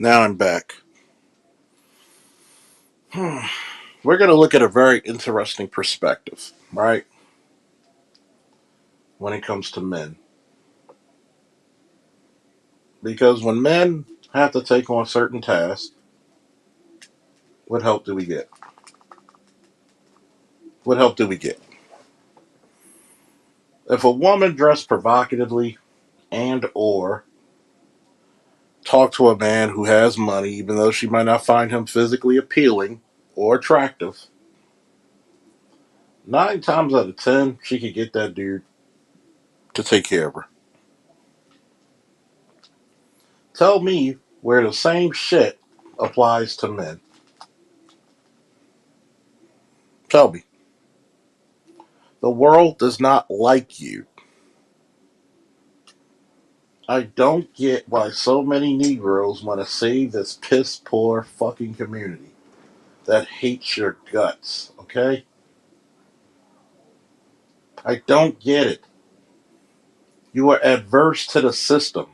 Now I'm back. We're going to look at a very interesting perspective, right? When it comes to men. Because when men have to take on certain tasks, what help do we get? What help do we get? If a woman dressed provocatively and or talk to a man who has money, even though she might not find him physically appealing or attractive, 9 times out of 10, she could get that dude to take care of her. Tell me where the same shit applies to men. Tell me. The world does not like you. I don't get why so many Negroes want to save this piss poor fucking community that hates your guts, okay? I don't get it. You are adverse to the system.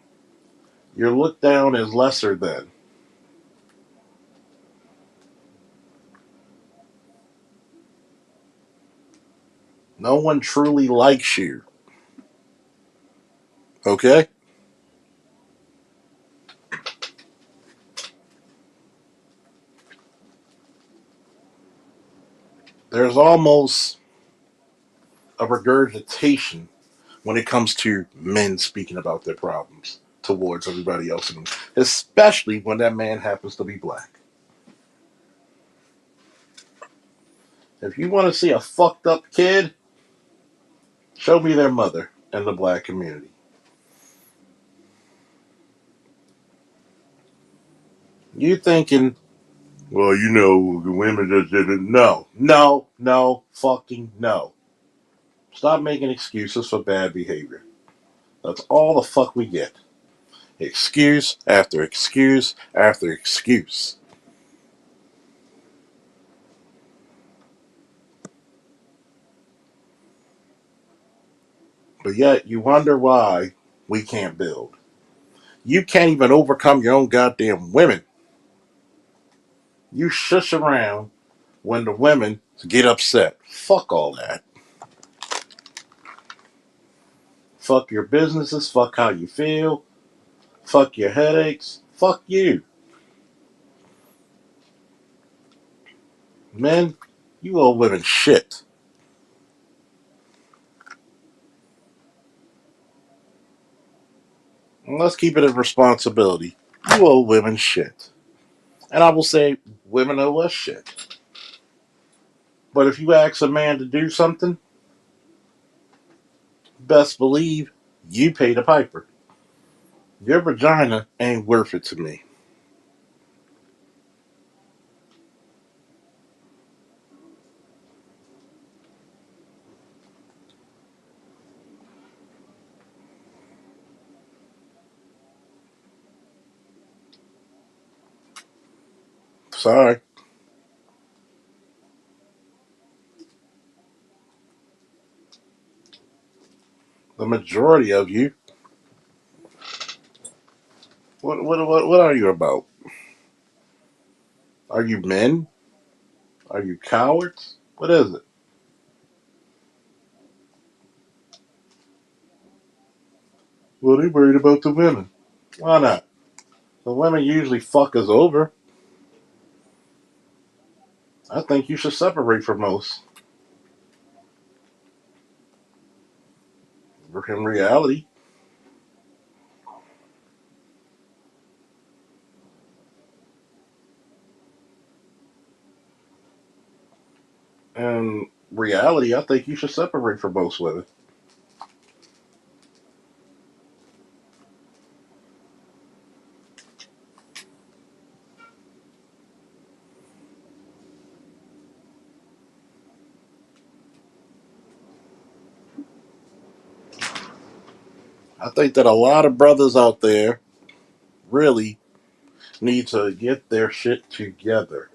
You're looked down as lesser than. No one truly likes you, okay? There's almost a regurgitation when it comes to men speaking about their problems towards everybody else, especially when that man happens to be black. If you want to see a fucked up kid, show me their mother in the black community. You thinking, well, the women just didn't. No, no, no, fucking no. Stop making excuses for bad behavior. That's all the fuck we get. Excuse after excuse after excuse. But yet you wonder why we can't build. You can't even overcome your own goddamn women. You shush around when the women get upset. Fuck all that. Fuck your businesses. Fuck how you feel. Fuck your headaches. Fuck you. Men, you owe women shit. And let's keep it a responsibility. You owe women shit. And I will say, women owe us shit. But if you ask a man to do something, best believe you pay the piper. Your vagina ain't worth it to me. Sorry. The majority of you, what are you about? Are you men? Are you cowards? What is it? Well, they worried about the women. Why not? The women usually fuck us over. I think you should separate from those. In reality. In reality, I think you should separate from most women. I think that a lot of brothers out there really need to get their shit together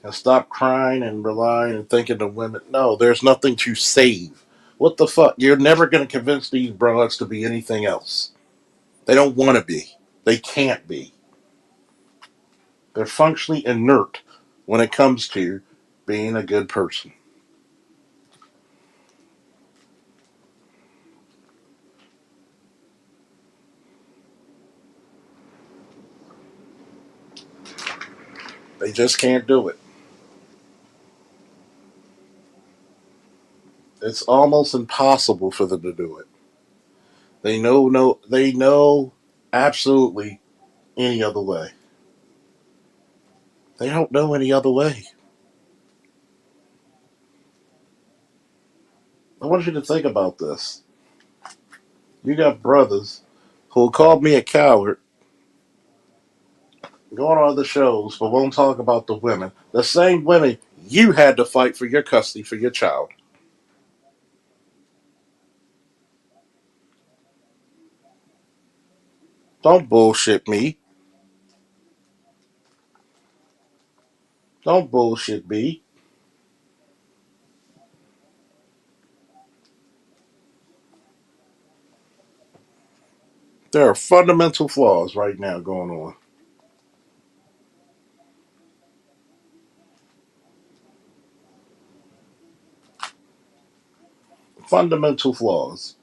and stop crying and relying and thinking the women. No, there's nothing to save. What the fuck? You're never going to convince these broads to be anything else. They don't want to be. They can't be. They're functionally inert when it comes to being a good person. They just can't do it. It's almost impossible for them to do it. They know absolutely any other way. They don't know any other way. I want you to think about this. You got brothers who called me a coward, going on other shows, but won't talk about the women. The same women you had to fight for your custody for your child. Don't bullshit me. Don't bullshit me. There are fundamental flaws right now going on. Fundamental flaws.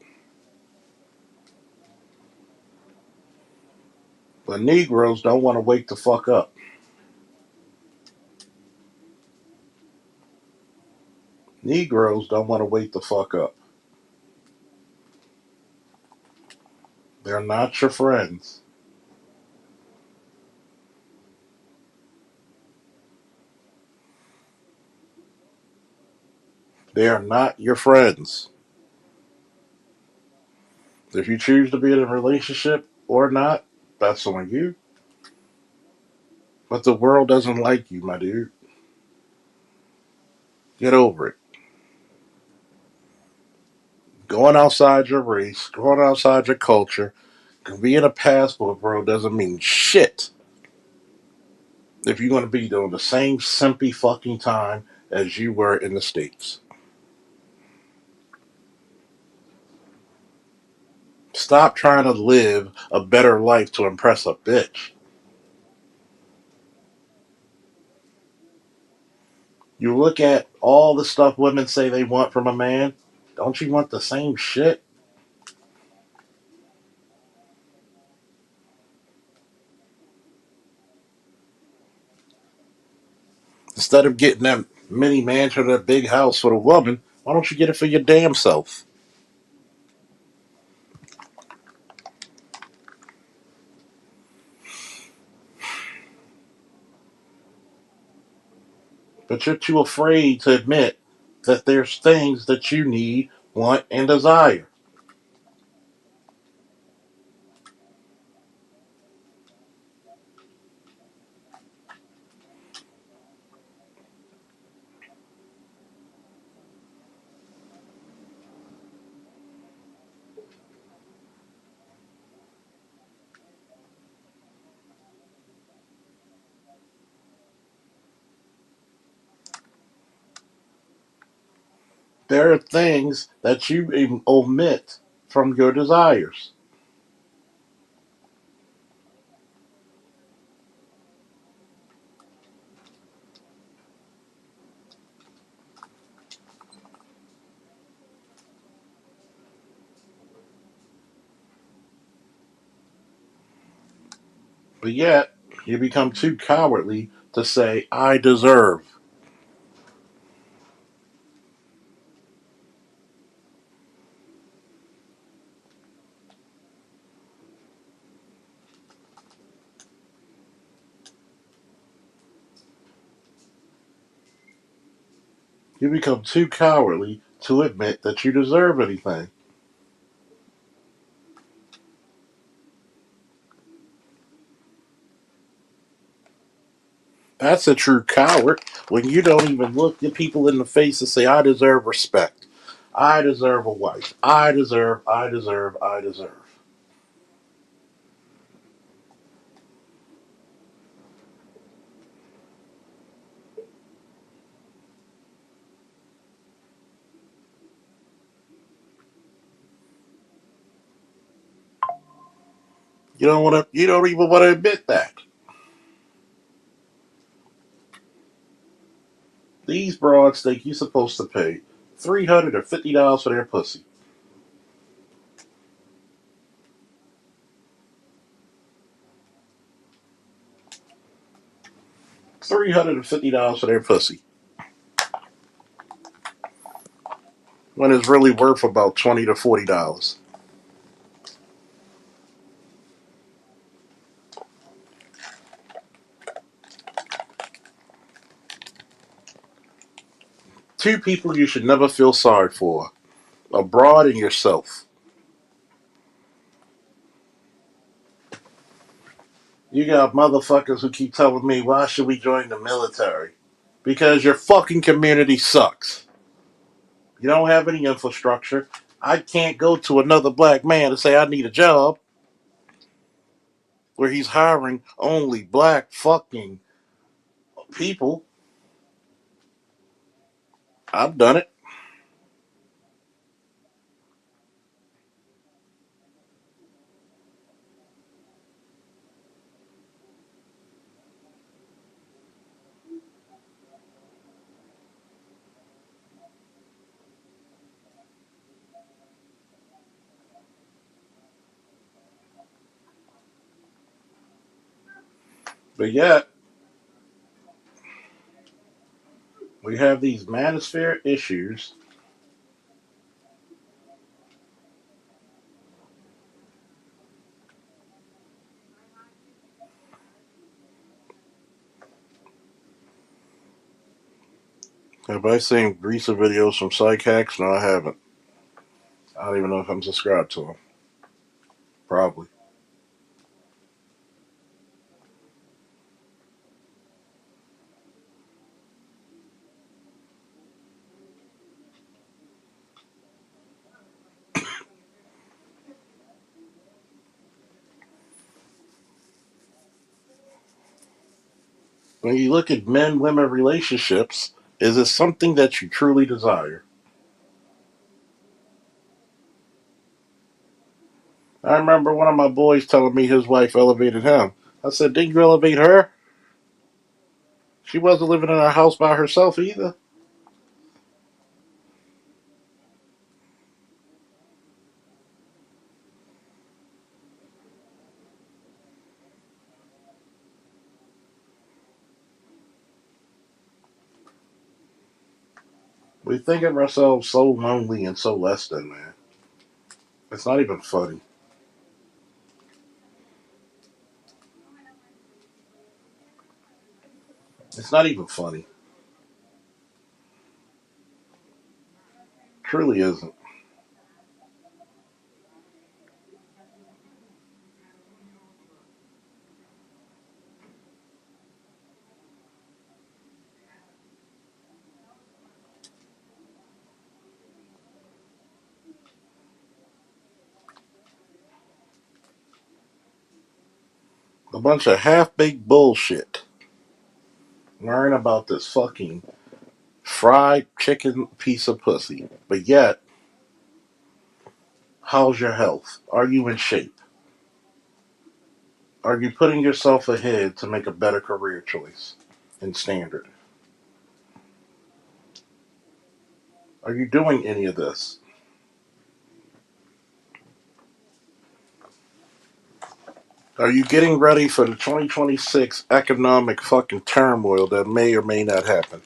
But Negroes don't want to wake the fuck up. Negroes don't want to wake the fuck up. They're not your friends. They are not your friends. If you choose to be in a relationship or not, that's on you. But the world doesn't like you, my dude. Get over it. Going outside your race, going outside your culture, being a passport bro doesn't mean shit if you're going to be doing the same simpy fucking time as you were in the States. Stop trying to live a better life to impress a bitch. You look at all the stuff women say they want from a man. Don't you want the same shit? Instead of getting that mini mansion or that big house for the woman, why don't you get it for your damn self? But you're too afraid to admit that there's things that you need, want, and desire. There are things that you omit from your desires. But yet, you become too cowardly to say, I deserve. You become too cowardly to admit that you deserve anything. That's a true coward when you don't even look the people in the face and say, I deserve respect. I deserve a wife. I deserve. You don't want to. You don't even want to admit that. These broads think you're supposed to pay $350 for their pussy. $350 for their pussy. When it's really worth about $20 to $40. Two people you should never feel sorry for: a broad and yourself. You got motherfuckers who keep telling me, why should we join the military? Because your fucking community sucks. You don't have any infrastructure. I can't go to another black man and say I need a job where he's hiring only black fucking people. I've done it. But yet, we have these manosphere issues. Have I seen recent videos from Psych Hacks? No, I haven't. I don't even know if I'm subscribed to them. Probably. When you look at men women relationships, is it something that you truly desire? I remember one of my boys telling me his wife elevated him. I said, didn't you elevate her? She wasn't living in a house by herself either. We think of ourselves so lonely and so less than, man. It's not even funny. It's not even funny. Truly isn't. A bunch of half baked bullshit. Learn about this fucking fried chicken piece of pussy. But yet, how's your health? Are you in shape? Are you putting yourself ahead to make a better career choice and standard? Are you doing any of this? Are you getting ready for the 2026 economic fucking turmoil that may or may not happen?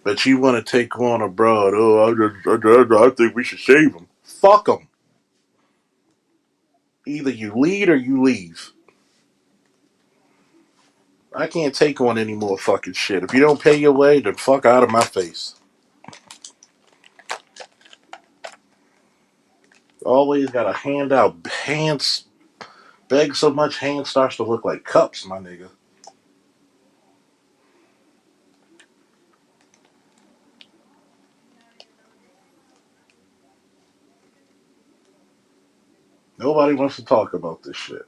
But you want to take on abroad? Oh, I think we should save them. Fuck them. Either you lead or you leave. I can't take on any more fucking shit. If you don't pay your way, then fuck out of my face. Always got a hand out. Hands beg so much, hand starts to look like cups, my nigga. Nobody wants to talk about this shit.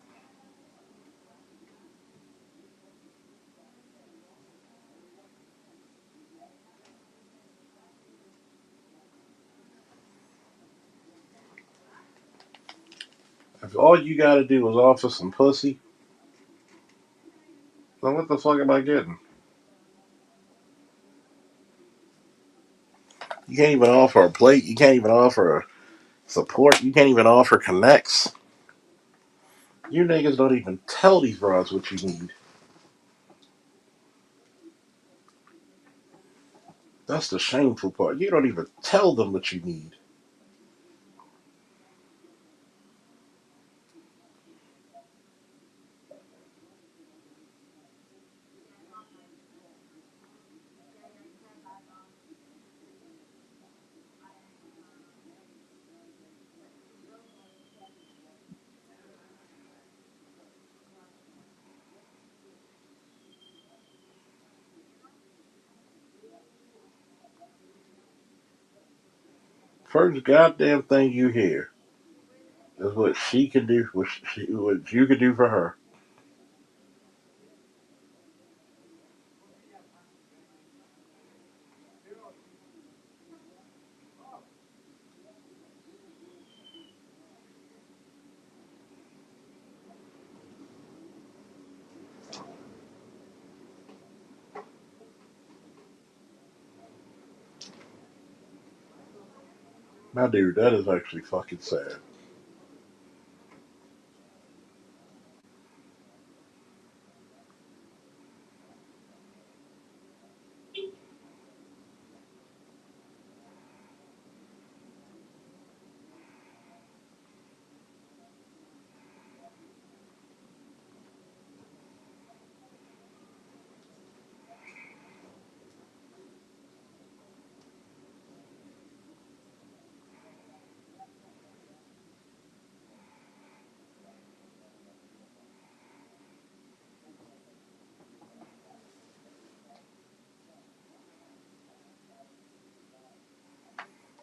If all you gotta do is offer some pussy, then what the fuck am I getting? You can't even offer a plate. You can't even offer a support. You can't even offer connects. You niggas don't even tell these broads what you need. That's the shameful part. You don't even tell them what you need. First goddamn thing you hear is what she can do, what you can do for her. My dude, that is actually fucking sad.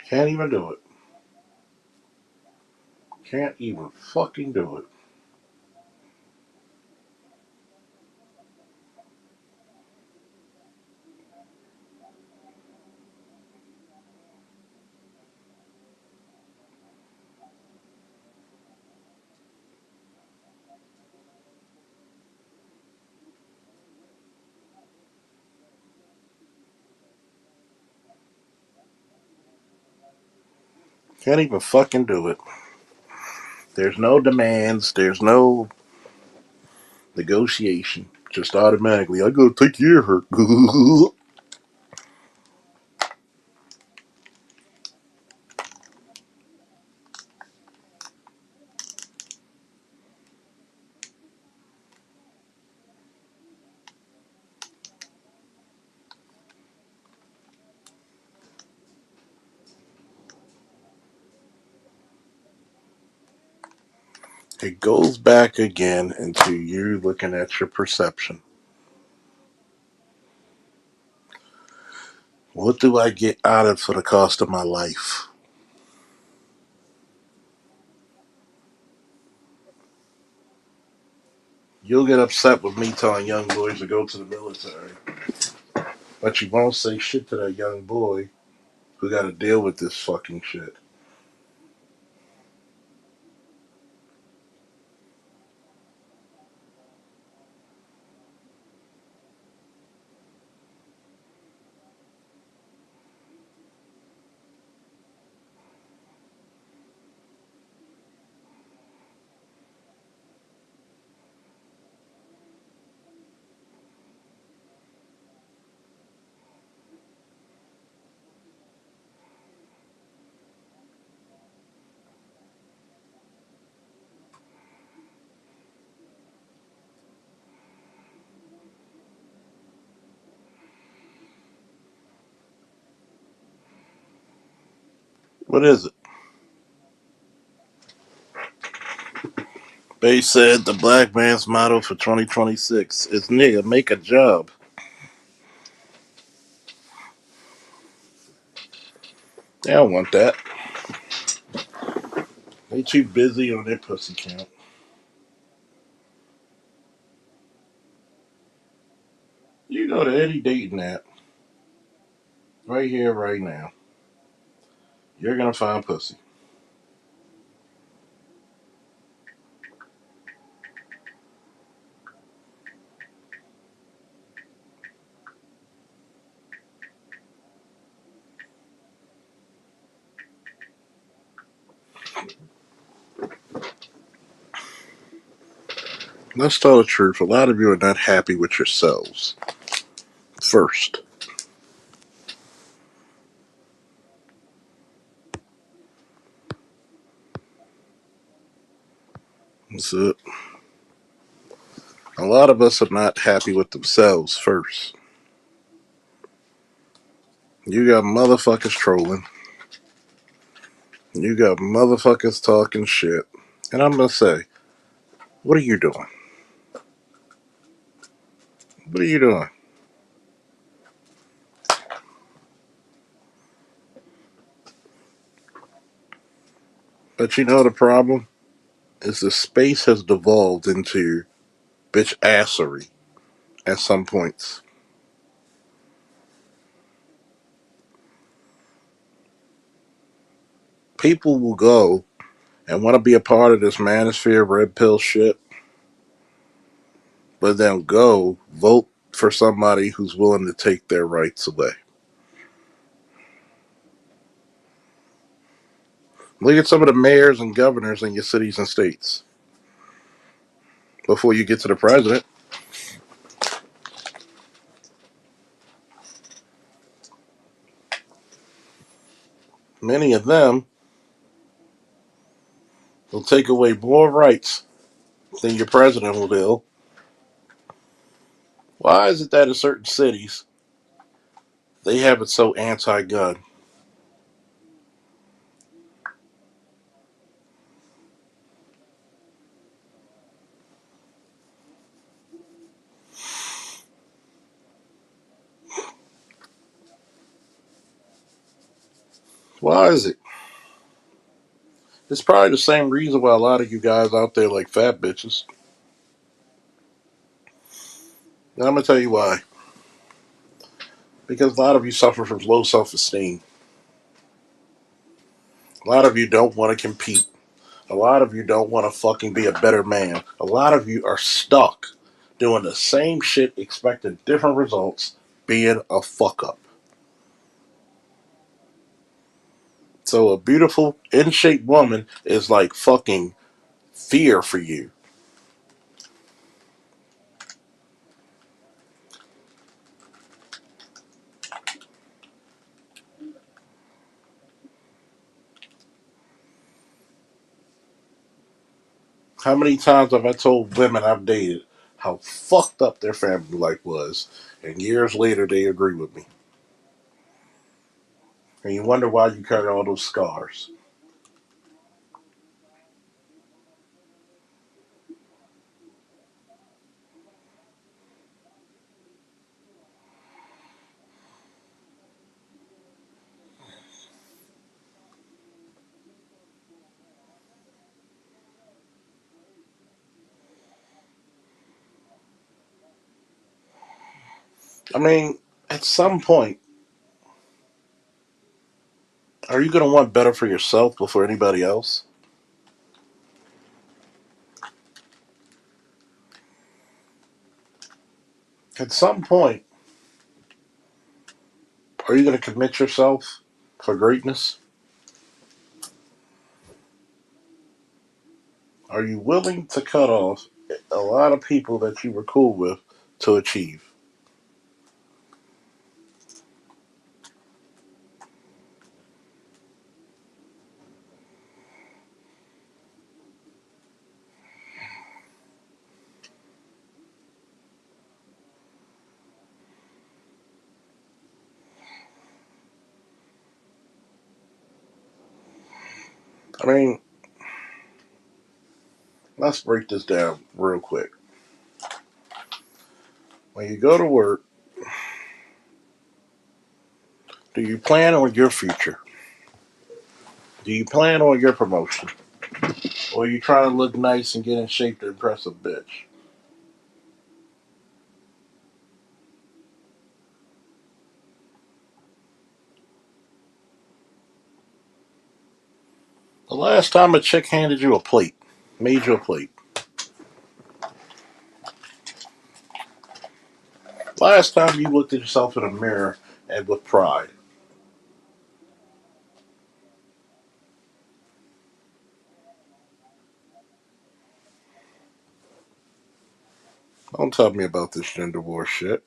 Can't even do it. Can't even fucking do it. Can't even fucking do it. There's no demands. There's no negotiation. Just automatically, I gotta take care of her. It goes back again into you looking at your perception. What do I get out of it for the cost of my life? You'll get upset with me telling young boys to go to the military, but you won't say shit to that young boy who got to deal with this fucking shit. What is it? They said the black man's motto for 2026 is nigga, make a job. They don't want that. They too busy on their pussy count. You go to any dating app right here, right now. You're gonna find pussy. Let's tell the truth. A lot of you are not happy with yourselves. First. That's it. A lot of us are not happy with themselves first. You got motherfuckers trolling. You got motherfuckers talking shit. And I'm gonna say, what are you doing? What are you doing? But you know the problem is the space has devolved into bitch assery at some points. People will go and want to be a part of this manosphere red pill shit, but then go vote for somebody who's willing to take their rights away. Look at some of the mayors and governors in your cities and states before you get to the president. Many of them will take away more rights than your president will. Why is it that in certain cities they have it so anti-gun? Why is it? It's probably the same reason why a lot of you guys out there like fat bitches. And I'm gonna tell you why. Because a lot of you suffer from low self-esteem. A lot of you don't want to compete. A lot of you don't want to fucking be a better man. A lot of you are stuck doing the same shit, expecting different results, being a fuck up. So a beautiful, in shape woman is like fucking fear for you. How many times have I told women I've dated how fucked up their family life was, and years later they agree with me? And you wonder why you carry all those scars. I mean, at some point, are you going to want better for yourself before anybody else? At some point, are you going to commit yourself for greatness? Are you willing to cut off a lot of people that you were cool with to achieve? I mean, let's break this down real quick. When you go to work, do you plan on your future? Do you plan on your promotion? Or are you trying to look nice and get in shape to impress a bitch? The last time a chick handed you a plate, made you a plate. Last time you looked at yourself in a mirror and with pride. Don't tell me about this gender war shit.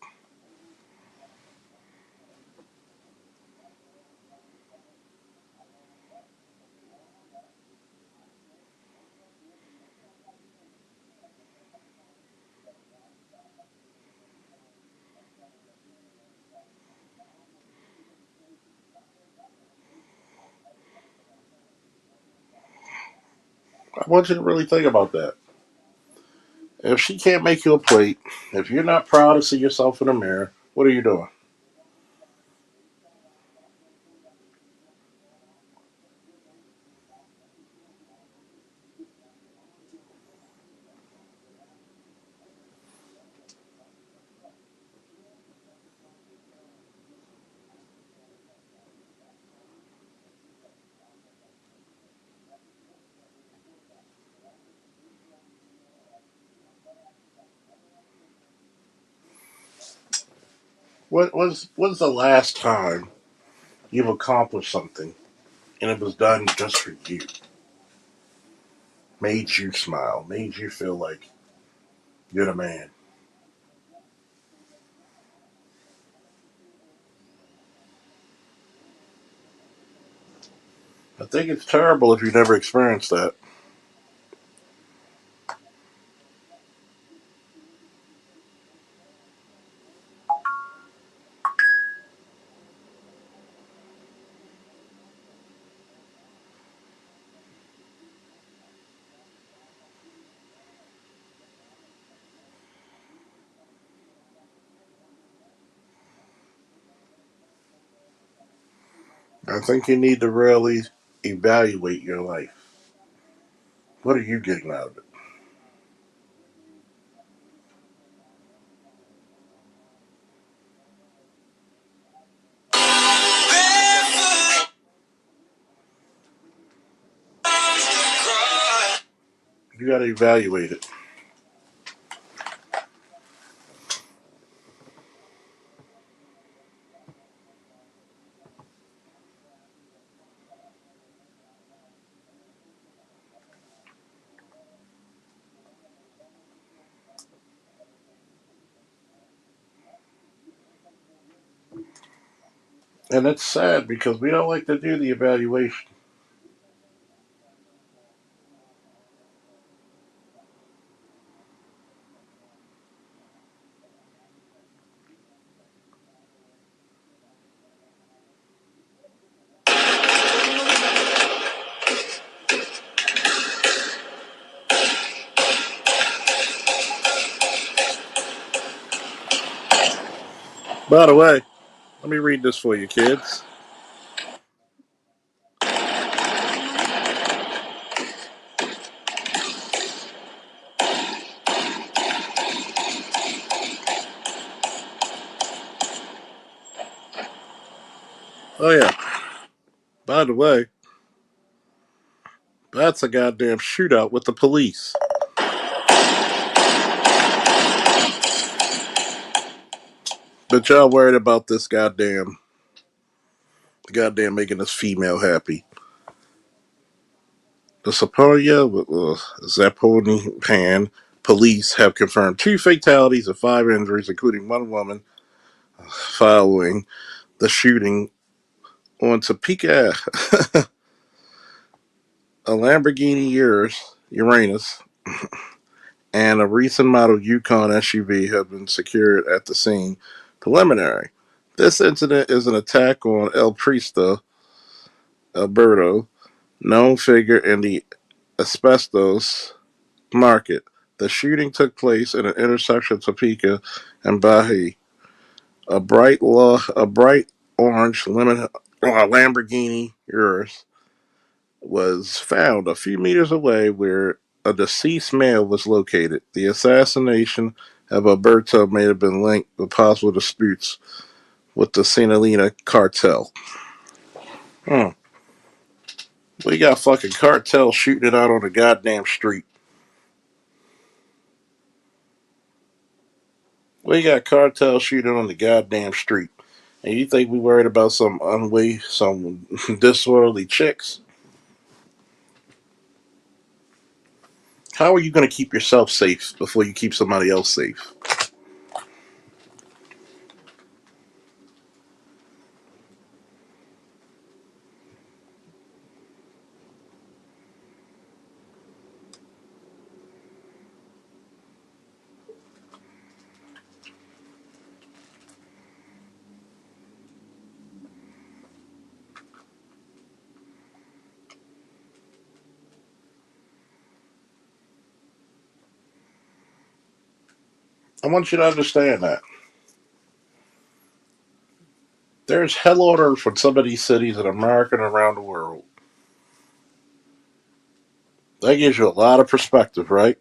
I want you to really think about that. If she can't make you a plate, if you're not proud to see yourself in the mirror, what are you doing? When's the last time you've accomplished something and it was done just for you? Made you smile, made you feel like you're the man. I think it's terrible if you never experienced that. I think you need to really evaluate your life. What are you getting out of it? You got to evaluate it. And it's sad because we don't like to do the evaluation. By the way, let me read this for you, kids. Oh, yeah. By the way, that's a goddamn shootout with the police. But y'all worried about this goddamn making this female happy. The Zapopan police have confirmed two fatalities and five injuries, including one woman, following the shooting on Topeka. A Lamborghini Uranus and a recent model Yukon SUV have been secured at the scene. Preliminary. This incident is an attack on El Pristo, Alberto, known figure in the asbestos market. The shooting took place in an intersection of Topeka and Baji. A bright orange Lamborghini Urus was found a few meters away where a deceased male was located. The assassination of Alberto may have been linked with possible disputes with the Sinaloa cartel. Hmm. We got fucking cartel shooting it out on the goddamn street. We got cartel shooting on the goddamn street. And you think we worried about some disorderly chicks? How are you going to keep yourself safe before you keep somebody else safe? I want you to understand that. There's hell on earth in some of these cities in America and around the world. That gives you a lot of perspective, right?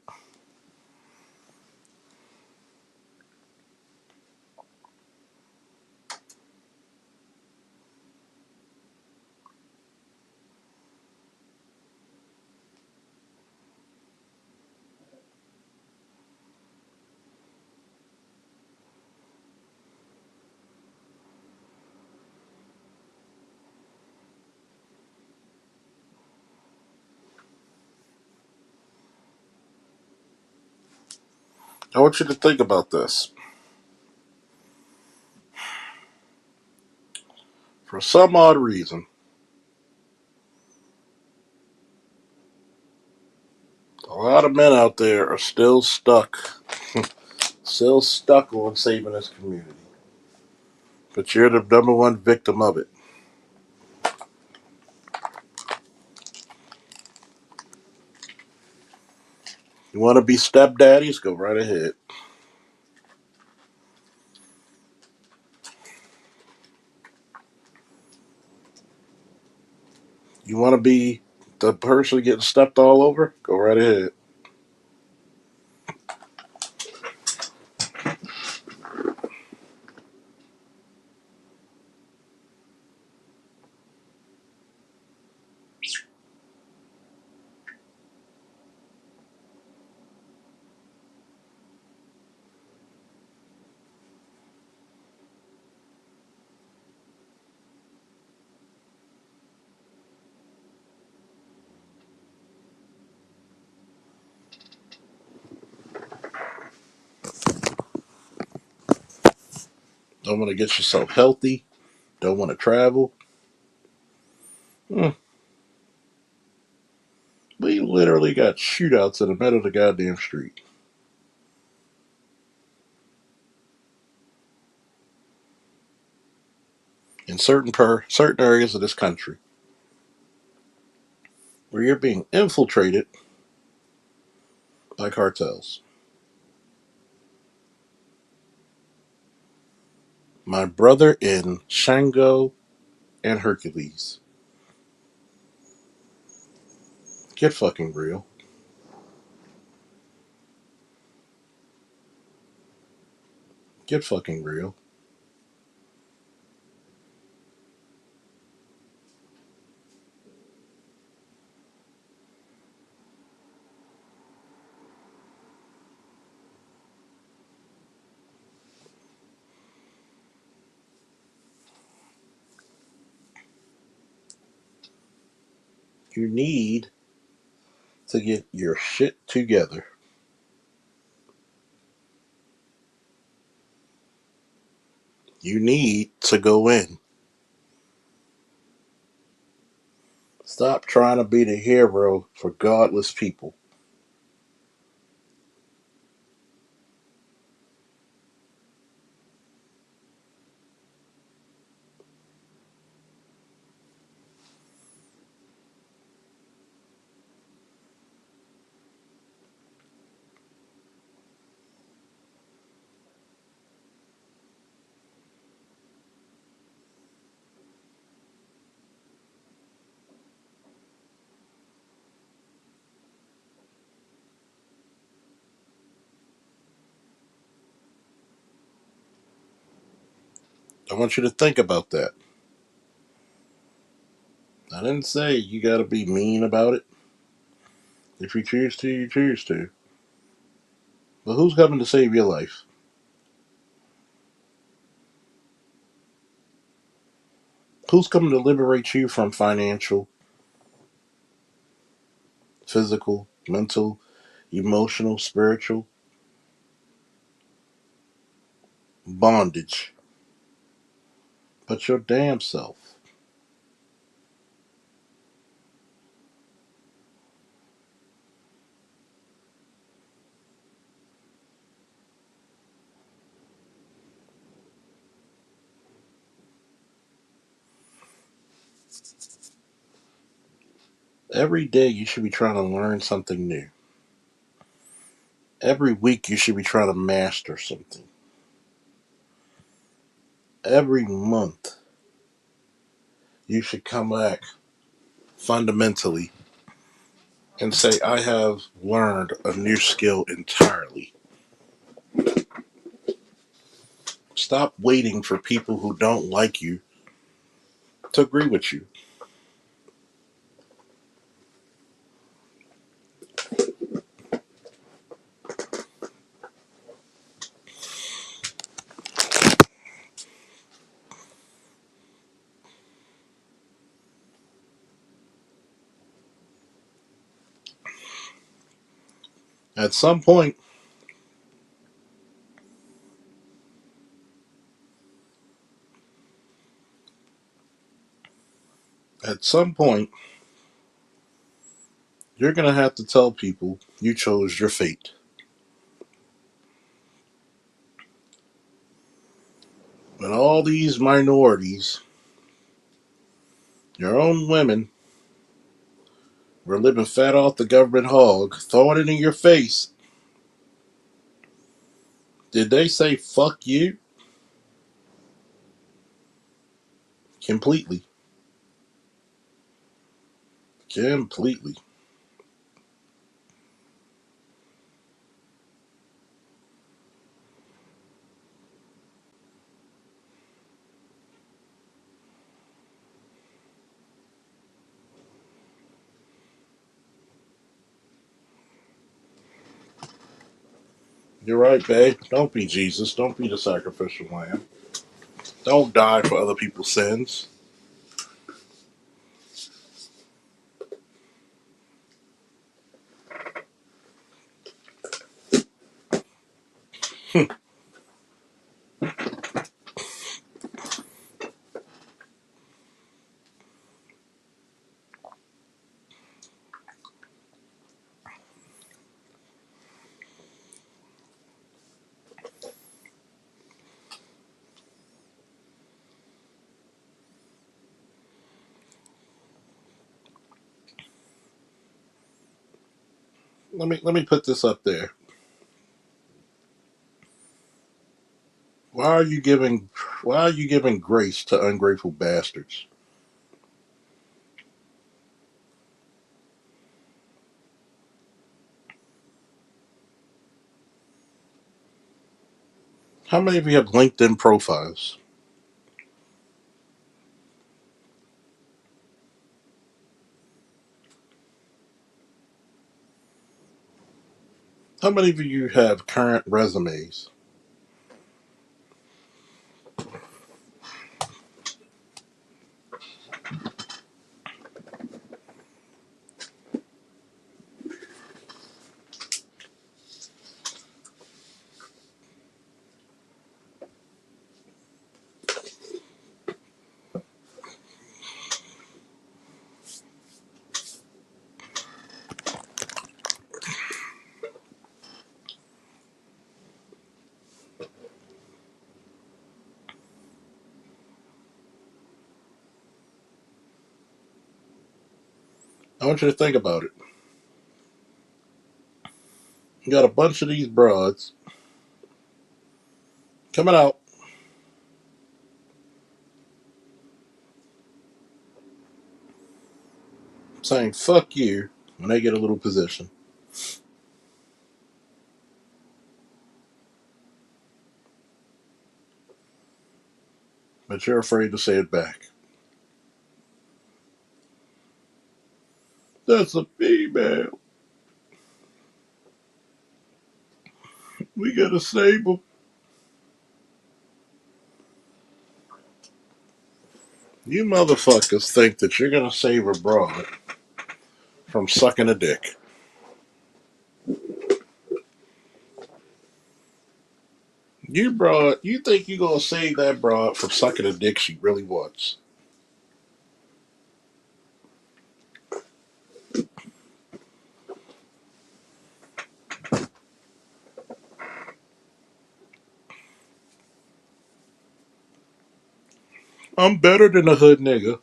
I want you to think about this. For some odd reason, a lot of men out there are still stuck on saving this community. But you're the number one victim of it. You want to be stepdaddies? Go right ahead. You want to be the person getting stepped all over? Go right ahead. Don't want to get yourself healthy. Don't want to travel. Hmm. We literally got shootouts in the middle of the goddamn street. In certain areas of this country where you're being infiltrated by cartels. My brother in Shango and Hercules. Get fucking real. Get fucking real. You need to get your shit together. You need to go in. Stop trying to be the hero for godless people. I want you to think about that. I didn't say you got to be mean about it. If you choose to, you choose to. But who's coming to save your life? Who's coming to liberate you from financial, physical, mental? emotional, spiritual bondage, but your damn self. Every day you should be trying to learn something new. Every week you should be trying to master something. Every month you should come back fundamentally and say, I have learned a new skill entirely. Stop waiting for people who don't like you to agree with you. At some point, at some point, you're going to have to tell people you chose your fate. And all these minorities, your own women, were living fat off the government hog, throwing it in your face. Did they say fuck you? Completely. Completely. You're right, babe. Don't be Jesus. Don't be the sacrificial lamb. Don't die for other people's sins. Let me put this up there. Why are you giving why are you giving grace to ungrateful bastards? How many of you have LinkedIn profiles? How many of you have current resumes? I want you to think about it. You got a bunch of these broads coming out saying fuck you when they get a little position, but you're afraid to say it back. That's a female. We gotta save them. You motherfuckers think that you're gonna save a broad from sucking a dick. You think you gonna save that broad from sucking a dick she really wants? I'm better than a hood nigga.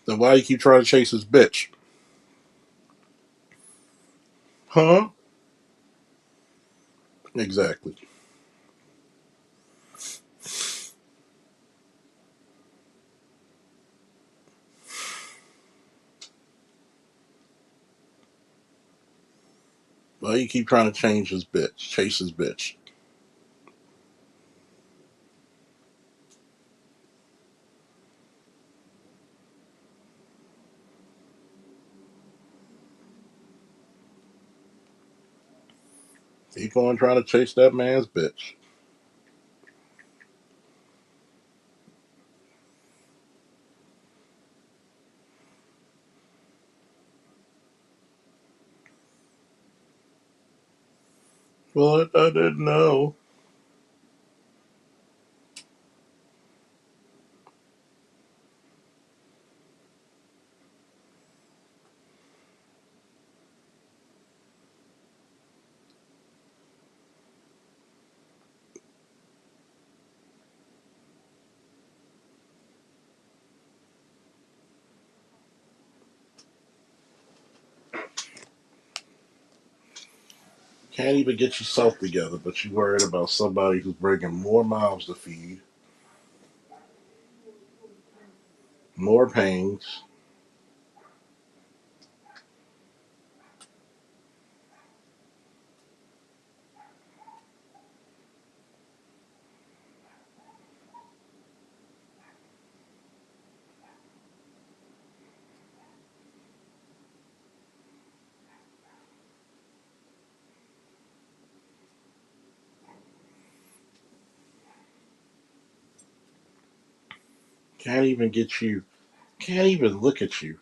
Then why you keep trying to chase his bitch? Huh? Exactly. Why you keep trying to chase his bitch? Keep on trying to chase that man's bitch. Well, I didn't know. Can't even get yourself together, but you worried about somebody who's bringing more mouths to feed, more pains. Can't even get you. Can't even look at you.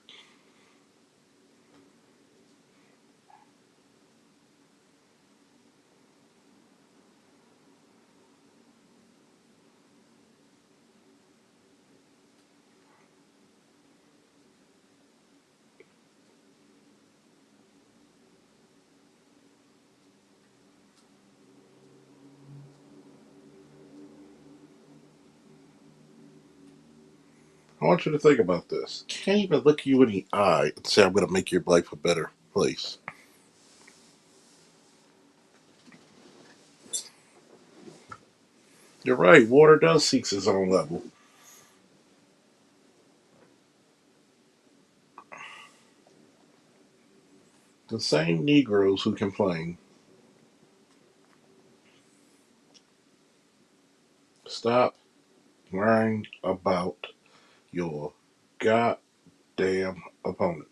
I want you to think about this. Can't even look you in the eye and say, I'm going to make your life a better place. You're right. Water does seek its own level. The same Negroes who complain, stop worrying about your goddamn opponent.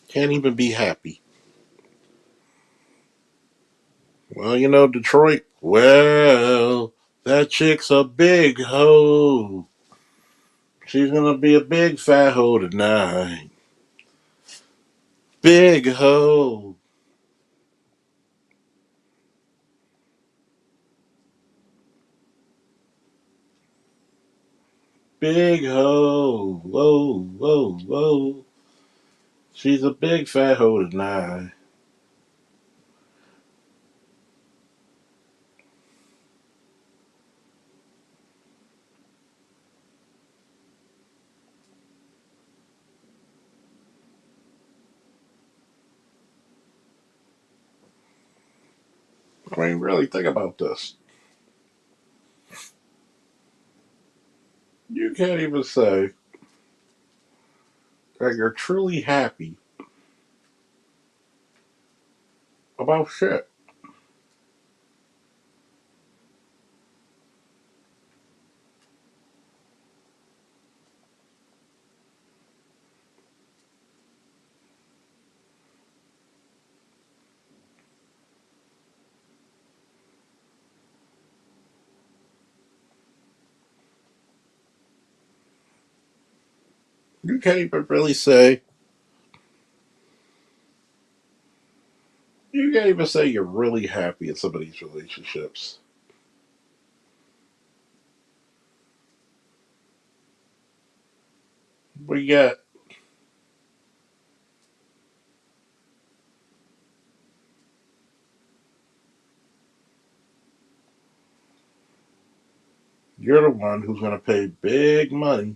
Can't even be happy. Well, you know, Detroit, well, that chick's a big hoe. She's gonna be a big fat hoe tonight. Big hoe. Big hoe. Whoa, whoa, whoa. She's a big fat hoe tonight. I mean, really, think about this. You can't even say that you're truly happy about shit. You can't even really say, you can't even say you're really happy in some of these relationships. But yet, you're the one who's going to pay big money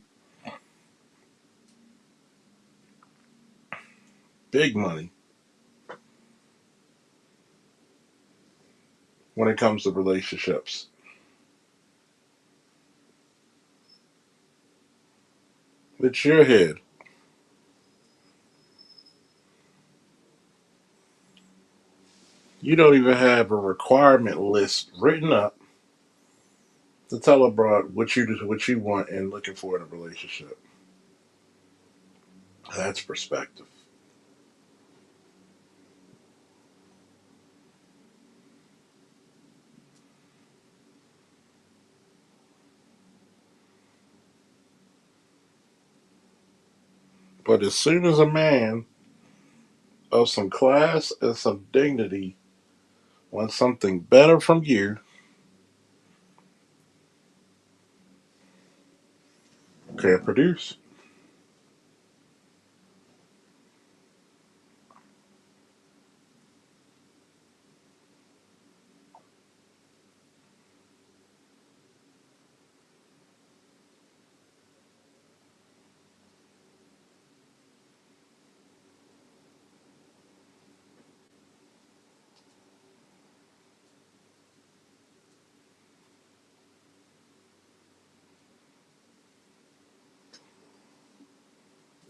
when it comes to relationships. It's your head. You don't even have a requirement list written up to tell a broad what you want and looking for in a relationship. That's perspective. But as soon as a man of some class and some dignity wants something better from you, can't produce.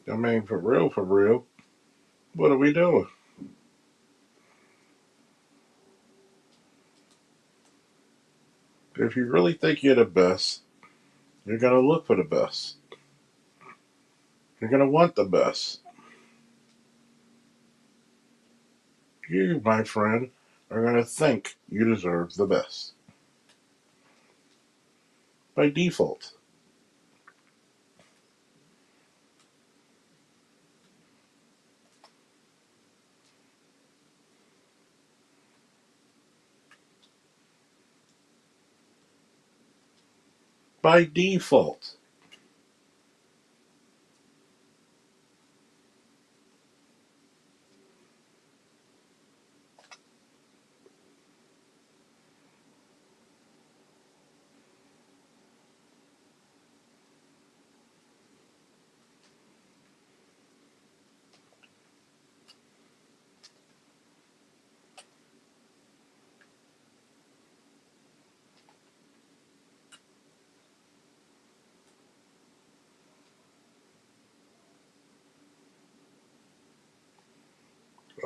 I mean, for real, what are we doing? If you really think you're the best, you're gonna look for the best. You're gonna want the best. You, my friend, are gonna think you deserve the best by default. By default.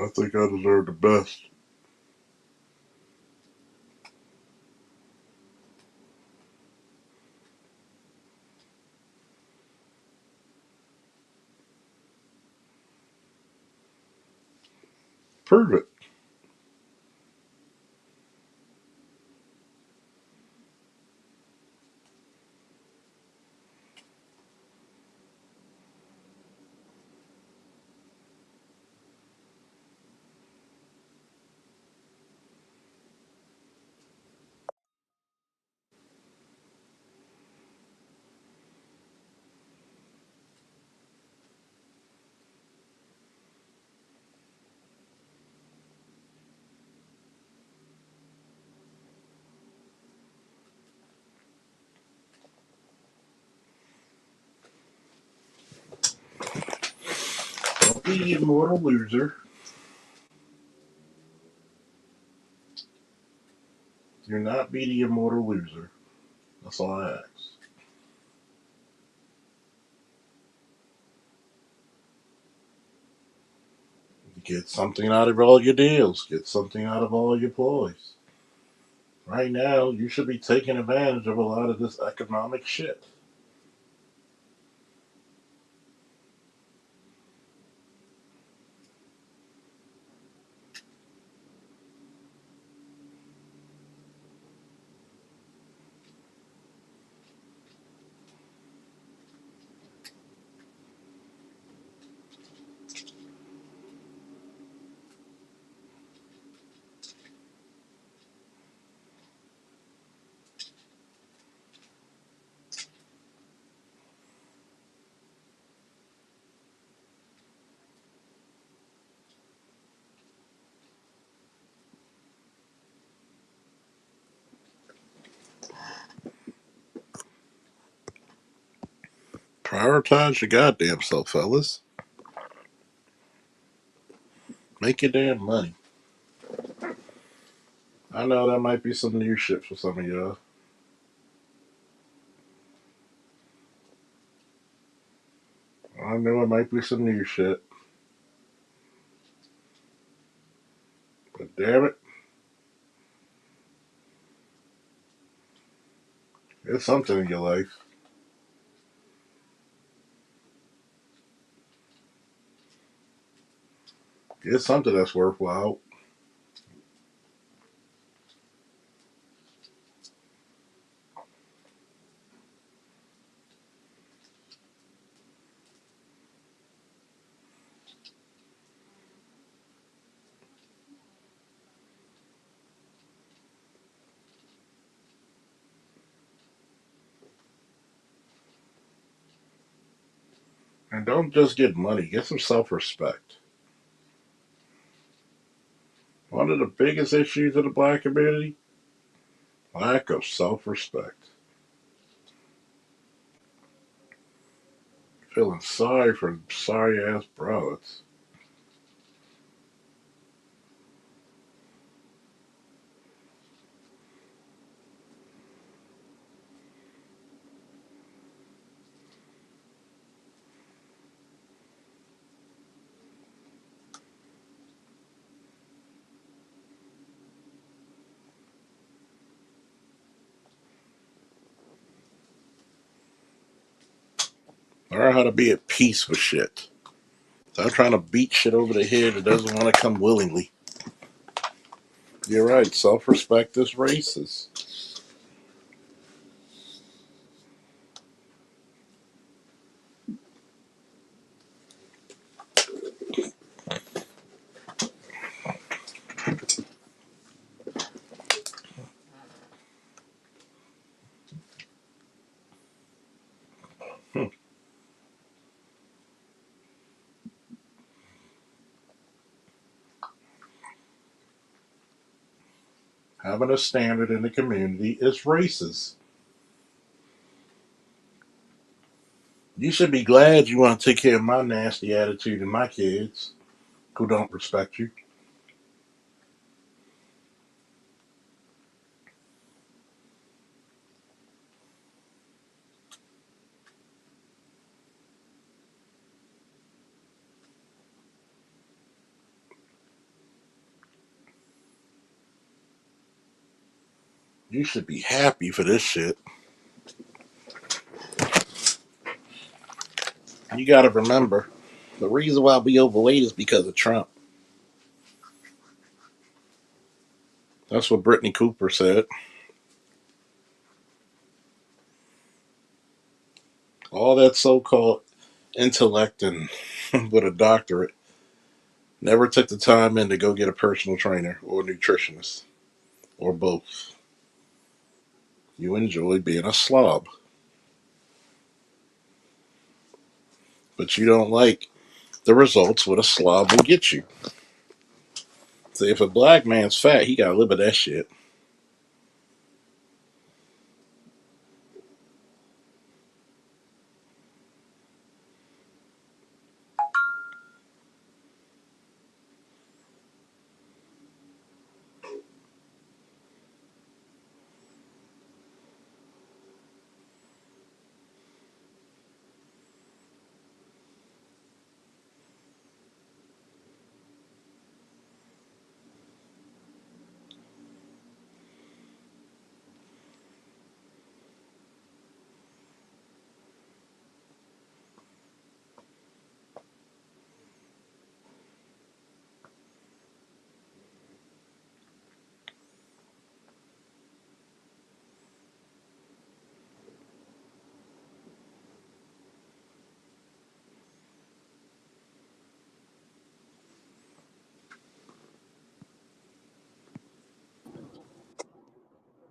I think I deserve the best. Prove it. Don't be the immortal loser. Do not be the immortal loser. That's all I ask. Get something out of all your deals. Get something out of all your ploys. Right now, you should be taking advantage of a lot of this economic shit. Prioritize your goddamn self, fellas. Make your damn money. I know that might be some new shit for some of y'all. I know it might be some new shit. But damn it, it's something in your life. It's something that's worthwhile. And don't just get money, get some self respect. One of the biggest issues of the black community, lack of self respect. Feeling sorry for sorry ass broads. Learn how to be at peace with shit. Stop trying to beat shit over the head that doesn't want to come willingly. You're right, self respect is racist. Having a standard in the community is racist. You should be glad you want to take care of my nasty attitude and my kids who don't respect you. You should be happy for this shit. You gotta remember, the reason why we overweight is because of Trump. That's what Brittany Cooper said. All that so called intellect and with a doctorate never took the time in to go get a personal trainer or a nutritionist or both. You enjoy being a slob, but you don't like the results what a slob will get you. So if a black man's fat, he gotta live with that shit.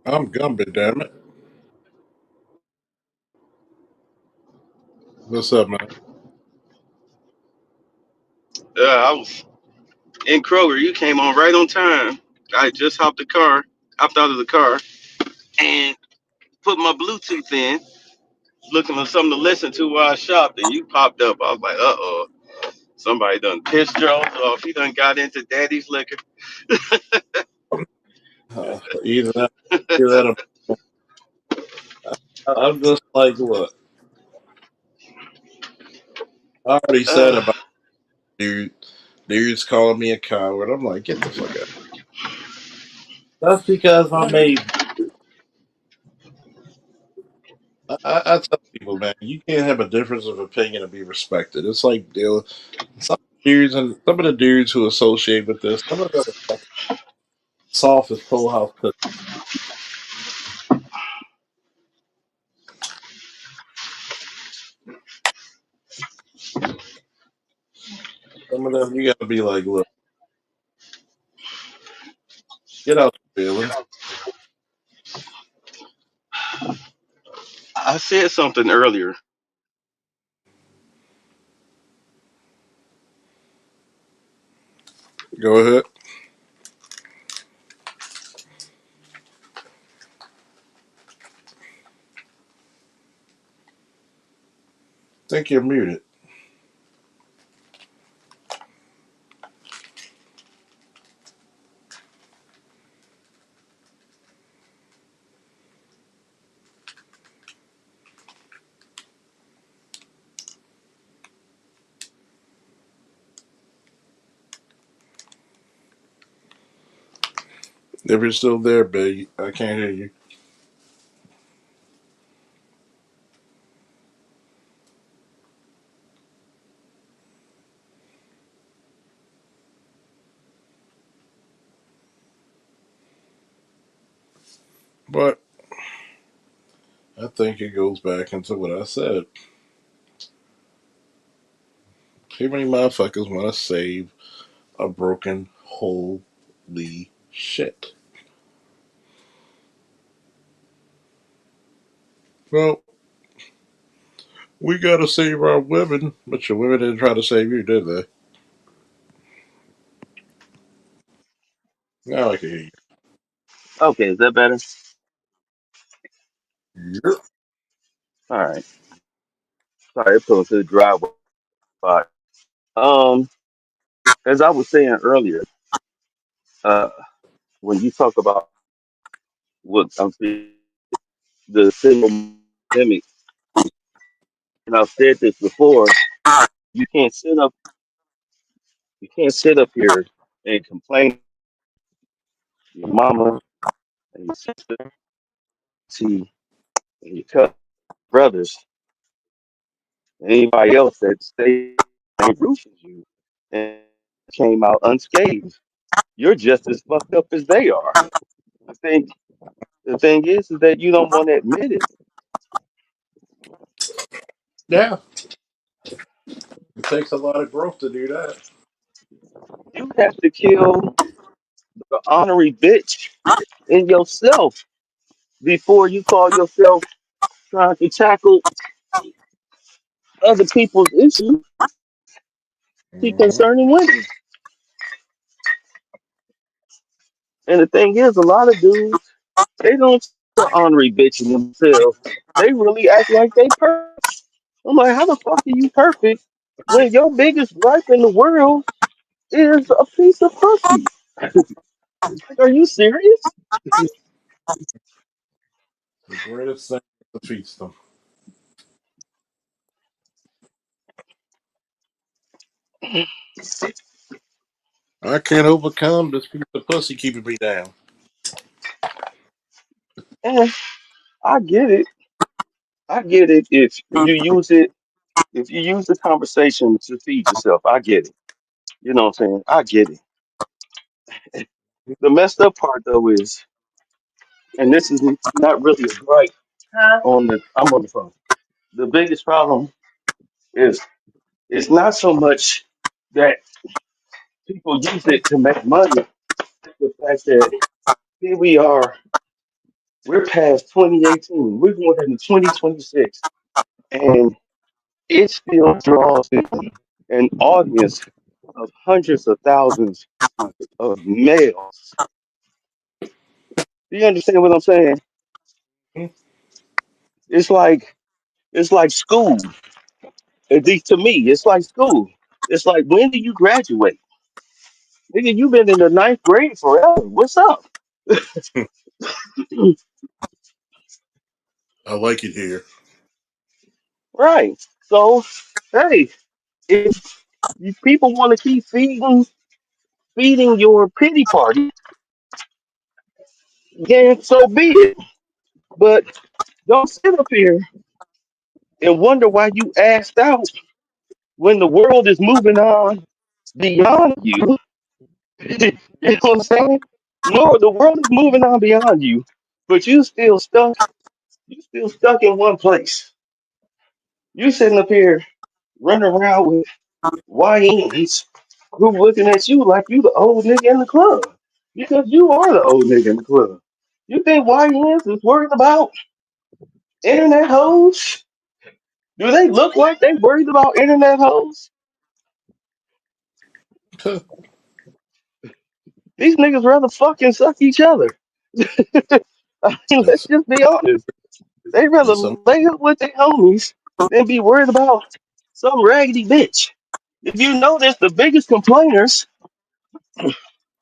I'm Gumby, damn it. What's up, man? I was in Kroger. You came on right on time. I just hopped out of the car, and put my Bluetooth in. looking for something to listen to while I shopped, and you popped up. I was like, somebody done pissed Jones off. He done got into daddy's liquor. Either that, either that. I'm just like, look, I already said Uh, about dude, dudes calling me a coward. I'm like, get the fuck out. That's because I made. I tell people, man, you can't have a difference of opinion and be respected. It's like deal some dudes and some of the dudes who associate with this. Some of them are fucking soft as Toll House cookies. Some of them you got to be like, look, get out your feelings. I said something earlier. Go ahead. Think you're muted. If you're still there, babe, I can't hear you. But I think it goes back into what I said. Too many motherfuckers want to save a broken holy shit. Well, we gotta save our women, but your women didn't try to save you, did they? Now I can hear Okay, is that better? you. Yep. All right. Sorry, it pulling to the driveway. Um, as I was saying earlier, uh, when you talk about what I'm saying, the single pandemic, and I've said this before, you can't sit up, you can't sit up here and complain to your mama and your sister, see, and your cousin, brothers, and anybody else that stayed in the roof as you and came out unscathed. You're just as fucked up as they are. I think the thing is that you don't want to admit it. Yeah, it takes a lot of growth to do that. You have to kill the honorary bitch in yourself before you call yourself trying to tackle other people's issues Hmm. concerning women. And the thing is, a lot of dudes, they don't the honorary bitch in themselves. They really act like they perfect. I'm like, how the fuck are you perfect when your biggest gripe in the world is a piece of pussy? Like, are you serious? The greatest thing is to feast them. I can't overcome this piece of pussy keeping me down. And I get it. I get it if you use the conversation to feed yourself. I get it. You know what I'm saying? I get it. The messed up part though is, and this is not really a gripe on the I'm on the phone. The biggest problem is it's not so much that people use it to make money. The fact that here we are, we're past 2018, we're going into 2026, and it still draws in an audience of hundreds of thousands of males. Do you understand what I'm saying? Hmm. It's like It's like school. At least to me, it's like school. It's like, when do you graduate? Nigga, you been in the ninth grade forever. What's up? I like it here. Right. So, hey, if you people want to keep feeding your pity party, then so be it. But don't sit up here and wonder why you asked out when the world is moving on beyond you. You know what I'm saying? No, the world is moving on beyond you, but you still stuck. You still stuck in one place. You sitting up here running around with YNs who looking at you like you the old nigga in the club because you are the old nigga in the club. You think YNs is worried about internet hoes? Do they look like they worried about internet hoes? These niggas rather fucking suck each other. I mean, let's That's just be honest. They rather some. lay up with their homies than be worried about some raggedy bitch. If you notice, the biggest complainers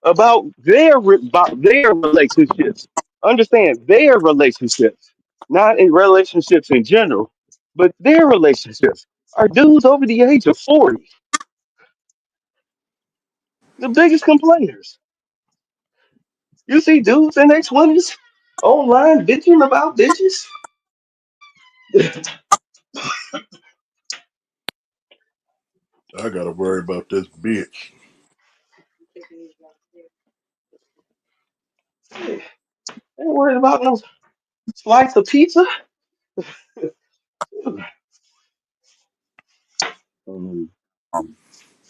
about their relationships, understand their relationships, not in relationships in general, but their relationships are dudes over the age of 40. The biggest complainers. You see dudes in their 20s online bitching about bitches. I gotta worry about this bitch. They ain't worried about no slice of pizza. Um,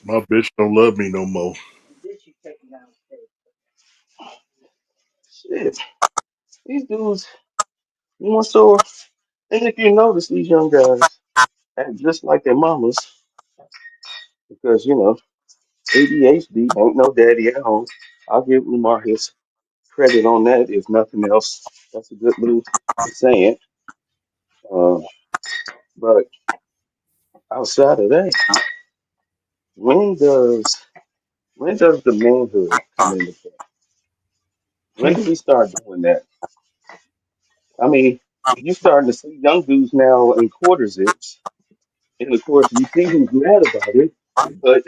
My bitch don't love me no more. Shit. These dudes, more so, and if you notice, these young guys act just like their mamas because, ADHD ain't no daddy at home. I'll give Umar his credit on that, if nothing else. That's a good little saying. Uh, but outside of that, when does when does the manhood come into play? When do we start doing that? I mean, you starting to see young dudes now in quarter zips, and of course you see who's mad about it, but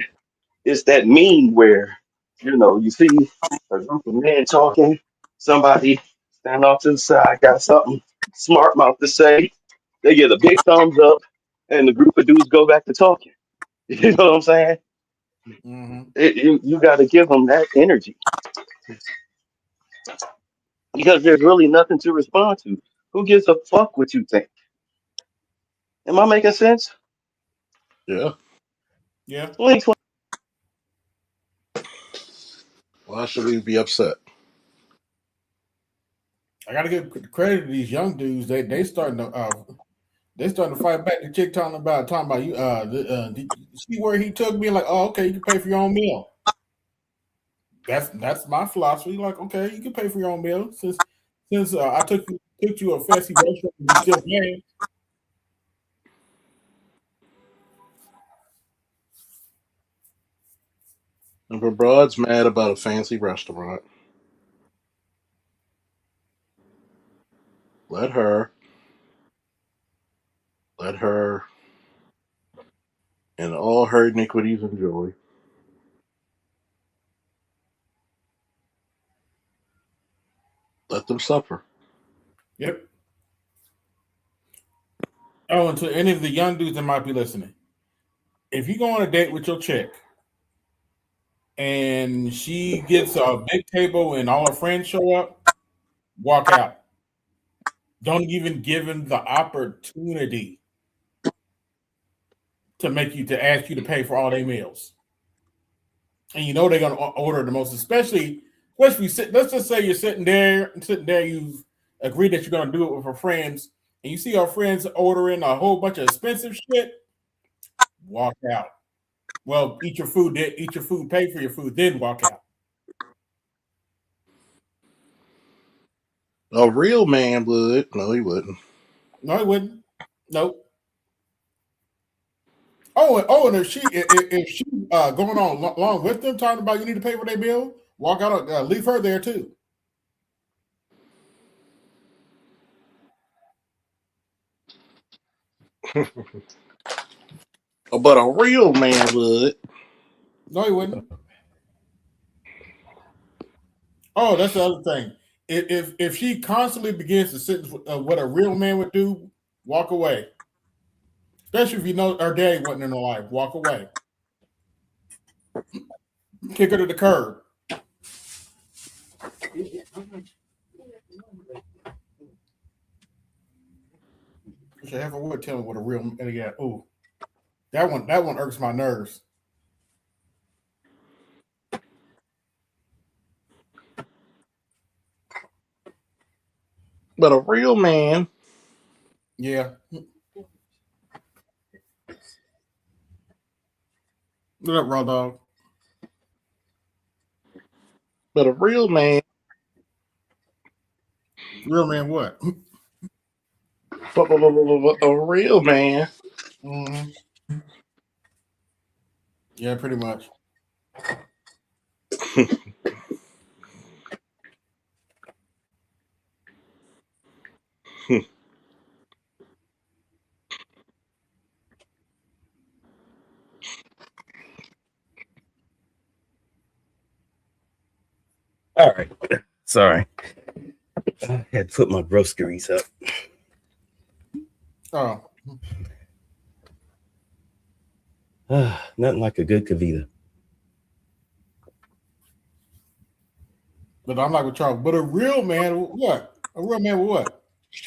it's that meme where, you see a group of men talking, somebody stand off to the side, got something smart mouth to say, they get a big thumbs up, and the group of dudes go back to talking. You know what I'm saying? Hmm. You got to give them that energy because there's really nothing to respond to. Who gives a fuck what you think? Am I making sense? Yeah. Yeah, 2020. Why should we be upset? I gotta give credit to these young dudes. They starting to fight back. The chick talking about you. Did you see where he took me? Like, oh, okay, you can pay for your own meal. That's my philosophy. Like, okay, you can pay for your own meal since I took you to a fancy restaurant and you still paying. If a broad's mad about a fancy restaurant, let her, let her, and all her iniquities enjoy. Let them suffer. Yep. Oh, and to any of the young dudes that might be listening, if you go on a date with your chick and she gets a big table and all her friends show up, walk out. Don't even give them the opportunity to ask you to pay for all their meals. And you know they're gonna order the most, especially let's just say you're sitting there, you've agreed that you're gonna do it with her friends, and you see our friends ordering a whole bunch of expensive shit, walk out. Well, eat your food, pay for your food, then walk out. A real man would. No, he wouldn't. No, it wouldn't. Nope. And if she going on along with them, talking about you need to pay for their bill, walk out, leave her there too. But a real man would. No, he wouldn't. Oh, that's the other thing. If she constantly begins to sit what a real man would do, walk away. Especially if you know her daddy wasn't in her life, walk away. Kick her to the curb. Should have a word tell me what a real man. Yeah, ooh, that one irks my nerves. But a real man. Yeah. What up, raw dog? But a real man. Real man, what? A real man. Mm-hmm. Yeah, pretty much. All right. Sorry. I had to put my groceries up. Oh. Nothing like a good Kavita. But I'm not with y'all. But a real man, what? A real man with what?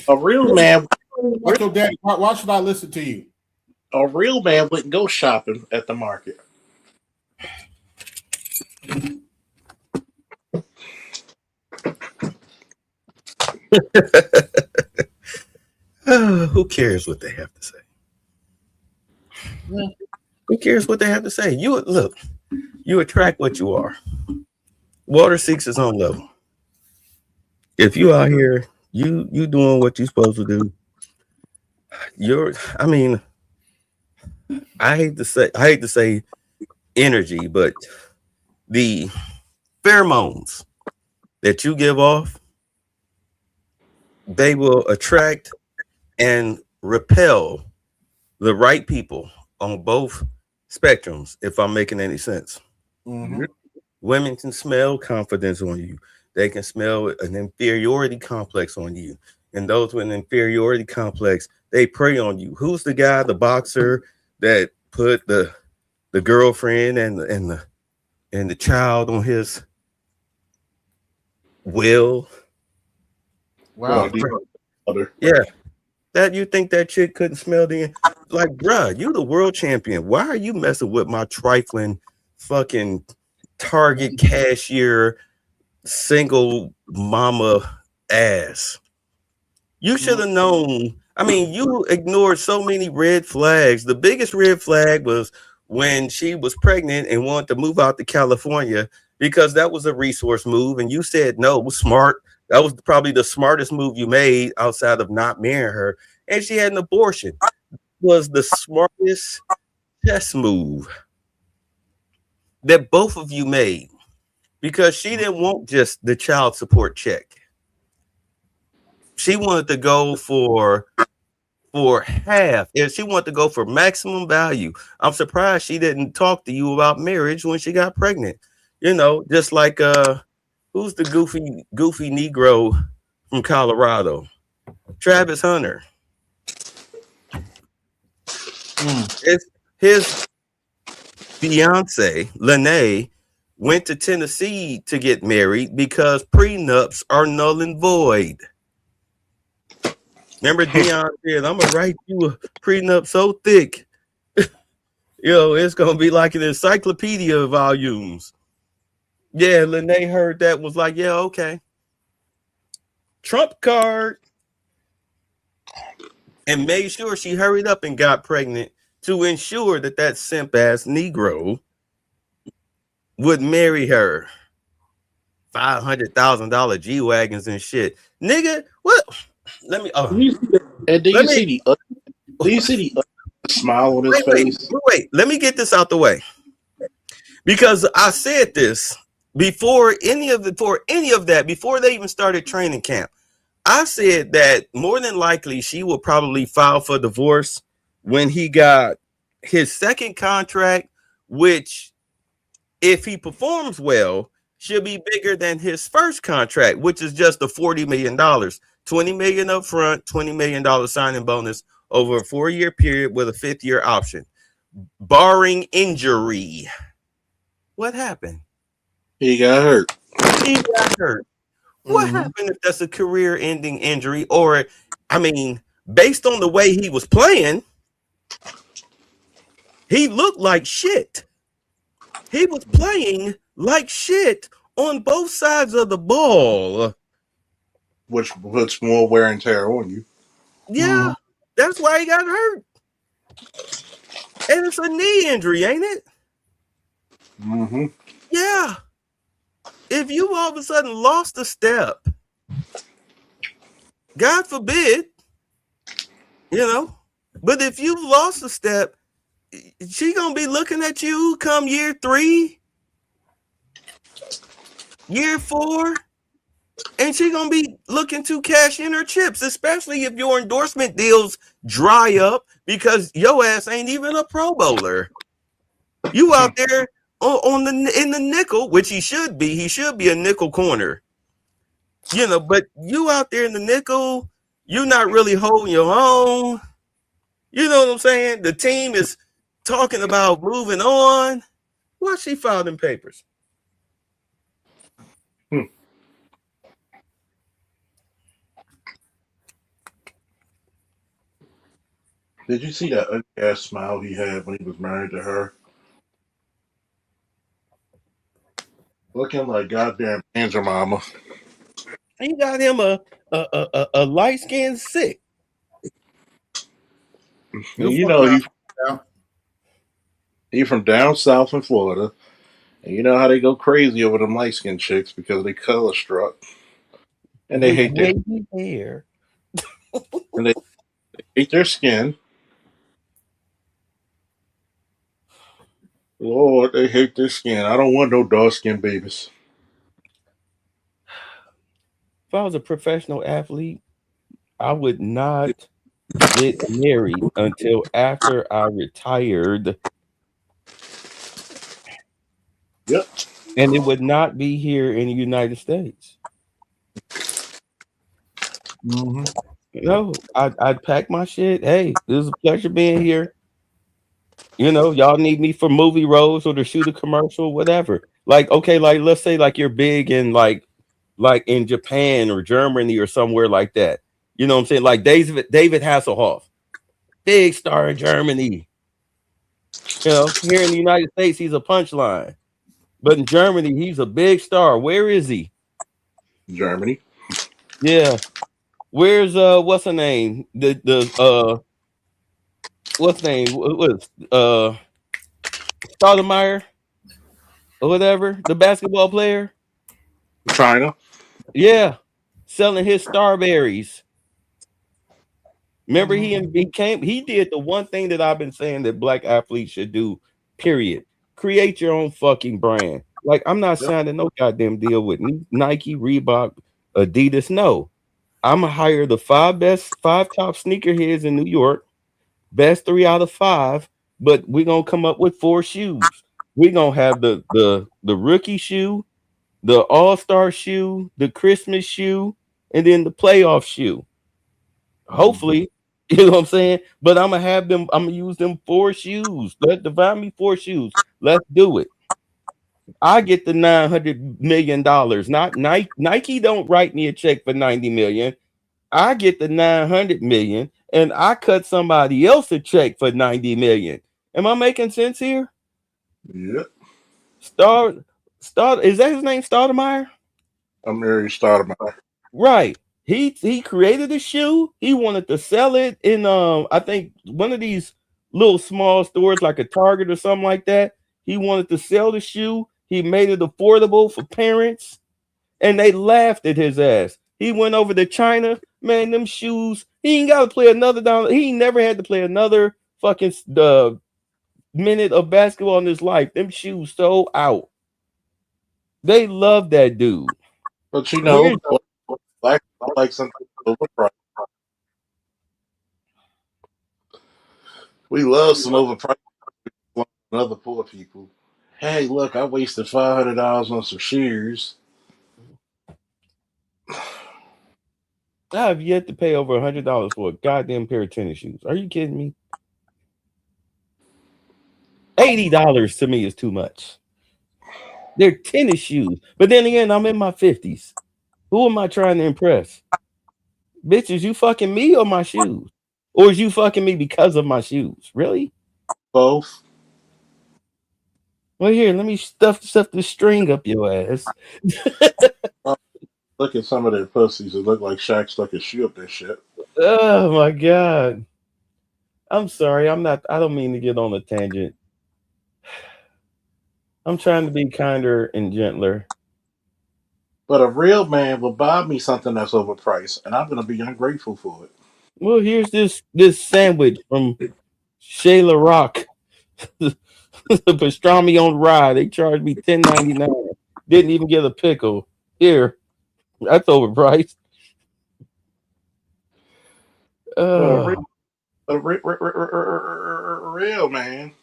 A real man. What's your daddy? Why should I listen to you? A real man wouldn't go shopping at the market. Who cares what they have to say? Yeah. Who cares what they have to say? You look, you attract what you are. Water seeks its own level. If you out here, you doing what you're supposed to do. I hate to say energy, but the pheromones that you give off, they will attract and repel the right people on both spectrums, if I'm making any sense. Mm-hmm. Women can smell confidence on you. They can smell an inferiority complex on you. And those with an inferiority complex, they prey on you. Who's the guy, the boxer that put the girlfriend and the child on his will? Wow. Yeah. That you think that chick couldn't smell like, bruh, you the world champion. Why are you messing with my trifling fucking Target cashier single mama ass? You should have known. I mean, you ignored so many red flags. The biggest red flag was when she was pregnant and wanted to move out to California because that was a resource move. And you said no, it was smart. That was probably the smartest move you made outside of not marrying her. And she had an abortion. It was the smartest chess move that both of you made because she didn't want just the child support check. She wanted to go for half. If she wanted to go for maximum value, I'm surprised she didn't talk to you about marriage when she got pregnant. You know, just like who's the goofy Negro from Colorado? Travis Hunter. His fiance, Lene, went to Tennessee to get married because prenups are null and void. Remember Deion said, I'm going to write you a prenup so thick, it's going to be like an encyclopedia of volumes. Yeah, Lene heard that, was like, yeah, okay. Trump card. And made sure she hurried up and got pregnant to ensure that simp-ass Negro would marry her. $500,000 G-Wagons and shit. Nigga, what? Let me... Do you see the Smile on his face. Wait. Let me get this out the way. Because I said this before any of that, before they even started training camp. I said that more than likely she will probably file for divorce when he got his second contract, which, if he performs well, should be bigger than his first contract, which is just the $40 million. $20 million up front, $20 million signing bonus over a 4-year period with a 5th-year option, barring injury. What happened? He got hurt. What happened if that's a career-ending injury? Or, I mean, based on the way he was playing, he looked like shit. He was playing like shit on both sides of the ball. Which puts more wear and tear on you. Yeah, that's why he got hurt. And it's a knee injury, ain't it? Mm-hmm. Yeah. If you all of a sudden lost a step, God forbid, but if you've lost a step, she gonna be looking at you come year 3, year 4, and she gonna be looking to cash in her chips, especially if your endorsement deals dry up because your ass ain't even a Pro Bowler. You out there in the nickel, which he should be. He should be a nickel corner, But you out there in the nickel, you're not really holding your own. You know what I'm saying? The team is talking about moving on. Why she filed them papers? Did you see that ugly ass smile he had when he was married to her? Looking like goddamn Angel Mama. He got him a light skinned sick. He from down south in Florida, and you know how they go crazy over them light skinned chicks because they color struck, and they hate their hair, and they hate their skin. Lord, they hate their skin. I don't want no dark skinned babies. If I was a professional athlete, I would not get married until after I retired. Yep. And it would not be here in the United States. Mm-hmm. I'd pack my shit. Hey, it was a pleasure being here. Y'all need me for movie roles or to shoot a commercial, whatever. Like, okay, like let's say like you're big in like in Japan or Germany or somewhere like that. You know what I'm saying? Like David Hasselhoff, big star in Germany. Here in the United States, he's a punchline. But in Germany, he's a big star. Where is he? Germany. Yeah. Where's what's her name? What's her name? What Stoudemire or whatever, the basketball player? China. Yeah. Selling his Starberries. Remember, he did the one thing that I've been saying that black athletes should do, period. Create your own fucking brand. Like, I'm not signing no goddamn deal with Nike, Reebok, Adidas. No. I'm going to hire the 5 top sneakerheads in New York, best 3 out of 5, but we're going to come up with 4 shoes. We're going to have the rookie shoe, the all-star shoe, the Christmas shoe, and then the playoff shoe. Hopefully, you know what I'm saying? But I'm going to use them 4 shoes. Divide me 4 shoes. Let's do it. I get the $900 million. Not Nike don't write me a check for $90 million. I get the $900 million and I cut somebody else a check for $90 million. Am I making sense here? Yep. Is that his name, Stoudemire? I'm Mary Stoudemire. Right. He created a shoe. He wanted to sell it in I think one of these little small stores like a Target or something like that. He wanted to sell the shoe. He made it affordable for parents, and they laughed at his ass. He went over to China. Man, them shoes, he ain't got to play another down. He never had to play another fucking the minute of basketball in his life. Them shoes so out. They love that dude. But you Where's know, black like something overpriced. We love some overpriced and other poor people. Hey, look, I wasted $500 on some shoes. I have yet to pay over $100 for a goddamn pair of tennis shoes. Are you kidding me? $80 to me is too much. They're tennis shoes. But then again, I'm in my 50s. Who am I trying to impress? Bitch, is you fucking me or my shoes? Or is you fucking me because of my shoes? Really? Both. Well, here, let me stuff the string up your ass. Look at some of their pussies. It look like Shaq stuck his shoe up their shit. Oh my god. I'm sorry. I don't mean to get on a tangent. I'm trying to be kinder and gentler. But a real man will buy me something that's overpriced, and I'm going to be ungrateful for it. Well, here's this sandwich from Shayla Rock. The pastrami on rye. They charged me $10.99. Didn't even get a pickle. Here. That's overpriced. But a real man,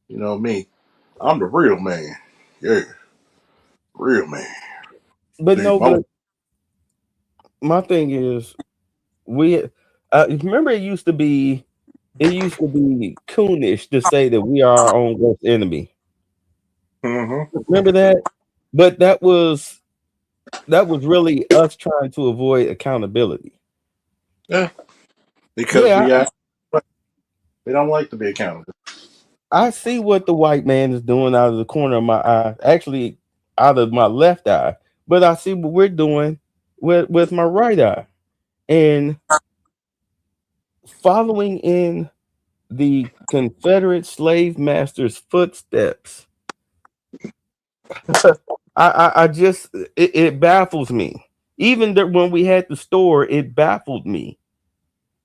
you know me, I'm the real man. Yeah, real man. But Dude, no, but my thing is, we remember it used to be coonish to say that we are our own worst enemy. Remember that? But that was really us trying to avoid accountability. Yeah, because we don't like to be accountable. I see what the white man is doing out of the corner of my eye, actually out of my left eye, but I see what we're doing with my right eye. And following in the Confederate slave master's footsteps, I just it baffles me. Even when we had the store, it baffled me.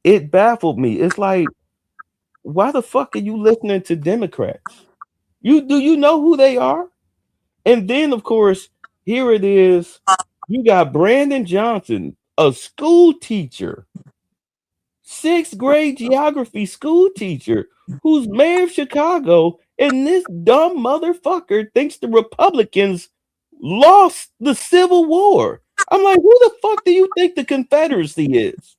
It baffled me. It's like, why the fuck are you listening to Democrats? Do you know who they are? And then, of course, here it is. You got Brandon Johnson, a school teacher, 6th grade geography school teacher, who's mayor of Chicago, and this dumb motherfucker thinks the Republicans lost the Civil War. I'm like, who the fuck do you think the Confederacy is?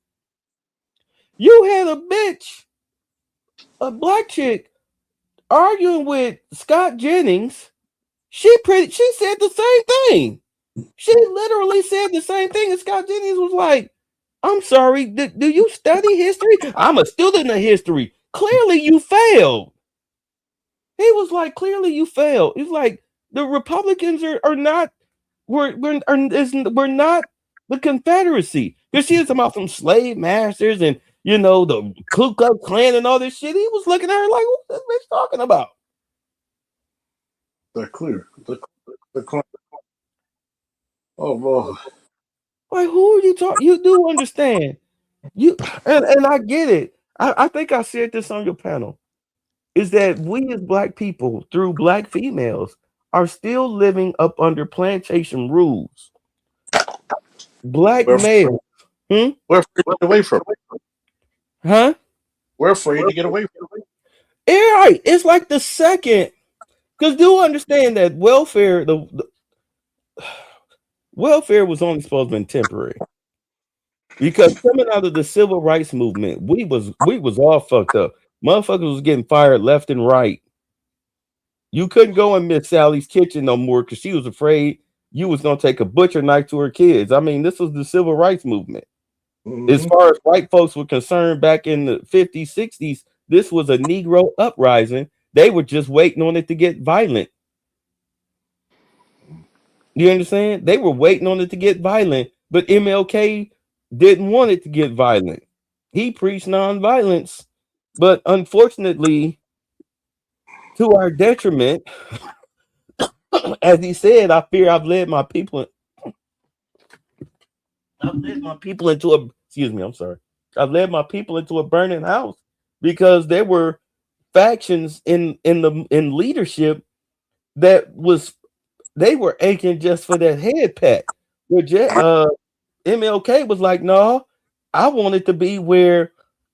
You had a bitch, a black chick, arguing with Scott Jennings. She said the same thing. She literally said the same thing. And Scott Jennings was like, I'm sorry, do you study history? I'm a student of history. Clearly you failed. He was like, clearly you failed. He's like, the Republicans are not, we're not the Confederacy. Because she was about some slave masters and, you know, the Ku Klux Klan and all this shit. He was looking at her like, what's this bitch talking about? They're clear. Oh, Lord. Like, who are you talking? You do understand. And I get it. I think I said this on your panel. Is that we as black people, through black females, are still living up under plantation rules. Black males. We're afraid to get away from it. Huh? We're afraid to get away from it. Yeah, right. It's like the second. Because do understand that welfare, the welfare was only supposed to be temporary. Because coming out of the civil rights movement, we was all fucked up. Motherfuckers was getting fired left and right. You couldn't go in Miss Sally's kitchen no more because she was afraid you was gonna take a butcher knife to her kids. I mean, this was the civil rights movement. As far as white folks were concerned back in the 50s, 60s, this was a Negro uprising. They were just waiting on it to get violent. You understand? They were waiting on it to get violent, but MLK didn't want it to get violent. He preached nonviolence, but unfortunately, to our detriment, as he said, I fear I've led my people into a, excuse me, I'm sorry. I led my people into a burning house because there were factions in leadership that was they were aching just for that head pat. Where MLK was like, no, I want it to be where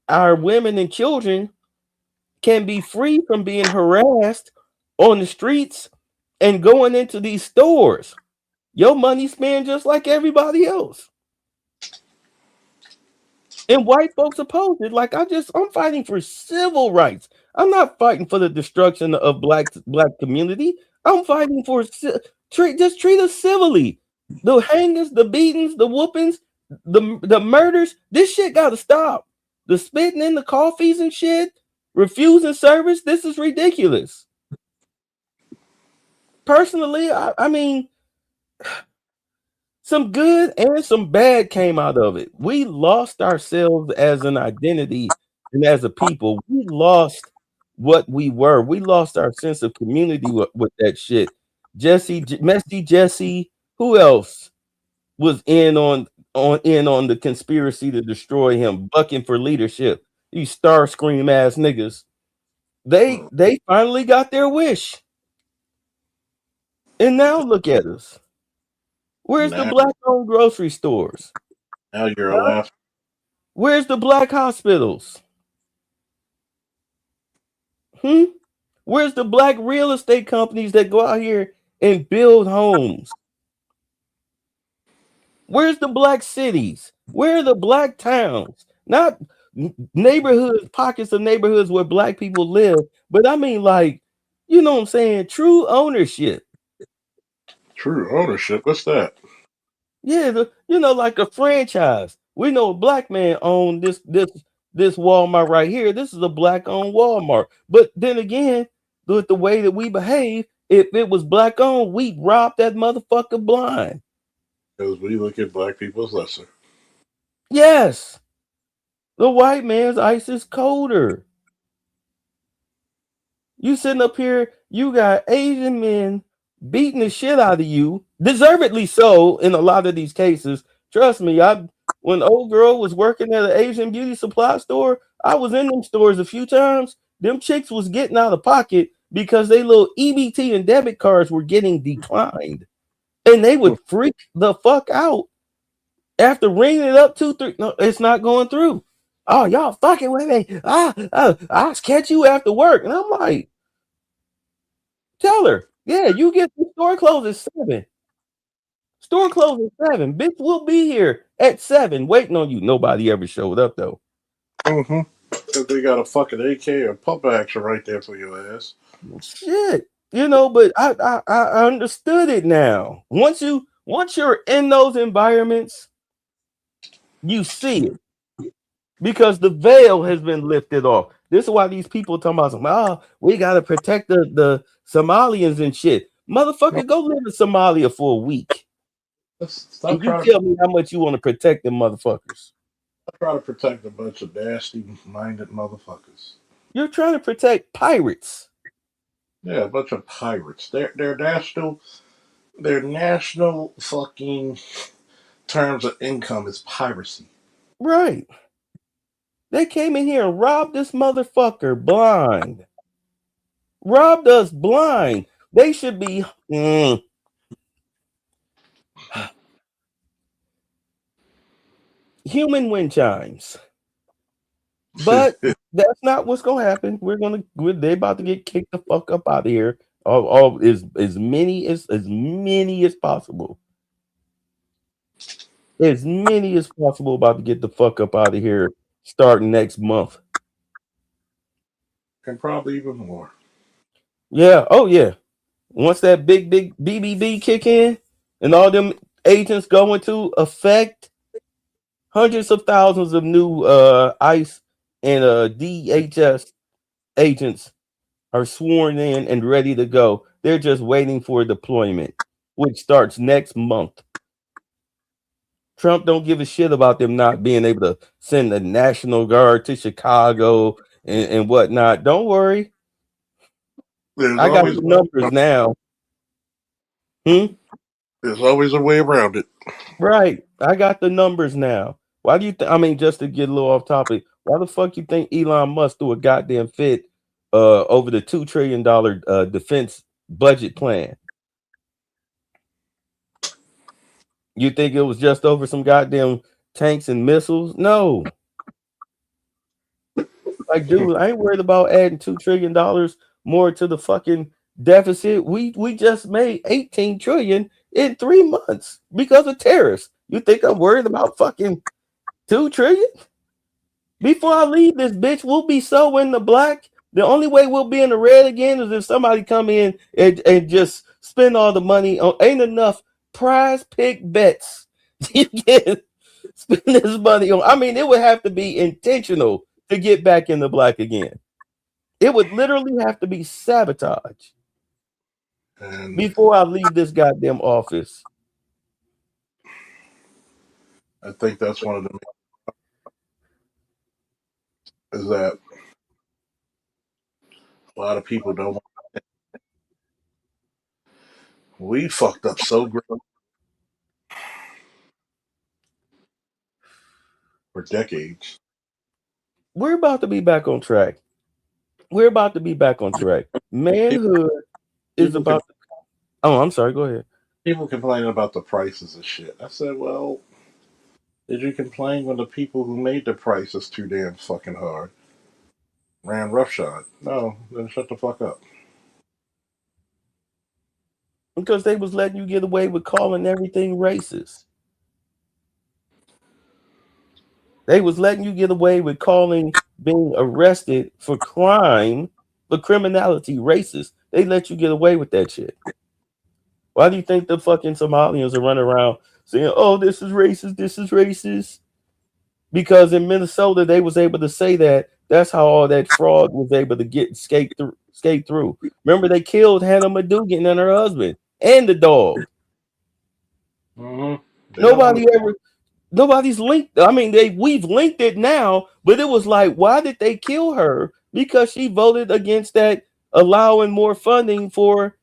our women and children can be free from being harassed on the streets and going into these stores. Your money spent just like everybody else. And white folks oppose it. Like I'm fighting for civil rights. I'm not fighting for the destruction of black community. I'm fighting for just treat us civilly. The hangings, the beatings, the whoopings, the murders. This shit got to stop. The spitting in the coffees and shit, refusing service. This is ridiculous. Personally, I mean, some good and some bad came out of it. We lost ourselves as an identity and as a people. We lost what we were. We lost our sense of community with that shit. Messy Jesse, who else was in on the conspiracy to destroy him, bucking for leadership? These star scream ass niggas. They finally got their wish. And now look at us. Where's the black-owned grocery stores? Now you're laughing. Where's the black hospitals? Where's the black real estate companies that go out here and build homes? Where's the black cities? Where are the black towns? Not neighborhoods, pockets of neighborhoods where black people live, but I mean, like, you know what I'm saying? True ownership. True ownership? What's that? Yeah, like a franchise. We know a black man owned this Walmart right here. This is a black-owned Walmart. But then again, with the way that we behave, if it was black-owned, we'd rob that motherfucker blind. Because we look at black people as lesser. Yes. The white man's ice is colder. You sitting up here, you got Asian men beating the shit out of you, deservedly so in a lot of these cases. Trust me, when old girl was working at an Asian beauty supply store, I was in them stores a few times. Them chicks was getting out of pocket because they little EBT and debit cards were getting declined. And they would freak the fuck out after ringing it up 2-3. No, it's not going through. Oh, y'all fucking with me. I'll catch you after work. And I'm like, tell her, yeah, you get the store closed at 7. Store closed at 7. Bitch, we'll be here at 7 waiting on you. Nobody ever showed up, though. Because they got a fucking AK or pump action right there for your ass. Shit. But I understood it now. Once you're in those environments, you see it. Because the veil has been lifted off. This is why these people talking about we gotta protect the Somalians and shit. Motherfucker, go live in Somalia for a week. And you tell me how much you want to protect them motherfuckers. I try to protect a bunch of nasty-minded motherfuckers. You're trying to protect pirates. Yeah, a bunch of pirates. Their national fucking terms of income is piracy. Right. They came in here and robbed this motherfucker blind. Robbed us blind. They should be human wind chimes. But that's not what's gonna happen. They're about to get kicked the fuck up out of here. All as many as possible. As many as possible about to get the fuck up out of here starting next month. And probably even more. Yeah, oh yeah. Once that big BBB kick in and all them agents go into effect, hundreds of thousands of new ICE and DHS agents are sworn in and ready to go. They're just waiting for deployment, which starts next month. Trump don't give a shit about them not being able to send the National Guard to Chicago and whatnot. Don't worry. I got the numbers now. There's always a way around it. Right. I got the numbers now. Why do you think? I mean, just to get a little off topic, why the fuck you think Elon Musk threw a goddamn fit over the $2 trillion defense budget plan? You think it was just over some goddamn tanks and missiles? No. Like, dude, I ain't worried about adding $2 trillion more to the fucking deficit. We just made 18 trillion in 3 months because of tariffs. You think I'm worried about fucking 2 trillion? Before I leave this bitch, we'll be so in the black. The only way we'll be in the red again is if somebody come in and just spend all the money on ain't enough prize pick bets. You can spend this money on. I mean, it would have to be intentional to get back in the black again. It would literally have to be sabotage And before I leave this goddamn office. I think that's one of the is that a lot of people don't. We fucked up so great for decades. We're about to be back on track. We're about to be back on track. Manhood is People about to. Oh, I'm sorry. Go ahead. People complaining about the prices of shit. I said, well, did you complain when the people who made the prices too damn fucking hard ran roughshod? No, then shut the fuck up. Because they was letting you get away with calling everything racist. They was letting you get away with calling being arrested for crime, for criminality racist. They let you get away with that shit. Why do you think the fucking Somalians are running around saying, oh, this is racist, this is racist? Because in Minnesota, they was able to say that. That's how all that fraud was able to skate through. Remember, they killed Hannah Madugan and her husband and the dog. Mm-hmm. Nobody's linked. I mean, we've linked it now, but it was like, why did they kill her? Because she voted against that allowing more funding for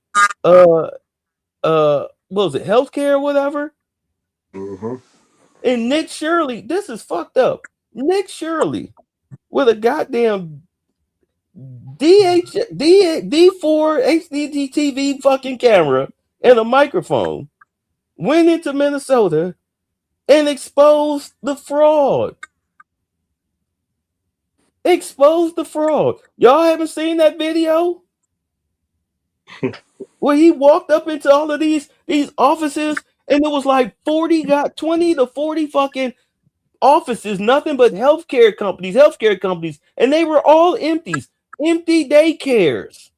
what was it, healthcare or whatever? Mm-hmm. And Nick Shirley, this is fucked up. Nick Shirley with a goddamn D4 HDD TV fucking camera and a microphone went into Minnesota and exposed the fraud. Exposed the fraud. Y'all haven't seen that video? Where he walked up into all of these offices and it was like 20 to 40 fucking offices, nothing but healthcare companies, and they were all empty daycares.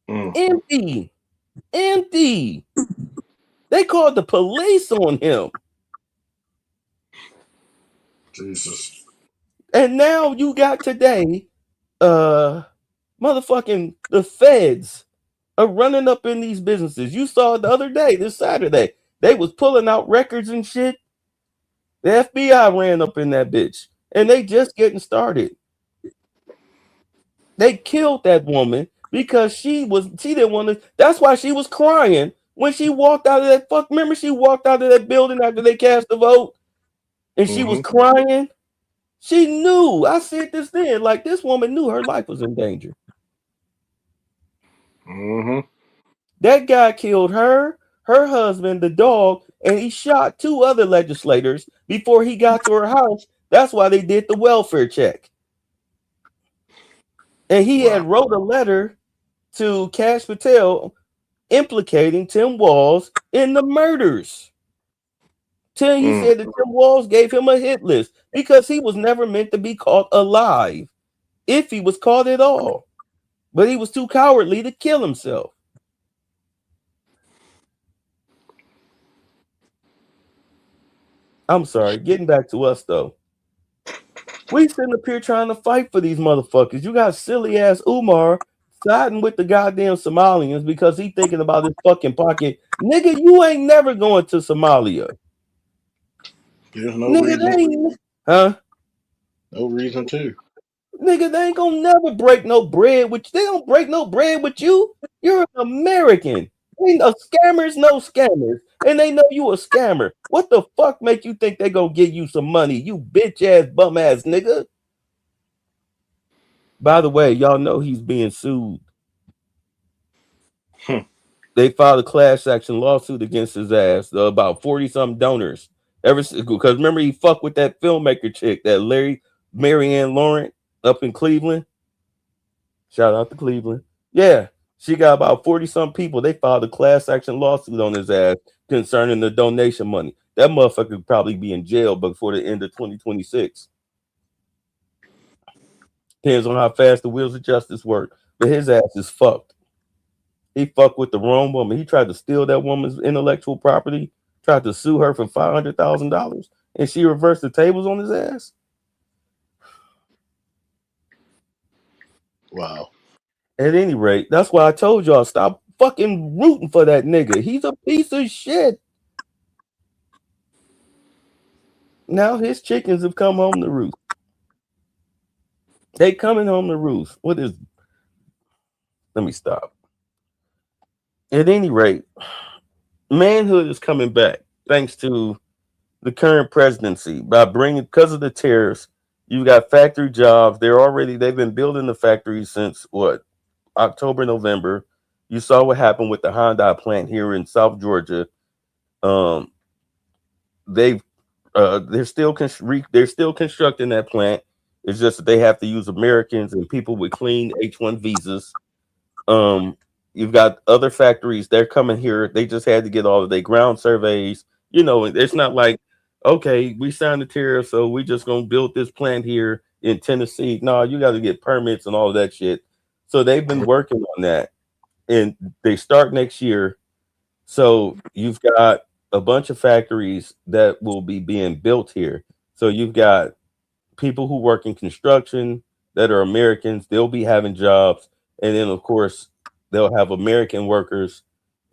Empty. They called the police on him. Jesus. And now you got today, motherfucking the feds are running up in these businesses. You saw the other day, this Saturday, they was pulling out records and shit. The FBI ran up in that bitch, and they just getting started. They killed that woman because she didn't want to. That's why she was crying when she walked out of that Remember, she walked out of that building after they cast the vote, and she was crying. She knew. I said this then. Like, this woman knew her life was in danger. That guy killed her husband, the dog, and he shot 2 other legislators before he got to her house. That's why they did the welfare check. And he had wrote a letter to Kash Patel implicating Tim Walz in the murders. He said that Tim Walz gave him a hit list because he was never meant to be caught alive, if he was caught at all. But he was too cowardly to kill himself. I'm sorry, getting back to us though. We sitting up here trying to fight for these motherfuckers. You got silly ass Umar siding with the goddamn Somalians because he thinking about his fucking pocket. Nigga, you ain't never going to Somalia. There's no reason. No reason to. Nigga, they ain't gonna never break no bread with you. They don't break no bread with you. You're an American. Ain't no scammers, no scammers. and they know you a scammer. What the fuck make you think they gonna give you some money? You bitch ass bum ass nigga. By the way, y'all know he's being sued. Hmm. They filed a class action lawsuit against his ass. About 40 something donors. Because remember he fucked with that filmmaker chick, that Marianne Laurent up in Cleveland. Shout out to Cleveland. Yeah, she got about 40 some people. They filed a class action lawsuit on his ass concerning the donation money. That motherfucker could probably be in jail before the end of 2026. Depends on how fast the wheels of justice work. But his ass is fucked. He fucked with the wrong woman. He tried to steal that woman's intellectual property, tried to sue her for $500,000, and she reversed the tables on his ass. Wow. At any rate, that's why I told y'all stop fucking rooting for that nigga. He's a piece of shit. Now his chickens have come home to roost. They coming home to roost. What is? Let me stop. At any rate, manhood is coming back thanks to the current presidency by bringing, because of the tariffs. You got factory jobs. They've been building the factories since what, October, November. You saw what happened with the Hyundai plant here in South Georgia. Um, they've they're still constructing that plant. It's just that they have to use Americans and people with clean H-1 visas. Um, you've got other factories. They're coming here. They just had to get all of their ground surveys. You know, it's not like, okay, we signed the tariff, so we just gonna build this plant here in Tennessee. No, you got to get permits and all of that shit. So they've been working on that, and they start next year. So you've got a bunch of factories that will be being built here. So you've got people who work in construction that are Americans. They'll be having jobs, and then of course they'll have American workers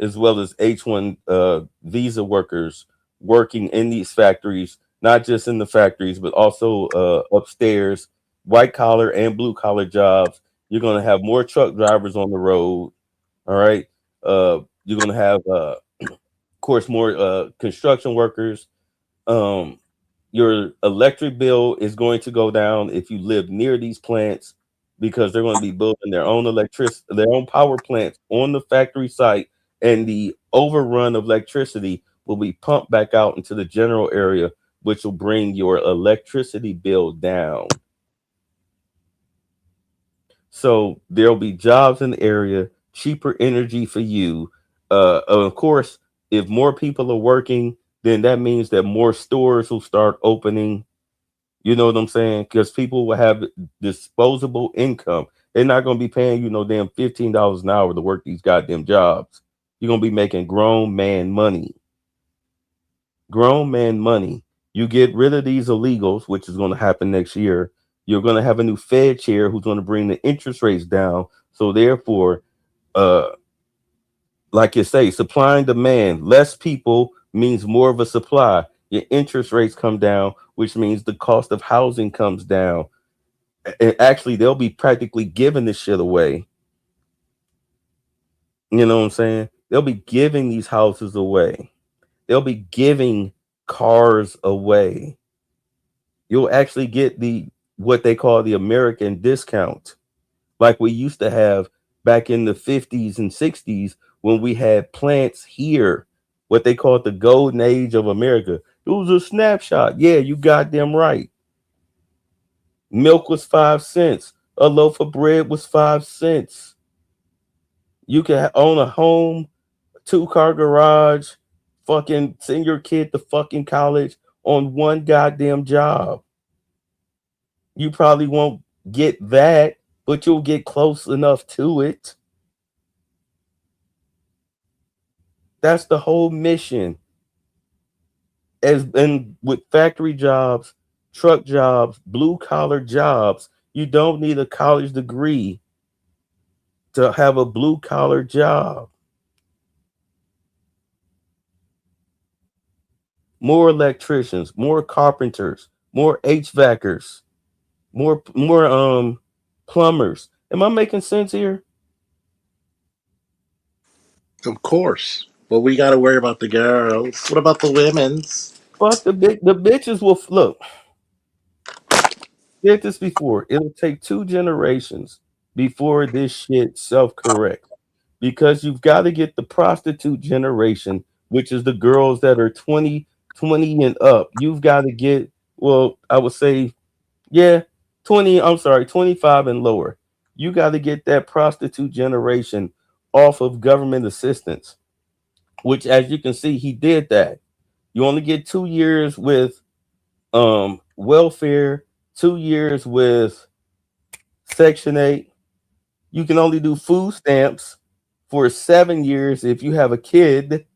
as well as H-1 visa workers working in these factories, not just in the factories, but also upstairs, white collar and blue collar jobs. You're going to have more truck drivers on the road. All right. You're going to have, of course, more construction workers. Um, your electric bill is going to go down if you live near these plants because they're going to be building their own power plants on the factory site, and the overrun of electricity will be pumped back out into the general area, which will bring your electricity bill down. So there'll be jobs in the area, cheaper energy for you. Of course, if more people are working, then that means that more stores will start opening. You know what I'm saying? Because people will have disposable income. They're not going to be paying you no damn $15 an hour to work these goddamn jobs. You're going to be making grown man money. Grown man money. You get rid of these illegals, which is going to happen next year. You're going to have a new Fed chair who's going to bring the interest rates down. So therefore, uh, like you say, supply and demand, less people means more of a supply. Your interest rates come down, which means the cost of housing comes down. And actually, they'll be practically giving this shit away. You know what I'm saying? They'll be giving these houses away. They'll be giving cars away. You'll actually get the what they call the American discount, like we used to have back in the 50s and 60s when we had plants here, what they called the golden age of America. It was a snapshot. Yeah, you got them right. Milk was 5 cents. A loaf of bread was 5 cents. You can own a home, 2-car garage, fucking send your kid to fucking college on one goddamn job. You probably won't get that, but you'll get close enough to it. That's the whole mission. And with factory jobs, truck jobs, blue collar jobs, you don't need a college degree to have a blue collar job. More electricians, more carpenters, more HVACers, more plumbers. Am I making sense here? Of course. But we got to worry about the girls. What about the women's? Fuck the bitches will look. Did this before. It'll take 2 generations before this shit self corrects because you've got to get the prostitute generation, which is the girls that are 20 and up. You've got to get, well, I would say, yeah, 20, I'm sorry, 25 and lower. You got to get that prostitute generation off of government assistance, which, as you can see, he did that. You only get 2 years with welfare, 2 years with Section 8. You can only do food stamps for 7 years if you have a kid,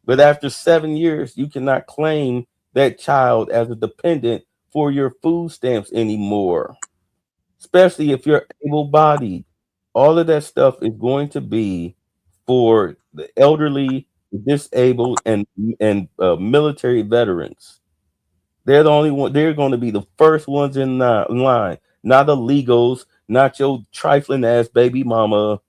but after 7 years, you cannot claim that child as a dependent for your food stamps anymore, especially if you're able bodied. All of that stuff is going to be for the elderly, disabled, and military veterans. They're the only one. They're going to be the first ones in line, not illegals, not your trifling ass baby mama.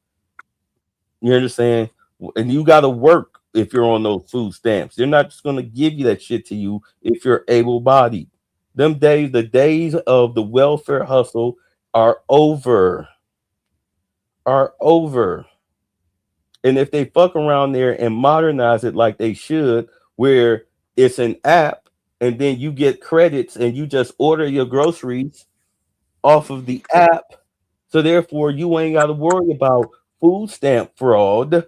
You understand? And you got to work if you're on those food stamps. They're not just going to give you that shit to you if you're able bodied. Them days, the days of the welfare hustle are over. Are over. And if they fuck around there and modernize it like they should, where it's an app and then you get credits and you just order your groceries off of the app. So therefore you ain't got to worry about food stamp fraud.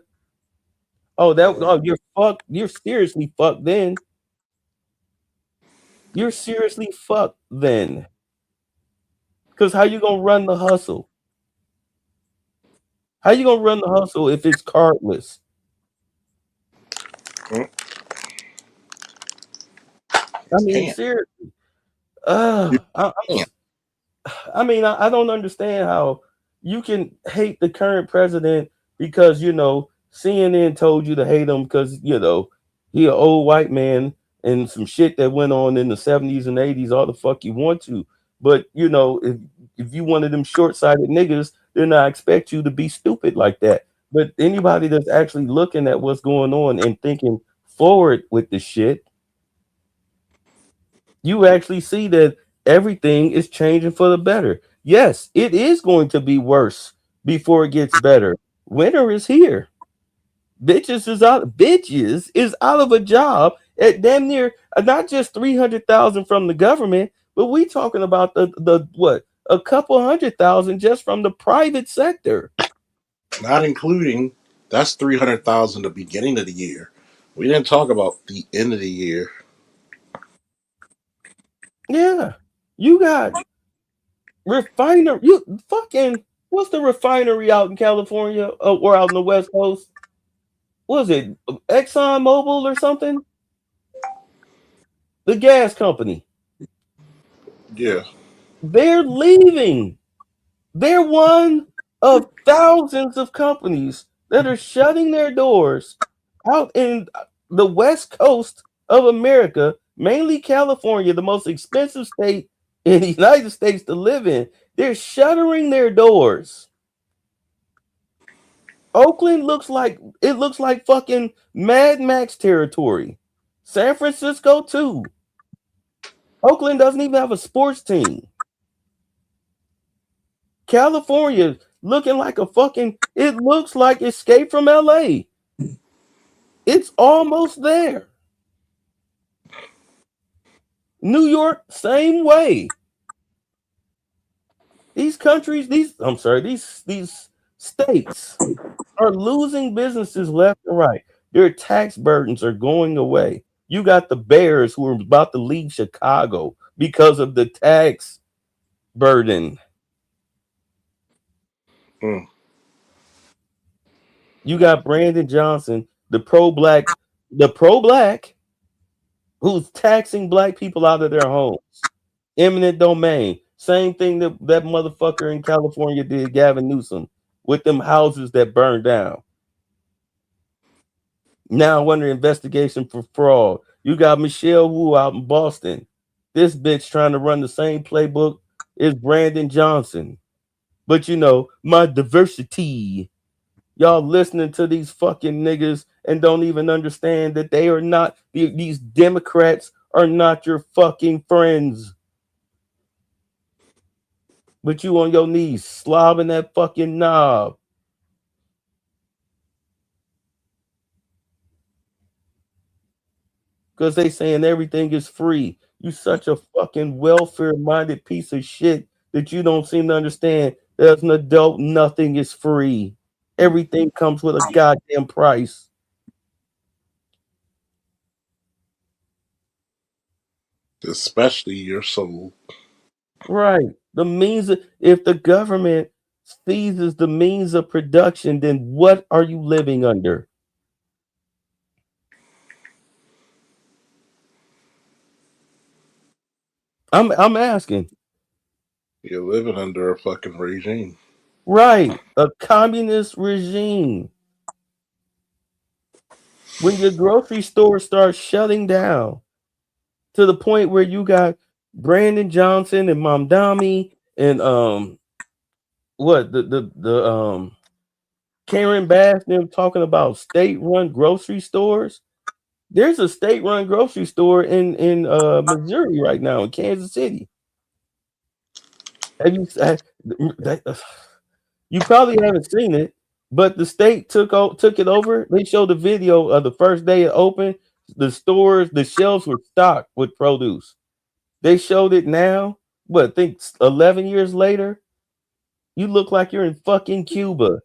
You're fucked. You're seriously fucked then. You're seriously fucked then. Cause how you gonna run the hustle? How you gonna run the hustle if it's cardless? Mm, I mean, can't. seriously. You I'm can't. I mean, I don't understand how you can hate the current president because CNN told you to hate him because he an old white man and some shit that went on in the 70s and 80s. All the fuck you want to, but if you one of them short sighted niggas, then I expect you to be stupid like that. But anybody that's actually looking at what's going on and thinking forward with the shit, you actually see that everything is changing for the better. Yes, it is going to be worse before it gets better. Winter is here. Bitches is out of a job at damn near not just 300,000 from the government, but we talking about the what, a couple 100,000 just from the private sector. Not including that's 300,000 the beginning of the year. We didn't talk about the end of the year. Yeah, you got refinery. You fucking what's the refinery out in California or out in the West Coast? Was it Exxon Mobil or something? The gas company. Yeah. They're leaving. They're one of thousands of companies that are shutting their doors out in the West Coast of America, mainly California, the most expensive state in the United States to live in. They're shuttering their doors. Oakland looks like fucking Mad Max territory. San Francisco too. Oakland doesn't even have a sports team. California looking like it looks like Escape from LA. It's almost there. New York, same way. These countries, these states are losing businesses left and right. Their tax burdens are going away. You got the Bears who are about to leave Chicago because of the tax burden. Mm. You got Brandon Johnson, the pro black who's taxing black people out of their homes. Eminent domain. Same thing that motherfucker in California did, Gavin Newsom, with them houses that burned down. Now under investigation for fraud. You got Michelle Wu out in Boston. This bitch trying to run the same playbook as Brandon Johnson. But my diversity. Y'all listening to these fucking niggas and don't even understand that they are not, these Democrats are not your fucking friends. But you on your knees slobbing that fucking knob. Because they saying everything is free. You such a fucking welfare-minded piece of shit that you don't seem to understand that as an adult, nothing is free. Everything comes with a goddamn price. Especially your soul. Right. The means of, if the government seizes the means of production, then what are you living under? I'm asking. You're living under a fucking regime. Right. A communist regime. When your grocery store starts shutting down to the point where you got Brandon Johnson and Mamdani and what the Karen Bass them talking about state-run grocery stores. There's a state-run grocery store in Missouri right now in Kansas City. Have you you probably haven't seen it, but the state took it over. They showed the video of the first day it opened. The stores, the shelves were stocked with produce. They showed it now. What, I think 11 years later? You look like you're in fucking Cuba.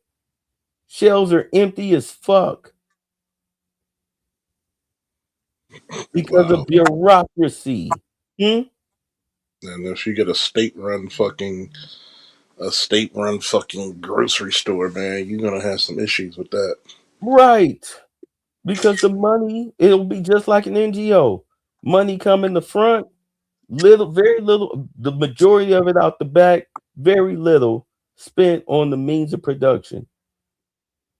Shelves are empty as fuck because Wow. of bureaucracy. Hmm? And if you get a state run fucking grocery store, man, you're gonna have some issues with that. Right. Because the money, it'll be just like an NGO. Money come in the front, little, very little, the majority of it out the back, very little spent on the means of production.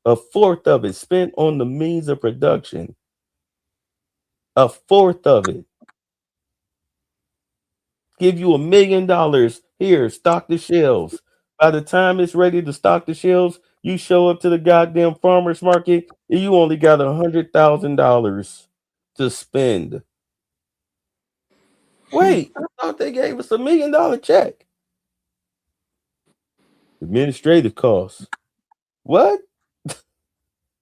A fourth of it spent on the means of production. A fourth of it. Give you $1 million. Here, stock the shelves. By the time it's ready to stock the shelves, you show up to the goddamn farmer's market and you only got $100,000 to spend. Wait, I thought they gave us $1 million check. Administrative costs. What?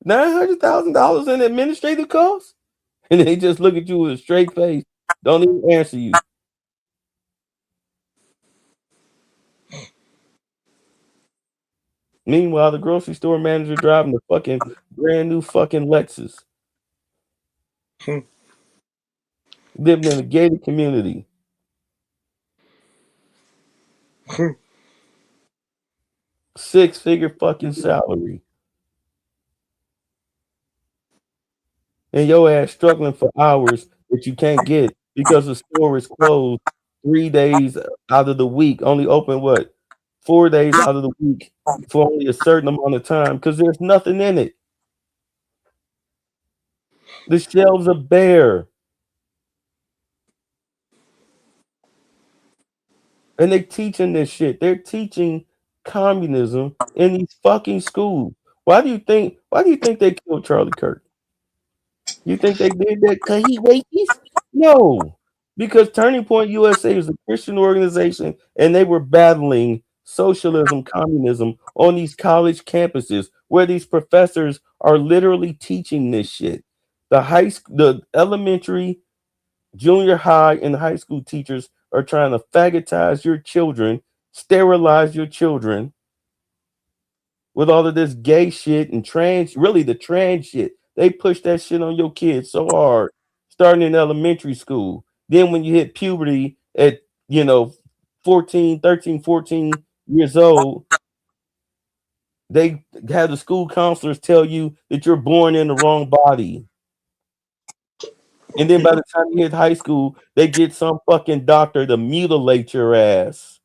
$900,000 in administrative costs? And they just look at you with a straight face. Don't even answer you. Meanwhile, the grocery store manager driving the fucking brand new fucking Lexus. Living in a gated community. 6-figure fucking salary. And your ass struggling for hours that you can't get because the store is closed 3 days out of the week. Only open what? 4 days out of the week for only a certain amount of time because there's nothing in it. The shelves are bare. And they're teaching this shit. They're teaching communism in these fucking schools. Why do you think they killed Charlie Kirk? You think they did that because he racist? No. Because Turning Point USA is a Christian organization and they were battling socialism, communism on these college campuses where these professors are literally teaching this shit. The elementary, junior high, and high school teachers are trying to fagotize your children, sterilize your children with all of this gay shit and really the trans shit. They push that shit on your kids so hard, starting in elementary school. Then when you hit puberty at, you know, 14, 13, 14 years old, they have the school counselors tell you that you're born in the wrong body. And then by the time you hit high school, they get some fucking doctor to mutilate your ass.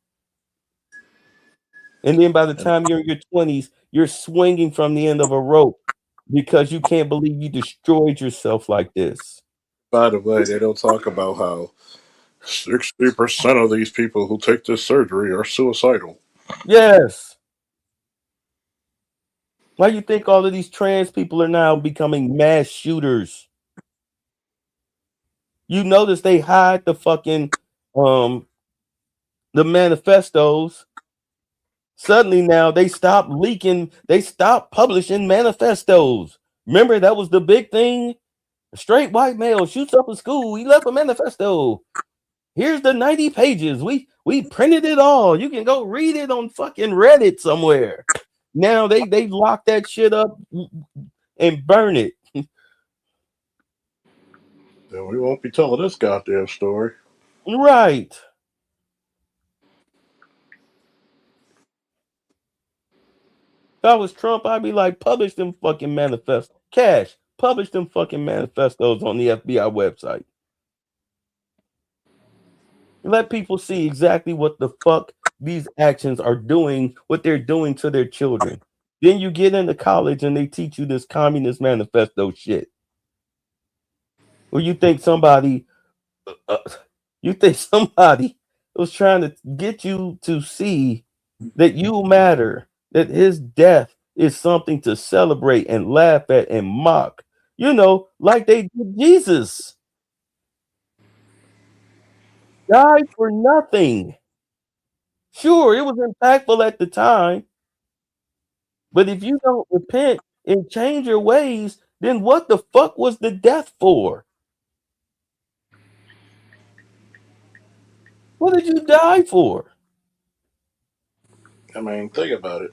And then by the And time you're in your 20s, you're swinging from the end of a rope because you can't believe you destroyed yourself like this. by the way, they don't talk about how 60% of these people who take this surgery are suicidal. Yes. Why you think all of these trans people are now becoming mass shooters? You notice they hide the fucking um the manifestos. Suddenly now they stop leaking, they stop publishing manifestos. Remember that was the big thing? A straight white male shoots up a school. He left a manifesto. Here's the 90 pages. We printed it all. You can go read it on fucking Reddit somewhere. Now they lock that shit up and burn it. Then we won't be telling this goddamn story. Right. If I was Trump, I'd be like, publish them fucking manifestos. Cash, publish them fucking manifestos on the FBI website. Let people see exactly what the fuck these actions are doing, what they're doing to their children. Then you get into college and they teach you this communist manifesto shit. Or uh, you think somebody was trying to get you to see that you matter, that his death is something to celebrate and laugh at and mock, like they did Jesus. Died for nothing. Sure, it was impactful at the time, but if you don't repent and change your ways, then what the fuck was the death for? What did you die for? I mean, think about it.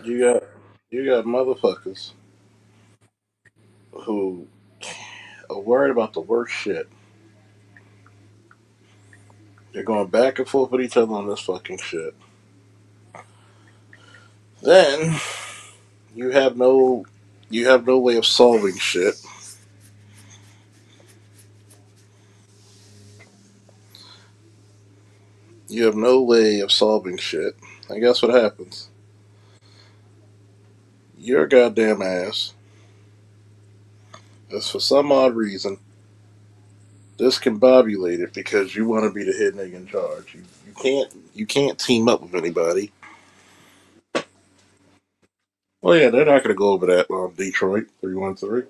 You got you got motherfuckers who are worried about the worst shit. They're going back and forth with each other on this fucking shit. Then you have no you have no way of solving shit. You have no way of solving shit. And guess what happens? Your goddamn ass is for some odd reason discombobulated because you want to be the head nigga in charge. You can't team up with anybody. Well, yeah, they're not going to go over that on Detroit 313.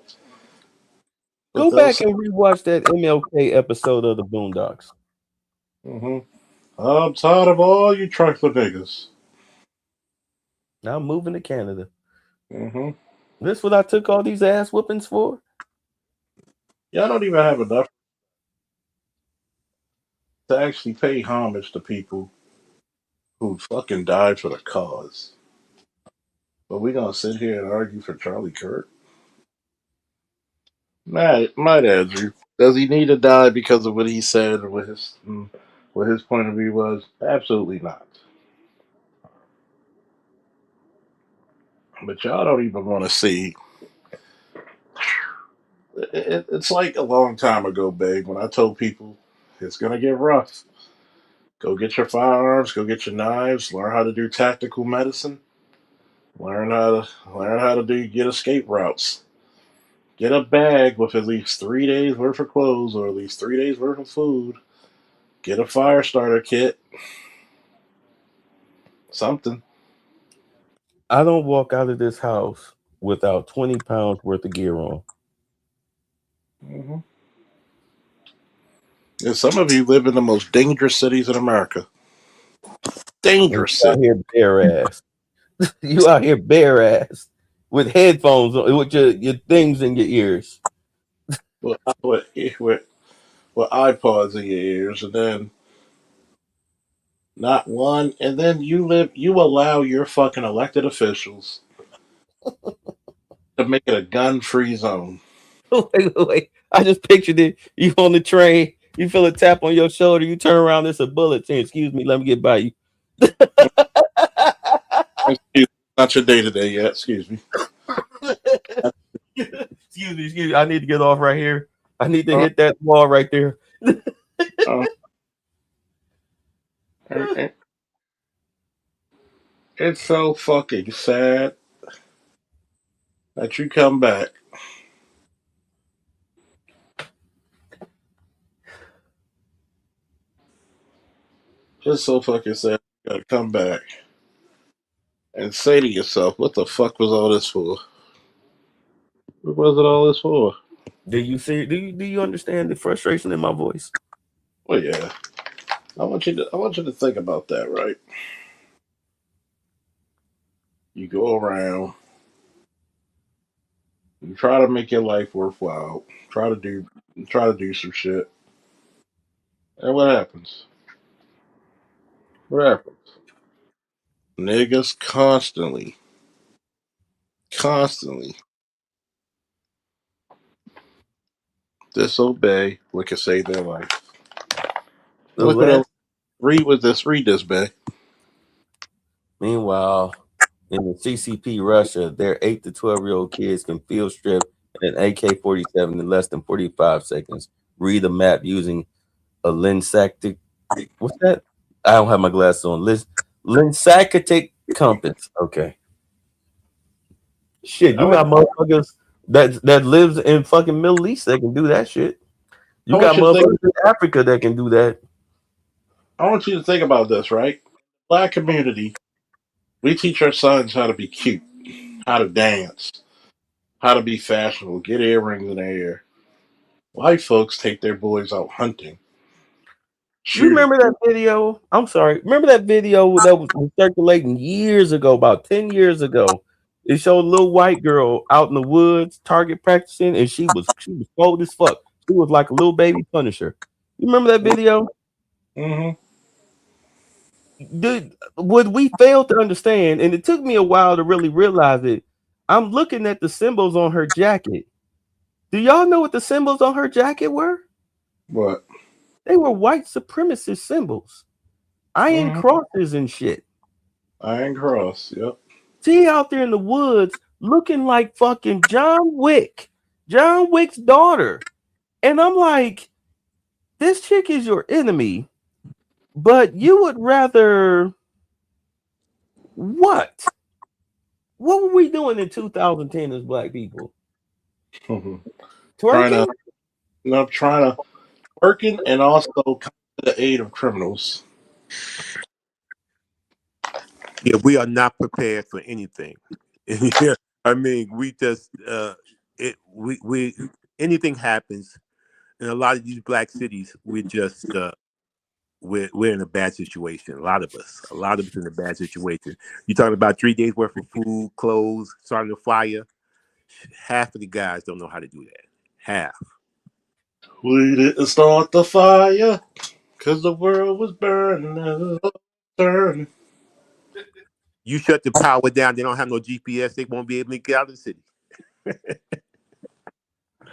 But Go they'll back say, and rewatch that MLK episode of the Boondocks. mm-hmm, I'm tired of all you trifling niggas. Now I'm moving to Canada. Mm-hmm. This what I took all these ass whoopings for? Y'all don't even have enough to actually pay homage to people who fucking died for the cause. But we gonna sit here and argue for Charlie Kirk? Might Andrew. Does he need to die because of what he said or what his point of view was? Absolutely not. But y'all don't even want to see. It's like a long time ago, Big, when I told people it's gonna get rough. Go get your firearms, go get your knives, learn how to do tactical medicine, learn how to get escape routes. Get a bag with at least 3 days worth of clothes or at least 3 days worth of food. Get a fire starter kit. Something. I don't walk out of this house without 20 pounds worth of gear on. Hmm. And some of you live in the most dangerous cities in America. And Dangerous you city. out here bare ass. You out here bare ass with headphones on, with your things in your ears. With iPods in your ears, and then not one, and then you allow your fucking elected officials to make it a gun-free zone. Wait. I just pictured it. You on the train, you feel a tap on your shoulder, you turn around, it's a bullet saying, "Excuse me, let me get by you." Excuse me, not your day today yet. Excuse me. Excuse me. I need to get off right here. I need to Uh, hit that wall right there. uh, and it's so fucking sad that you come back. Just so fucking sad. You gotta come back and say to yourself, "What the fuck was all this for? What was it all this for?" Do you see? Do you understand the frustration in my voice? Well, yeah. I want you to think about that, right? You go around, you try to make your life worthwhile, try to do some shit, and what happens? What happens? Niggas constantly disobey what can save their life. The Look what last. else. Read this, Bay. Meanwhile, in the CCP Russia, their 8 to 12-year-old kids can field strip an AK-47 in less than 45 seconds. Read a map using a Linsactic. What's that? I don't have my glasses on. Linsactic compass. Okay. Shit, I you want, got motherfuckers that lives in fucking Middle East that can do that shit. I You got want you to think. motherfuckers in Africa that can do that. I want you to think about this, right? Black community, we teach our sons how to be cute, how to dance, how to be fashionable, get earrings in their hair. White folks take their boys out hunting, You shooting. remember that video? I'm sorry. Remember that video that was circulating years ago, about 10 years ago? It showed a little white girl out in the woods, target practicing, and she was cold as fuck. She was like a little baby Punisher. You remember that video? Mm-hmm. Dude, what we failed to understand, and it took me a while to really realize it. I'm looking at the symbols on her jacket. Do y'all know what the symbols on her jacket were? What? They were white supremacist symbols, iron Mm-hmm. crosses and shit. Iron Cross. Yep. She out there in the woods looking like fucking John Wick's daughter. And I'm like, this chick is your enemy, but you would rather what? What were we doing in 2010 as black people? trying Twerking? to, trying to working and also come to the aid of criminals. Yeah, we are not prepared for anything. Yeah, I mean, we just we anything happens in a lot of these black cities. We're just we're in a bad situation. A lot of us in a bad situation. You're talking about 3 days worth of food, clothes, starting a fire. Half of the guys don't know how to do that. Half. We didn't start the fire because the world was burning and the turning. You shut the power down, they don't have no GPS. They won't be able to get out of the city.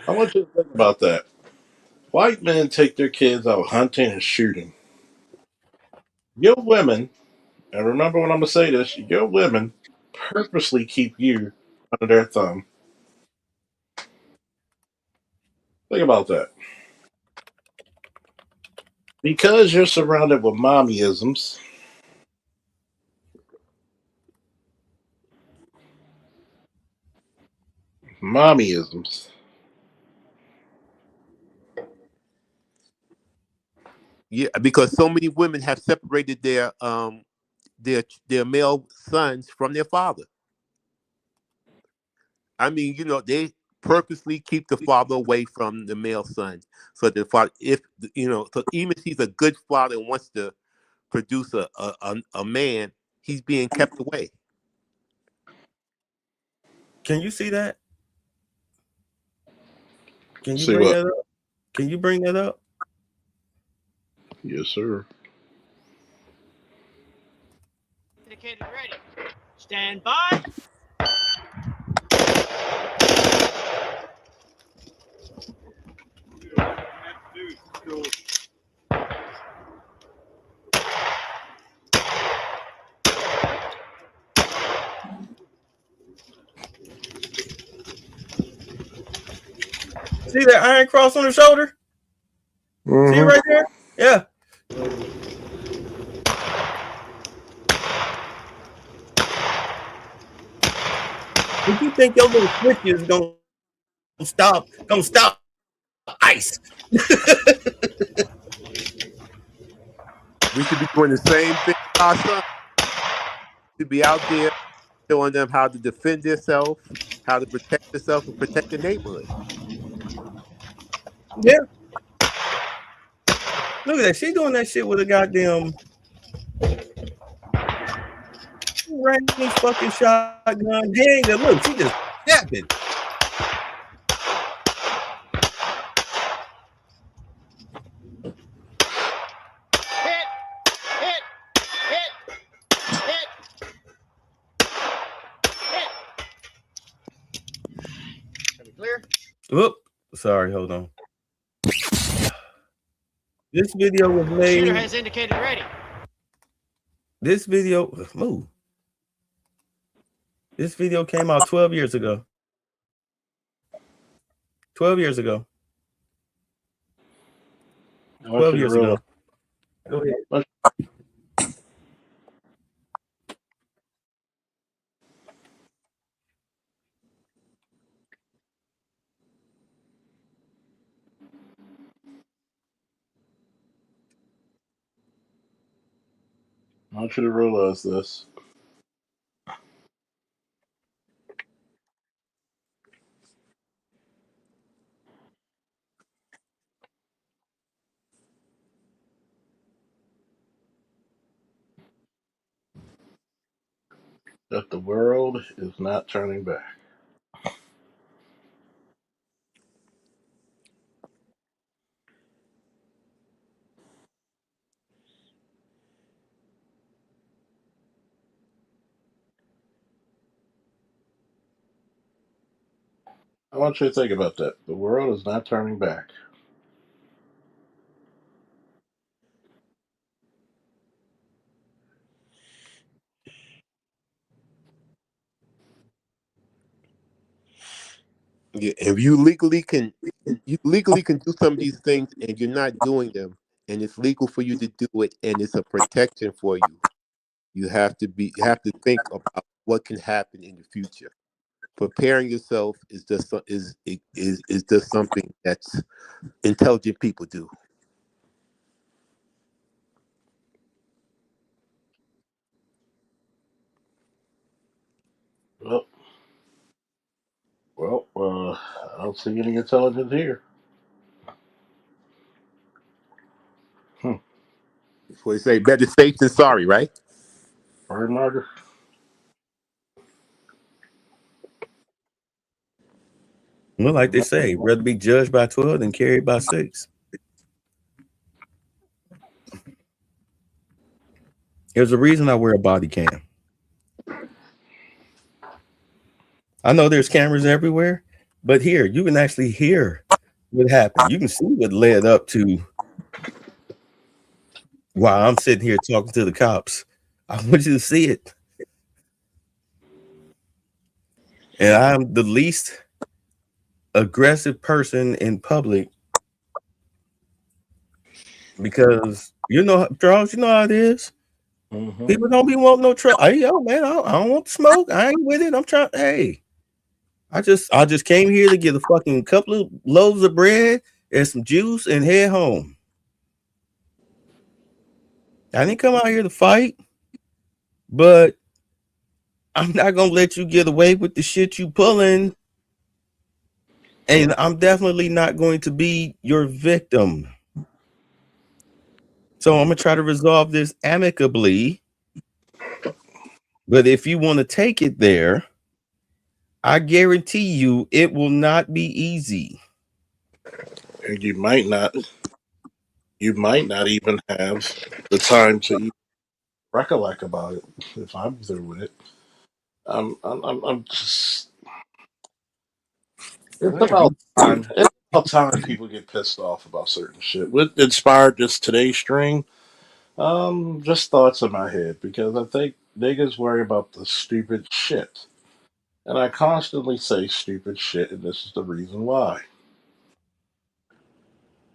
I want you to think about that. White men take their kids out hunting and shooting. Your women, and remember when I'm going to say this, your women purposely keep you under their thumb. Think about that. Because you're surrounded with mommyisms, mommyisms. Yeah, because so many women have separated their male sons from their father. I mean, they purposely keep the father away from the male son, so the father, so even if he's a good father and wants to produce a man, he's being kept away. Can you see that? Can you See bring what? that up? Can you bring that up? Yes, sir. Indicated ready. Stand by. See that iron cross on her shoulder? Mm-hmm. See it right there? Yeah. If you think your little switch is gonna stop ice. We should be doing the same thing. Our son should be out there showing them how to defend themselves, how to protect themselves, and protect the neighborhood. Yeah. Look at that. She doing that shit with a goddamn range fucking shotgun handgun. Look, she just stabbed it. Hit! Hit! Hit! Hit! Hit! Are we clear? Whoop. Sorry, hold on. This video was made. Shooter has indicated ready. This video, move. This video came out 12 years ago. 12 years ago. I want 12 you to years realize, ago. Go ahead. I want you to realize this. That the world is not turning back. I want you to think about that. The world is not turning back. Yeah, if you legally can do some of these things, and you're not doing them, and it's legal for you to do it, and it's a protection for you. You have to think about what can happen in the future. Preparing yourself is just something that's intelligent people do. I don't see any intelligence here. So they say better safe than sorry, right? Pardon, Margaret? Well, like they say, rather be judged by 12 than carried by 6. There's a reason I wear a body cam. I know there's cameras everywhere, but here you can actually hear what happened. You can see what led up to why I'm sitting here talking to the cops. I want you to see it. And I'm the least aggressive person in public because Charles, you know how it is. Mm-hmm. People don't be wanting no trouble. Hey, yo, man, I don't want to smoke. I ain't with it. I'm trying. Hey, I just came here to get a fucking couple of loaves of bread and some juice and head home. I didn't come out here to fight, but I'm not gonna let you get away with the shit you pulling. And I'm definitely not going to be your victim. So I'm gonna try to resolve this amicably. But if you want to take it there, I guarantee you it will not be easy. And you might not even have the time to even recollect about it if I'm through with it. I'm just. It's about time. It's about time people get pissed off about certain shit. What inspired this today's stream? Just thoughts in my head because I think niggas worry about the stupid shit, and I constantly say stupid shit, and this is the reason why.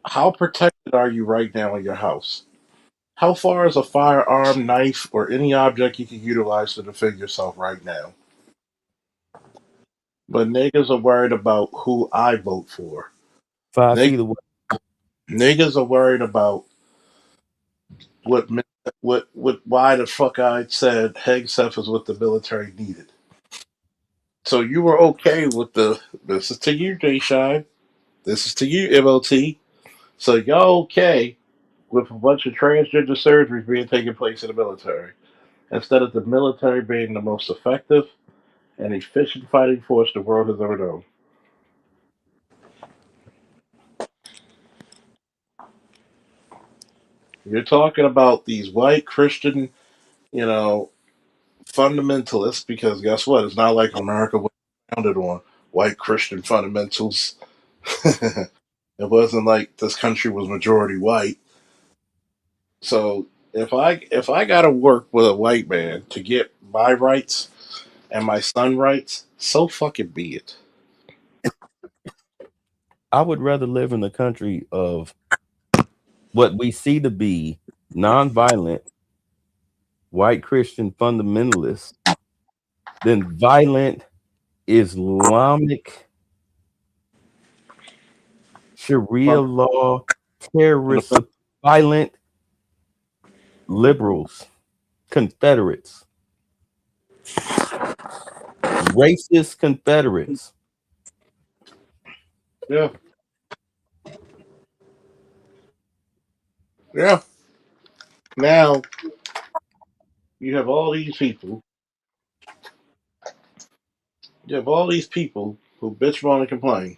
How protected are you right now in your house? How far is a firearm, knife, or any object you can utilize to defend yourself right now? But niggas are worried about who I vote for. 5 Niggas, feet away. niggas are worried about what why the fuck I said Hegseth is what the military needed. So you were okay with the. This is to you, Jay Shine. This is to you, MOT. So y'all okay with a bunch of transgender surgeries being taken place in the military instead of the military being the most effective and efficient fighting force the world has ever known? You're talking about these white Christian, you know, fundamentalists because guess what? It's not like America was founded on white Christian fundamentals. It wasn't like this country was majority white. So if I gotta work with a white man to get my rights and my son rights, so fucking be it. I would rather live in a country of what we see to be nonviolent white Christian fundamentalists than violent Islamic Sharia law terrorist violent liberals, Confederates, racist Confederates. Yeah, yeah. Now you have all these people. You have all these people who bitch moan and complain,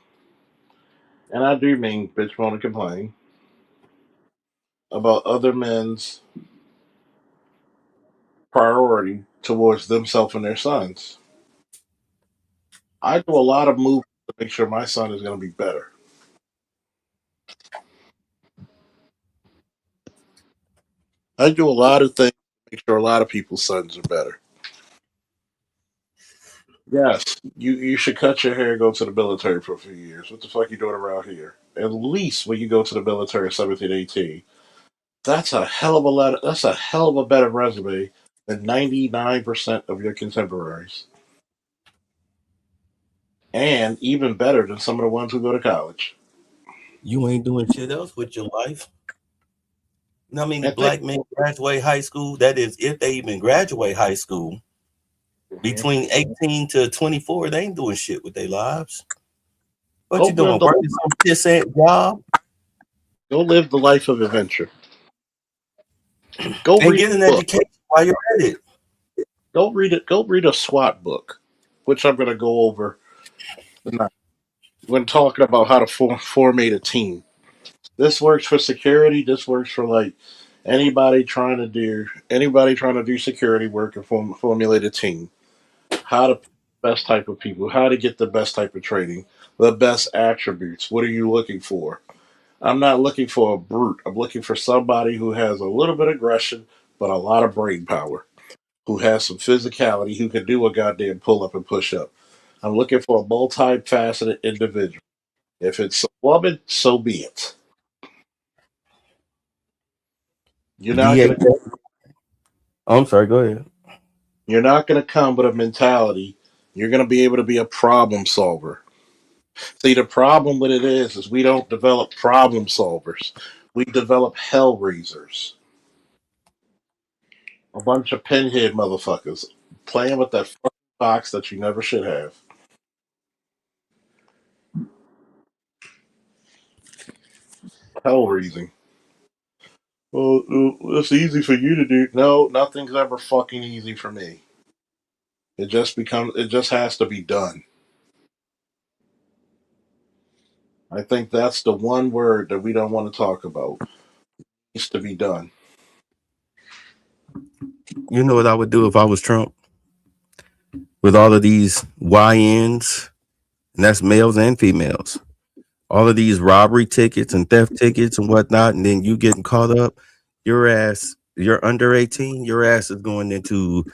and I do mean bitch moan and complain about other men's priority towards themselves and their sons. I do a lot of movements to make sure my son is going to be better. I do a lot of things to make sure a lot of people's sons are better. Yes, you should cut your hair and go to the military for a few years. What the fuck you doing around here? At least when you go to the military at 17, 18, that's a hell of a lot. That's a hell of a better resume than 99% of your contemporaries, and even better than some of the ones who go to college. You ain't doing shit else with your life. I mean, the And think, black men graduate high school. That is, if they even graduate high school, between 18 to 24, they ain't doing shit with their lives. What go you doing? live the Working some pissant job go live the life of adventure. Go and read get an a book. education while you're at it. Go read it. Go read a SWAT book, which I'm going to go over tonight when talking about how to formate a team. This works for security. This works for like anybody trying to do security work and formulate a team. How to pick the best type of people. How to get the best type of training. The best attributes. What are you looking for? I'm not looking for a brute. I'm looking for somebody who has a little bit of aggression, but a lot of brain power. Who has some physicality, who can do a goddamn pull up and push up. I'm looking for a multifaceted individual. If it's a woman, so be it. You're not DA. gonna I'm sorry. Go ahead. you're not gonna come with a mentality. You're gonna be able to be a problem solver. See, the problem with it is we don't develop problem solvers. We develop hell raisers. A bunch of pinhead motherfuckers playing with that fucking box that you never should have. Hell raising. Well, it's easy for you to do. No, nothing's ever fucking easy for me. It just has to be done. I think that's the one word that we don't want to talk about. It needs to be done. You know what I would do if I was Trump? With all of these YNs, and that's males and females, all of these robbery tickets and theft tickets and whatnot, and then you getting caught up, you're under 18, your ass is going into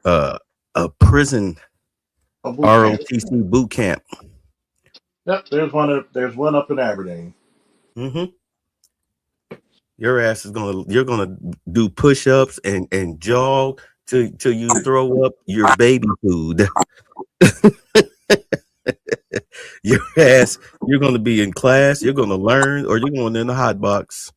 uh, a prison A boot camp. ROTC boot camp. Yep, there's one up in Aberdeen. Mm-hmm. Your ass is you're gonna do push-ups and jog till you throw up your baby food. Your ass, you're gonna be in class, you're gonna learn, or you're going in the hot box.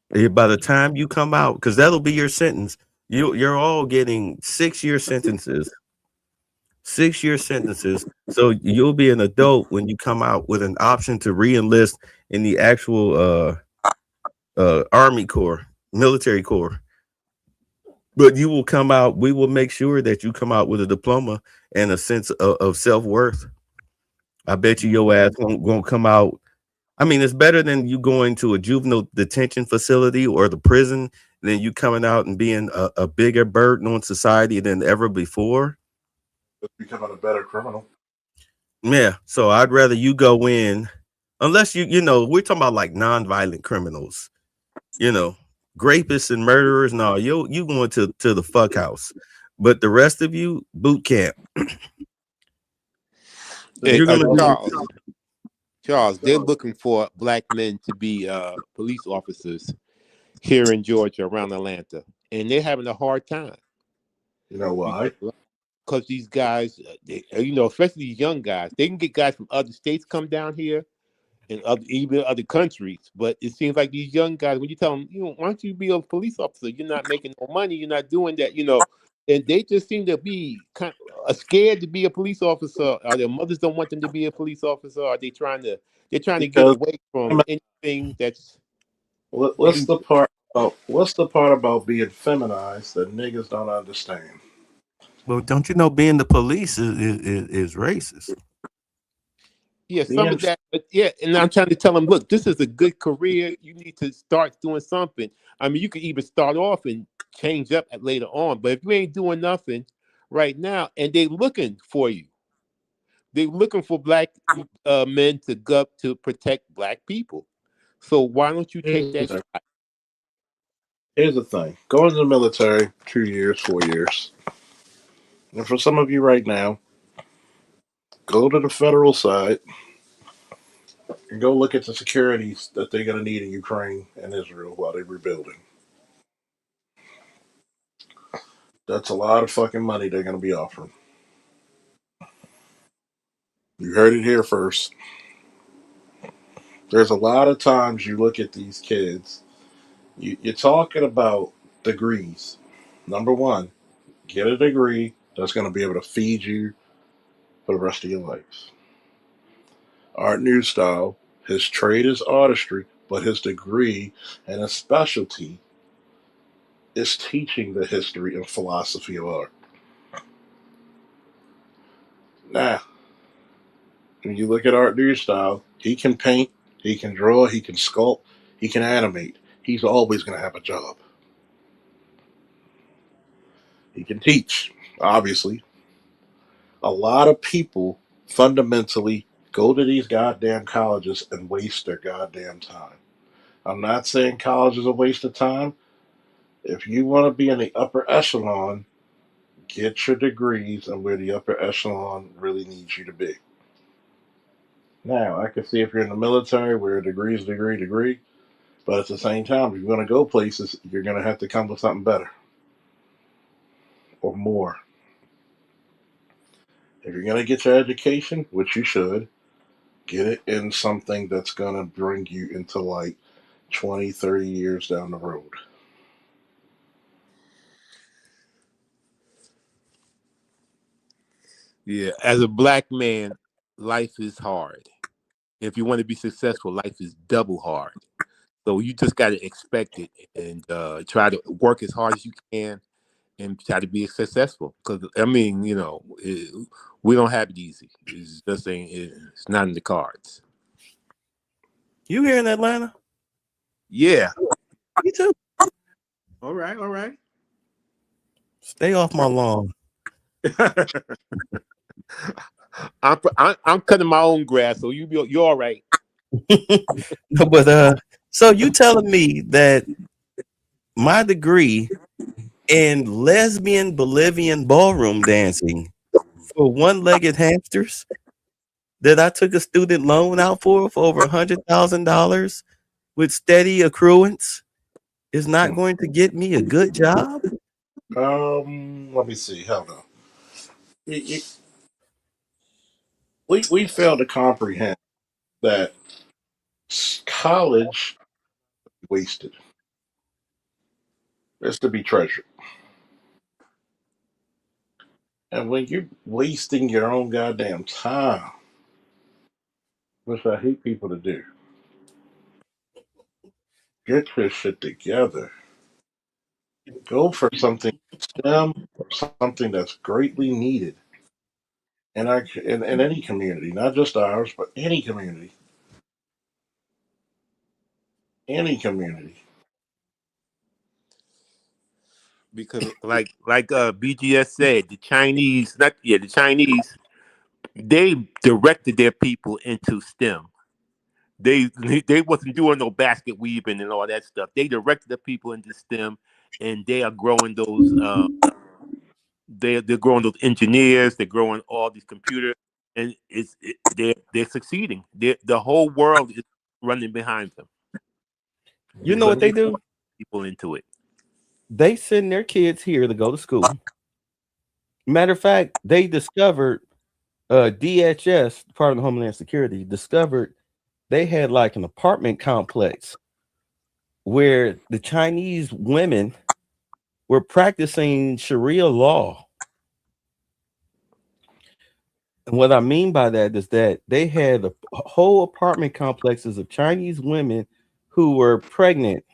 By the time you come out, because that'll be your sentence, You're all getting 6-year sentences. 6-year sentences. So you'll be an adult when you come out with an option to re-enlist in the actual Army Corps, military corps. But you will come out. We will make sure that you come out with a diploma and a sense of self-worth. I bet you your ass won't come out. I mean, it's better than you going to a juvenile detention facility or the prison than you coming out and being a bigger burden on society than ever before. Just becoming a better criminal. Yeah. So I'd rather you go in, unless you know, we're talking about like non-violent criminals, rapists and murderers. No, you going to the fuck house. But the rest of you, boot camp. Hey, You're gonna Charles, they're looking for black men to be police officers here in Georgia, around Atlanta, and they're having a hard time. You know why? Because these guys, especially these young guys, they can get guys from other states come down here and even other countries. But it seems like these young guys, when you tell them, why don't you be a police officer? You're not making no money. You're not doing that, And they just seem to be kind of scared to be a police officer. Or their mothers don't want them to be a police officer. Or they're trying to get away from anything that's. What's the part about being feminized that niggas don't understand? Well, don't you know being the police is racist? Yeah, some of that, but yeah, and I'm trying to tell them, look, this is a good career. You need to start doing something. I mean, you could even start off and change up at later on, but if you ain't doing nothing right now, and they're looking for you, they're looking for black men to go up to protect black people. So why don't you take that shot? Here's the thing: go into the military 2 years, 4 years, and for some of you right now, go to the federal side and go look at the securities that they're going to need in Ukraine and Israel while they're rebuilding. That's a lot of fucking money they're going to be offering. You heard it here first. There's a lot of times you look at these kids, you're talking about degrees. Number one, get a degree that's going to be able to feed you for the rest of your life. Art Newstyle, his trade is artistry, but his degree and his specialty is teaching the history and philosophy of art. Now, when you look at Art Newstyle, he can paint, he can draw, he can sculpt, he can animate. He's always going to have a job. He can teach, obviously. A lot of people fundamentally go to these goddamn colleges and waste their goddamn time. I'm not saying college is a waste of time. If you want to be in the upper echelon, get your degrees and where the upper echelon really needs you to be. Now, I can see if you're in the military where a degree is degree, but at the same time, if you're going to go places, you're going to have to come with something better or more. If you're going to get your education, which you should, get it in something that's going to bring you into like 20, 30 years down the road. Yeah, as a black man, life is hard. If you want to be successful, life is double hard. So you just got to expect it and try to work as hard as you can and try to be successful. Because I mean, we don't have it easy. It's just it's not in the cards. You here in Atlanta? Yeah. Me too. All right. Stay off my lawn. I'm cutting my own grass, so you're all right. No, but so you telling me that my degree in lesbian Bolivian ballroom dancing for one-legged hamsters that I took a student loan out for over $100,000 with steady accruance is not going to get me a good job? Let me see. Hold on. We fail to comprehend that college wasted. It's to be treasured. And when you're wasting your own goddamn time, which I hate people to do, get your shit together. Go for something STEM or something that's greatly needed in any community, not just ours, but any community. Any community. Because like BGS said, the Chinese, they directed their people into STEM. They they wasn't doing no basket weaving and all that stuff. They directed the people into STEM, and they are growing those. They're growing those engineers. They're growing all these computers, and they're succeeding. The whole world is running behind them. You know what Because they do? people into it. They send their kids here to go to school. Matter of fact, they discovered DHS, Department of Homeland Security, discovered they had like an apartment complex where the Chinese women were practicing Sharia law. And what I mean by that is that they had a whole apartment complexes of Chinese women who were pregnant,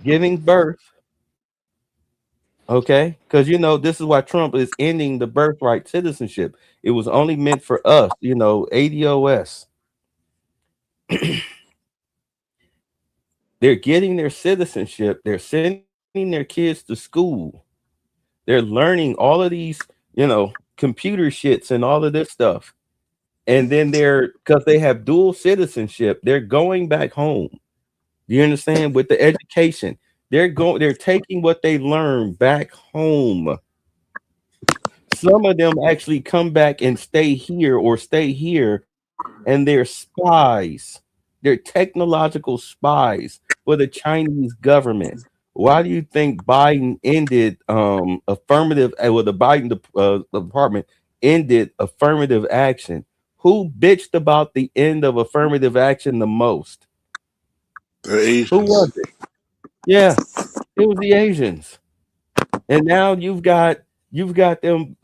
giving birth. Okay, because this is why Trump is ending the birthright citizenship. It was only meant for us, ADOS. They're getting their citizenship. They're sending their kids to school. They're learning all of these, computer shits and all of this stuff. And then because they have dual citizenship, they're going back home. Do you understand? With the education, they're taking what they learned back home. Some of them actually come back and stay here, and they're spies. They're technological spies for the Chinese government. Why do you think Biden ended affirmative? Well, the Biden department ended affirmative action. Who bitched about the end of affirmative action the most? The Asians. Who was it? Yeah, it was the Asians. And now you've got them.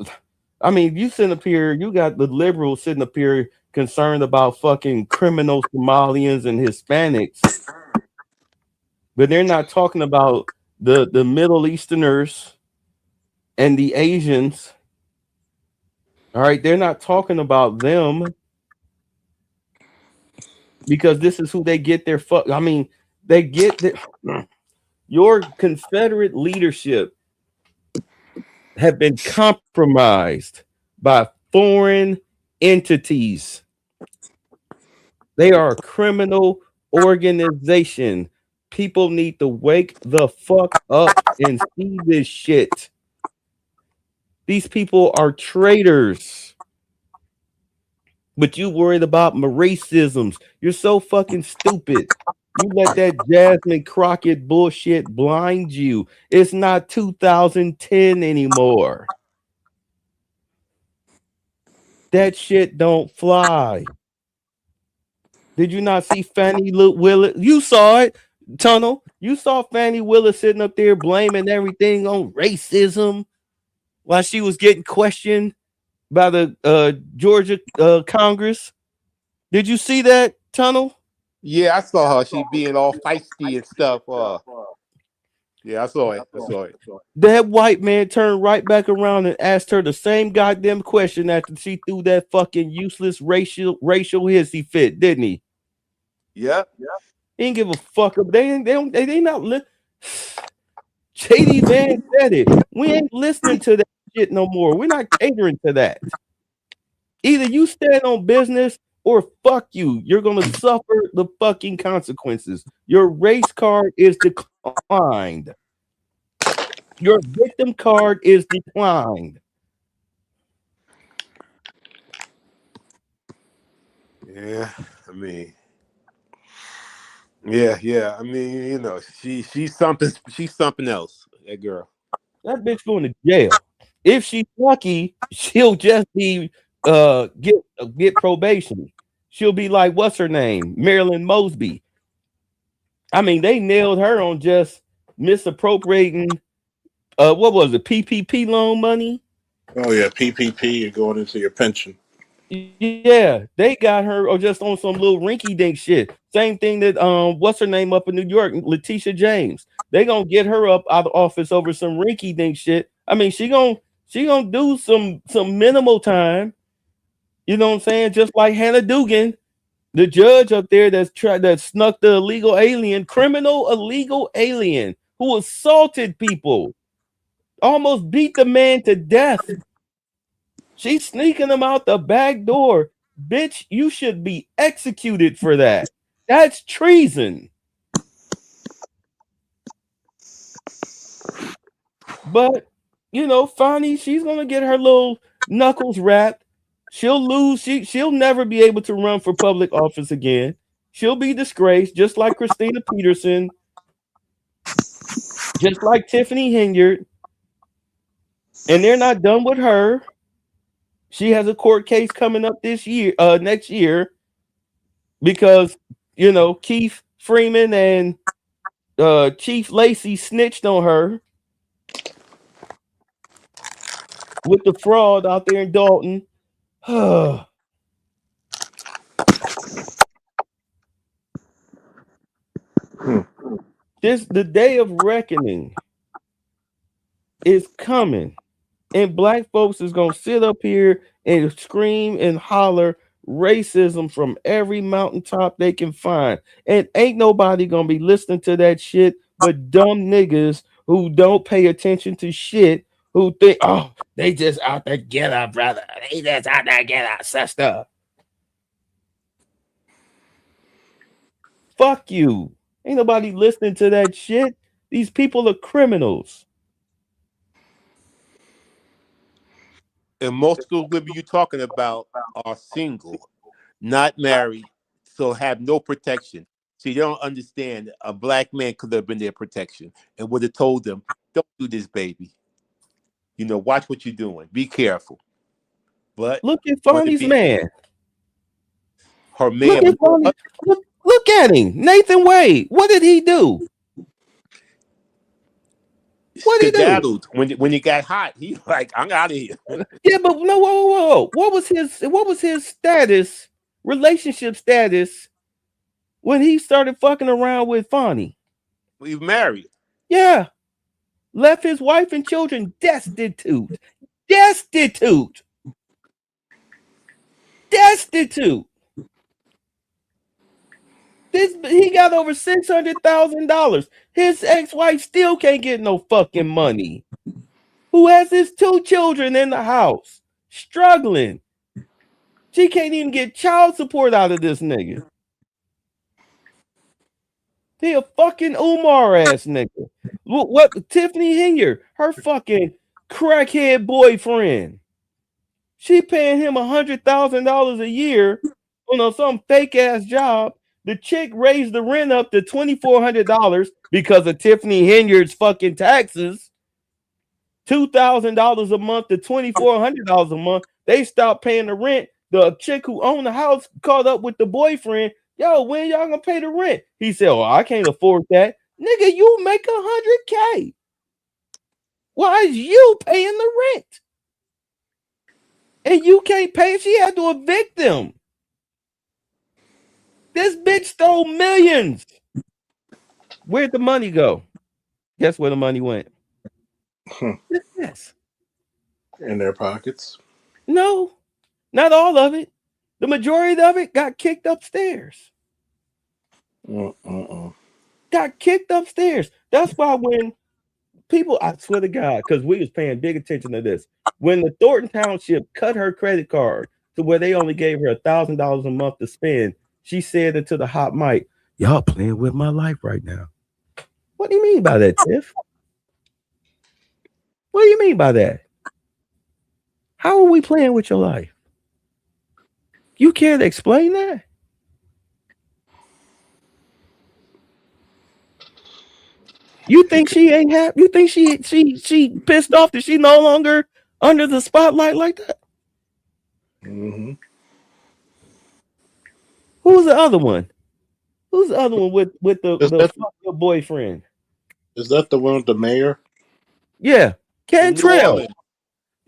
I mean, you sitting up here, you got the liberals sitting up here concerned about fucking criminal Somalians and Hispanics, but they're not talking about the Middle Easterners and the Asians. All right, they're not talking about them because this is who they get their I mean, they get your Confederate leadership have been compromised by foreign entities. They are a criminal organization. People need to wake the fuck up and see this shit. These people are traitors. But you worried about racisms. You're so fucking stupid. You let that Jasmine Crockett bullshit blind you. It's not 2010 anymore. That shit don't fly. Did you not see Fannie Willis? You saw it, Tunnel. You saw Fannie Willis sitting up there blaming everything on racism while she was getting questioned by the Georgia Congress. Did you see that, Tunnel? Yeah, I saw her. She being all feisty and stuff. Yeah, I saw it. That white man turned right back around and asked her the same goddamn question after she threw that fucking useless racial hissy fit, didn't he? Yeah. He didn't give a fuck. They not JD Van said it. We ain't listening to that shit no more. We're not catering to that. Either you stand on business or fuck you. You're gonna suffer the fucking consequences. Your race card is declined. Your victim card is declined. Yeah, I mean, yeah. I mean, she's something else. That girl. That bitch going to jail. If she's lucky, she'll just be get probation. She'll be like, what's her name? Marilyn Mosby. I mean, they nailed her on just misappropriating what was it, PPP loan money? Oh yeah, PPP. You're going into your pension. Yeah, they got her or just on some little rinky dink shit. Same thing that what's her name up in New York, Letitia James. They gonna get her up out of office over some rinky dink shit. I mean, she gonna do some minimal time. You know what I'm saying? Just like Hannah Dugan, the judge up there that snuck the criminal illegal alien who assaulted people, almost beat the man to death. She's sneaking them out the back door. Bitch, you should be executed for that. That's treason. But, Fani, she's going to get her little knuckles wrapped. She'll lose. She'll never be able to run for public office again. She'll be disgraced, just like Christina Peterson, just like Tiffany Henyard. And they're not done with her. She has a court case coming up next year, because Keith Freeman and Chief Lacey snitched on her with the fraud out there in Dalton. The day of reckoning is coming, and black folks is gonna sit up here and scream and holler racism from every mountaintop they can find, and ain't nobody gonna be listening to that shit but dumb niggas who don't pay attention to shit, who think, oh, they just out there get up, brother. They just out there get up, sister. Fuck you. Ain't nobody listening to that shit. These people are criminals. And most of those women you're talking about are single, not married, so have no protection. See, they don't understand a black man could have been their protection and would have told them, don't do this, baby. Watch what you're doing. Be careful. But look at Fani's man. Her man. Look at him. Nathan Wade. What did he do? What did he do? When he got hot, he's like, I'm out of here. Yeah, but no, whoa. What was his status, relationship status, when he started fucking around with Fani? He was married. Yeah. Left his wife and children destitute. He got over $600,000. His ex-wife still can't get no fucking money. Who has his 2 children in the house, struggling. She can't even get child support out of this nigga. He a fucking Umar ass nigga. What Tiffany Henyard, her fucking crackhead boyfriend. She paying him $100,000 a year on some fake ass job. The chick raised the rent up to $2,400 because of Tiffany Henyard's fucking taxes. $2,000 a month to $2,400 a month. They stopped paying the rent. The chick who owned the house called up with the boyfriend. Yo, when y'all gonna pay the rent? He said, "Oh, I can't afford that." Nigga, you make $100K. Why is you paying the rent? And you can't pay. She had to evict them. This bitch stole millions. Where'd the money go? Guess where the money went? Yes. In their pockets? No, not all of it. The majority of it got kicked upstairs. Got kicked upstairs. That's why when people, I swear to God, because we was paying big attention to this, when the Thornton Township cut her credit card to where they only gave her $1,000 a month to spend, she said into the hot mic, "Y'all playing with my life right now." What do you mean by that, Tiff? What do you mean by that? How are we playing with your life? You care to explain that? You think she ain't happy? You think she pissed off that she no longer under the spotlight like that? Mm-hmm. Who's the other one? Who's the other one with the boyfriend? Is that the one with the mayor? Yeah, Cantrell.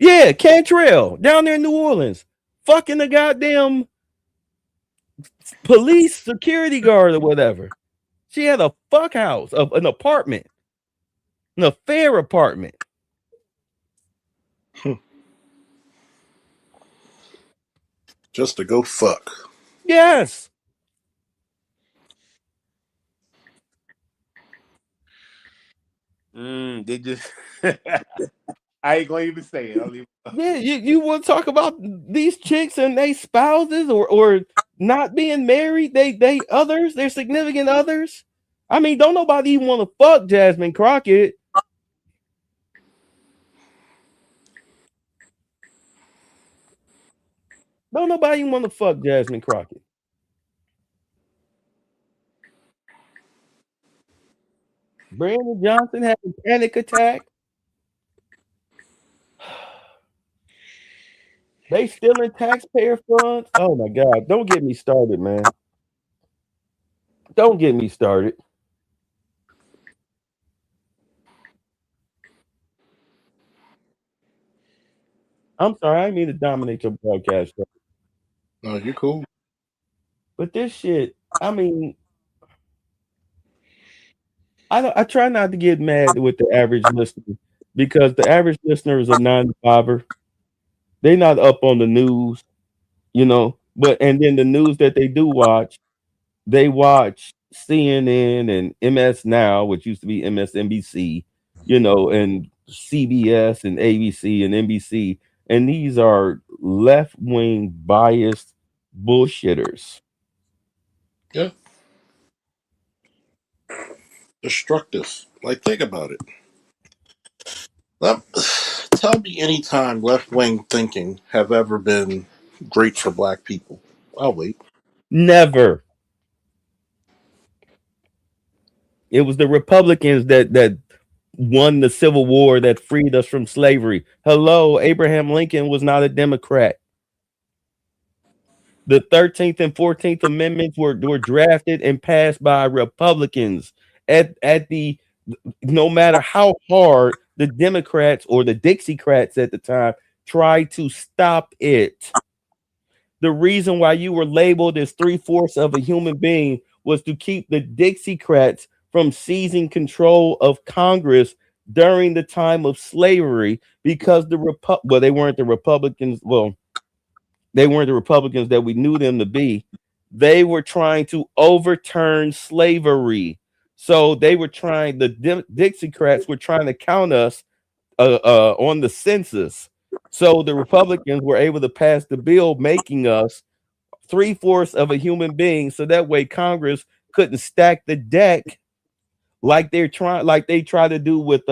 Yeah, Cantrell down there in New Orleans, fucking the goddamn police security guard or whatever. She had a fuck house, an apartment, an affair apartment. Just to go fuck. Yes. They just. I ain't gonna even say it. I'll leave. Yeah, you want to talk about these chicks and they spouses or not being married? They others, their significant others. I mean, don't nobody even want to fuck Jasmine Crockett. Don't nobody even want to fuck Jasmine Crockett. Brandon Johnson had a panic attack. They stealing taxpayer funds. Oh my God. Don't get me started, man. Don't get me started. I'm sorry, I didn't mean to dominate your broadcast. No, you cool. But this shit, I mean, I try not to get mad with the average listener because the average listener is a 9-to-5er. They're not up on the news, you know. But and then the news that they do watch, they watch CNN and MS Now, which used to be MSNBC, you know, and CBS and ABC and NBC, and these are left-wing biased bullshitters. Yeah. Destructive. Like, think about it. Tell me any time left-wing thinking have ever been great for black people. I'll wait. Never. It was the Republicans that won the Civil War that freed us from slavery. Hello, Abraham Lincoln was not a Democrat. The 13th and 14th Amendments were drafted and passed by Republicans. At the no matter how hard the Democrats or the Dixiecrats at the time tried to stop it. The reason why you were labeled as 3/4 of a human being was to keep the Dixiecrats from seizing control of Congress during the time of slavery because they weren't the Republicans. Well, they weren't the Republicans that we knew them to be. They were trying to overturn slavery. So they were trying, the Dixiecrats were trying to count us on the census. So the Republicans were able to pass the bill making us 3/4 of a human being. So that way Congress couldn't stack the deck like they try to do with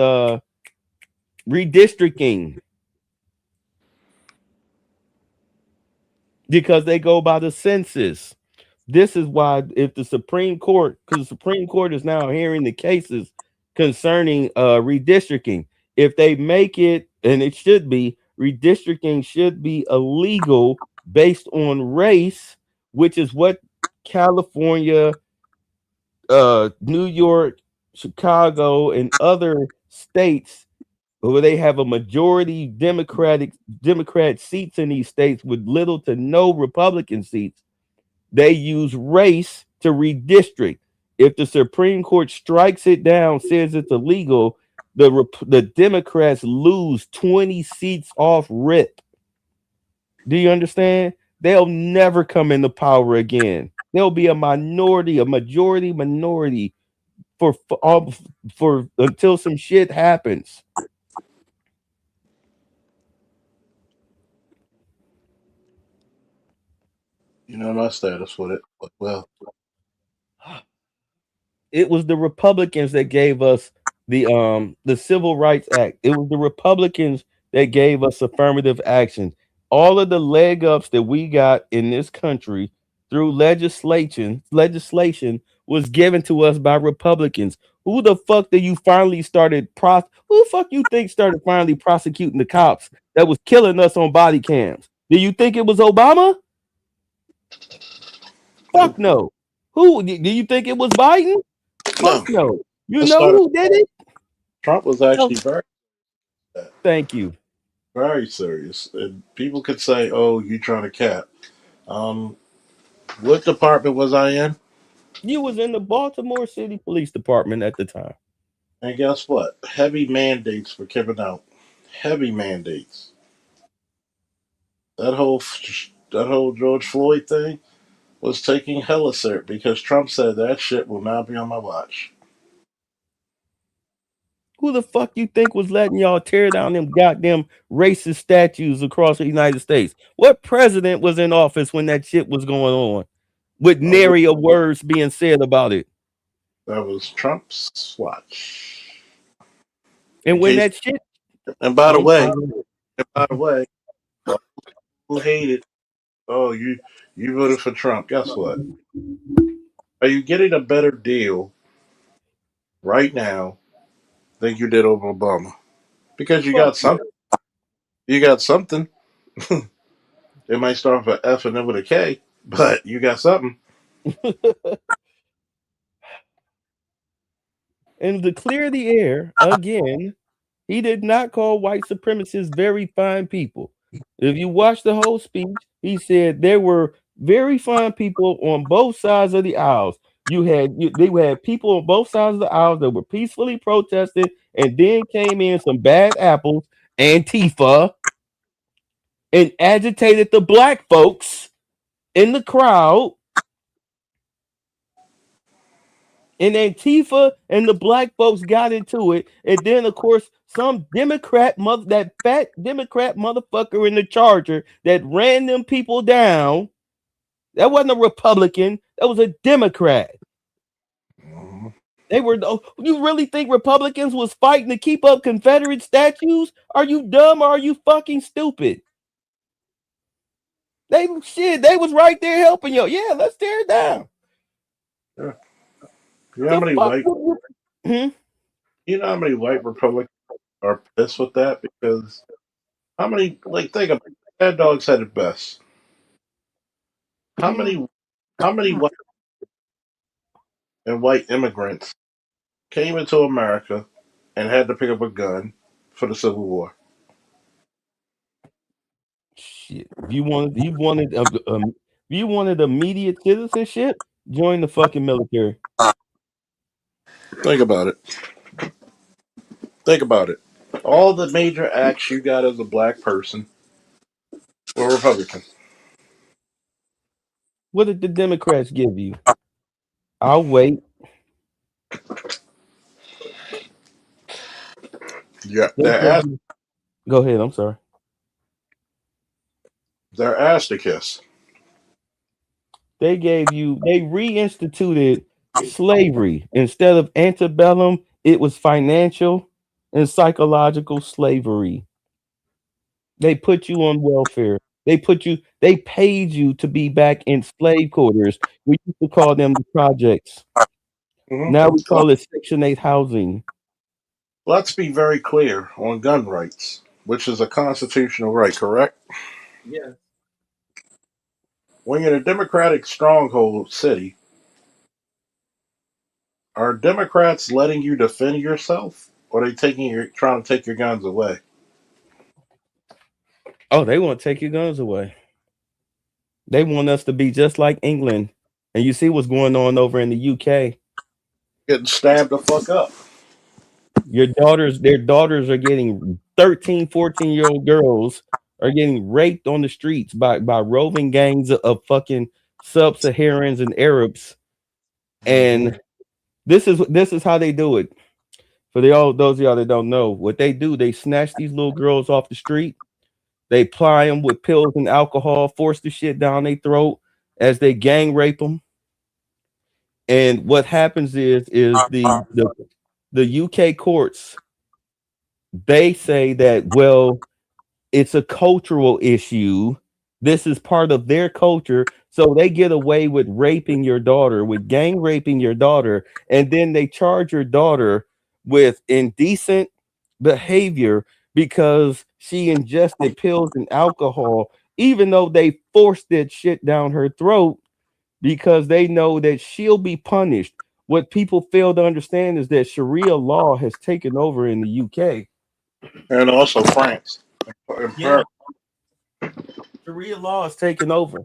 redistricting. Because they go by the census. This is why if the Supreme Court, because the Supreme Court is now hearing the cases concerning redistricting, if they make it, and it should be, redistricting should be illegal based on race, which is what California, New York, Chicago, and other states where they have a majority Democrat seats in these states with little to no Republican seats. They use race to redistrict. If the Supreme Court strikes it down, says it's illegal, the Democrats lose 20 seats off rip. Do you understand? They'll never come into power again. There'll be a majority minority for until some shit happens. You know my status with it. But, well, it was the Republicans that gave us the Civil Rights Act. It was the Republicans that gave us affirmative action. All of the leg ups that we got in this country through legislation was given to us by Republicans. Who the fuck did you finally started who the fuck you think started finally prosecuting the cops that was killing us on body cams? Do you think it was Obama? Fuck no. Who do you think it was Biden? Fuck no. You know who did it? Trump was actually very. Thank you. Very serious. And people could say, "Oh, you trying to cap." Um, what department was I in? You was in the Baltimore City Police Department at the time. And guess what? Heavy mandates were given out. Heavy mandates. That whole George Floyd thing was taking hella cert because Trump said that shit will not be on my watch. Who the fuck you think was letting y'all tear down them goddamn racist statues across the United States? What president was in office when that shit was going on? With Oh, nary a words being said about it. that was Trump's watch. And In when case, that shit, and by the I'm way, sorry. who hated? Oh, you voted for Trump. Guess what? Are you getting a better deal right now than you did over Obama? Because you Fuck got yeah. something. You got something. It might start with an F and then with a K, but you got something. And to clear the air again, he did not call white supremacists very fine people. If you watch the whole speech, he said there were very fine people on both sides of the aisles. They had people on both sides of the aisles that were peacefully protesting, and then came in some bad apples, Antifa, and agitated the black folks in the crowd. And Antifa and the black folks got into it, and then of course some that fat Democrat motherfucker in the Charger that ran them people down. That wasn't a Republican. That was a Democrat. Mhm. They were. Oh, you really think Republicans was fighting to keep up Confederate statues? Are you dumb or are you fucking stupid? They was right there helping you. Yeah, let's tear it down. Yeah. You know how The many fuck? white Hmm? you know how many white Republicans are pissed with that because how many think about it, Mad Dog said it best. How many white and white immigrants came into America and had to pick up a gun for the Civil War? Shit. If you wanted immediate citizenship, join the fucking military. Think about it. Think about it. All the major acts you got as a black person were Republican. What did the Democrats give you? I'll wait. Yeah, They gave you. Go ahead. I'm sorry. they're ass to kiss. They gave you. They reinstituted slavery instead of antebellum. It was financial and psychological slavery. They put you on welfare. They paid you to be back in slave quarters. We used to call them the projects. Now we Mm-hmm. call it Section 8 housing. Let's be very clear on gun rights, which is a constitutional right, correct? Yeah. When you're in a Democratic stronghold city, are Democrats letting you defend yourself, or are they trying to take your guns away? Oh, they want to take your guns away. They want us to be just like England. And you see what's going on over in the UK. Getting stabbed the fuck up. Their daughters are getting 13, 14-year-old girls are getting raped on the streets by roving gangs of fucking sub-Saharans and Arabs. Mm-hmm. And this is how they do it. For those of y'all that don't know, what they do, they snatch these little girls off the street. They ply them with pills and alcohol, force the shit down their throat as they gang rape them. And what happens is the UK courts, they say that, well, it's a cultural issue. This is part of their culture. So they get away with raping your daughter, with gang raping your daughter, and then they charge your daughter with indecent behavior because she ingested pills and alcohol, even though they forced that shit down her throat because they know that she'll be punished. What people fail to understand is that Sharia law has taken over in the UK. And also France. Yeah. Sharia law is taking over.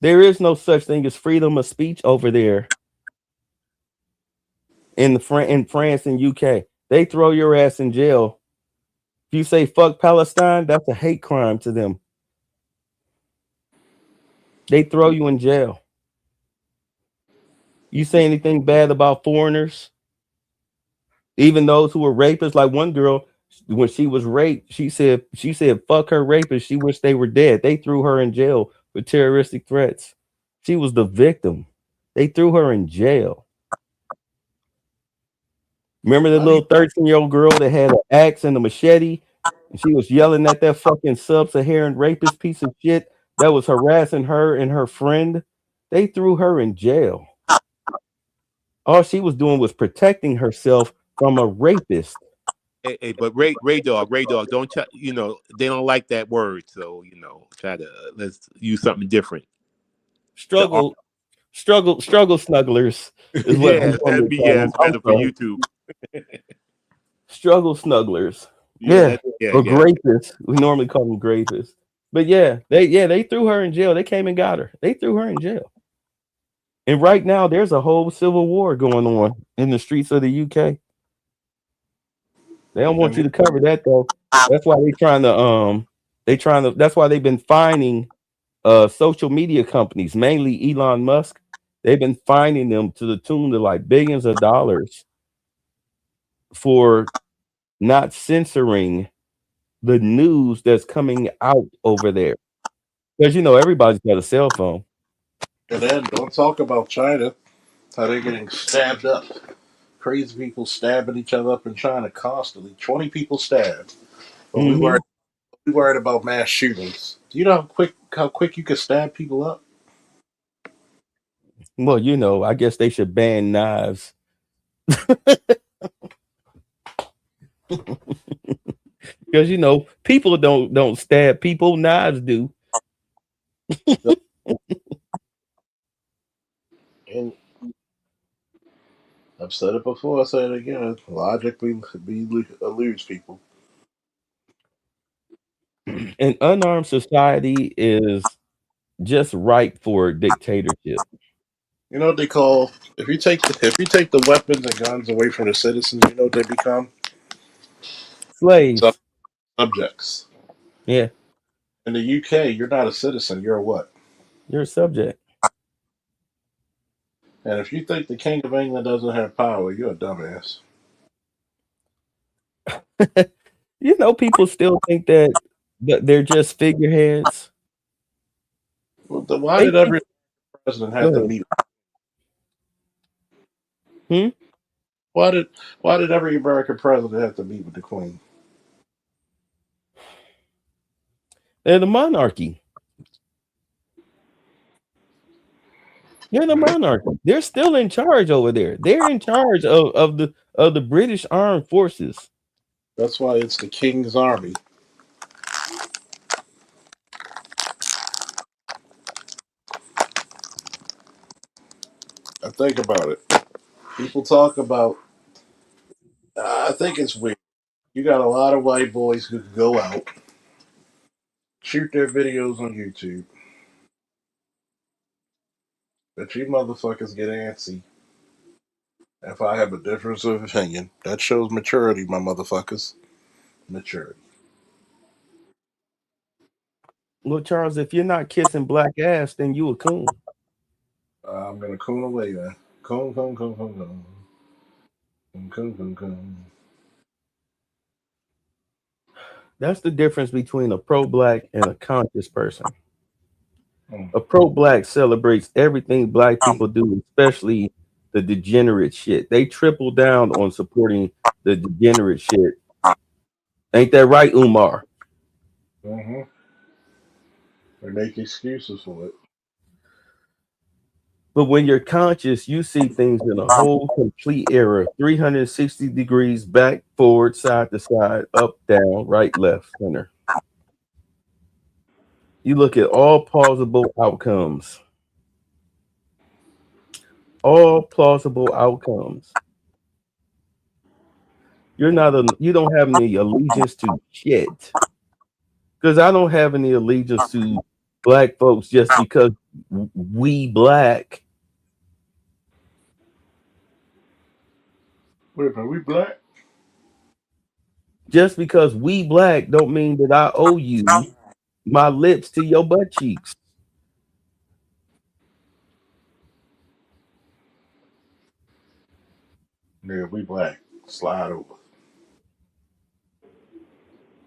There is no such thing as freedom of speech over there in France and UK. They throw your ass in jail. If you say fuck Palestine, that's a hate crime to them. They throw you in jail. You say anything bad about foreigners, even those who were rapists, like one girl, when she was raped, she said fuck her rapist. She wished they were dead. They threw her in jail for terroristic threats. She was the victim. They threw her in jail. Remember the How do you, little 13-year-old girl that had an axe and a machete, and she was yelling at that fucking sub-Saharan rapist piece of shit that was harassing her and her friend? They threw her in jail. All she was doing was protecting herself from a rapist. Hey, but Ray Dog, don't try, they don't like that word, so try to let's use something different. Struggle snugglers is what we Yeah, that'd normally be call them. it's I'm better for sorry. YouTube. Struggle snugglers. Yeah, Yeah. Or yeah. grapists. We normally call them grapists. But they threw her in jail. They came and got her. They threw her in jail. And right now there's a whole civil war going on in the streets of the UK. They don't want you to cover that though. That's why that's why they've been fining social media companies, mainly Elon Musk. They've been fining them to the tune of like billions of dollars for not censoring the news that's coming out over there. Because everybody's got a cell phone. and then don't talk about China, how they're getting stabbed up. Crazy people stabbing each other up in China constantly. 20 people stabbed. But Hmm. we worried about mass shootings. Do you know how quick you can stab people up? Well, I guess they should ban knives. Because people don't stab people, knives do. And I've said it before, I say it again. Logic eludes people. An unarmed society is just ripe for dictatorship. You know what they call if you take the weapons and guns away from the citizens, you know what they become? Sub- Slaves. subjects. Yeah, In the UK, you're not a citizen. You're a what? you're a subject. And if you think the King of England doesn't have power, you're a dumbass. People still think that they're just figureheads. Well, then why They did think, every president go have to ahead. meet? Hmm? Why did every American president have to meet with the Queen? They're the monarchy. They're the monarchy. They're still in charge over there. They're in charge of the British Armed Forces. That's why it's the King's Army. I think about it. People talk about. I think it's weird. You got a lot of white boys who could go out, shoot their videos on YouTube, but you motherfuckers get antsy. If I have a difference of opinion, that shows maturity, my motherfuckers. Maturity. Well, Charles, if you're not kissing black ass, then you a coon. I'm gonna coon away, man. Coon, coon, coon, coon, coon. Coon, coon, coon, coon. That's the difference between a pro-black and a conscious person. Mm. A pro-black celebrates everything black people do, especially the degenerate shit. They triple down on supporting the degenerate shit. Ain't that right, Umar? Mm-hmm. They make excuses for it. But when you're conscious, you see things in a whole complete era, 360 degrees back, forward, side to side, up, down, right, left, center. You look at all plausible outcomes. All plausible outcomes. You don't have any allegiance to shit. Because I don't have any allegiance to black folks just because we black. Wait a minute, we black? Just because we black don't mean that I owe you my lips to your butt cheeks. Yeah, we black. Slide over.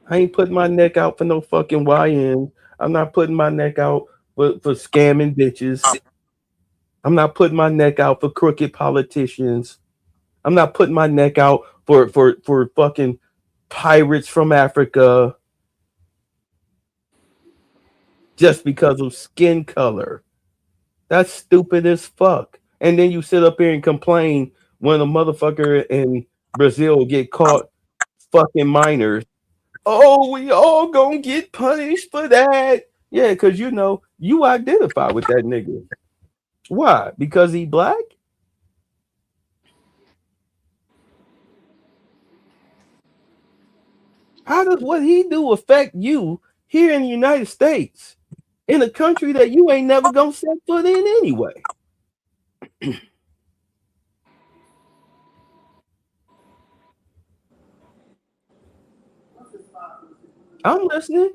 I ain't putting my neck out for no fucking YN. I'm not putting my neck out for scamming bitches. I'm not putting my neck out for crooked politicians. I'm not putting my neck out for fucking pirates from Africa just because of skin color. That's stupid as fuck. And then you sit up here and complain when a motherfucker in Brazil get caught fucking minors. Oh, we all gonna get punished for that. Yeah, because you identify with that nigga. Why? Because he black? How does what he do affect you here in the United States? In a country that you ain't never gonna set foot in anyway. I'm listening.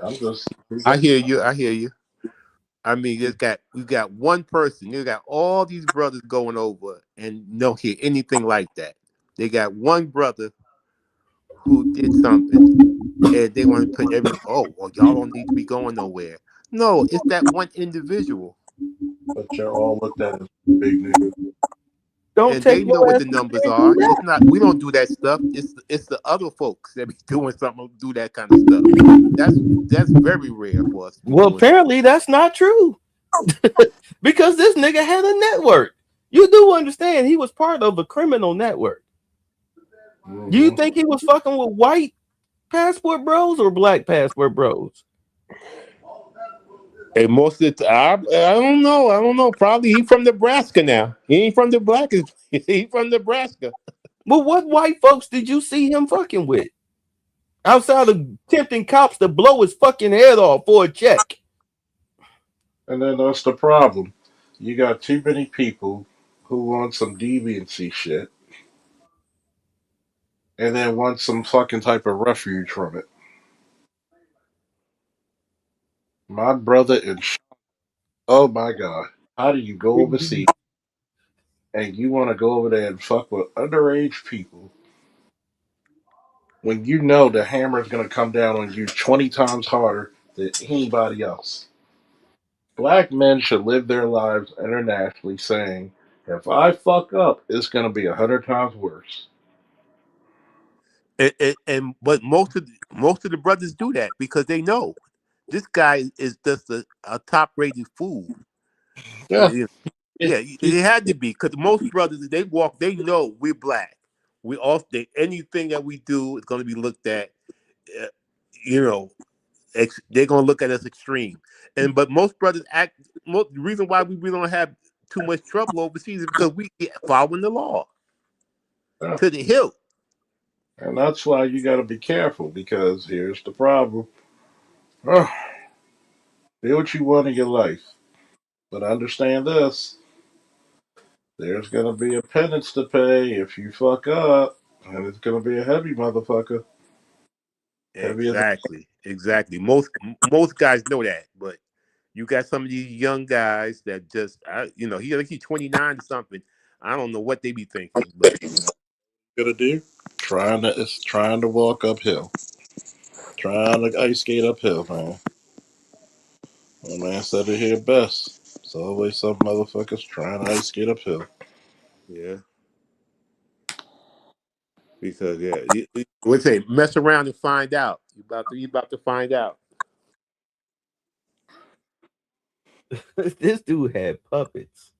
I'm just. I hear you. I hear you. I mean, you got one person. You got all these brothers going over and don't hear anything like that. They got one brother who did something, and they want to put well, y'all don't need to be going nowhere. No, it's that one individual, But you're all looked at as big news. Don't and take they know your what ass the to numbers and do are. that. It's not we don't do that stuff. It's the other folks that be doing something, do that kind of stuff. That's very rare for us to be Well, doing that. apparently that's not true. Because this nigga had a network. You do understand he was part of a criminal network. Mm-hmm. Do you think he was fucking with white passport bros or black passport bros? And most of the time, I don't know. I don't know. Probably he from Nebraska now. He ain't from the black. He from Nebraska. Well, what white folks did you see him fucking with? Outside of tempting cops to blow his fucking head off for a check. And then that's the problem. You got too many people who want some deviancy shit and then want some fucking type of refuge from it. My brother in oh my god. How do you go overseas and you want to go over there and fuck with underage people when you know the hammer is going to come down on you 20 times harder than anybody else? Black men should live their lives internationally saying, if I fuck up, it's going to be 100 times worse. And but most of the brothers do that because they know this guy is just a top rated fool. Yeah. Yeah, it had to be because most brothers they know we're black. We all anything that we do is going to be looked at. Uh, you know, they're going to look at us extreme. But most brothers the reason why we don't have too much trouble overseas is because we following the law Yeah. to the hilt. And that's why you got to be careful because here's the problem. Oh, do what you want in your life. But understand this there's going to be a penance to pay if you fuck up. And it's going to be a heavy motherfucker. Heavier than. Exactly. Most guys know that, but you got some of these young guys that just, he's 29 or something. I don't know what they be thinking, but Gonna do? It's trying to walk uphill. Trying to ice skate uphill, man. My man said it here best. It's always some motherfuckers trying to ice skate uphill. yeah, because what's say, mess around and find out. You about to find out. This dude had puppets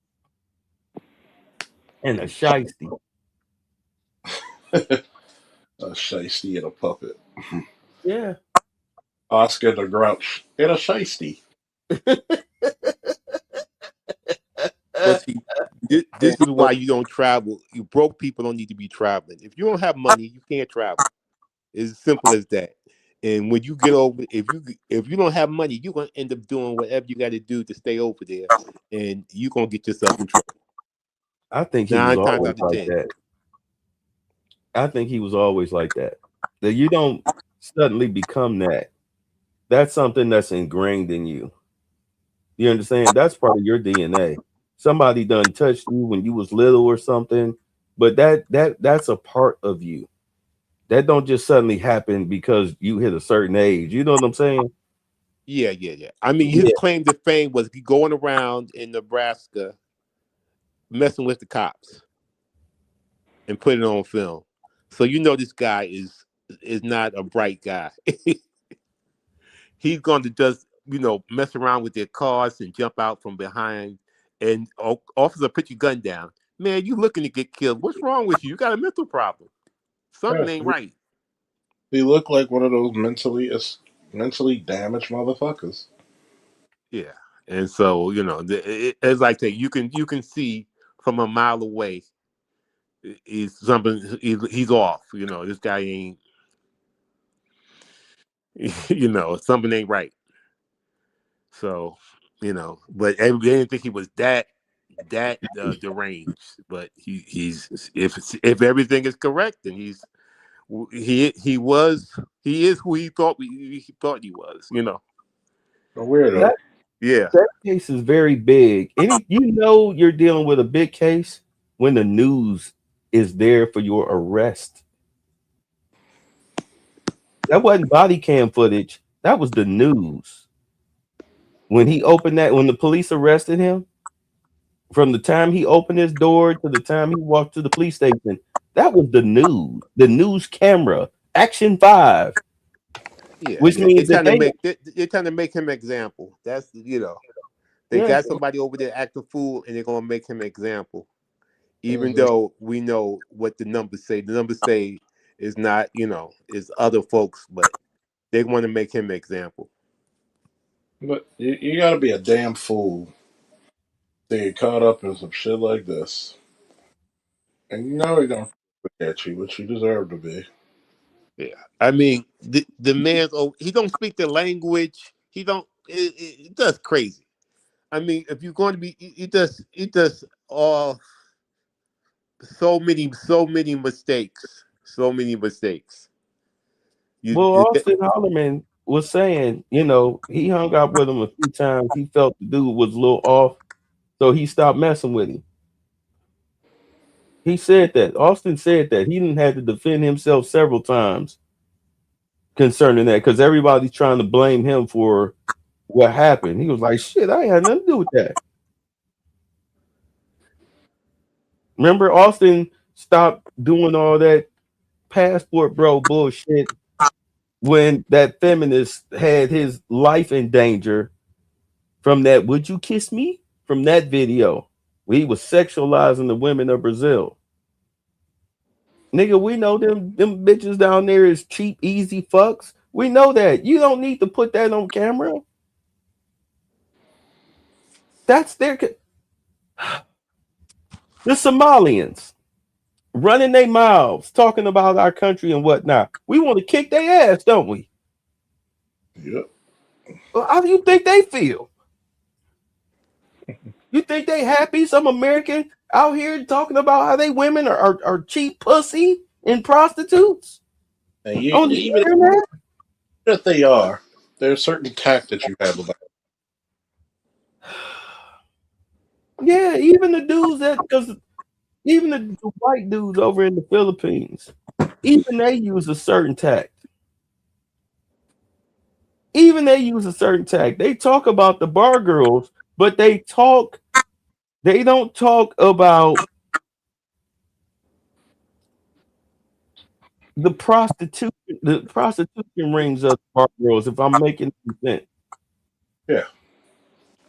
and a shiesty. A shiesty and a puppet. Yeah. Oscar the Grouch and a shiesty. But see, This is why you don't travel. You broke people don't need to be traveling. If you don't have money, you can't travel. It's as simple as that. And when you get over, if you don't have money, you're gonna end up doing whatever you got to do to stay over there, and you're gonna get yourself in trouble. I think he was 9 times always out of like 10. that. I think he was always like that. That you don't suddenly become that. That's something that's ingrained in you. You understand? That's part of your DNA. Somebody done touched you when you was little or something, but that's a part of you. That don't just suddenly happen because you hit a certain age. You know what I'm saying? Yeah. I mean, his claim to fame was going around in Nebraska messing with the cops and putting it on film. So you know this guy is not a bright guy. He's going to just mess around with their cars and jump out from behind, and officer, put your gun down. Man, you looking to get killed? What's wrong with you? You got a mental problem. Something ain't right. He looked like one of those mentally damaged motherfuckers. Yeah, and so it's like that. You can see from a mile away. He's something. He's off. This guy ain't. Something ain't right. So, but they didn't think he was that deranged. But he's if everything is correct, then he is who he thought he was. A weirdo. Yeah. That case is very big. You're dealing with a big case when the news is there for your arrest. That wasn't body cam footage. That was the news. When the police arrested him, from the time he opened his door to the time he walked to the police station, that was the news. The news camera, Action 5. Yeah, Which means they're trying to make him an example. That's they got somebody over there acting fool, and they're gonna make him an example. Even though we know what the numbers say. The numbers say is not, is other folks, but they want to make him an example. But you got to be a damn fool to get caught up in some shit like this. And you know he don't at you, which you deserve to be. Yeah, I mean the man's he don't speak the language. He don't. That's crazy. I mean, if you're going to be, it does all so many mistakes, so many mistakes. Austin Hollerman was saying, he hung out with him a few times. He felt the dude was a little off, so he stopped messing with him. He said that. Austin said that. He didn't have to defend himself several times concerning that because everybody's trying to blame him for what happened. He was like, shit, I ain't had nothing to do with that. Remember, Austin stopped doing all that passport bro bullshit when that feminist had his life in danger from that "Would you kiss me?" from that video where he was sexualizing the women of Brazil. Nigga, we know them bitches down there is cheap, easy fucks. We know that. You don't need to put that on camera. That's their the Somalians running their mouths, talking about our country and whatnot. We want to kick their ass, don't we? Yep. Well, how do you think they feel? You think they happy? Some American out here talking about how they women are cheap pussy and prostitutes And on the internet? if they are, there's certain tact that you have about it. Yeah, even the dudes even the white dudes over in the Philippines, even they use a certain tact. They talk about the bar girls, but they don't talk about the prostitution rings of the bar girls, if I'm making sense. Yeah.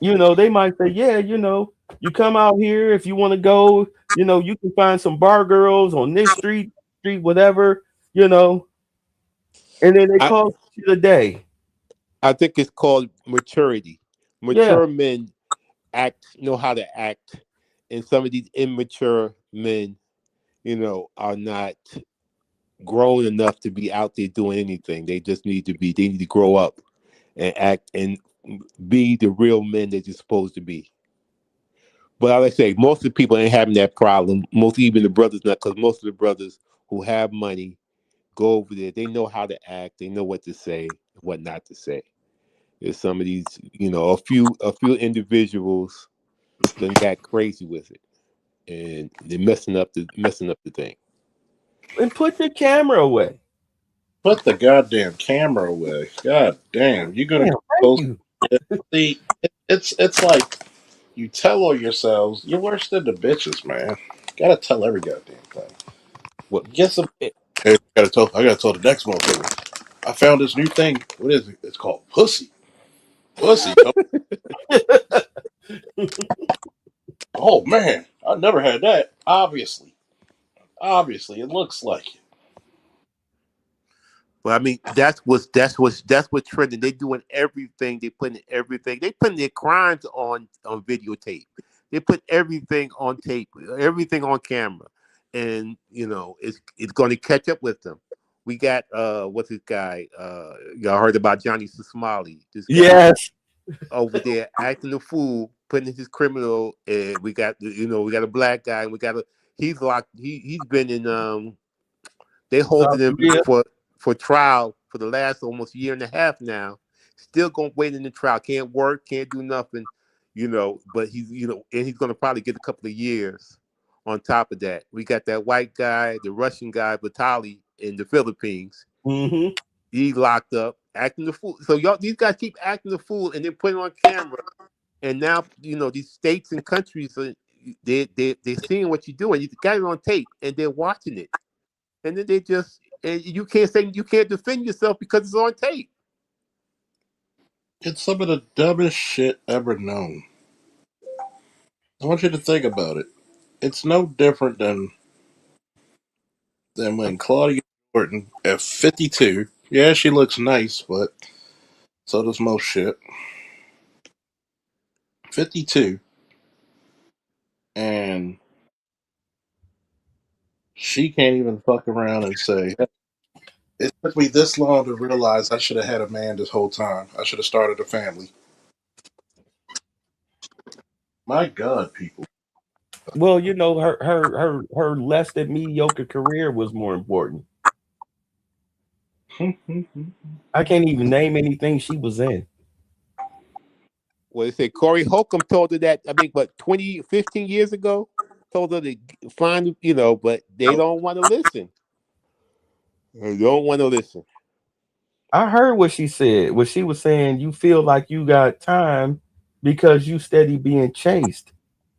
They might say, yeah, you come out here if you want to go, you can find some bar girls on this street, whatever, and then they call it a day. I think it's called maturity. Mature men know how to act and some of these immature men, are not grown enough to be out there doing anything. They just need to be. They need to grow up and act and be the real men that you're supposed to be. But like I say, most of the people ain't having that problem. Most even the brothers not, because most of the brothers who have money go over there. They know how to act. They know what to say, what not to say. There's some of these, a few individuals then got crazy with it, and they're messing up the thing. And put your camera away. Put the goddamn camera away. God damn, you're gonna Damn, go thank post you. it. See, it's like you tell all yourselves you're worse than the bitches, man. Gotta tell every goddamn thing. What? Get some. eh, Hey, I gotta tell the next motherfucker. I found this new thing. What is it? It's called pussy. Pussy. Oh man, I never had that. Obviously, it looks like it. But I mean, that's what trending. They doing everything. They putting everything. They putting their crimes on videotape. They put everything on tape. Everything on camera, and it's going to catch up with them. We got what's this guy? Y'all heard about Johnny Somali? This guy Yes. over there acting the fool, putting his criminal. We got a black guy. And he's locked. He's been in they South holding him Korea. for trial for the last almost year and a half now. Still gonna wait in the trial. Can't work, can't do nothing, but and he's gonna probably get a couple of years on top of that. We got that white guy, the Russian guy, Vitali in the Philippines. Mm-hmm. He's locked up, acting the fool. So these guys keep acting the fool and then putting on camera. And now, these states and countries they're seeing what you're doing. You got it on tape and they're watching it. And then and you can't defend yourself because it's on tape. It's some of the dumbest shit ever known. I want you to think about it. It's no different than when Claudia Jordan at 52. Yeah, she looks nice, but so does most shit. 52, and she can't even fuck around and say, "Hey, it took me this long to realize I should have had a man this whole time. I should have started a family." My God, people. Well, her less than mediocre career was more important. I can't even name anything she was in. Well, they say Corey Holcomb told her that, I think, 20, 15 years ago? Told her to find, but they don't want to listen. They don't want to listen. I heard what she said. What she was saying, you feel like you got time because you steady being chased.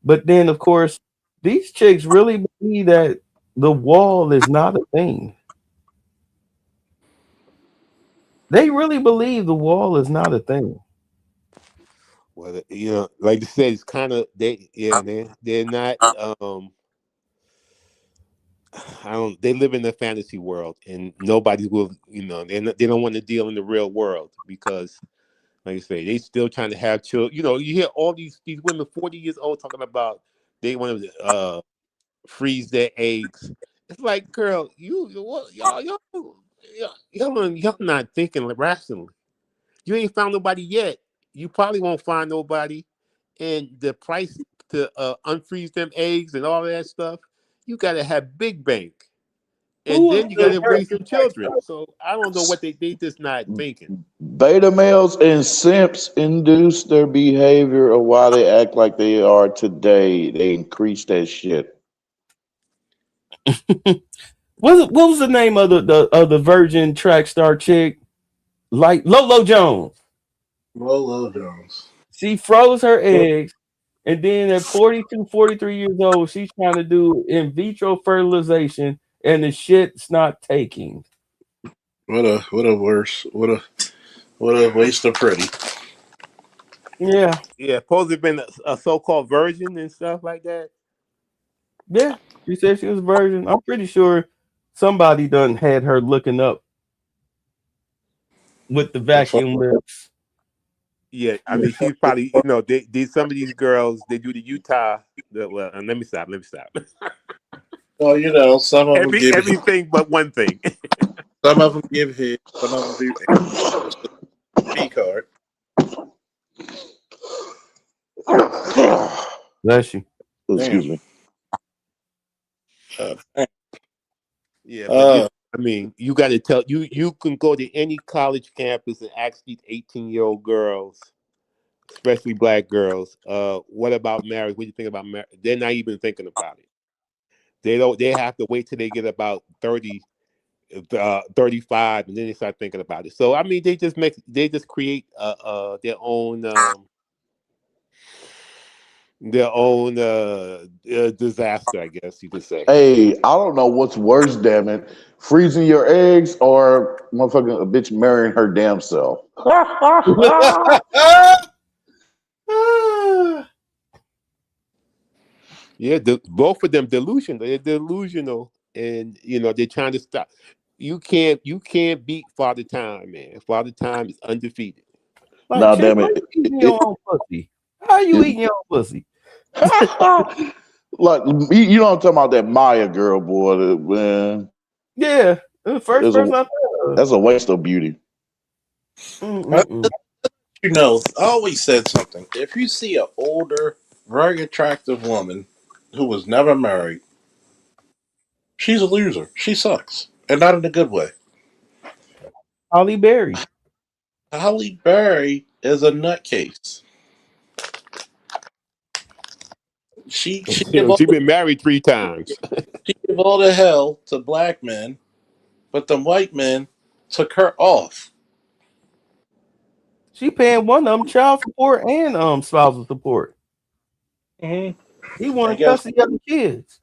But then, of course, these chicks really believe that the wall is not a thing. They really believe the wall is not a thing. Well, like I said, it's kind of they're not. I don't. They live in a fantasy world, and nobody will. They don't want to deal in the real world because, like I say, they still trying to have children. You hear all these women 40 years old talking about they want to freeze their eggs. It's like, girl, y'all not thinking rationally. You ain't found nobody yet. You probably won't find nobody, and the price to unfreeze them eggs and all that stuff, you gotta have big bank, and Who is then you the gotta raise some children. So I don't know what they just not thinking. Beta males and simps induce their behavior of why they act like they are today. They increase that shit. what was the name of the Virgin track star chick? Like Lolo Jones. Lolo Jones. She froze her eggs, and then at 42, 43 years old, she's trying to do in vitro fertilization, and the shit's not taking. What a waste of pretty. Yeah, Yeah, supposed to have been a so-called virgin and stuff like that. yeah. She said she was a virgin. I'm pretty sure somebody done had her looking up with the The fuck. vacuum lips. Yeah, I mean, she's probably, you know, some of these girls, they do the Utah. Well, and let me stop. Well, you know, some of them give hit, Everything but one thing. some of them give hit, some of them do B card. Bless you. Damn. Excuse me. Damn. Yeah, but Uh, I mean, you got to tell you can go to any college campus and ask these 18-year-old girls, especially black girls, what about marriage? What do you think about marriage? They're not even thinking about it. They have to wait till they get about 30, 35, and then they start thinking about it. So I mean, they just create their own disaster, I guess you could say. Hey, I don't know what's worse, damn it. Freezing your eggs or motherfucking a bitch marrying her damn self. Yeah, both of them delusional. They're delusional, and you know they're trying to stop. You can't beat Father Time, man. Father Time is undefeated. Like, Nah, chick, damn why it. you eating your own pussy? How are you eating your own pussy? Like you know what I'm talking about, that Maya girl, boy. Man, Yeah, the first person I thought of. that's a waste of beauty. Mm-mm-mm. you know, I always said something. If you see an older, very attractive woman who was never married, she's a loser. She sucks, and not in a good way. Holly Berry. Halle Berry is a nutcase. She give all She's been married 3 times. she give all the hell to black men, but the white men took her off. She paying one of them child support and spousal support. Mm-hmm. He wanted And to guess custody of the kids.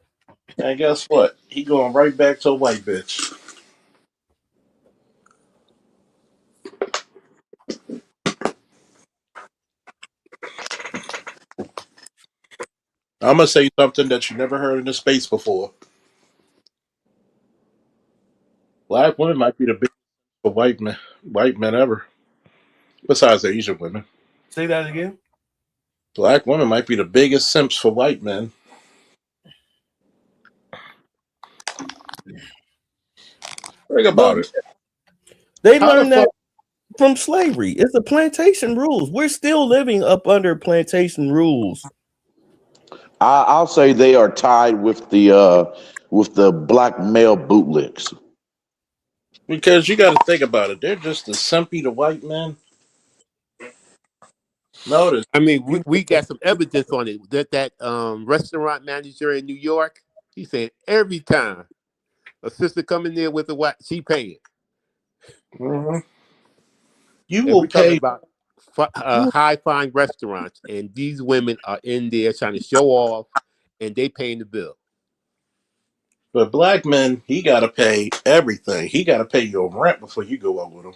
and guess what? He going right back to a white bitch. I'm gonna say something that you never heard in this space before. Black women might be the biggest for white men ever, besides the Asian women. Say that again. Black women might be the biggest simps for white men. Think Well, about it. they How the learned that fuck? from slavery. It's the plantation rules. We're still living up under plantation rules. I'll say they are tied with the black male bootlicks. Because you got to think about it. They're just as simpy to white men. Notice I mean, you. we got some evidence on it that restaurant manager in New York. He said every time a sister come in there with a white, she paying. Mhm. You And will we talking pay. about high fine restaurants, and these women are in there trying to show off, and they paying the bill. But black men, he got to pay everything. He got to pay your rent before you go out with him.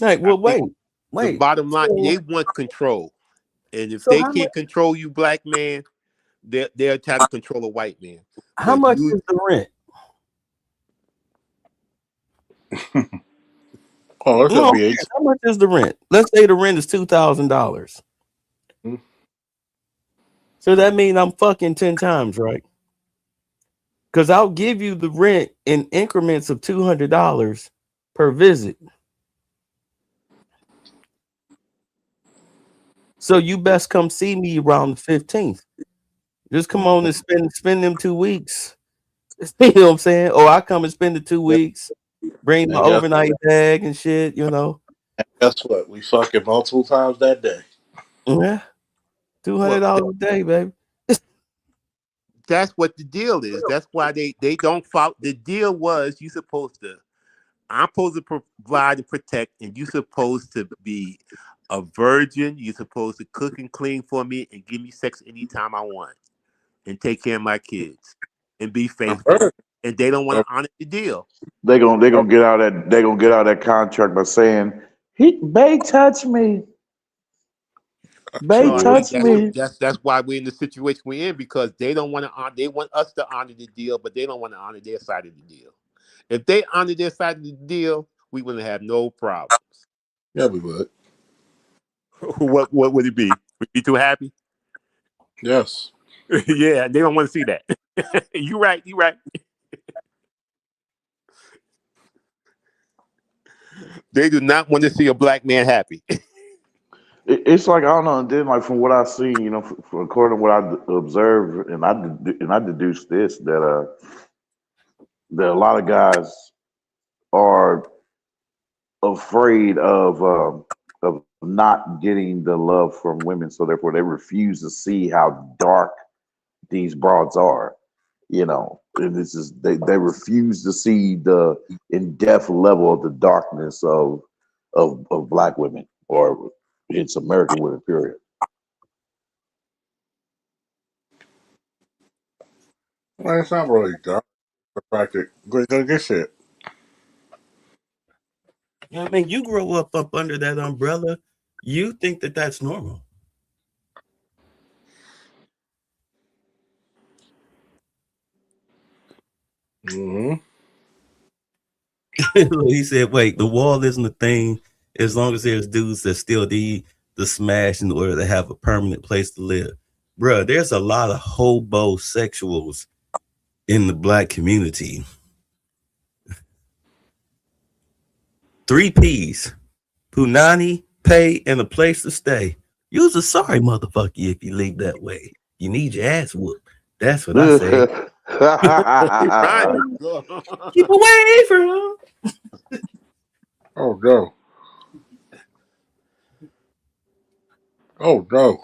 Like, I well, mean, the wait. bottom line, So, they want control, and if so they can't control you, black man, they'll try to control a white man. how But much is the rent? Oh, that's gonna No, be eight. how much is the rent? Let's say the rent is $2,000. So that means I'm fucking 10 times, right? Because I'll give you the rent in increments of $200 per visit. So you best come see me around the 15th. Just come on and spend them 2 weeks. You know what I'm saying? Or I come and spend the 2 weeks, bring my And guess, overnight bag and shit, you know. guess what? We fucking multiple times that day. Yeah. well, $200 a day, baby. that's what the deal is. That's why they don't follow. The deal was I'm supposed to provide and protect, and you're supposed to be a virgin. You're supposed to cook and clean for me and give me sex anytime I want and take care of my kids and be A faithful. bird. And they don't want A, to honor the deal. They gonna get out of that contract by saying Bay touched me. Bay No, I Shit. mean touched me. that's why we're in the situation we're in because they don't want to honor. They want us to honor the deal, but they don't want to honor their side of the deal. If they honor their side of the deal, we wouldn't have no problems. Yeah, we would. What would it be? Would you be too happy? Yes. Yeah, they don't want to see that. You right. They do not want to see a black man happy. It's like I don't know. And then, like from what I've seen, according to what I observed, and I deduced this that a lot of guys are afraid of not getting the love from women, so therefore they refuse to see how dark these broads are. And this is they refuse to see the in-depth level of the darkness of black women, or it's American women, period. Well, it's not really dark. The fact that go get shit. I mean, you grow up under that umbrella. You think that that's normal. Mm-hmm. He said, "Wait, the wall isn't a thing as long as there's dudes that still need the smash in order to have a permanent place to live." Bruh, there's a lot of hobosexuals in the black community. 3 P's: Punani, pay, and a place to stay. You's a sorry motherfucker if you leave that way. You need your ass whooped. That's what I say. Right. Keep away from. Oh no. Oh no.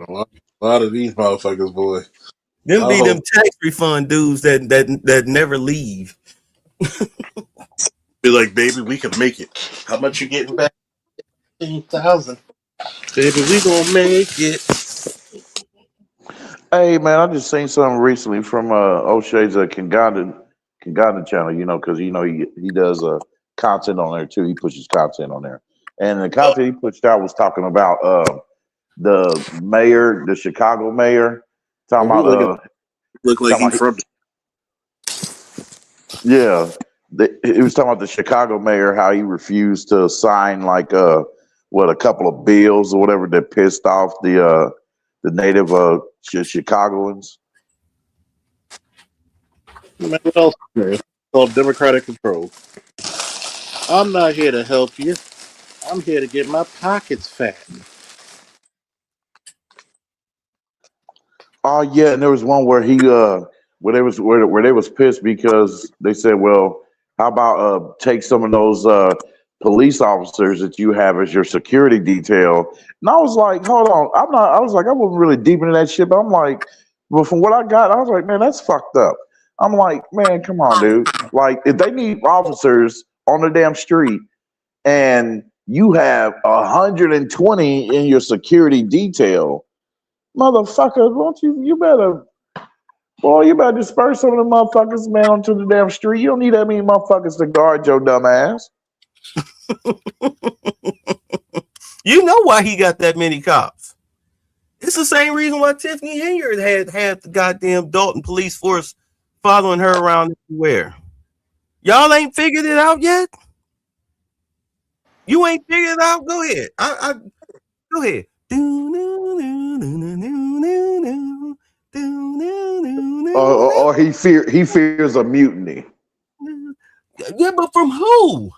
A lot of these motherfuckers, boy. Them I be them hope tax refund dudes that never leave. be like, baby, we can make it. How much you getting back? 15,000. Baby, we gonna make it. Hey man, I just seen something recently from O'Shea's Kingana channel. Because he does content on there too. He pushes content on there, and the Oh, content he pushed out was talking about the mayor, the Chicago mayor, talking he about look like talking he about from. yeah, he was talking about the Chicago mayor, how he refused to sign like a couple of bills or whatever that pissed off the native Chicagoans. Man, what else? It's called democratic control. I'm not here to help you. I'm here to get my pockets fat. Oh yeah, and there was one where he where they was pissed because they said, well, how about take some of those police officers that you have as your security detail? And I was like, hold on, I was like, I wasn't really deep into that shit, but I'm like, but from what I got, I was like, man, that's fucked up. I'm like, man, come on, dude. Like, if they need officers on the damn street and you have 120 in your security detail, motherfucker, you better disperse some of the motherfuckers, man, onto the damn street. You don't need that many motherfuckers to guard your dumb ass. You know why he got that many cops. It's the same reason why Tiffany Henyard had the goddamn Dalton police force following her around everywhere. Y'all ain't figured it out yet? You ain't figured it out? Go ahead. Go ahead. Or he fears a mutiny. Yeah, but from who?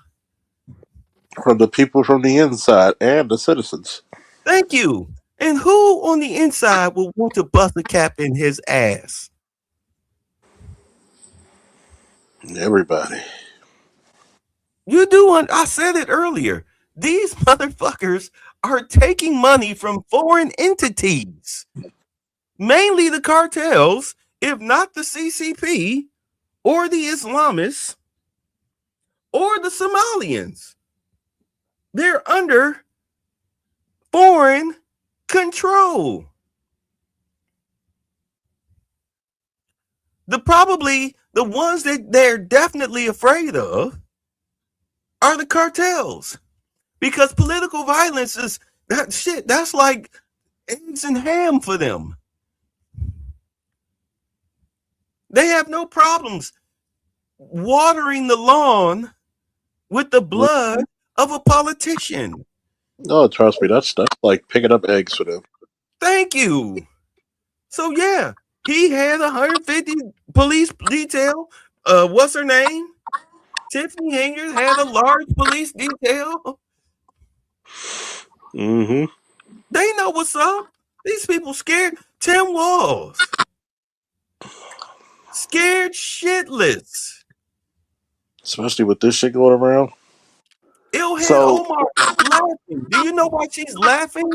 From the people from the inside and the citizens. Thank you. And who on the inside will want to bust a cap in his ass? Everybody. You do. I said it earlier. These motherfuckers are taking money from foreign entities, mainly the cartels, if not the CCP or the Islamists or the Somalians. They're under foreign control. The ones that they're definitely afraid of are the cartels, because political violence is that shit. That's like eggs and ham for them. They have no problems watering the lawn with the blood of a politician. No, trust me, that's like picking up eggs for them. Thank you. So yeah, he had 150 police detail. What's her name? Tiffany Hingers had a large police detail. Mm-hmm. They know what's up. These people scared. Tim Walz. Scared shitless. Especially with this shit going around. Ilhan So- Omar is laughing. Do you know why she's laughing?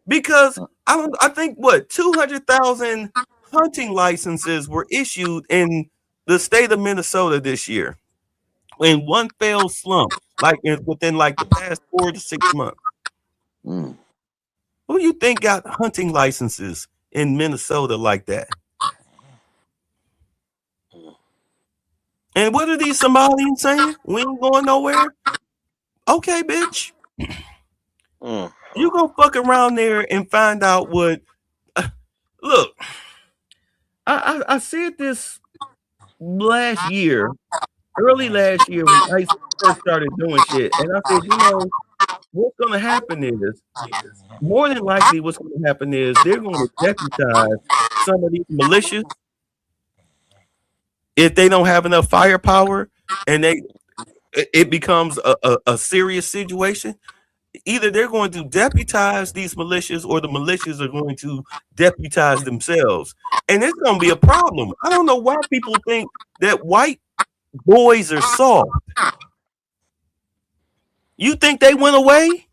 Because I think 200,000 hunting licenses were issued in the state of Minnesota this year in one fell slump, within the past 4 to 6 months. Mm. Who do you think got hunting licenses in Minnesota like that? And what are these Somalians saying? We ain't going nowhere. Okay, bitch. You go fuck around there and find out what. Look, I said this early last year when ICE first started doing shit, and I said, what's going to happen is, more than likely, what's going to happen is they're going to deputize some of these militias if they don't have enough firepower, and it becomes a serious situation. Either they're going to deputize these militias or the militias are going to deputize themselves. And it's going to be a problem. I don't know why people think that white boys are soft. You think they went away?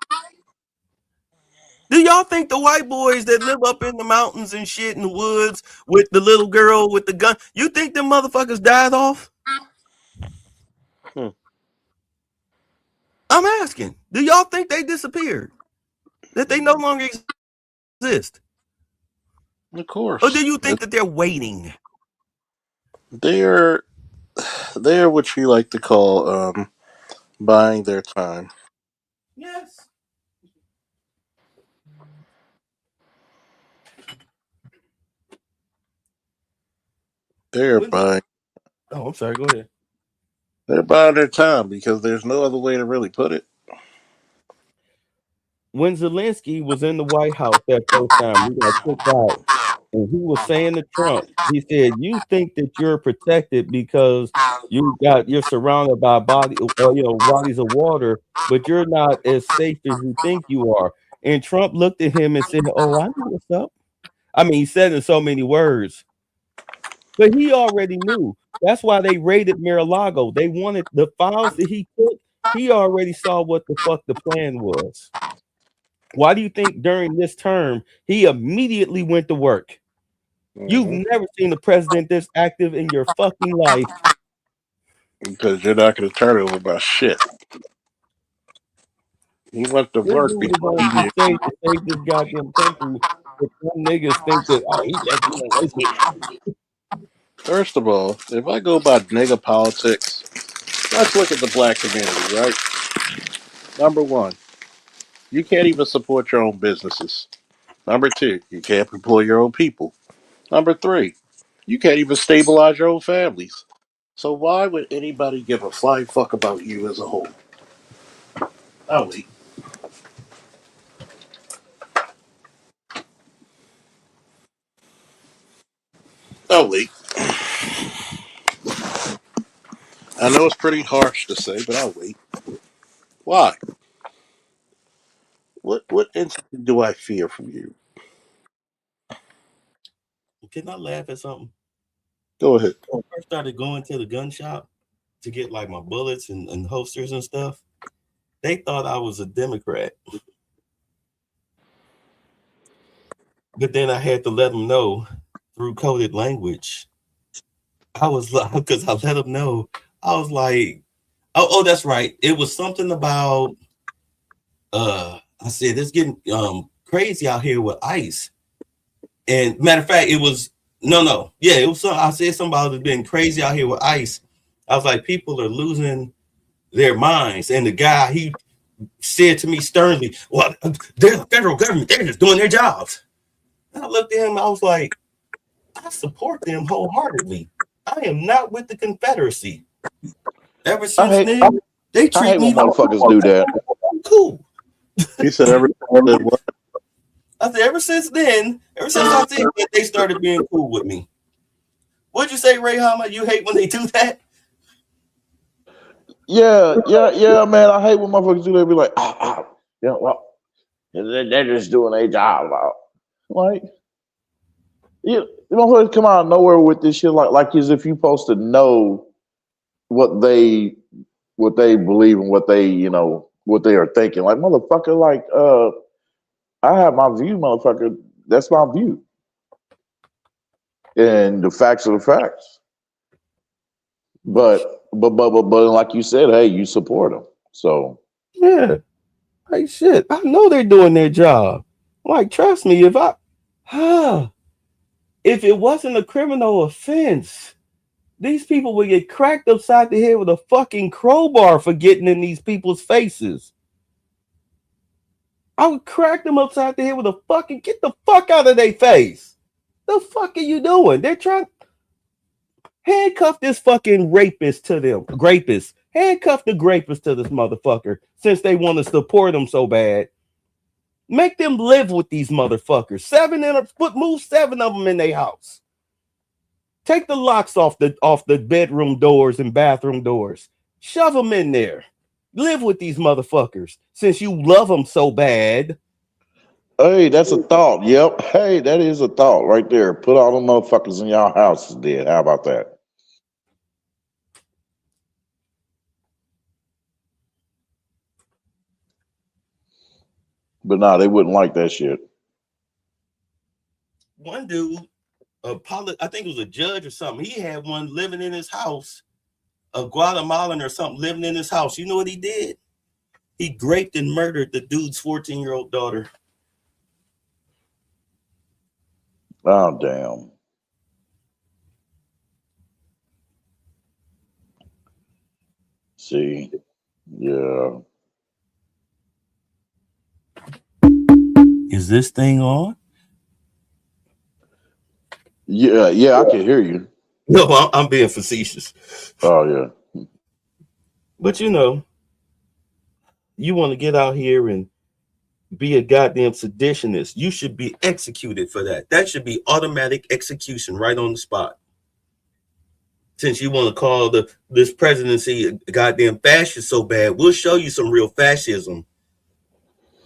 Do y'all think the white boys that live up in the mountains and shit in the woods with the little girl with the gun, you think them motherfuckers died off? I'm asking. Do y'all think they disappeared? That they no longer exist? Of course. Or do you think that they're waiting? They're what you like to call buying their time. Yes. They're buying. Oh, I'm sorry. Go ahead. They're buying their time because there's no other way to really put it. When Zelensky was in the White House that first time, he got kicked out, and he was saying to Trump, he said, "You think that you're protected because you're surrounded by bodies of water, but you're not as safe as you think you are." And Trump looked at him and said, "Oh, I know what's up." I mean, he said in so many words, but he already knew. That's why they raided Mar-a-Lago. They wanted the files that he took. He already saw what the fuck the plan was. Why do you think during this term he immediately went to work? You've never seen a president this active in your fucking life. Because you're not going to turn over my shit. He went to work before he did. To save this goddamn country. But some niggas think that he just First of all, if I go by nigga politics, let's look at the black community, right? Number one, you can't even support your own businesses. Number two, you can't employ your own people. Number three, you can't even stabilize your own families. So why would anybody give a flying fuck about you as a whole? I'll wait. I'll wait. I know it's pretty harsh to say, but I'll wait. Why? What incident do I fear from you? Can I laugh at something? Go ahead. When I first started going to the gun shop to get like my bullets and holsters and stuff, they thought I was a Democrat. But then I had to let them know through coded language. I was like, because I let them know, I was like, oh, that's right. It was something about, I said, it's getting crazy out here with ICE. And matter of fact, it was, it was, I said something about it being crazy out here with ICE. I was like, people are losing their minds. And the guy, he said to me sternly, well, they're the federal government. They're just doing their jobs. And I looked at him, I was like, I support them wholeheartedly. I am not with the Confederacy. Ever I since hate then, they I treat hate me when like motherfuckers do that. cool. He said everything. What? I said, ever since then, ever since I said that, they started being cool with me. What'd you say, Ray Hama? You hate when they do that? Yeah, man. I hate when motherfuckers do that. Be like, yeah, well, they're just doing their job. Like, you motherfuckers come out of nowhere with this shit, like as if you're supposed to know what they believe and what they what they are thinking. Like, motherfucker, like I have my view, motherfucker. That's my view, and the facts are the facts. But like you said, hey, you support them, so Yeah. Like shit. I know they're doing their job. Like, trust me, if it wasn't a criminal offense, these people would get cracked upside the head with a fucking crowbar for getting in these people's faces. I would crack them upside the head with a fucking get the fuck out of their face. The fuck are you doing? They're trying handcuff this fucking rapist to them. Grapist. Handcuff the grapist to this motherfucker since they want to support him so bad. Make them live with these motherfuckers. Move 7 of them in their house. Take the locks off the bedroom doors and bathroom doors. Shove them in there. Live with these motherfuckers since you love them so bad. hey, that's a thought. Yep. Hey, that is a thought right there. Put all them motherfuckers in y'all houses dead. How about that? But nah, they wouldn't like that shit. One dude, I think it was a judge or something. He had one living in his house, a Guatemalan or something living in his house. You know what he did? He raped and murdered the dude's 14-year-old daughter. Oh, damn. See, yeah. Is this thing on? Yeah, I can hear you. No, I'm being facetious. Oh, yeah. But you know, you want to get out here and be a goddamn seditionist. You should be executed for that. That should be automatic execution right on the spot. Since you want to call this presidency a goddamn fascist so bad, we'll show you some real fascism.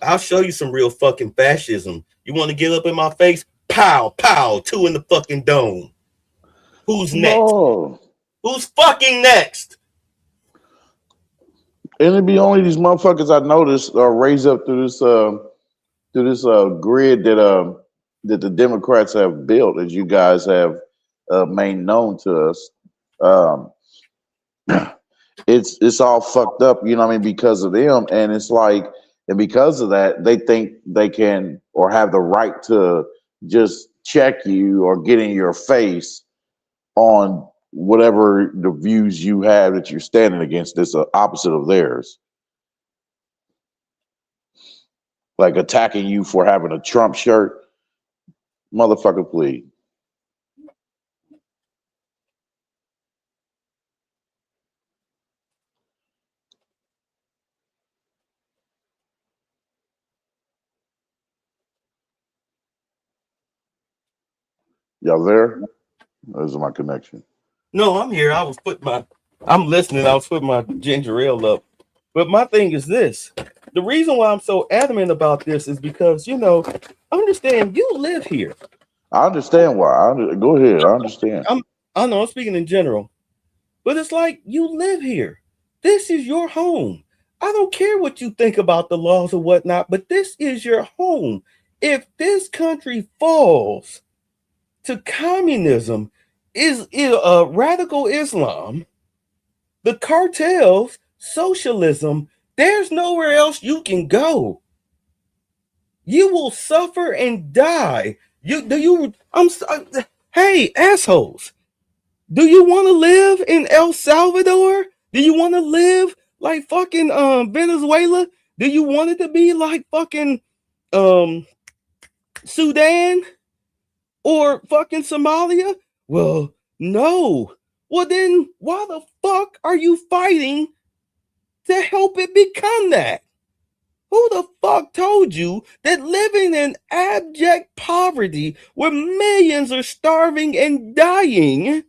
I'll show you some real fucking fascism. You want to get up in my face? Pow, pow, 2 in the fucking dome. Who's next? No. Who's fucking next? And it'd be only these motherfuckers I noticed raised up through this grid that the Democrats have built, as you guys have made known to us. It's all fucked up, you know what I mean, because of them. And it's like, and because of that, they think they can or have the right to just check you or get in your face on whatever the views you have that you're standing against that's opposite of theirs. Like attacking you for having a Trump shirt. Motherfucker, please. Y'all there? This is my connection. No, I'm here. I'm listening. I was putting my ginger ale up. But my thing is this. The reason why I'm so adamant about this is because, understand you live here. I understand why. Go ahead. I understand. I know I'm speaking in general. But it's like you live here. This is your home. I don't care what you think about the laws or whatnot, but this is your home. If this country falls to communism, is radical Islam, the cartels, socialism, there's nowhere else you can go. You will suffer and die. Hey, assholes. Do you want to live in El Salvador? Do you want to live like fucking Venezuela? Do you want it to be like fucking Sudan or fucking Somalia? Well, no. Well, then why the fuck are you fighting to help it become that? Who the fuck told you that living in abject poverty where millions are starving and dying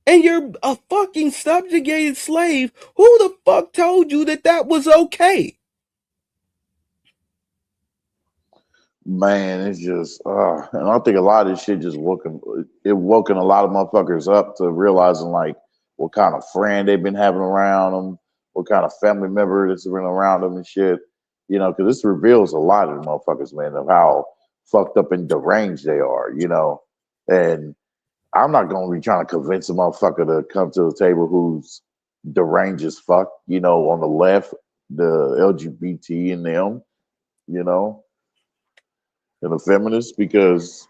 and you're a fucking subjugated slave? Who the fuck told you that that was okay? Man, it's just, and I think a lot of this shit just woken a lot of motherfuckers up to realizing like what kind of friend they've been having around them, what kind of family member that's been around them and shit. You know, because this reveals a lot of the motherfuckers, man, of how fucked up and deranged they are. You know, and I'm not gonna be trying to convince a motherfucker to come to the table who's deranged as fuck. You know, on the left, the LGBT and them. You know, and the feminists because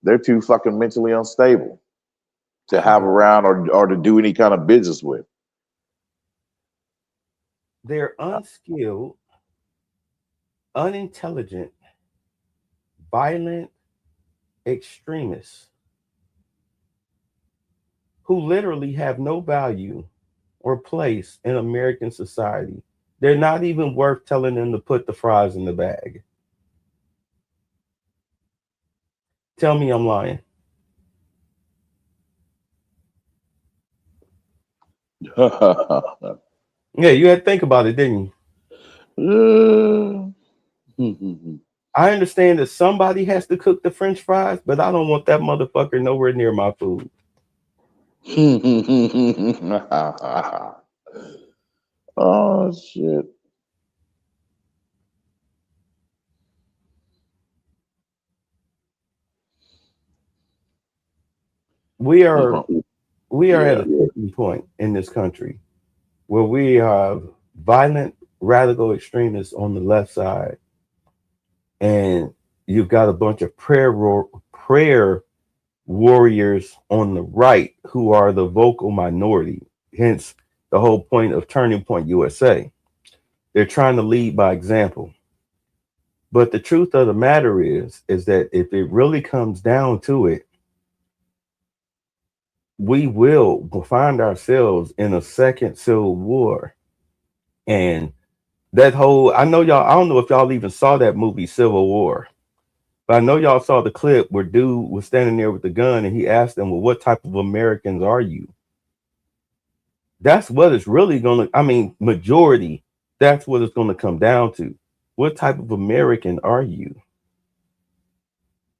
they're too fucking mentally unstable to have around or to do any kind of business with. They're unskilled, unintelligent, violent extremists who literally have no value or place in American society. They're not even worth telling them to put the fries in the bag. Tell me I'm lying. Yeah, you had to think about it, didn't you? I understand that somebody has to cook the French fries, but I don't want that motherfucker nowhere near my food. Oh shit. We are at a tipping point in this country where we have violent radical extremists on the left side, and you've got a bunch of prayer warriors on the right who are the vocal minority. Hence the whole point of Turning Point USA. They're trying to lead by example. But the truth of the matter is that if it really comes down to it, we will find ourselves in a second civil war. And that whole, I know y'all, I don't know if y'all even saw that movie Civil War, but I know y'all saw the clip where dude was standing there with the gun and he asked them, well, what type of Americans are you? That's what it's really going to, I mean, majority, that's what it's going to come down to. What type of American are you?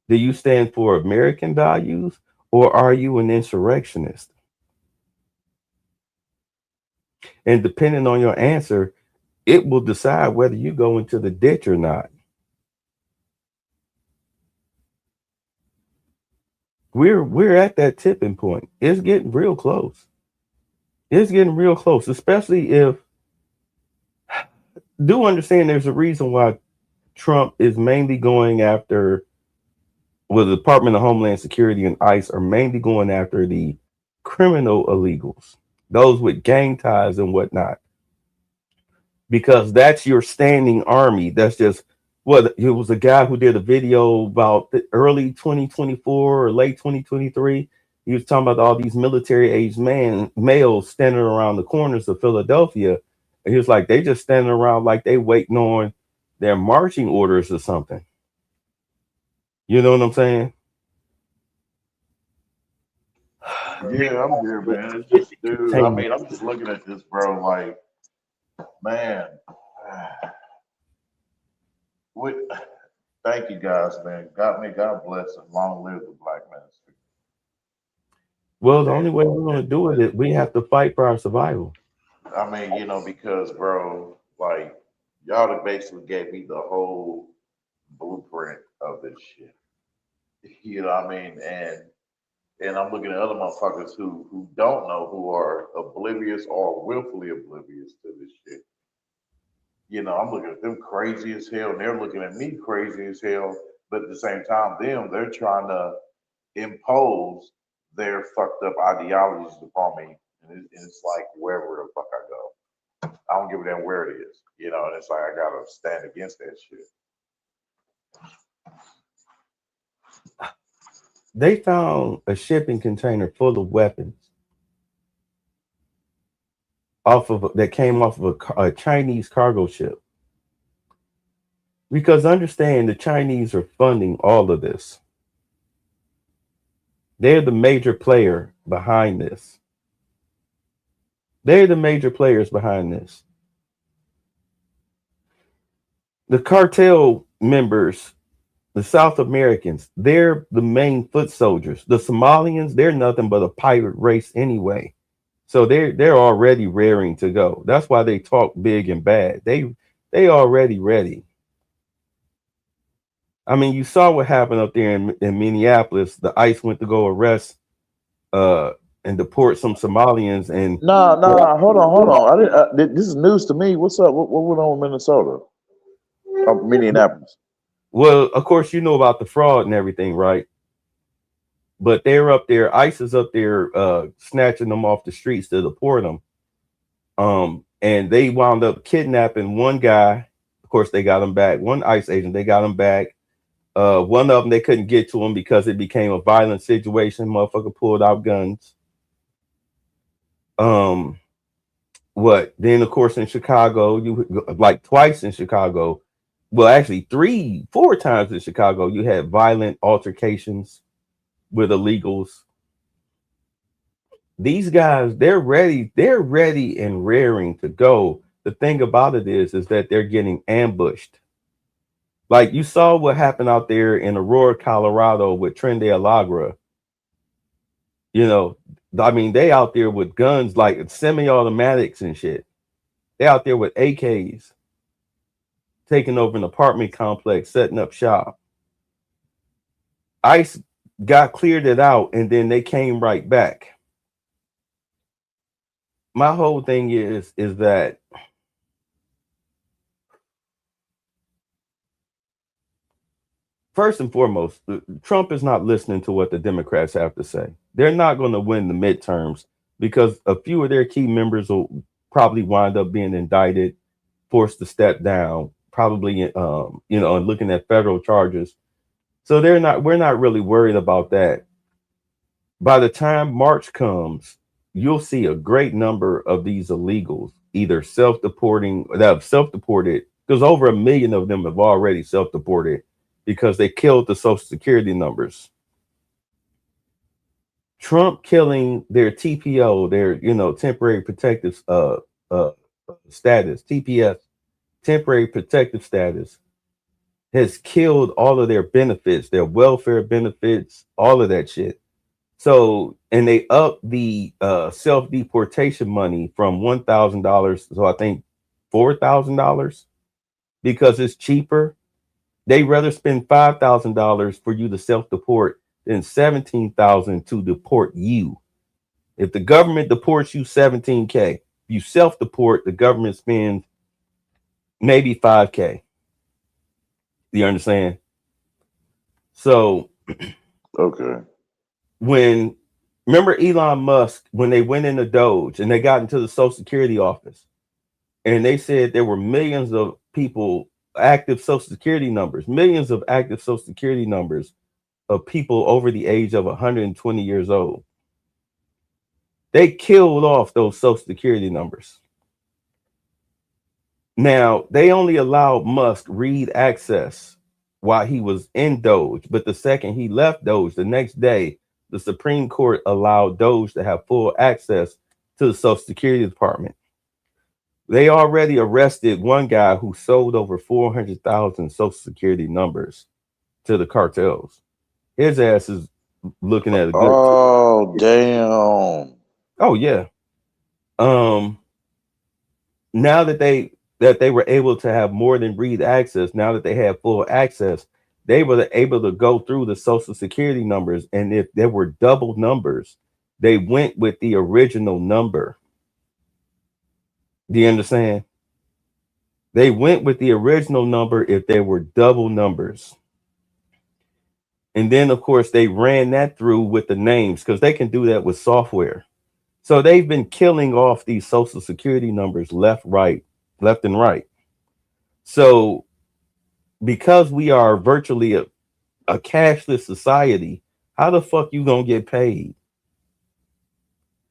Do you stand for American values or are you an insurrectionist? And depending on your answer, it will decide whether you go into the ditch or not. We're at that tipping point. It's getting real close. It's getting real close, especially if do understand there's a reason why Trump is mainly going after, well, the Department of Homeland Security and ICE are mainly going after the criminal illegals, those with gang ties and whatnot, because that's your standing army. That's just what it was. A guy who did a video about the early 2024 or late 2023. He was talking about all these military aged males standing around the corners of Philadelphia. And he was like, they just standing around like they waiting on their marching orders or something. You know what I'm saying? Yeah, I'm here, man. It's just, dude. I mean, I'm just looking at this, bro. Like, man. Thank you, guys, man. God bless and long live the Black ministry. Well, the only way we're going to do it is we have to fight for our survival. I mean, you know, because, bro, like, y'all basically gave me the whole blueprint of this shit. You know what I mean? And I'm looking at other motherfuckers who don't know, who are oblivious or willfully oblivious to this shit. You know, I'm looking at them crazy as hell, and they're looking at me crazy as hell. But at the same time, they're trying to impose their fucked up ideologies upon me. And it's like wherever the fuck I go, I don't give a damn where it is. You know, and it's like I gotta stand against that shit. They found a shipping container full of weapons that came off of a Chinese cargo ship. Because understand, the Chinese are funding all of this. They're the major player behind this. They're the major players behind this. The cartel members, the South Americans, they're the main foot soldiers. The Somalians, they're nothing but a pirate race anyway. So they're already raring to go. That's why they talk big and bad. They already ready. I mean, you saw what happened up there in Minneapolis. The ICE went to go arrest and deport some Somalians. And No, hold on. This is news to me. What's up? What went on in Minnesota? Minneapolis. Well, of course, you know about the fraud and everything, right? But they're up there. ICE is up there snatching them off the streets to deport them. And they wound up kidnapping one guy. Of course, they got him back. One ICE agent, they got him back. One of them, they couldn't get to him because it became a violent situation. Motherfucker pulled out guns. What? Then, of course, in Chicago, you like twice in Chicago. Well, actually 3-4 times in Chicago, you had violent altercations with illegals. These guys, they're ready and raring to go. The thing about it is that they're getting ambushed. Like you saw what happened out there in Aurora, Colorado with Tren de Allegra. You know, I mean, they out there with guns like semi-automatics and shit. They out there with AKs, taking over an apartment complex, setting up shop. ICE cleared it out, and then they came right back. My whole thing is that first and foremost, Trump is not listening to what the Democrats have to say. They're not going to win the midterms because a few of their key members will probably wind up being indicted, forced to step down, probably, and looking at federal charges. So we're not really worried about that. By the time March comes, you'll see a great number of these illegals either that have self-deported, because over 1 million of them have already self-deported because they killed the Social Security numbers. Trump killing their TPO, their temporary protective status, TPS, temporary protective status, has killed all of their benefits, their welfare benefits, all of that shit. So, and they upped the self-deportation money from $1,000 to I think $4,000 because it's cheaper. They rather spend $5,000 for you to self-deport than $17,000 to deport you. If the government deports you $17K, you self-deport, the government spends maybe $5K. You understand? So, okay. Remember Elon Musk, when they went into Doge and they got into the Social Security office and they said there were millions of people, active Social Security numbers, millions of active Social Security numbers of people over the age of 120 years old. They killed off those Social Security numbers. Now, they only allowed Musk read access while he was in Doge, but the second he left Doge, the next day, the Supreme Court allowed Doge to have full access to the Social Security Department. They already arrested one guy who sold over 400,000 Social Security numbers to the cartels. His ass is looking at a good. Oh, damn. Oh, yeah. Now that they were able to have more than read access, now that they had full access, they were able to go through the Social Security numbers. And if there were double numbers, they went with the original number. Do you understand? They went with the original number if there were double numbers. And then, of course, they ran that through with the names because they can do that with software. So they've been killing off these Social Security numbers left and right. So because we are virtually a cashless society, How the fuck you gonna get paid?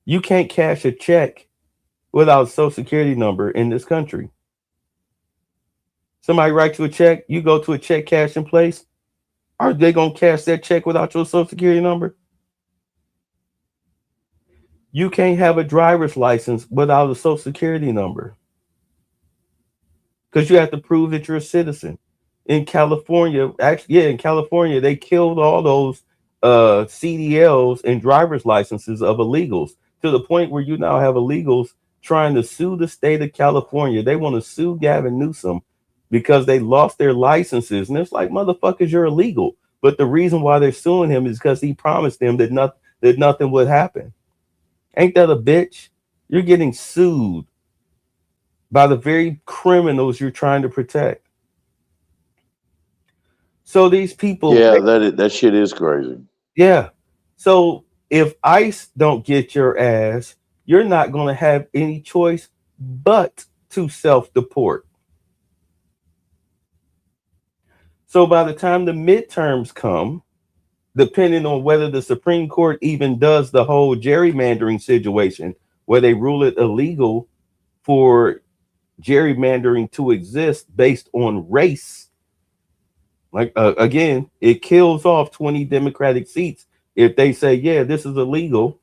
You can't cash a check without a social security number in this country. Somebody writes you a check, you go to a check cashing place. Are they gonna cash that check without your social security number? You can't have a driver's license without a social security number because you have to prove that you're a citizen. In California, in California, they killed all those CDLs and driver's licenses of illegals to the point where you now have illegals trying to sue the state of California. They want to sue Gavin Newsom because they lost their licenses. And it's like, motherfuckers, you're illegal. But the reason why they're suing him is because he promised them that nothing would happen. Ain't that a bitch? You're getting sued by the very criminals you're trying to protect. So these people, that shit is crazy. Yeah. So if ICE don't get your ass, you're not going to have any choice but to self-deport. So by the time the midterms come, depending on whether the Supreme Court even does the whole gerrymandering situation where they rule it illegal for gerrymandering to exist based on race, like again, it kills off 20 Democratic seats if they say, yeah, this is illegal.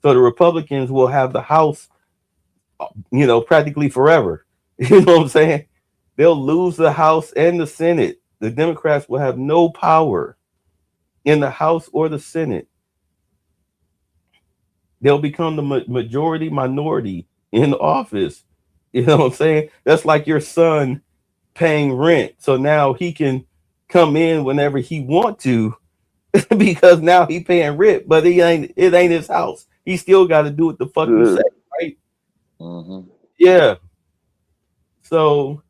So the Republicans will have the House, practically forever. You know what I'm saying? They'll lose the House and the Senate. The Democrats will have no power in the House or the Senate. They'll become the majority minority in office. You know what I'm saying? That's like your son paying rent. So now he can come in whenever he want to because now he paying rent, but it ain't his house. He still got to do what the fuck you say, right? Mm-hmm. Yeah. So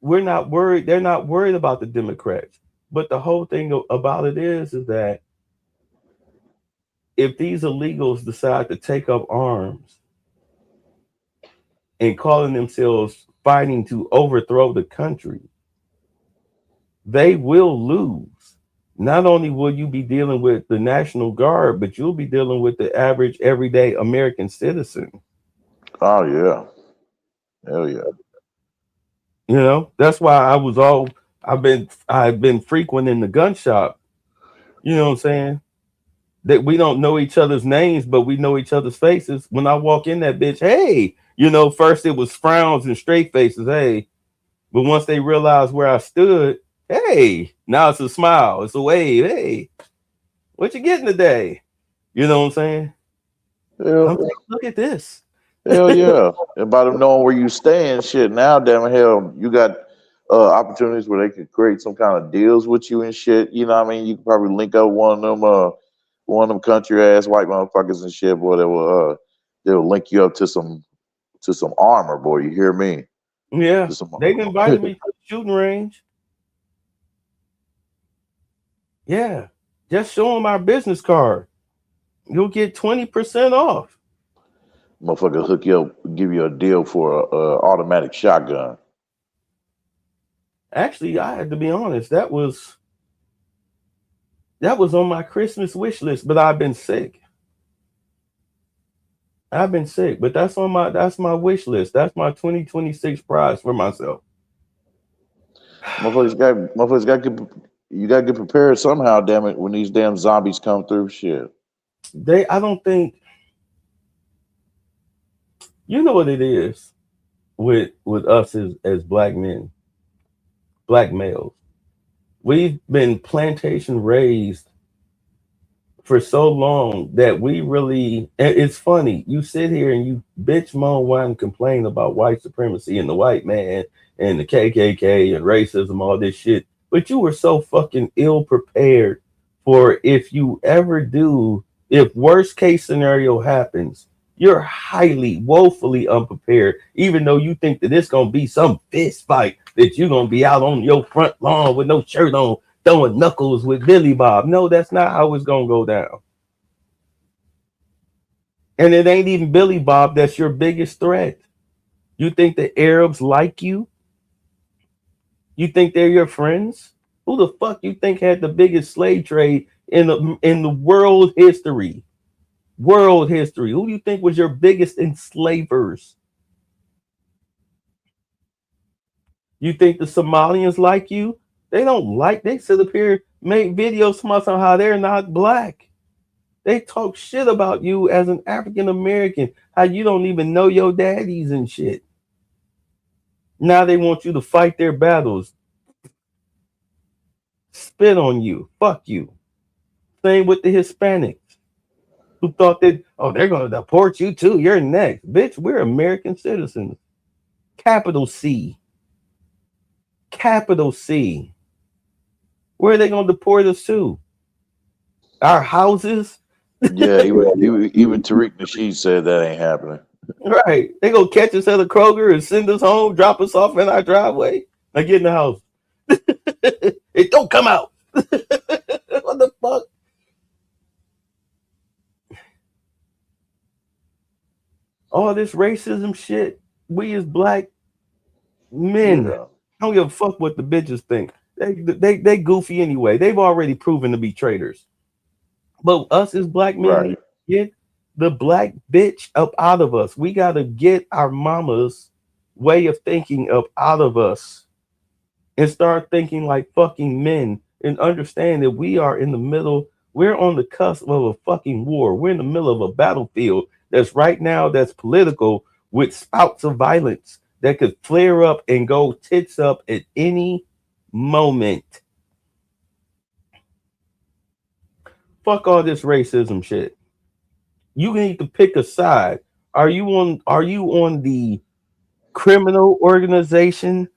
we're not worried. They're not worried about the Democrats. But the whole thing about it is that if these illegals decide to take up arms and calling themselves fighting to overthrow the country, they will lose. Not only will you be dealing with the National Guard, but you'll be dealing with the average everyday American citizen. Oh yeah. Hell yeah. That's why I've been frequenting the gun shop. You know what I'm saying? That we don't know each other's names, but we know each other's faces. When I walk in that bitch, hey, first it was frowns and straight faces, hey. But once they realized where I stood, hey, now it's a smile, it's a wave, hey, what you getting today? You know what I'm saying? I'm like, look at this. Hell yeah. And by them knowing where you stand, shit, now damn hell, you got opportunities where they could create some kind of deals with you and shit. You know what I mean? You could probably link up one of them country ass white motherfuckers and shit, boy, they'll link you up to some armor, boy. You hear me? Yeah. They invited me to the shooting range. Yeah. Just show them our business card. You'll get 20% off. Motherfucker hook you up, give you a deal for a automatic shotgun. Actually, I had to be honest. That was on my Christmas wish list, but I've been sick. But that's my wish list. That's my 2026 prize for myself. Motherfuckers got you got to get prepared somehow. Damn it, when these damn zombies come through, shit. I don't think. You know what it is with us as black men, black males. We've been plantation raised for so long that we really, it's funny. You sit here and you bitch, moan, whine, and complain about white supremacy and the white man and the KKK and racism, all this shit. But you were so fucking ill prepared for if worst case scenario happens, you're highly, woefully unprepared, even though you think that it's going to be some fist fight, that you're going to be out on your front lawn with no shirt on, throwing knuckles with Billy Bob. No, that's not how it's going to go down. And it ain't even Billy Bob that's your biggest threat. You think the Arabs like you? You think they're your friends? Who the fuck you think had the biggest slave trade in the world history? World history. Who do you think was your biggest enslavers? You think the Somalians like you? They don't like. They sit up here, make videos about how they're not black. They talk shit about you as an African American, how you don't even know your daddies and shit. Now they want you to fight their battles. Spit on you. Fuck you. Same with the Hispanics who thought that, oh, they're going to deport you too. You're next. Bitch, we're American citizens. Capital C. Capital C. Where are they going to deport us to? Our houses? Yeah, even Tariq Nasheed said that ain't happening. Right. They going to catch us at a Kroger and send us home, drop us off in our driveway. Now get in the house. It don't come out. What the fuck? All this racism shit, we as black men, Yeah. I don't give a fuck what the bitches think. They goofy anyway. They've already proven to be traitors. But us as black men, Right. get the black bitch up out of us. We got to get our mama's way of thinking up out of us and start thinking like fucking men and understand that we are in the middle. We're on the cusp of a fucking war. We're in the middle of a battlefield that's right now that's political with spouts of violence that could flare up and go tits up at any moment. Fuck all this racism shit. You need to pick a side. Are you on the criminal organization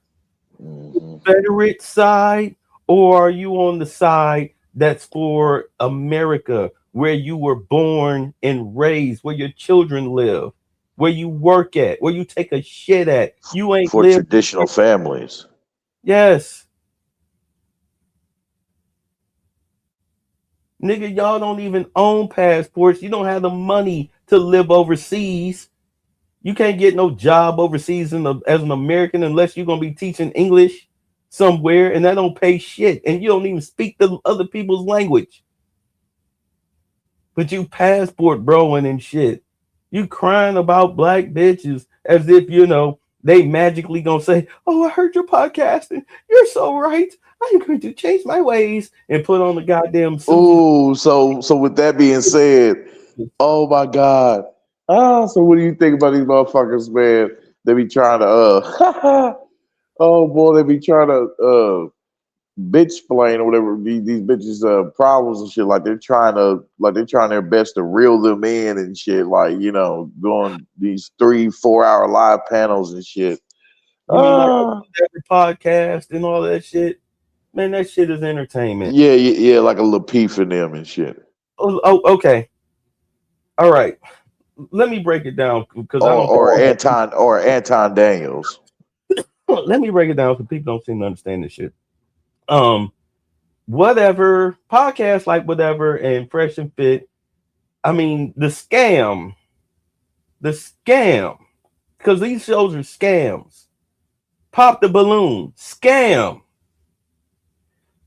Confederate side, or are you on the side that's for America, where you were born and raised, where your children live, where you work at, where you take a shit at? You ain't For lived. traditional families. Yes. Nigga, y'all don't even own passports. You don't have the money to live overseas. You can't get no job overseas as an American unless you're going to be teaching English somewhere, and that don't pay shit. And you don't even speak the other people's language. But you passport broing and shit. You crying about black bitches as if, they magically going to say, oh, I heard your podcast and you're so right. I'm going to change my ways and put on the goddamn suit. Ooh, so with that being said, oh my God. So what do you think about these motherfuckers, man? They be trying to oh boy, they be trying to bitch explain or whatever these bitches problems and shit. Like they're trying their best to reel them in and shit, like, doing these 3-4 hour live panels and shit. You mean like every podcast and all that shit? Man, that shit is entertainment. Yeah, like a Lapeef in them and shit. Oh, okay. All right. Let me break it down because Anton Daniels. Let me break it down because people don't seem to understand this shit. Whatever podcasts like whatever and Fresh and Fit. I mean the scam, because these shows are scams. Pop the Balloon, scam.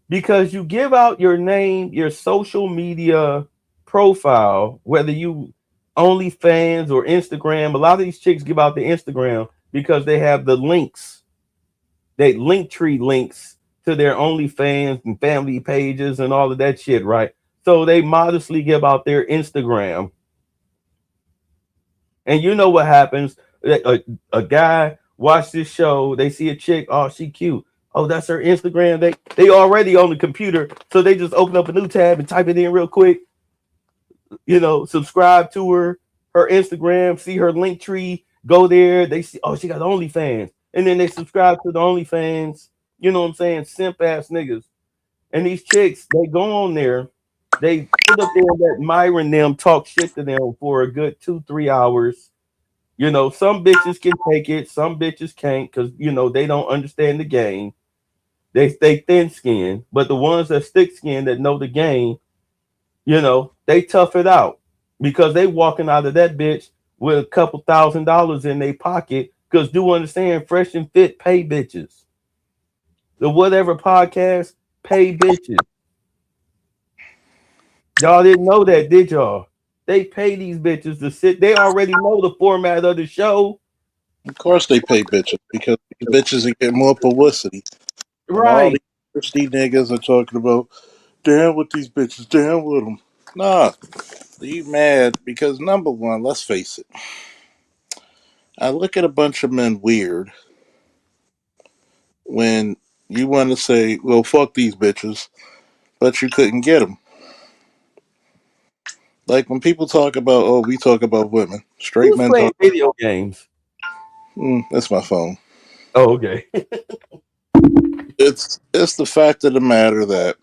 Because you give out your name, your social media profile, whether you OnlyFans or Instagram. A lot of these chicks give out the Instagram because they have the links. They Linktree links to their OnlyFans and family pages and all of that shit, right? So they modestly give out their Instagram. And you know what happens? A guy watch this show, they see a chick, oh, she cute. Oh, that's her Instagram. They already on the computer, so they just open up a new tab and type it in real quick. Subscribe to her Instagram, see her link tree, go there. They see, oh, she got OnlyFans, and then they subscribe to the OnlyFans. You know what I'm saying? Simp ass niggas. And these chicks, they go on there, they put up there and let Myra and them talk shit to them for a good 2-3 hours. Some bitches can take it, some bitches can't because they don't understand the game. They stay thin-skinned, but the ones that stick-skinned that know the game, they tough it out because they walking out of that bitch with a couple $1,000s in their pocket because do understand Fresh and Fit pay bitches. The whatever podcast, pay bitches. Y'all didn't know that, did y'all? They pay these bitches to sit. They already know the format of the show. Of course they pay bitches because these bitches get more publicity. And all Right. these thirsty niggas are talking about, down with these bitches, down with them. Nah, you mad because number one, let's face it. I look at a bunch of men weird when you want to say, well, fuck these bitches, but you couldn't get them. Like when people talk about, oh, we talk about women. Straight Who's men playing talk. video games? That's my phone. Oh, okay. It's the fact of the matter that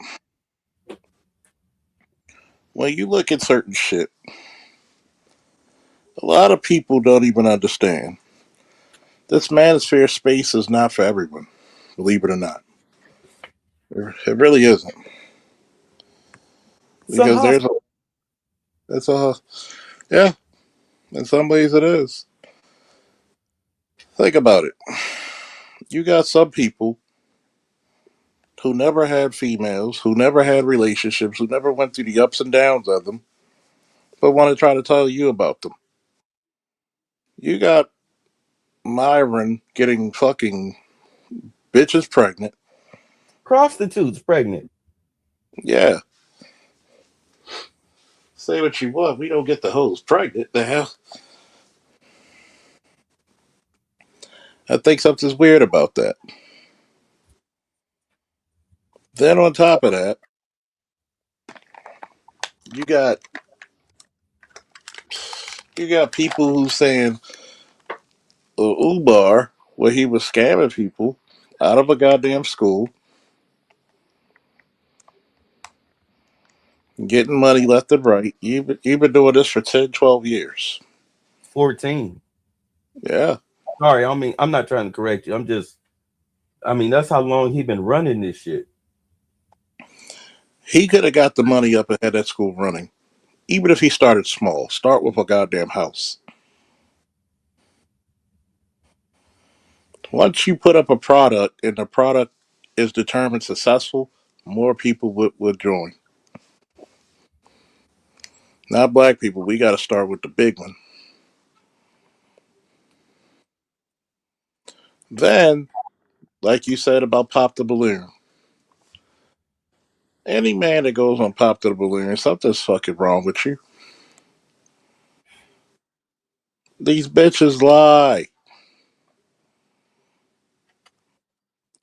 when you look at certain shit, a lot of people don't even understand. This manosphere space is not for everyone, believe it or not. It really isn't. It's a Because hustle. it's a, yeah, in some ways it is. Think about it. You got some people who never had females, who never had relationships, who never went through the ups and downs of them, but want to try to tell you about them. You got Myron getting fucking bitches pregnant. Prostitutes pregnant. Yeah. Say what you want. We don't get the hoes pregnant. The hell? I think something's weird about that. Then on top of that, you got you got people who saying Ubar, where he was scamming people out of a goddamn school, getting money left and right. You've been doing this for 10, 12 years. 14. Yeah. Sorry, I mean, I'm not trying to correct you. I mean, that's how long he been running this shit. He could have got the money up and had that school running. Even if he started small. Start with a goddamn house. Once you put up a product and the product is determined successful, more people would join. Not black people. We got to start with the big one. Then, like you said about Pop the Balloon, any man that goes on Pop the Balloon, something's fucking wrong with you. These bitches lie.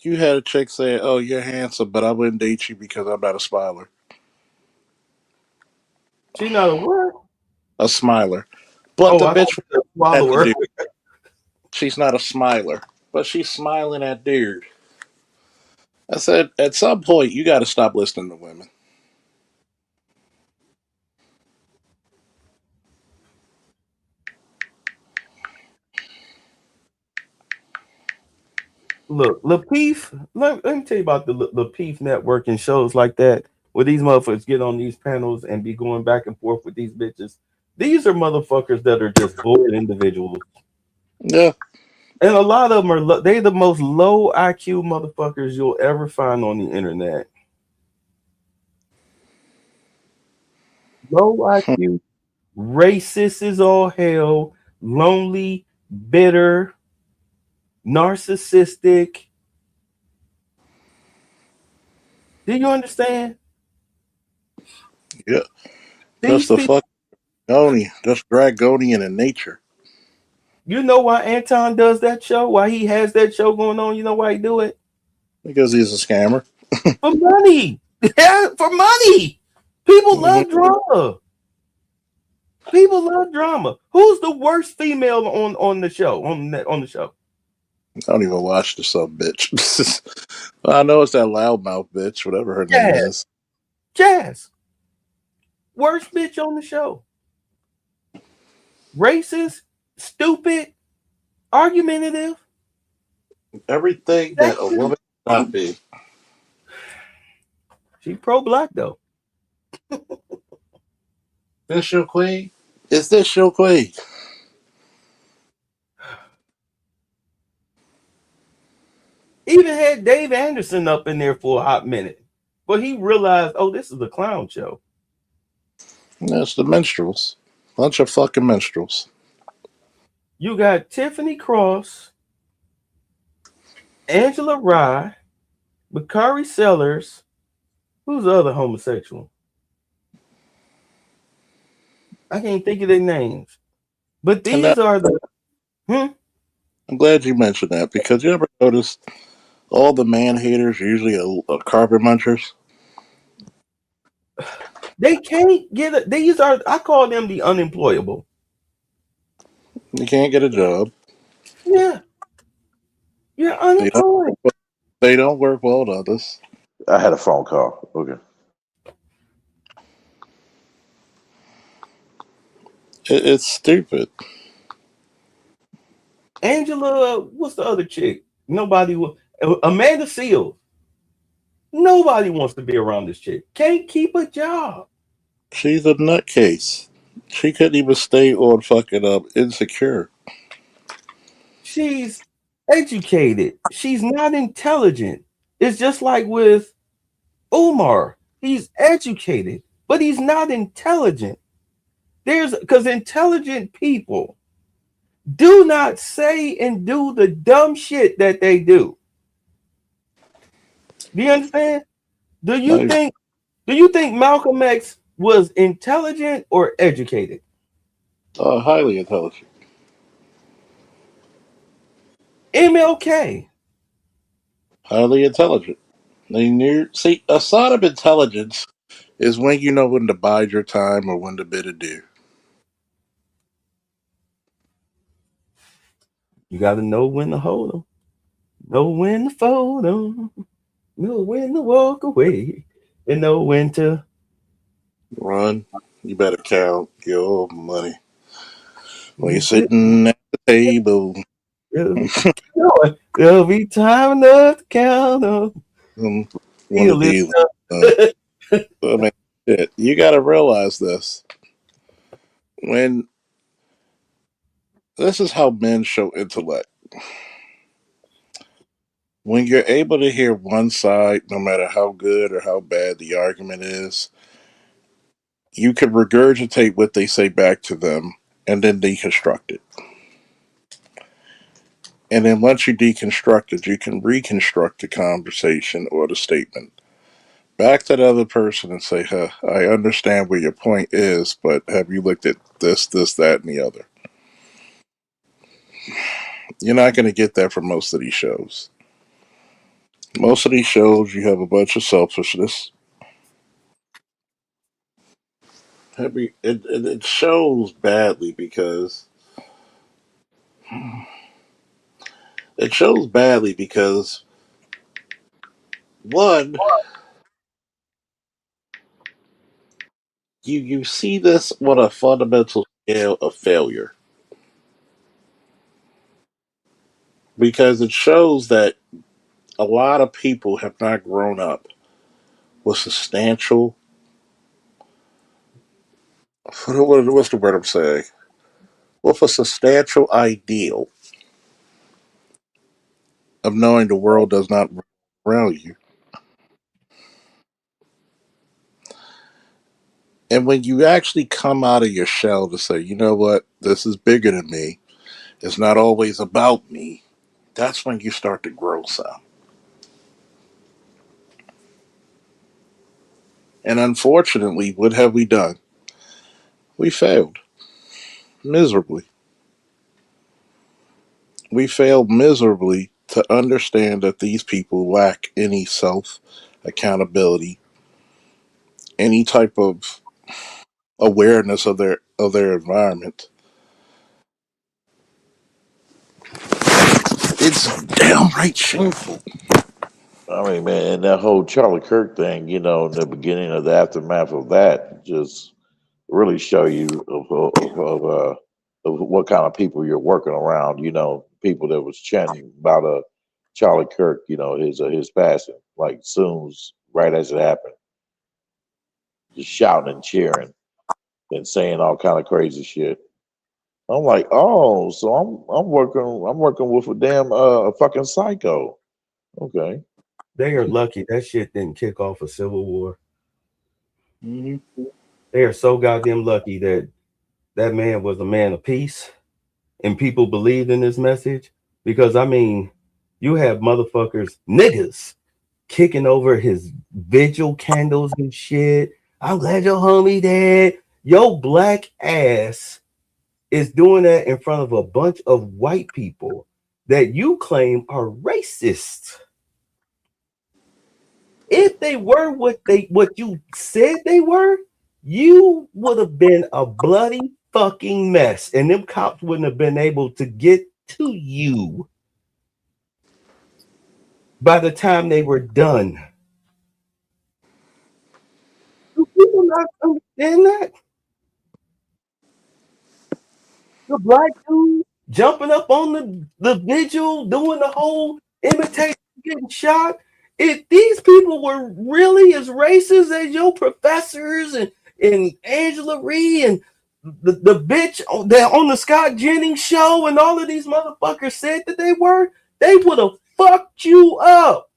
You had a chick say, "Oh, you're handsome, but I wouldn't date you because I'm not a smiler." She not a what? A smiler, but Oh, the I thought bitch you said at the swallower. dude. She's not a smiler, but she's smiling at dude. I said, at some point, you got to stop listening to women. Look, Lapeef, let me tell you about the Lapeef network and shows like that, where these motherfuckers get on these panels and be going back and forth with these bitches. These are motherfuckers that are just bored individuals. Yeah, And a lot of them are, they the most low IQ motherfuckers you'll ever find on the internet. Low IQ, racist as all hell, lonely, bitter, narcissistic. Do you understand? yeah. That's These the people, fuck Goni. That's Dragonian in nature you know why Anton does that show? Why he has that show going on? You know why he do it? because he's a scammer. For money. Yeah, for money. People Hmm. love drama. People love drama. Who's the worst female on the show? On the show? I don't even watch the sub bitch. I know it's that loudmouth bitch, whatever her name Jazz. is. Jazz. Worst bitch on the show. Racist, stupid, argumentative. Everything that a woman cannot be. She pro-black though. This your queen? Is this your queen? Even had Dave Anderson up in there for a hot minute. But he realized, oh, this is a clown show. That's the minstrels. Bunch of fucking minstrels. You got Tiffany Cross, Angela Rye, Bakari Sellers. Who's the other homosexual? I can't think of their names. But And these are the. I'm glad you mentioned that because you ever notice all the man haters are usually a carpet munchers? They can't get it. These are, I call them the unemployable. You can't get a job. Yeah. You're They don't. unemployed. They don't work well with others. I had a phone call. Okay. It's stupid. Angela, what's the other chick? Nobody will. Amanda Seals. Nobody wants to be around this chick. Can't keep a job. She's a nutcase. She couldn't even stay on fucking Insecure. She's educated. She's not intelligent. It's just like with Umar. He's educated, but he's not intelligent. There's because intelligent people do not say and do the dumb shit that they do. Do you understand? Do you think Malcolm X was intelligent or educated? Highly intelligent. MLK. Highly intelligent. They knew. See, a sign of intelligence is when you know when to bide your time or when to bid adieu. You got to know when to hold them, know when to fold them, know when to walk away, and know when to Run. You better count your money when you're sitting at the table. There'll be time enough to count them. One of these. I mean, shit. You got to realize this. When this is how men show intellect. When you're able to hear one side, no matter how good or how bad the argument is, you can regurgitate what they say back to them and then deconstruct it. And then once you deconstruct it, you can reconstruct the conversation or the statement back to the other person and say, huh, I understand where your point is, but have you looked at this, that, and the other? You're not going to get that from most of these shows. Most of these shows, you have a bunch of selfishness. It shows badly because one, you see this on a fundamental scale of failure because it shows that a lot of people have not grown up with substantial. What's the word I'm saying? With a substantial ideal of knowing the world does not around you. And when you actually come out of your shell to say, you know what, this is bigger than me, it's not always about me, that's when you start to grow some. And unfortunately, what have we done? We failed miserably. We failed miserably to understand that these people lack any self accountability, any type of awareness of their environment. It's downright shameful. I mean, man, and that whole Charlie Kirk thing, in the beginning of the aftermath of that, just really show you of what kind of people you're working around. People that was chanting about Charlie Kirk, his passing, like soon right as it happened, just shouting and cheering and saying all kind of crazy shit. I'm like, oh, so I'm working with a damn a fucking psycho. Okay. They are lucky that shit didn't kick off a civil war. Mhm. They are so goddamn lucky that that man was a man of peace and people believed in his message. Because I mean, you have motherfuckers, niggas, kicking over his vigil candles and shit. I'm glad your homie dead. Yo, black ass is doing that in front of a bunch of white people that you claim are racist. If they were what you said they were, you would have been a bloody fucking mess, and them cops wouldn't have been able to get to you by the time they were done. Do people not understand that? The black dude jumping up on the vigil, doing the whole imitation, getting shot. If these people were really as racist as your professors and Angela Ree and the bitch that on the Scott Jennings show and all of these motherfuckers said that they were, they would have fucked you up.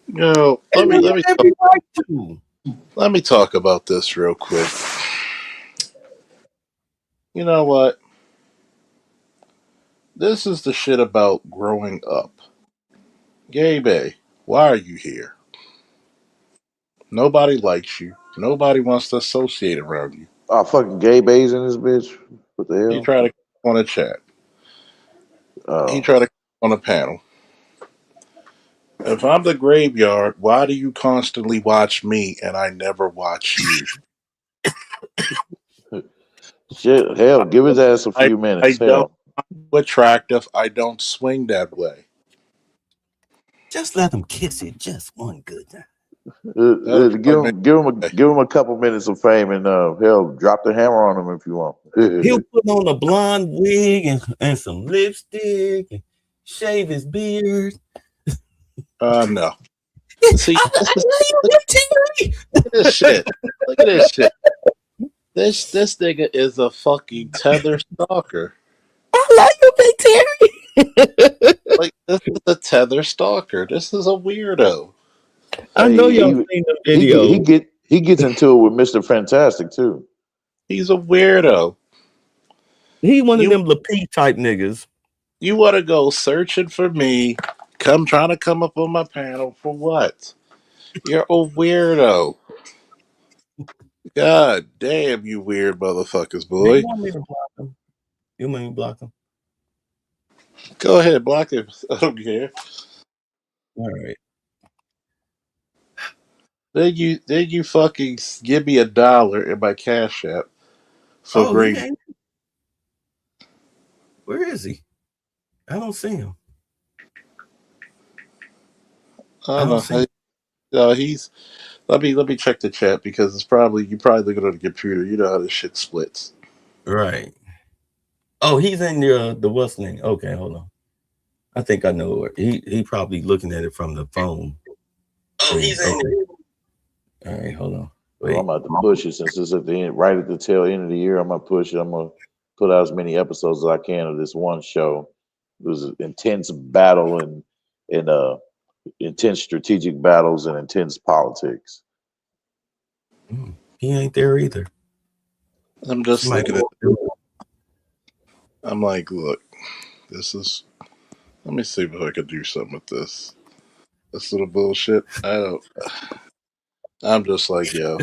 Yo, And they have every right to. let me talk about this real quick. You know what? This is the shit about growing up. Gabe, why are you here? Nobody likes you. Nobody wants to associate around you. Oh, fucking gay bays in this bitch. What the He hell? tried to come on a chat. He tried to come on a panel. If I'm the graveyard, why do you constantly watch me and I never watch you? Shit, hell, give his ass a few I minutes. don't Hell. find you attractive. I don't swing that way. Just let them kiss it just one good time. Give him a couple minutes of fame and hell, drop the hammer on him if you want. He'll put on a blonde wig and some lipstick and shave his beard. No. See, look at this shit. Look at this shit. This nigga is a fucking tether stalker. I like you, Big Terry. Like, this is a tether stalker. This is a weirdo. I know y'all seen the video. He gets into it with Mr. Fantastic too. He's a weirdo. He one of them Lapie type niggas. You want to go searching for me, trying to come up on my panel for what? You're a weirdo. God damn, you weird motherfuckers, boy. You want me to block him? You want me to block him? Go ahead, block him. I don't care. All right. Then you fucking give me $1 in my Cash App for Grave. Where is he? I don't see him. I don't know. No, he's. Let me check the chat because you probably looking on the computer. You know how this shit splits. Right. Oh, he's in the what's name? Okay, hold on. I think I know where he probably looking at it from the phone. Oh, he's in there. All right, hold on. Well, I'm about to push it since it's at the end, right at the tail end of the year. I'm gonna push it. I'm gonna put out as many episodes as I can of this one show. It was an intense battle and intense strategic battles and intense politics. He ain't there either. I'm just looking at it. I'm like, look, this is. Let me see if I could do something with this. This little bullshit. I'm just like, yo.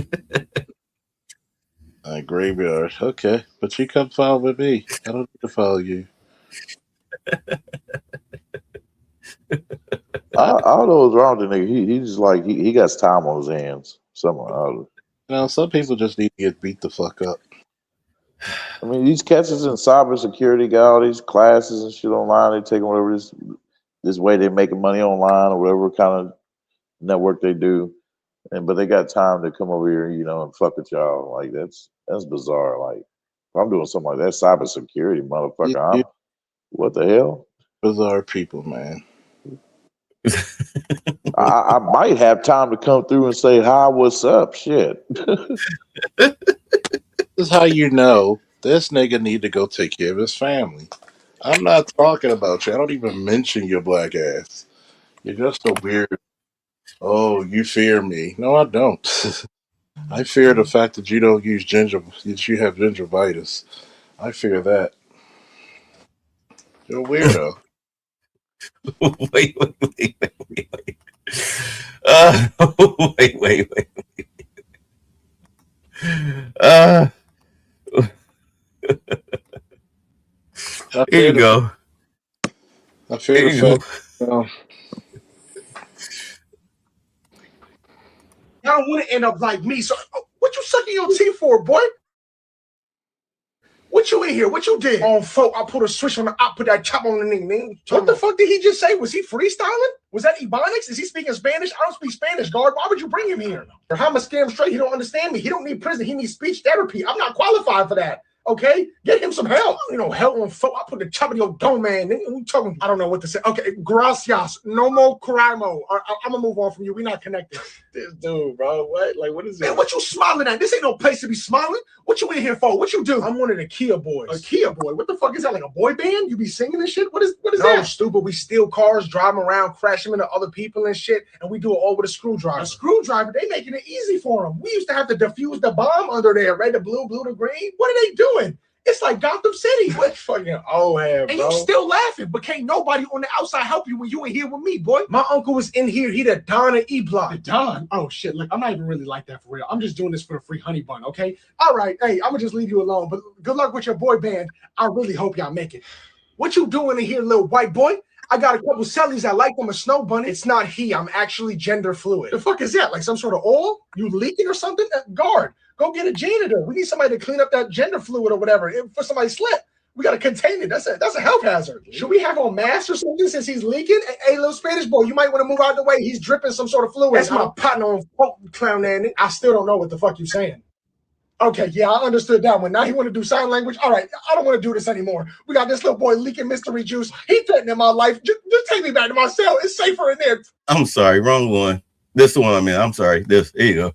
Graveyard. Okay, but you come follow with me. I don't need to follow you. I don't know what's wrong with the nigga. He's like he got time on his hands. Somehow. Some people just need to get beat the fuck up. I mean, these cats is in cybersecurity, got all these classes and shit online. They taking whatever this way they're making money online or whatever kind of network they do. But they got time to come over here, and fuck with y'all. Like that's bizarre. Like if I'm doing something like that, cybersecurity, motherfucker. What the hell? Bizarre people, man. I might have time to come through and say hi, what's up? Shit. This is how you know this nigga need to go take care of his family. I'm not talking about you. I don't even mention your black ass. You're just a weird. Oh, you fear me? No, I don't. I fear the fact that you don't use that you have gingivitis. I fear that. You're a weirdo. Wait. Wait. Uh, I here fear you go. I fear Here the you go. fact. I don't want to end up like me. So, what you sucking your teeth for, boy? What you in here? What you did? On folk, I put a switch on the op, put that chop on the nigga. What the fuck did he just say? Was he freestyling? Was that Ebonics? Is he speaking Spanish? I don't speak Spanish, guard. Why would you bring him here? Or how am I scare him straight? He don't understand me. He don't need prison. He needs speech therapy. I'm not qualified for that. Okay, get him some help. You know, help on folk. I put the chop in your dome, man. Nigga, who talking? I don't know what to say. Okay, gracias. No more crimo. I'm gonna move on from you. We're not connected. This dude, bro. What? Like, what is it? Man, what you smiling at? This ain't no place to be smiling. What you in here for? What you do? I'm one of the Kia boys. A Kia boy? What the fuck is that? Like a boy band? You be singing and shit? What is that? Stupid. We steal cars, drive them around, crash them into other people and shit, and we do it all with a screwdriver. A screwdriver? They making it easy for them. We used to have to defuse the bomb under there, red to blue, blue to green. What are they doing? It's like Gotham City. What fucking old head, bro. And you still laughing, but can't nobody on the outside help you when you in here with me, boy. My uncle was in here. He the Don of E-Block. The Don? Oh, shit. Look, I'm not even really like that for real. I'm just doing this for the free honey bun, okay? All right. Hey, I'm going to just leave you alone, but good luck with your boy band. I really hope y'all make it. What you doing in here, little white boy? I got a couple cellies that like them a snow bunny. It's not he. I'm actually gender fluid. The fuck is that? Like some sort of oil? You leaking or something? Guard, go get a janitor. We need somebody to clean up that gender fluid or whatever for somebody slip. We got to contain it. That's a health hazard. Should we have on masks or something since he's leaking? Hey, little Spanish boy, you might want to move out of the way. He's dripping some sort of fluid. That's my partner on folk clown there. I still don't know what the fuck you're saying. Okay, yeah, I understood that one. Now he want to do sign language. All right, I don't want to do this anymore. We got this little boy leaking mystery juice. He threatening my life. Just take me back to my cell. It's safer in there. I'm sorry, wrong one. This one, man. I'm sorry. Here you go.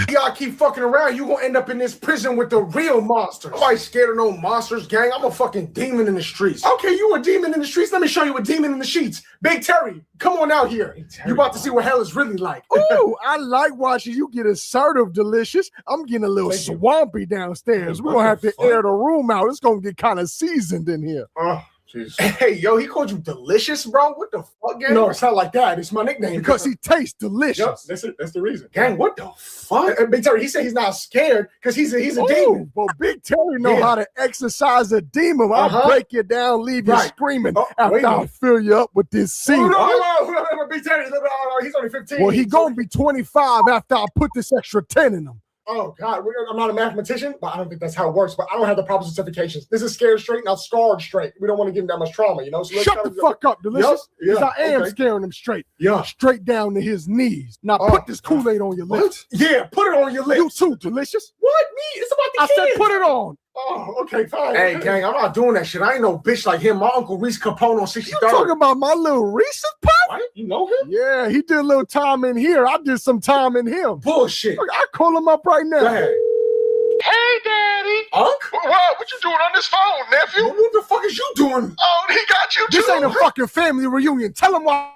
Y'all keep fucking around, you gonna end up in this prison with the real monsters. Nobody's scared of no monsters, gang. I'm a fucking demon in the streets. Okay, you a demon in the streets? Let me show you a demon in the sheets. Big Terry, come on out here. You about to see what hell is really like. Ooh, I like watching you get assertive, Delicious. I'm getting a little swampy downstairs. We're gonna have to air the room out. It's gonna get kind of seasoned in here. Hey, yo, he called you Delicious, bro? What the fuck, gang? No, it's not like that. It's my nickname. Because he tastes delicious. Yep, that's the reason. Gang, what the fuck? Big Terry, he said he's not scared because he's a demon. Well, Big Terry know how to exercise a demon. I'll break you down, leave you screaming after I fill you up with this seed. Big Terry, he's only 15. Well, he gonna be 25 after I put this extra 10 in him. Oh, God, I'm not a mathematician, but I don't think that's how it works. But I don't have the proper certifications. This is scared straight, not scarred straight. We don't want to give him that much trauma, you know? So shut the fuck up, Delicious. Because I am scaring him straight. Yeah. Straight down to his knees. Now put this Kool-Aid on your lips. Yeah, put it on your lips. You too, Delicious. What? Me? It's about the kids. I said put it on. Oh, okay, fine. Hey, gang, I'm not doing that shit. I ain't no bitch like him. My Uncle Reese Capone on 63rd. You talking about my little Reese's Puff? What? You know him? Yeah, he did a little time in here. I did some time in him. Bullshit. Look, I call him up right now. Go ahead. Hey, Daddy. Unc? What you doing on this phone, nephew? What the fuck is you doing? Oh, he got you too. This ain't a fucking family reunion. Tell him why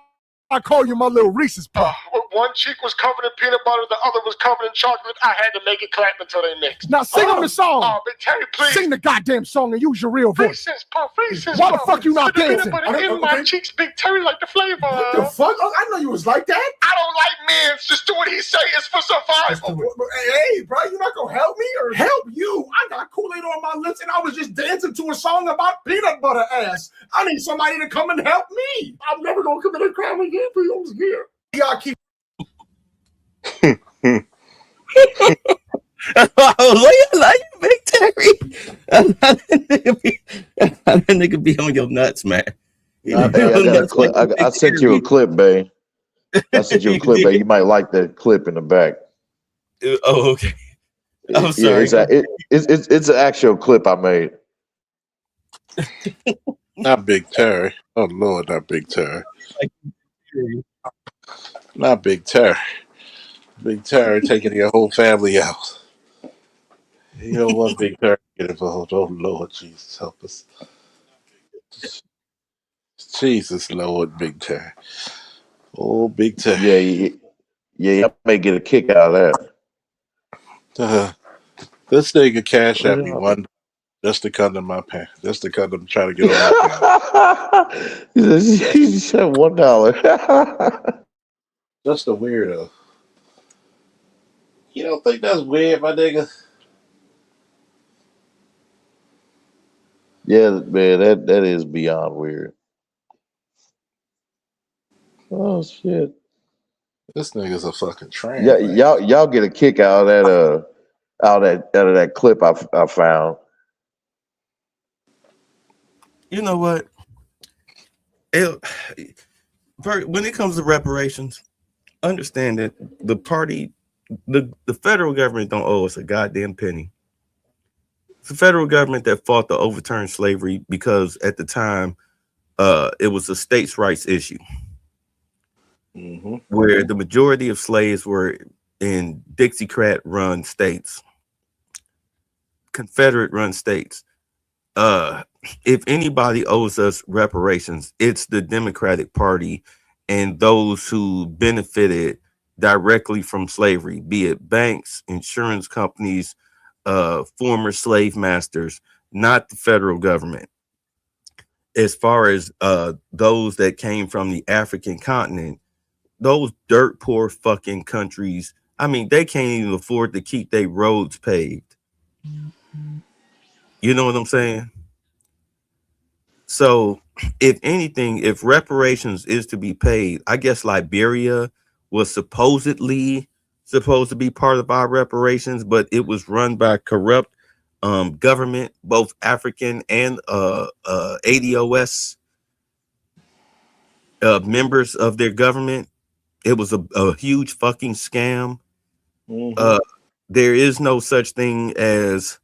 I call you my little Reese's Puff. One cheek was covered in peanut butter, the other was covered in chocolate. I had to make it clap until they mixed. Now sing him the song. Oh, Big Terry, please. Sing the goddamn song and use your real voice. Reese's Puff, Reese's Why Puff. the fuck you not dancing? But in my cheeks, Big Terry like the flavor. What the fuck? I know you was like that. I don't like men. Just do what he say. It's for survival. Hey, bro, you not gonna help me or help you? I got Kool-Aid on my lips and I was just dancing to a song about peanut butter ass. I need somebody to come and help me. I'm never gonna commit a crime again for you here. Y'all keep. Oh, like Big Terry. That nigga be on your nuts, man. I sent you a clip, babe. I sent you a clip, babe. You might like that clip in the back. Oh, okay. I'm sorry. Yeah, it's an actual clip I made. Not Big Terry. Oh Lord, not Big Terry. Not Big Terry. Big Terry taking your whole family out. You don't want Big Terry to get involved. Oh Lord, Jesus help us. Jesus, Lord, Big Terry. Oh, Big Tech. Yeah, I may get a kick out of that. This nigga cash at me one just to cut in my pants, just to cut them try to get on my pants. He said $1. Just a weirdo. You don't think that's weird, my nigga? Yeah, man, that is beyond weird. Oh shit. This nigga's a fucking train. Yeah, y'all get a kick out of that out of that clip I found. You know what? When it comes to reparations, understand that the federal government don't owe us a goddamn penny. It's the federal government that fought to overturn slavery because at the time it was a states' rights issue, where the majority of slaves were in Dixiecrat-run states, Confederate-run states. If anybody owes us reparations, it's the Democratic Party and those who benefited directly from slavery, be it banks, insurance companies, former slave masters, not the federal government. As far as those that came from the African continent, those dirt poor fucking countries, I mean, they can't even afford to keep their roads paved. You know what I'm saying? So, if anything, if reparations is to be paid, I guess Liberia was supposedly supposed to be part of our reparations, but it was run by corrupt government, both African and ADOS members of their government. It was a huge fucking scam. There is no such thing as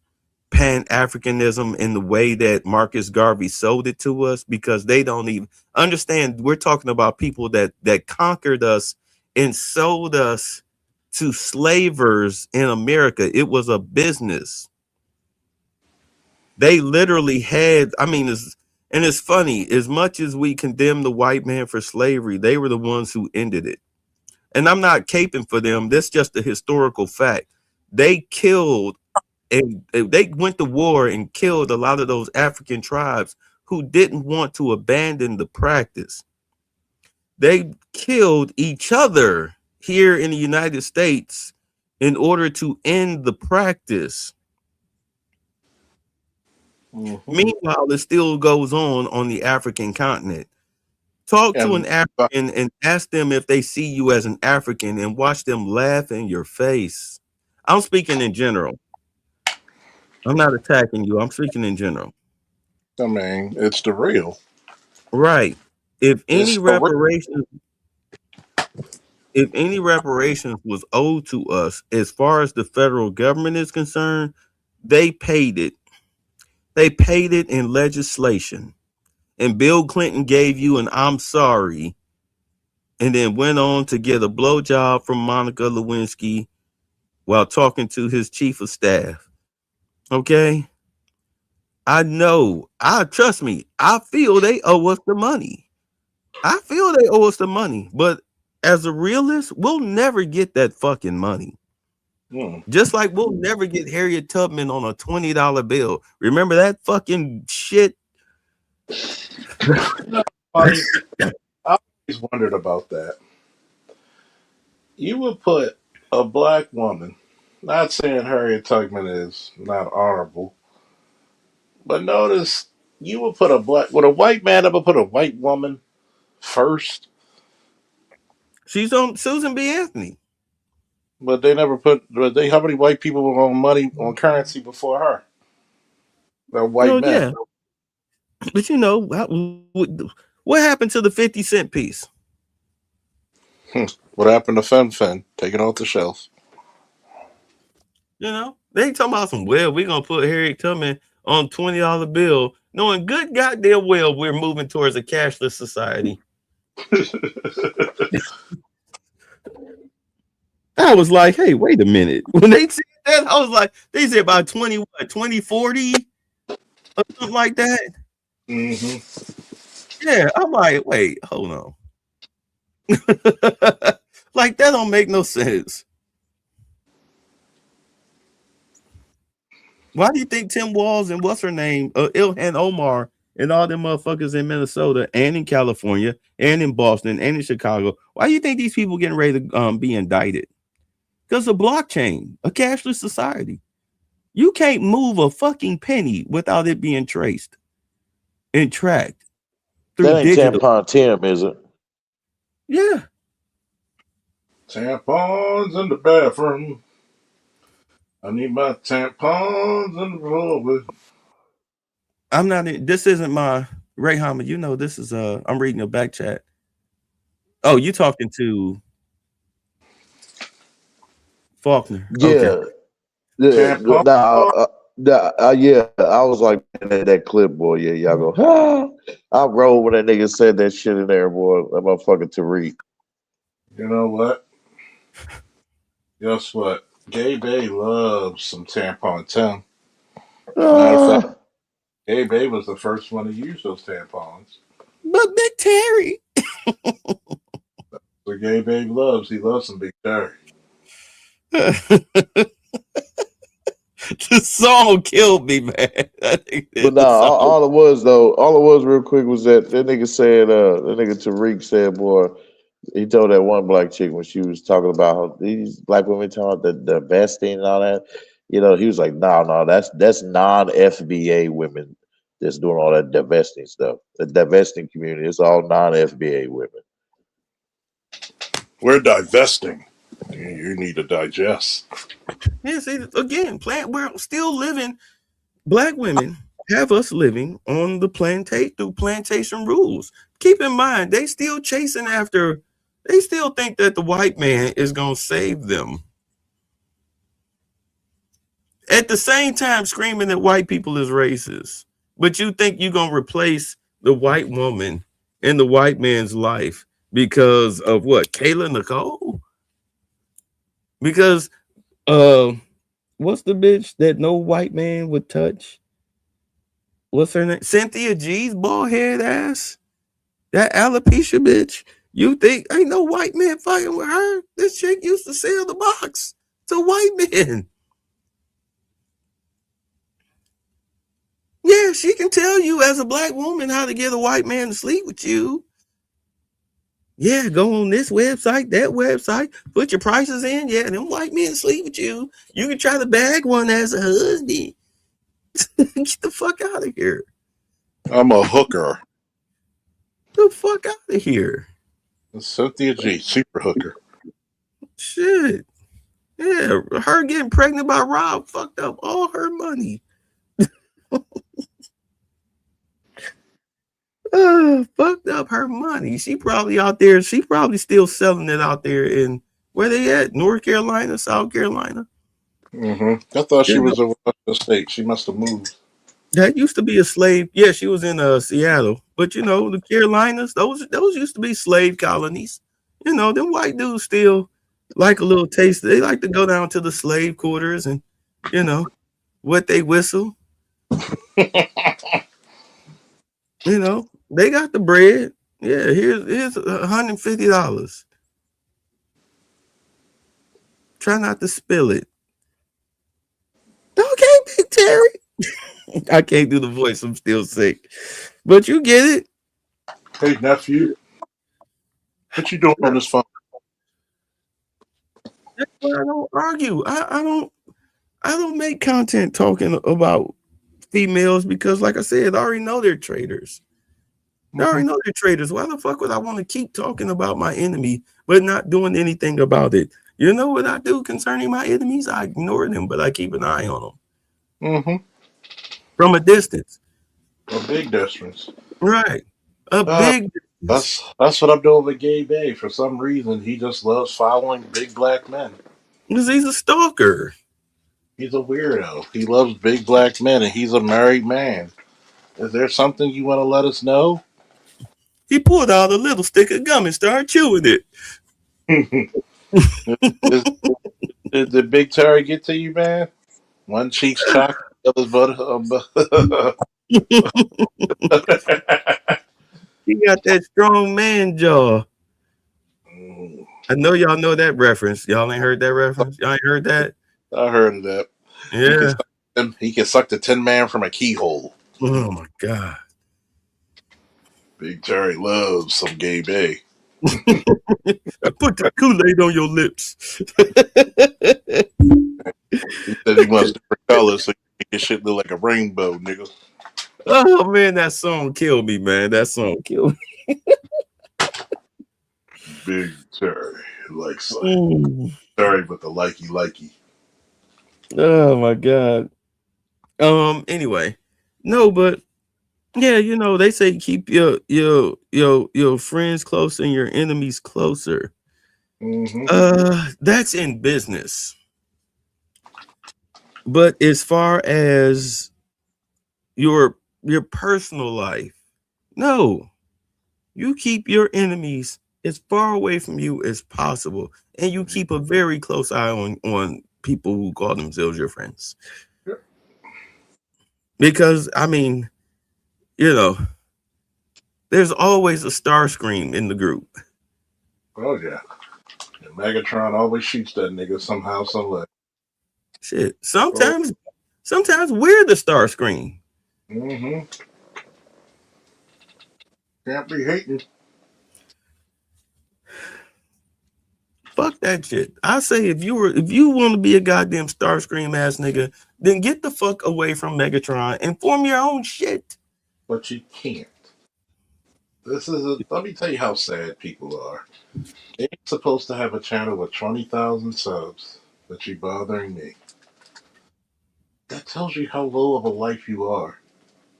Pan-Africanism in the way that Marcus Garvey sold it to us, because they don't even understand. We're talking about people that conquered us and sold us to slavers in America. It was a business. They literally had, I mean, it's funny, as much as we condemn the white man for slavery, they were the ones who ended it. And I'm not caping for them. That's just a historical fact. They killed and they went to war and killed a lot of those African tribes who didn't want to abandon the practice. They killed each other here in the United States in order to end the practice. Meanwhile, it still goes on the African continent. Talk to an African and ask them if they see you as an African and watch them laugh in your face. I'm speaking in general. I'm not attacking you. I'm speaking in general. I mean, it's the real. Right. If any reparations was owed to us, as far as the federal government is concerned, they paid it. They paid it in legislation. And Bill Clinton gave you an I'm sorry, and then went on to get a blowjob from Monica Lewinsky while talking to his chief of staff. Okay? I know. Trust me. I feel they owe us the money. But as a realist, we'll never get that fucking money. Just like we'll never get Harriet Tubman on a $20 bill. Remember that fucking shit? I always wondered about that. You would put a black woman, not saying Harriet Tubman is not honorable, but notice you would put would a white man ever put a white woman first? She's on Susan B. Anthony. But they never how many white people were on currency before her? They're white men. Yeah. But you know, what happened to the 50-cent piece? What happened to Fen? Take it off the shelf. You know, they ain't talking about we're going to put Harriet Tubman on $20 bill, knowing good goddamn well we're moving towards a cashless society. I was like, hey, wait a minute. When they said that, I was like, they said about 2040 or something like that. Yeah, I'm like, wait, hold on. Like that don't make no sense. Why do you think Tim Walz and what's her name, Ilhan Omar, and all them motherfuckers in Minnesota and in California and in Boston and in Chicago? Why do you think these people getting ready to be indicted? Because of blockchain, a cashless society. You can't move a fucking penny without it being traced and tracked through That ain't digital. Tampon Tim, is it? Yeah. Tampons in the bathroom. I need my tampons in the floor. I'm not. This isn't my Ray Hamid. You know, this is I'm reading your back chat. Oh, you talking to Faulkner? Yeah. Okay. Yeah. Tampon. Yeah. I was like that clip, boy. Yeah, y'all go. I rolled when that nigga said that shit in there, boy. That motherfucker Tariq. You know what? Guess what? Gay Bay loves some tampon Tim. Matter of fact, Gay Bay was the first one to use those tampons. But Big Terry. The Gay Bay loves. He loves some Big Terry. The song killed me, man. But nah, all it was real quick was that nigga said, that nigga Tariq said, boy, he told that one black chick when she was talking about how these black women talking about the vesting and all that, you know, he was like, no, that's non-FBA women that's doing all that divesting stuff. The divesting community, it's all non-FBA women. We're divesting. You need to digest. Yeah, see, again, we're still living. Black women have us living on the plantation rules. Keep in mind, they still chasing after. They still think that the white man is gonna save them. At the same time, screaming that white people is racist. But you think you're gonna replace the white woman in the white man's life because of what? Kayla Nicole? Because what's the bitch that no white man would touch? What's her name? Cynthia G's bald head ass. That alopecia bitch. You think ain't no white man fighting with her? This chick used to sell the box to white men. Yeah, she can tell you as a black woman how to get a white man to sleep with you. Yeah, go on this website, that website, put your prices in. Yeah, them white men sleep with you. You can try to bag one as a husband. Get the fuck out of here. I'm a hooker. Get the fuck out of here. Cynthia G, super hooker. Shit. Yeah, her getting pregnant by Rob fucked up all her money. Fucked up her money. She probably out there. She probably still selling it out there in where they at? North Carolina, South Carolina. I thought she was in Washington State. She must have moved. That used to be a slave. Yeah, she was in Seattle. But you know, the Carolinas, those used to be slave colonies. You know, them white dudes still like a little taste. They like to go down to the slave quarters and, you know, what they whistle. You know, they got the bread. Yeah, here's $150. Try not to spill it. Okay, Big Terry. I can't do the voice. I'm still sick. But you get it. Hey, nephew. What you doing on this phone? That's why I don't argue. I don't make content talking about females because, like I said, I already know they're traitors. I already know they're traitors. Why the fuck would I want to keep talking about my enemy but not doing anything about it? You know what I do concerning my enemies? I ignore them, but I keep an eye on them. From a distance. A big distance. Right. A big distance. That's what I'm doing with Gay Bay. For some reason, he just loves following big black men. Because he's a stalker. He's a weirdo. He loves big black men, and he's a married man. Is there something you want to let us know? He pulled out a little stick of gum and started chewing it. Did Big Terry get to you, man? One cheek's chocolate, the other's butter. He got that strong man jaw. I know y'all know that reference. Y'all ain't heard that reference. Y'all ain't heard that. I heard of that. Yeah. He can suck the Tin Man from a keyhole. Oh my God. Big Terry loves some gay bay. I put the Kool-Aid on your lips. He said he wants different colors so he can shit look like a rainbow, nigga. Oh man, that song killed me, man. That song killed me. Big Terry likes Terry with the likey. Oh my God. Anyway, no, but yeah, you know, they say keep your friends close and your enemies closer. Mm-hmm. That's in business. But as far as your personal life, no. You keep your enemies as far away from you as possible, and you keep a very close eye on people who call themselves your friends. Yep. Because I mean, you know, there's always a Starscream in the group. Oh yeah. And Megatron always shoots that nigga somehow, some way. Shit. Sometimes we're the Starscream. Mm-hmm. Can't be hating. Fuck that shit. I say if you want to be a goddamn Starscream ass nigga, then get the fuck away from Megatron and form your own shit. But you can't. Let me tell you how sad people are. They ain't supposed to have a channel with 20,000 subs, but you bothering me. That tells you how low of a life you are.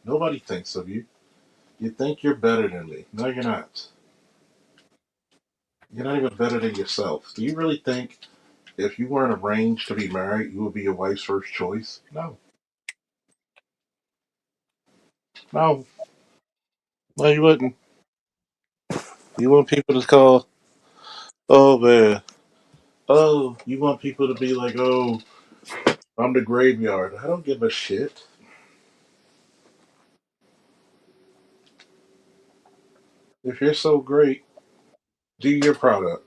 Nobody thinks of you. You think you're better than me. No, you're not. You're not even better than yourself. Do you really think if you weren't arranged to be married, you would be your wife's first choice? No. No. No, you wouldn't. You want people to call, oh man, oh, you want people to be like, oh, I'm the graveyard. I don't give a shit. If you're so great, do your product.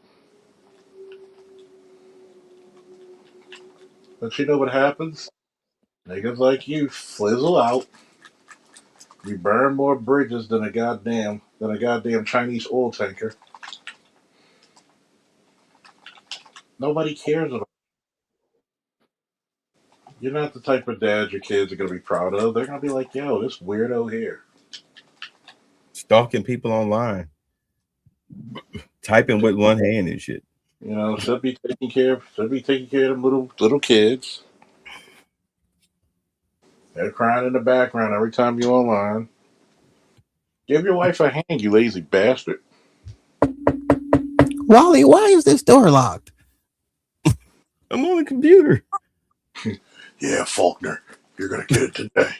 But you know what happens? Niggas like you flizzle out. You burn more bridges than a goddamn Chinese oil tanker. Nobody cares about you. You're not the type of dad your kids are gonna be proud of. They're gonna be like, yo, this weirdo here. Stalking people online. Typing with one hand and shit. You know, should be taking care of them little kids. They're crying in the background every time you're online. Give your wife a hand, you lazy bastard. Wally, why is this door locked? I'm on the computer. Yeah, Faulkner, you're gonna get it today.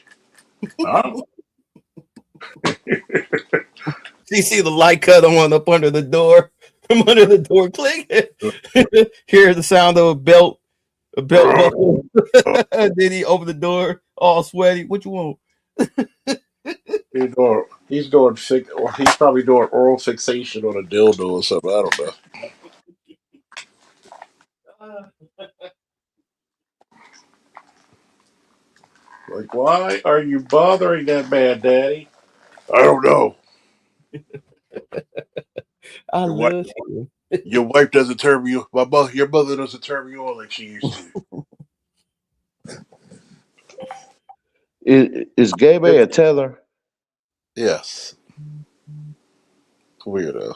Oh. You see the light cut on up under the door. From under the door, click. Hear the sound of a belt buckle. Then he opened the door, all sweaty. What you want? He's probably doing oral fixation on a dildo or something. I don't know. Like, why are you bothering that man, Daddy? I don't know. Your wife doesn't turn you. Your mother doesn't turn you on like she used to. Is Gabe a teller? Yes. Weirdo.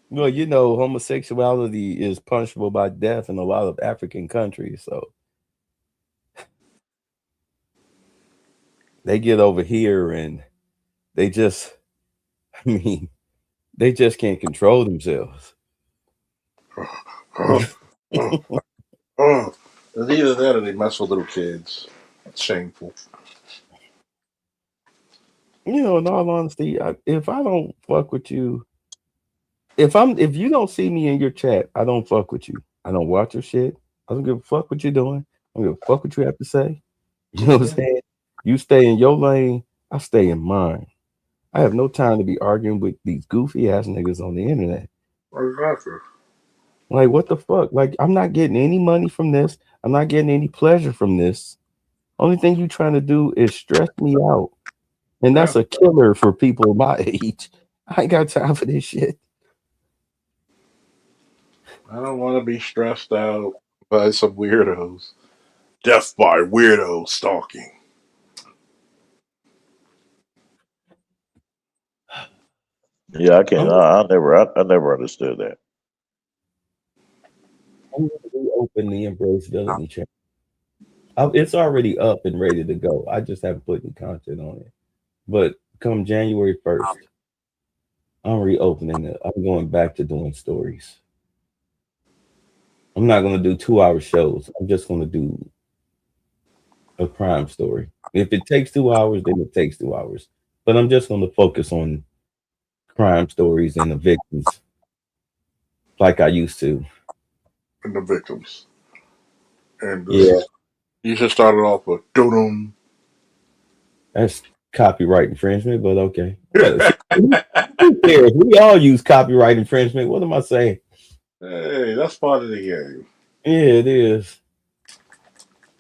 Well, you know, homosexuality is punishable by death in a lot of African countries. So they get over here and they just can't control themselves. It's either that or they mess with little kids. It's shameful. You know, in all honesty, if I don't fuck with you, if you don't see me in your chat, I don't fuck with you. I don't watch your shit. I don't give a fuck what you're doing. I don't give a fuck what you have to say. You know what I'm saying? You stay in your lane, I stay in mine. I have no time to be arguing with these goofy ass niggas on the internet. Exactly. Like, what the fuck? Like, I'm not getting any money from this. I'm not getting any pleasure from this. Only thing you trying to do is stress me out. And that's Yeah. a killer for people my age. I ain't got time for this shit. I don't want to be stressed out by some weirdos. Death by weirdo stalking. Yeah, I can't. I'm, I never understood that. I'm going to reopen the Embrace Villainy channel. It's already up and ready to go. I just haven't put any content on it. But come January 1st, I'm reopening it. I'm going back to doing stories. I'm not going to do 2-hour shows. I'm just going to do a crime story. If it takes 2 hours, then it takes 2 hours. But I'm just going to focus on crime stories and the victims like I used to. And the victims. And Yeah, you should start it off with doo-dum. that's copyright infringement, but okay. Who cares? We all use copyright infringement. What am I saying? Hey, that's part of the game. Yeah, it is.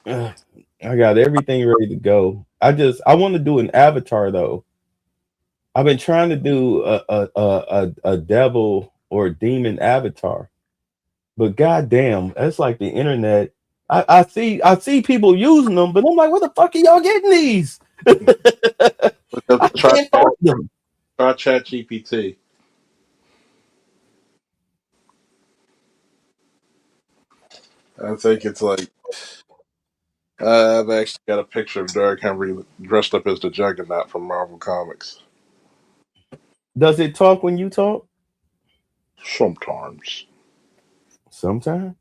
I got everything ready to go. I want to do an avatar though. I've been trying to do a devil or demon avatar, but goddamn, that's like the internet. I see people using them, but I'm like, where the fuck are y'all getting these? I can't find them. Try ChatGPT. I think it's like I've actually got a picture of Derrick Henry dressed up as the Juggernaut from Marvel Comics. Does it talk when you talk? Sometimes. Sometimes.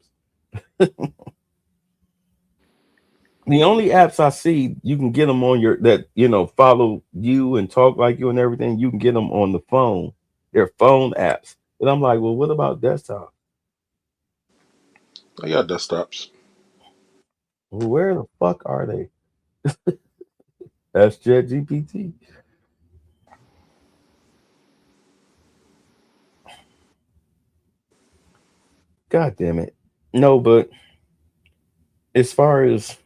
The only apps I see you can get them on your that follow you and talk like you and everything. You can get them on the phone. They're phone apps. And I'm like, well, what about desktop? I got desktops. Well, where the fuck are they? That's ChatGPT. God damn it. No, but as far as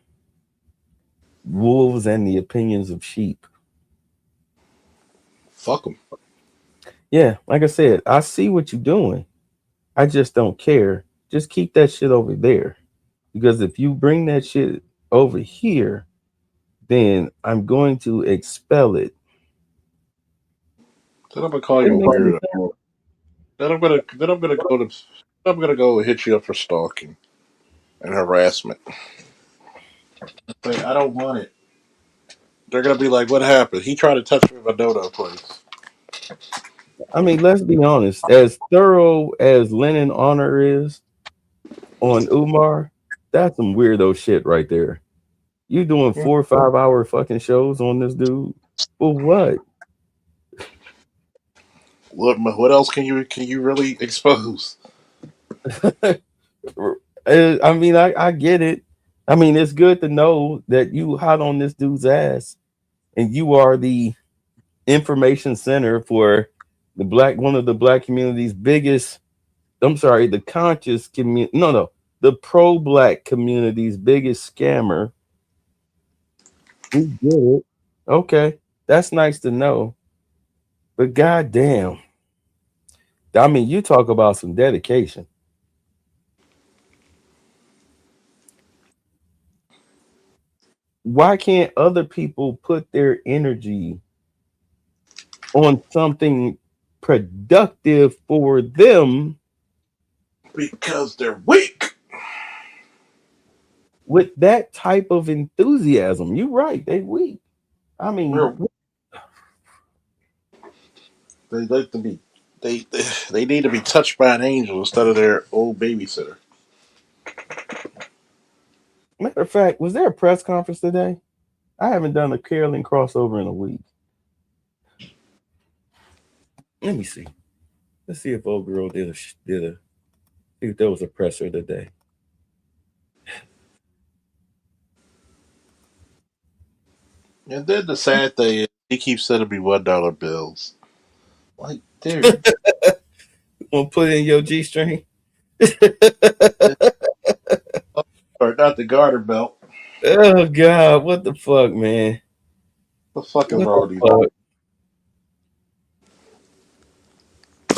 wolves and the opinions of sheep, Fuck them. yeah, like I said, I see what you're doing. I just don't care. Just keep that shit over there. Because if you bring that shit over here, then I'm going to expel it. Then I'm gonna call you a weirdo. Then I'm gonna go hit you up for stalking and harassment. Like, I don't want it. They're gonna be like, "What happened? He tried to touch me in my dodo place." I mean, let's be honest. As thorough as Lennon Honor is on Umar, that's some weirdo shit right there. You doing 4 or 5 hour fucking shows on this dude? For what? What else can you really expose? I mean, I get it. I mean, it's good to know that you hot on this dude's ass, and you are the information center for one of the black community's biggest. I'm sorry, the conscious community. No, the pro-black community's biggest scammer. We get it. Okay, that's nice to know. But goddamn, I mean, you talk about some dedication. Why can't other people put their energy on something productive for them? Because they're weak. With that type of enthusiasm. You're right, they weak. I mean, they like to be. They need to be touched by an angel instead of their old babysitter. matter of fact, was there a press conference today? I haven't done a Carolyn crossover in a week. Let me see. Let's see if old girl did a see if there was a presser today. And then the sad thing is, he keeps sending me $1 bills. Like, dude, Want to put in your G string? Or not the garter belt. Oh God, what the fuck, man? The fuck is What wrong with the these?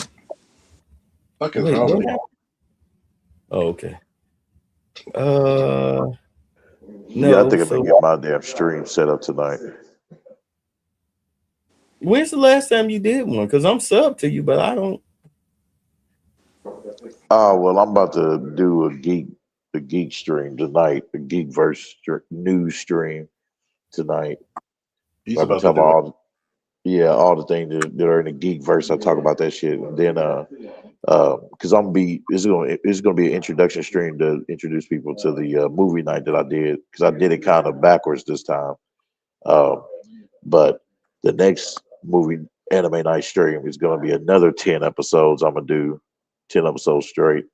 fuck? Fuck is Wait, wrong with what these? happened? Oh, okay. Yeah, I No. think I'm gonna So get my damn stream set up tonight. when's the last time you did one? Because I'm sub to you, but I don't. Oh well, I'm about to do the geek stream tonight, the Geekverse news stream tonight. He's I've been about to talking do it. about all the things that are in the Geekverse. I talk about that shit, and then because it's gonna be an introduction stream to introduce people to the movie night that I did, because I did it kind of backwards this time. But the next movie anime night stream is gonna be another 10 episodes. I'm gonna do 10 episodes straight.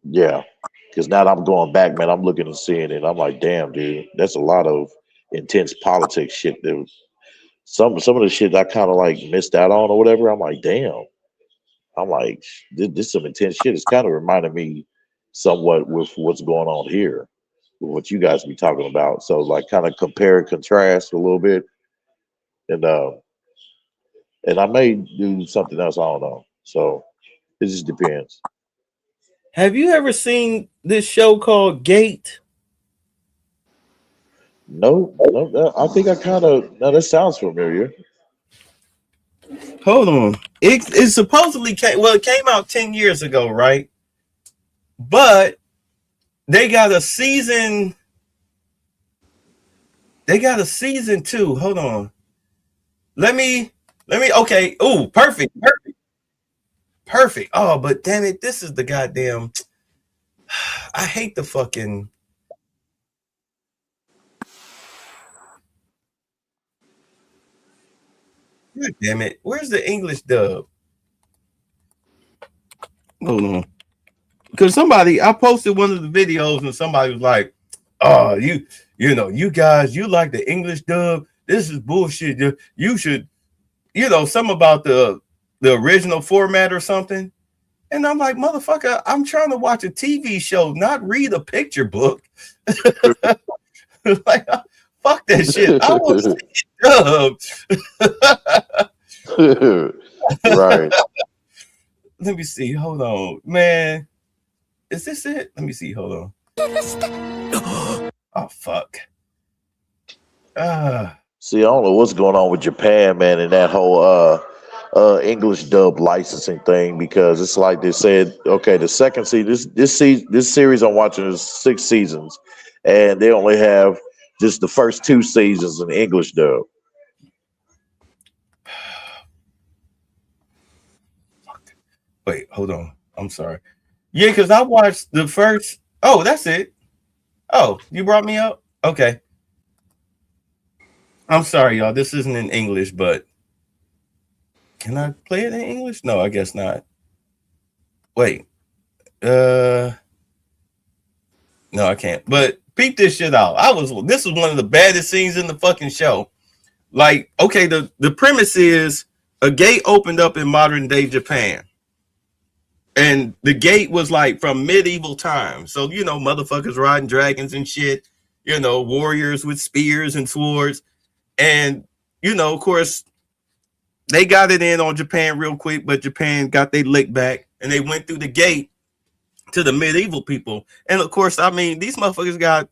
Yeah, because now that I'm going back, man, I'm looking and seeing it. I'm like, damn, dude, that's a lot of intense politics shit. That was, some of the shit I kind of like missed out on or whatever. I'm like, damn. I'm like, this is some intense shit. It's kind of reminding me somewhat with what's going on here, with what you guys be talking about. So like, kind of compare and contrast a little bit, and I may do something else. I don't know. So it just depends. Have you ever seen this show called Gate? No, I think I kind of. No, that sounds familiar. Hold on. It supposedly it came out 10 years ago, right? But they got a season. They got a season 2. Hold on. Let me. Okay. Oh, perfect. Oh, but damn it, this is the goddamn. I hate the fucking. God damn it. Where's the English dub? Hold on. Because I posted one of the videos and somebody was like, oh, you know, you guys, you like the English dub. This is bullshit. You should, something about the original format or something. And I'm like, motherfucker, I'm trying to watch a TV show, not read a picture book. Like, fuck that shit. I want to see it dubbed. Right. Let me see. Hold on, man. Is this it? Let me see. Hold on. Oh, fuck. See, I don't know what's going on with Japan, man, and that whole English dub licensing thing, because it's like they said, okay, the second season, this series I'm watching is 6 seasons, and they only have just the first 2 seasons in English dub. Wait, hold on. I'm sorry. Yeah, because I watched the first. Oh, that's it. Oh, you brought me up? Okay. I'm sorry, y'all. This isn't in English, but can I play it in English? No, I guess not. Wait. No, I can't. But peep this shit out. This was one of the baddest scenes in the fucking show. Like, okay, the premise is a gate opened up in modern day Japan. And the gate was like from medieval times. So, motherfuckers riding dragons and shit, warriors with spears and swords. And, of course, they got it in on Japan real quick, but Japan got their lick back and they went through the gate to the medieval people. And of course, I mean, these motherfuckers got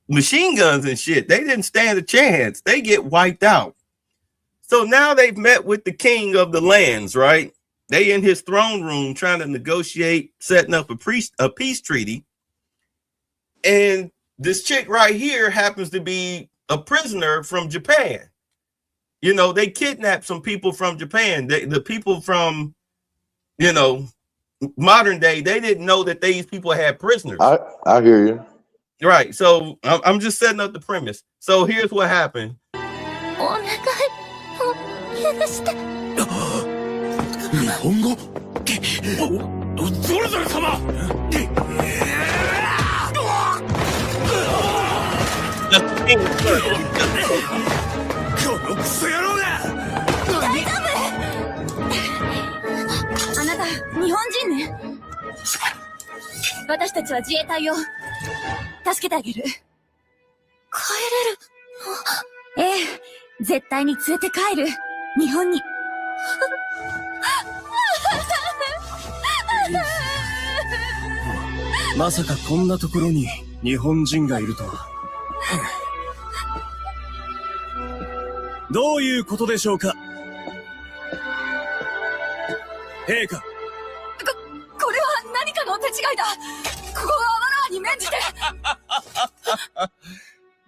machine guns and shit. They didn't stand a chance. They get wiped out. So now they've met with the king of the lands, right? They in his throne room trying to negotiate setting up a peace treaty. And this chick right here happens to be a prisoner from Japan. They kidnapped some people from Japan. The people from, modern day, they didn't know that these people had prisoners. I hear you. Right. So I'm just setting up the premise. So here's what happened. 日本人ね。私たちは自衛隊を助けてあげる。帰れる？ええ、絶対に連れて帰る。日本に。まさかこんなところに日本人がいるとは。どういうことでしょうか、陛下。これは何かの手違いだ。ここはマナーに免じて。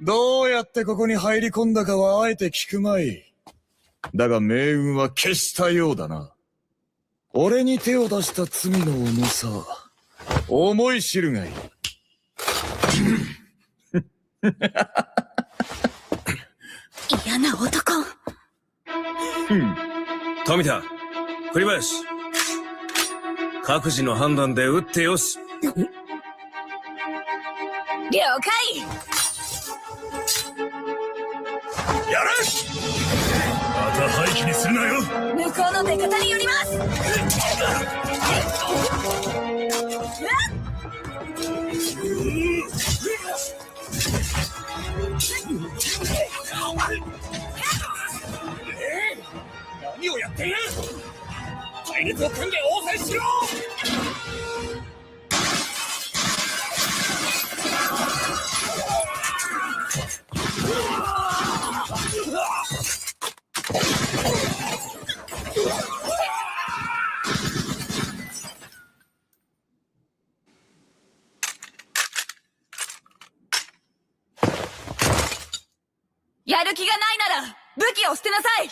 どうやってここに入り込んだかはあえて聞くまい。だが命運は消したようだな。俺に手を出した罪の重さ、思い知るがいい。嫌な男。富田、栗林、各自の判断で撃ってよし。了解。やれ。また廃棄にするなよ。向こうの出方によります。何をやっている。隊列を組んで応戦しろ。やる気がないなら武器を捨てなさい。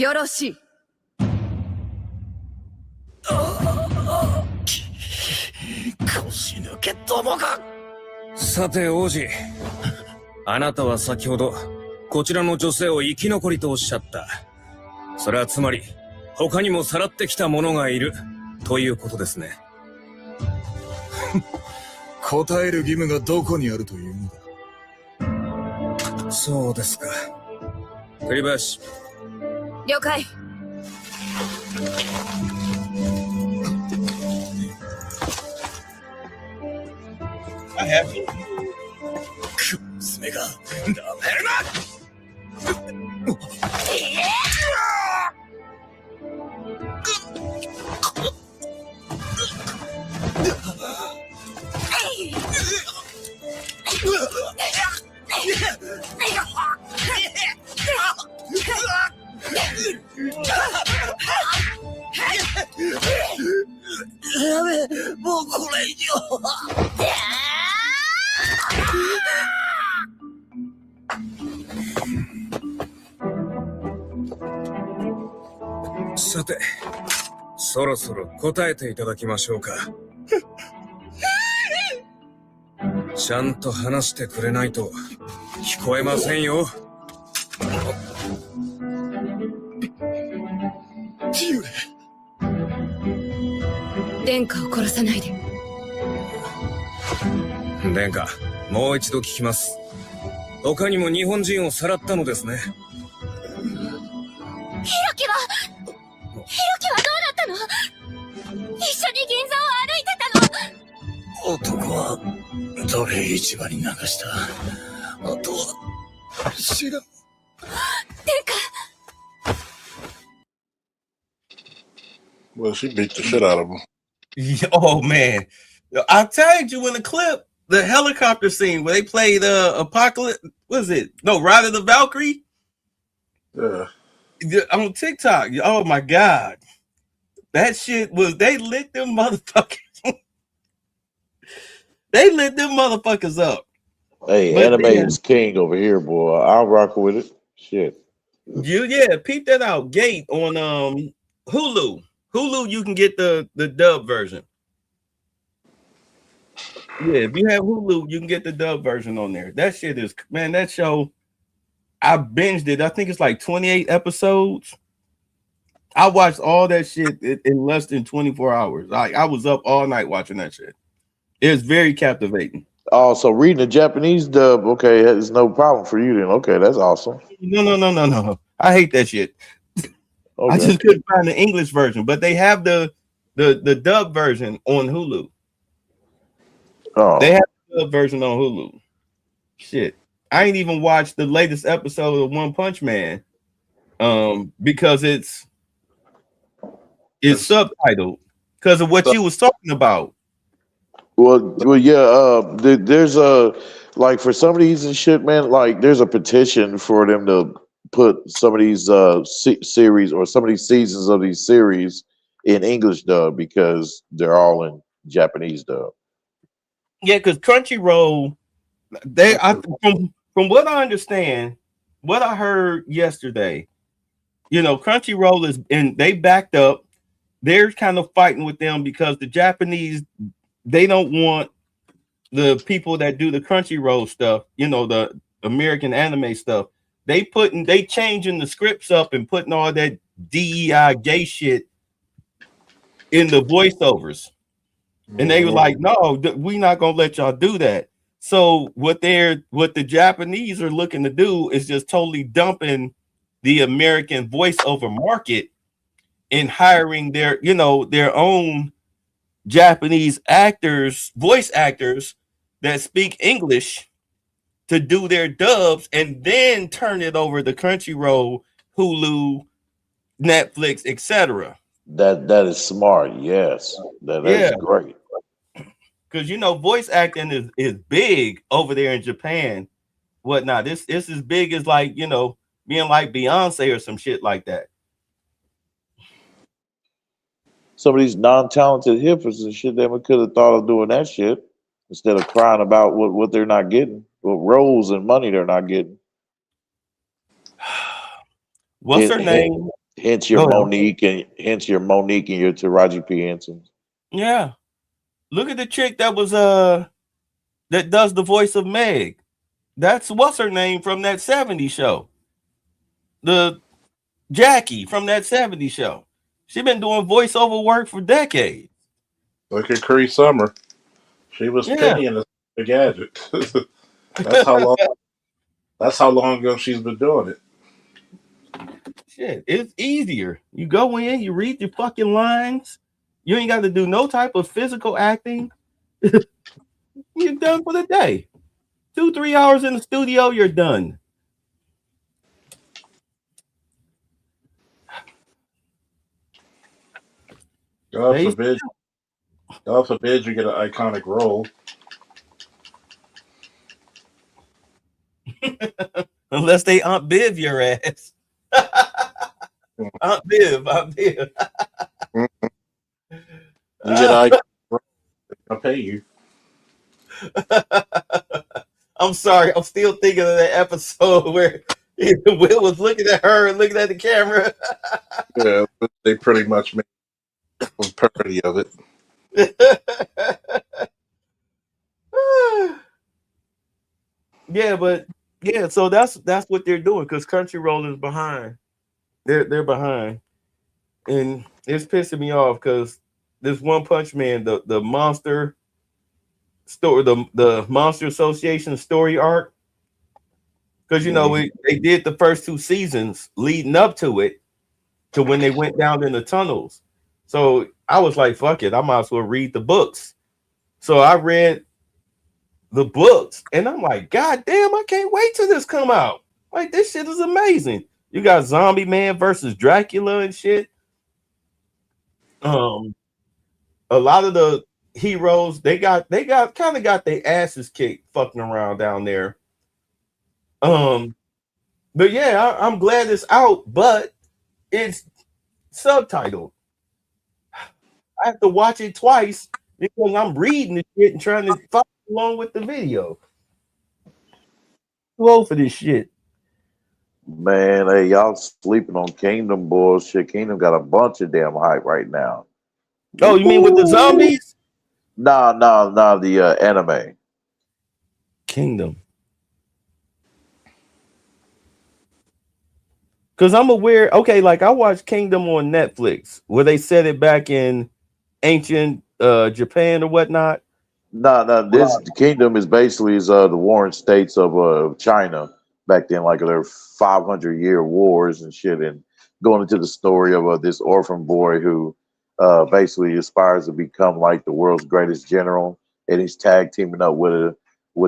よろしい。腰抜けどもが。さて王子、あなたは先ほどこちらの女性を生き残りとおっしゃった。それはつまり他にもさらってきた者がいるということですね。答える義務がどこにあるというのだ。そうですか。栗林。了解。娘がダメるな。やべ、もうこれ以上。さて、そろそろ答えていただきましょうか。ちゃんと話してくれないと聞こえませんよ。殿下を殺さないで。殿下、もう一度聞きます。他にも日本人をさらったのですね。ひろきはどうなったの？一緒に銀座を歩いてたの？男は奴隷市場に流した。あとは知らん。殿下。 Well, she beat the shit out of him. Oh man, I tagged you in the clip, the helicopter scene where they played Apocalypse. What is it? No, Ride of the Valkyrie. Yeah. On TikTok. Oh my god, that shit was. They lit them motherfuckers. They lit them motherfuckers up. Hey, But anime then- is king over here, boy. I'll rock with it. Shit. Yeah, peep that out. Gate on Hulu. Hulu, you can get the dub version. Yeah, if you have Hulu, you can get the dub version on there. That shit is, man, that show, I binged it. I think it's like 28 episodes. I watched all that shit in less than 24 hours. I was up all night watching that shit. It's very captivating. Oh, so reading the Japanese dub, okay, it's no problem for you then. Okay, that's awesome. No. I hate that shit. I Okay. just couldn't find the English version, but they have the dub version on Hulu. Oh. They have the dub version on Hulu. Shit, I ain't even watched the latest episode of One Punch Man, because it's subtitled because of what you was talking about. Well, yeah. There's like for some of these and shit, man. Like, there's a petition for them to put some of these series or some of these seasons of these series in English dub because they're all in Japanese dub. Yeah, because Crunchyroll, from what I understand, what I heard yesterday, Crunchyroll is, and they backed up. They're kind of fighting with them because the Japanese, they don't want the people that do the Crunchyroll stuff, the American anime stuff. They changing the scripts up and putting all that DEI gay shit in the voiceovers. And they were like, no, we're not gonna let y'all do that. So what the Japanese are looking to do is just totally dumping the American voiceover market and hiring their own Japanese actors, voice actors that speak English to do their dubs and then turn it over to Crunchyroll, Hulu, Netflix, etc. That is smart. Yes, that's great. Because voice acting is big over there in Japan, whatnot. This is big as like being like Beyonce or some shit like that. Some of these non-talented hippers and shit, they could have thought of doing that shit instead of crying about what they're not getting, what roles and money they're not getting. What's her name? Hence your Monique and your Taraji P. Henson. Yeah. Look at the chick that was that does the voice of Meg. That's what's her name from that 70s show. The Jackie from that 70s show. She been doing voiceover work for decades. Look at Cree Summer. She was Penny in the Gadget. That's how long ago she's been doing it. Shit, it's easier. You go in, you read your fucking lines. You ain't got to do no type of physical acting. You're done for the day. 2-3 hours in the studio, you're done. God forbid you get an iconic role. Unless they Aunt Biv your ass. Aunt Biv. You get an iconic role, I'll pay you. I'm sorry. I'm still thinking of that episode where Will was looking at her and looking at the camera. Yeah, they pretty much made a parody of it. So that's what they're doing because Crunchyroll is behind. They're behind, and it's pissing me off because this One Punch Man, the monster story, the Monster Association story arc, because they did the first 2 seasons leading up to it, to when they went down in the tunnels. So I was like, fuck it, I might as well read the books. So I read the books, and I'm like, God damn, I can't wait till this come out. Like, this shit is amazing. You got Zombie Man versus Dracula and shit. A lot of the heroes, they got kind of got their asses kicked fucking around down there. But yeah, I'm glad it's out, but it's subtitled. I have to watch it twice because I'm reading the shit and trying to follow along with the video. Too old for this shit. Man, hey, y'all sleeping on Kingdom bullshit. Kingdom got a bunch of damn hype right now. Oh, you mean with the zombies? No, the anime. Kingdom. Because I'm aware, okay, like I watched Kingdom on Netflix, where they set it back in ancient Japan or whatnot. No, this Kingdom is basically the Warring States of China back then, like their 500-year wars and shit. And going into the story of this orphan boy who basically aspires to become like the world's greatest general, and he's tag teaming up with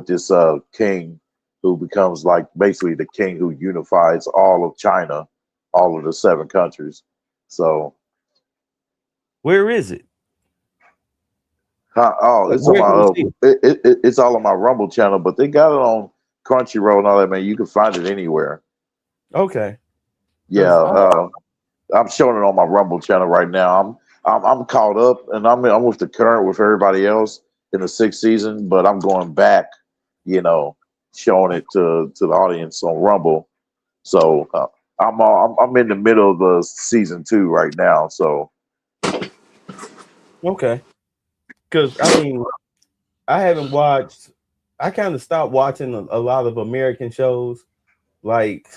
this king who becomes like basically the king who unifies all of China, all of the 7 countries. So where is it? It's on my it's all on my Rumble channel, but they got it on Crunchyroll and all that. Man, you can find it anywhere. Okay. Yeah, I'm showing it on my Rumble channel right now. I'm caught up, and I'm with the current with everybody else in the 6th season, but I'm going back, showing it to the audience on Rumble. So I'm in the middle of the season 2 right now. So okay, because I mean, I haven't watched. I kind of stopped watching a lot of American shows, like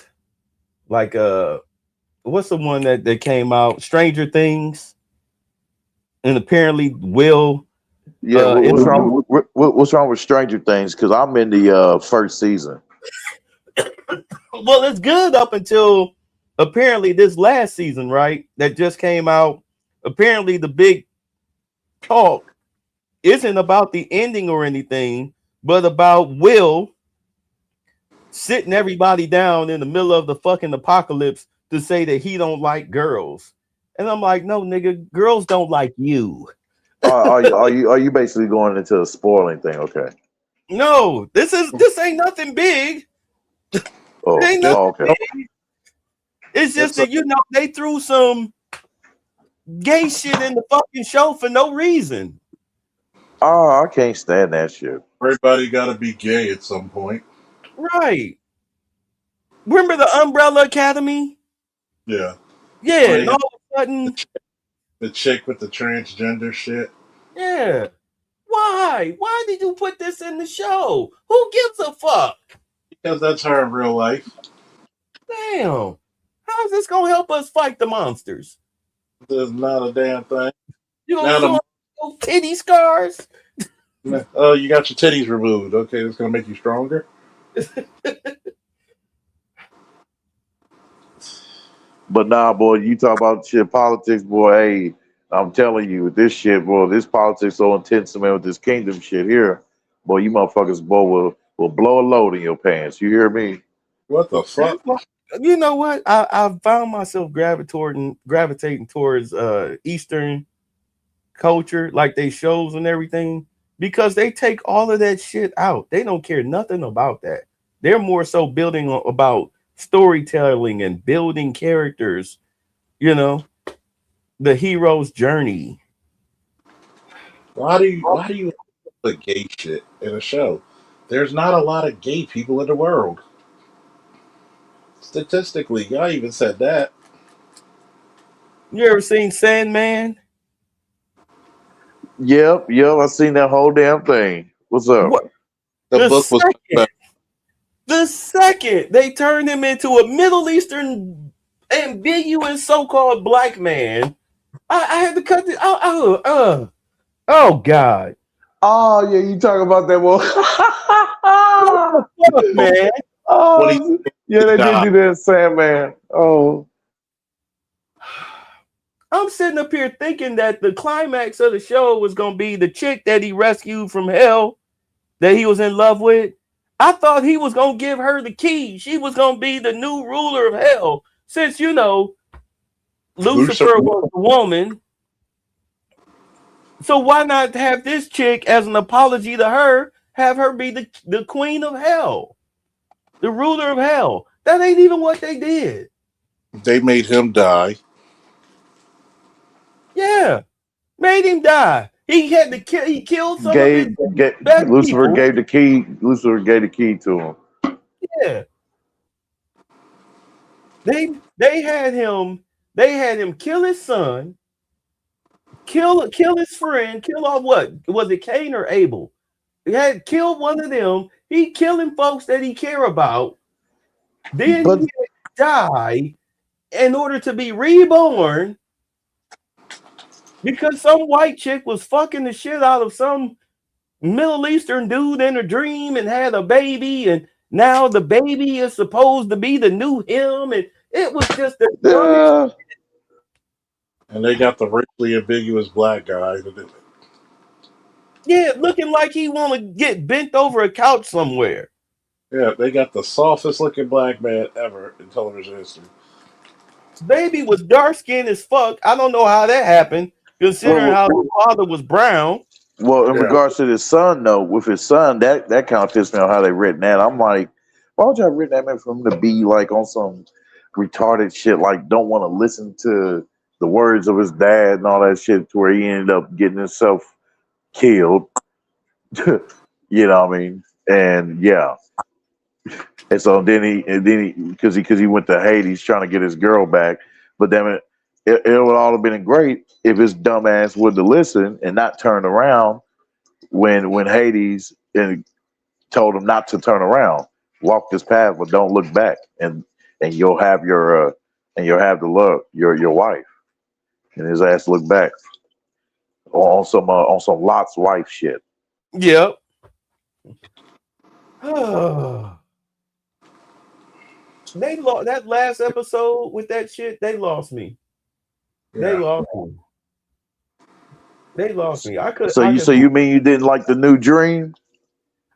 what's the one that came out? Stranger Things, and apparently Will. Yeah, what's wrong with Stranger Things? Because I'm in the 1st season. Well, it's good up until apparently this last season, right? That just came out. Apparently, the big talk isn't about the ending or anything, but about Will sitting everybody down in the middle of the fucking apocalypse to say that he don't like girls. And I'm like, no, nigga, girls don't like you. Are you basically going into a spoiling thing? Okay. No, this ain't nothing big. Oh, ain't nothing okay. big. It's just that they threw some gay shit in the fucking show for no reason. Oh, I can't stand that shit. Everybody got to be gay at some point. Right. Remember the Umbrella Academy? Yeah. Yeah, and all of a sudden the chick with the transgender shit. Yeah. Why? Why did you put this in the show? Who gives a fuck? Because that's her in real life. Damn. How is this gonna help us fight the monsters? There's not a damn thing. You gonna show those titty scars? Oh, you got your titties removed. Okay, that's gonna make you stronger. But nah, boy, you talk about shit politics, boy. Hey, I'm telling you, this shit, boy, this politics so intense, man, with this kingdom shit here, boy, you motherfuckers, boy, will blow a load in your pants. You hear me? What the fuck? You know what? I found myself gravitating towards Eastern culture, like they shows and everything, because they take all of that shit out. They don't care nothing about that. They're more so building about storytelling and building characters, the hero's journey. Why do you put gay shit in a show? There's not a lot of gay people in the world. Statistically, I even said that. You ever seen Sandman? Yep, I seen that whole damn thing. What's up? What? The second they turned him into a Middle Eastern ambiguous so-called black man, I had to cut it. Oh God. Oh yeah, you talk about that one. Fuck, man. Oh yeah, they did do that, Sandman. Oh. I'm sitting up here thinking that the climax of the show was gonna be the chick that he rescued from hell, that he was in love with. I thought he was gonna give her the key. She was gonna be the new ruler of hell. Since Lucifer was a woman. So why not have this chick, as an apology to her, have her be the queen of hell, the ruler of hell? That ain't even what they did. They made him die. Yeah, made him die. He had to kill. He killed some of his Lucifer people. gave the key. Lucifer gave the key to him. Yeah. They had him kill his son, kill his friend, kill all what? Was it Cain or Abel? He had killed one of them. He killing folks that he care about. Then he had to die in order to be reborn because some white chick was fucking the shit out of some Middle Eastern dude in a dream and had a baby, and now the baby is supposed to be the new him, and It was just the dumbest. And they got the racially ambiguous black guy. Yeah, looking like he want to get bent over a couch somewhere. Yeah, they got the softest looking black man ever in television history. Baby was dark skinned as fuck. I don't know how that happened, considering how his father was brown. Well, in regards to his son, though, with his son, that kind of pissed me off how they written that. I'm like, why would y'all written that man for him to be like on some retarded shit, like don't want to listen to the words of his dad and all that shit, to where he ended up getting himself killed. You know what I mean? And yeah. And so then he because he went to Hades trying to get his girl back, but then it would all have been great if his dumb ass would have listened and not turned around when Hades told him not to turn around, walk this path, but don't look back, and you'll have your your wife, and his ass look back on some Lot's wife shit. Yep. They lost that last episode with that shit. They lost me. They lost me. They lost me. So you mean you didn't like the new Dream?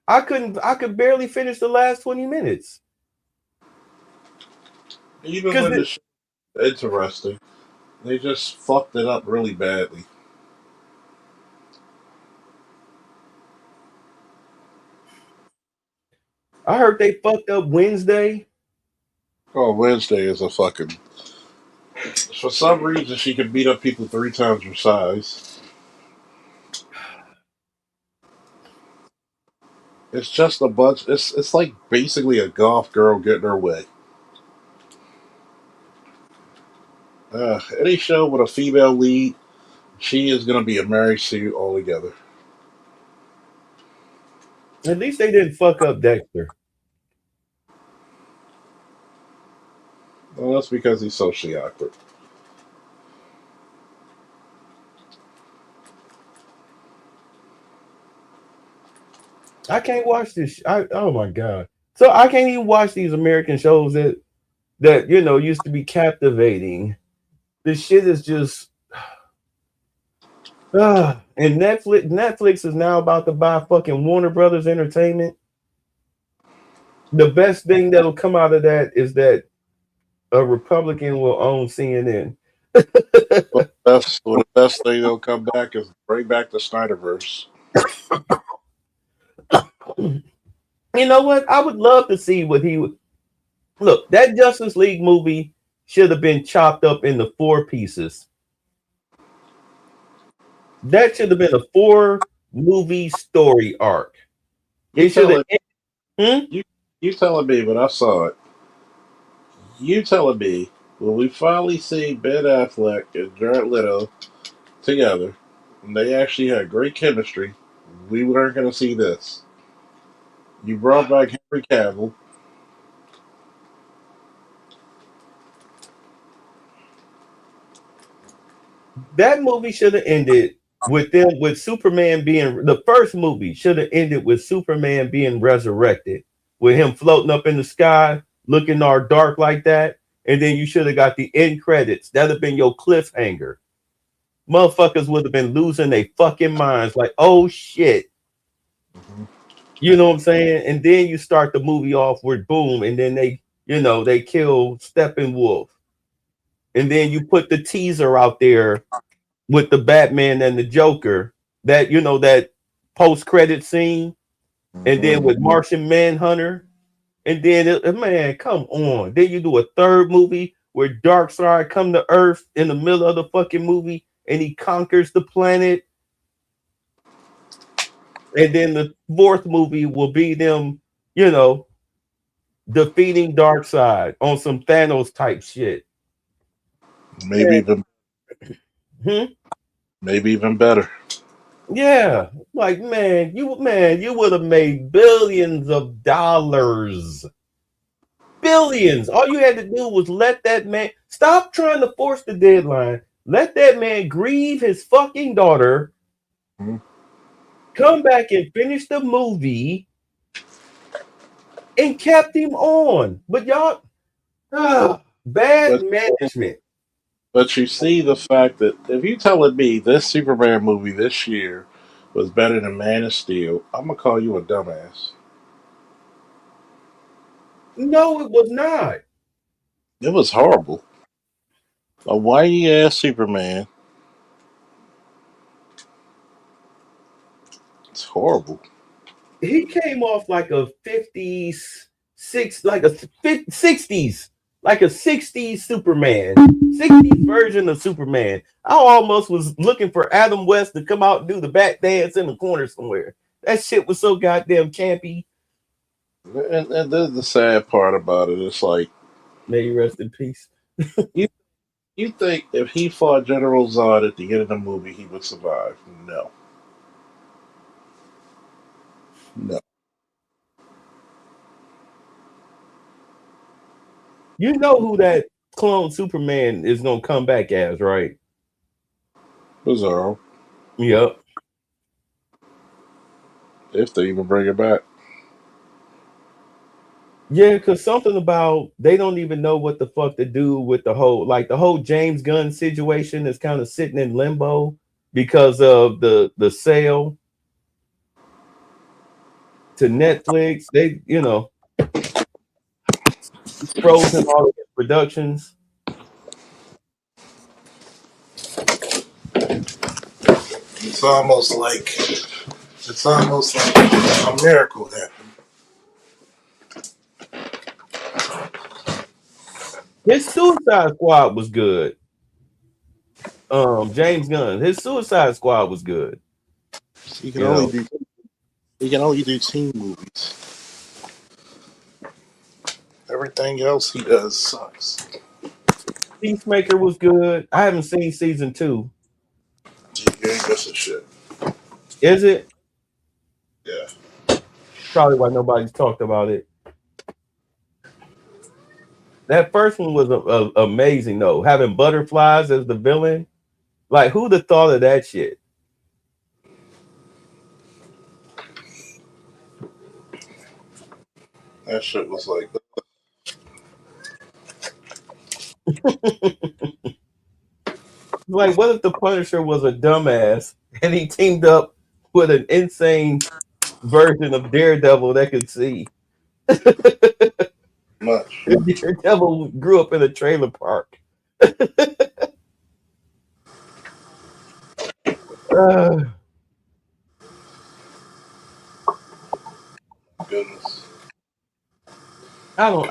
I could barely finish the last 20 minutes. Even when the shit was interesting, they just fucked it up really badly. I heard they fucked up Wednesday. Oh, Wednesday is a fucking... For some reason, she can beat up people 3 times her size. It's just a bunch... It's like basically a goth girl getting her way. Any show with a female lead, she is going to be a Mary Sue altogether. At least they didn't fuck up Dexter. Well, that's because he's socially awkward. I can't watch this. Oh my god! So I can't even watch these American shows that used to be captivating. This shit is just. And Netflix is now about to buy fucking Warner Brothers Entertainment. The best thing that'll come out of that is that a Republican will own CNN. The best thing that'll come back is bring back the Snyderverse. You know what? I would love to see what he would. Look, that Justice League movie should have been chopped up into 4 pieces. That should have been a 4-movie story arc. It should have. You telling me when I saw it? You telling me when we finally see Ben Affleck and Jared Leto together, and they actually had great chemistry, we weren't going to see this. You brought back Henry Cavill. That movie should have ended with Superman being the first movie should have ended with Superman being resurrected, with him floating up in the sky, looking all dark like that, and then you should have got the end credits. That'd have been your cliffhanger. Motherfuckers would have been losing their fucking minds, like, oh shit. You know what I'm saying? And then you start the movie off with boom, and then they kill Steppenwolf. And then you put the teaser out there with the Batman and the Joker, that post-credit scene, and then with Martian Manhunter, and then man, come on. Then you do a 3rd movie where Darkseid come to Earth in the middle of the fucking movie, and he conquers the planet. And then the 4th movie will be them, defeating Darkseid on some Thanos type shit. Maybe even better. Yeah, like man, you would have made billions of dollars. Billions. All you had to do was let that man stop trying to force the deadline. Let that man grieve his fucking daughter. Come back and finish the movie, and kept him on. But y'all, Bad But management. but you see the fact that if you telling me this Superman movie this year was better than Man of Steel, I'm gonna call you a dumbass. No, it was not. It was horrible. A whiny ass Superman. It's horrible. He came off like a 60s, like a 60s Superman, 60s version of Superman. I almost was looking for Adam West to come out and do the back dance in the corner somewhere. That shit was so goddamn campy. And the sad part about it is like, may you rest in peace. you think if he fought General Zod at the end of the movie, he would survive? No. No. You know who that clone Superman is gonna come back as, right? Bizarro. Yep. If they even bring it back. Yeah, because something about they don't even know what the fuck to do with the whole James Gunn situation is kind of sitting in limbo because of the sale to Netflix. They, frozen all of his productions. It's almost like a miracle happened. His Suicide Squad was good. James Gunn, his Suicide Squad was good. He can only do teen movies. Everything else he does sucks. Peacemaker was good. I haven't seen season 2. You ain't missing shit. Is it? Yeah. Probably why nobody's talked about it. That first one was amazing, though. Having butterflies as the villain. Like, who'd have thought of that shit? That shit was like... Like, what if the Punisher was a dumbass and he teamed up with an insane version of Daredevil that could see? Much. Daredevil grew up in a trailer park. Goodness. I don't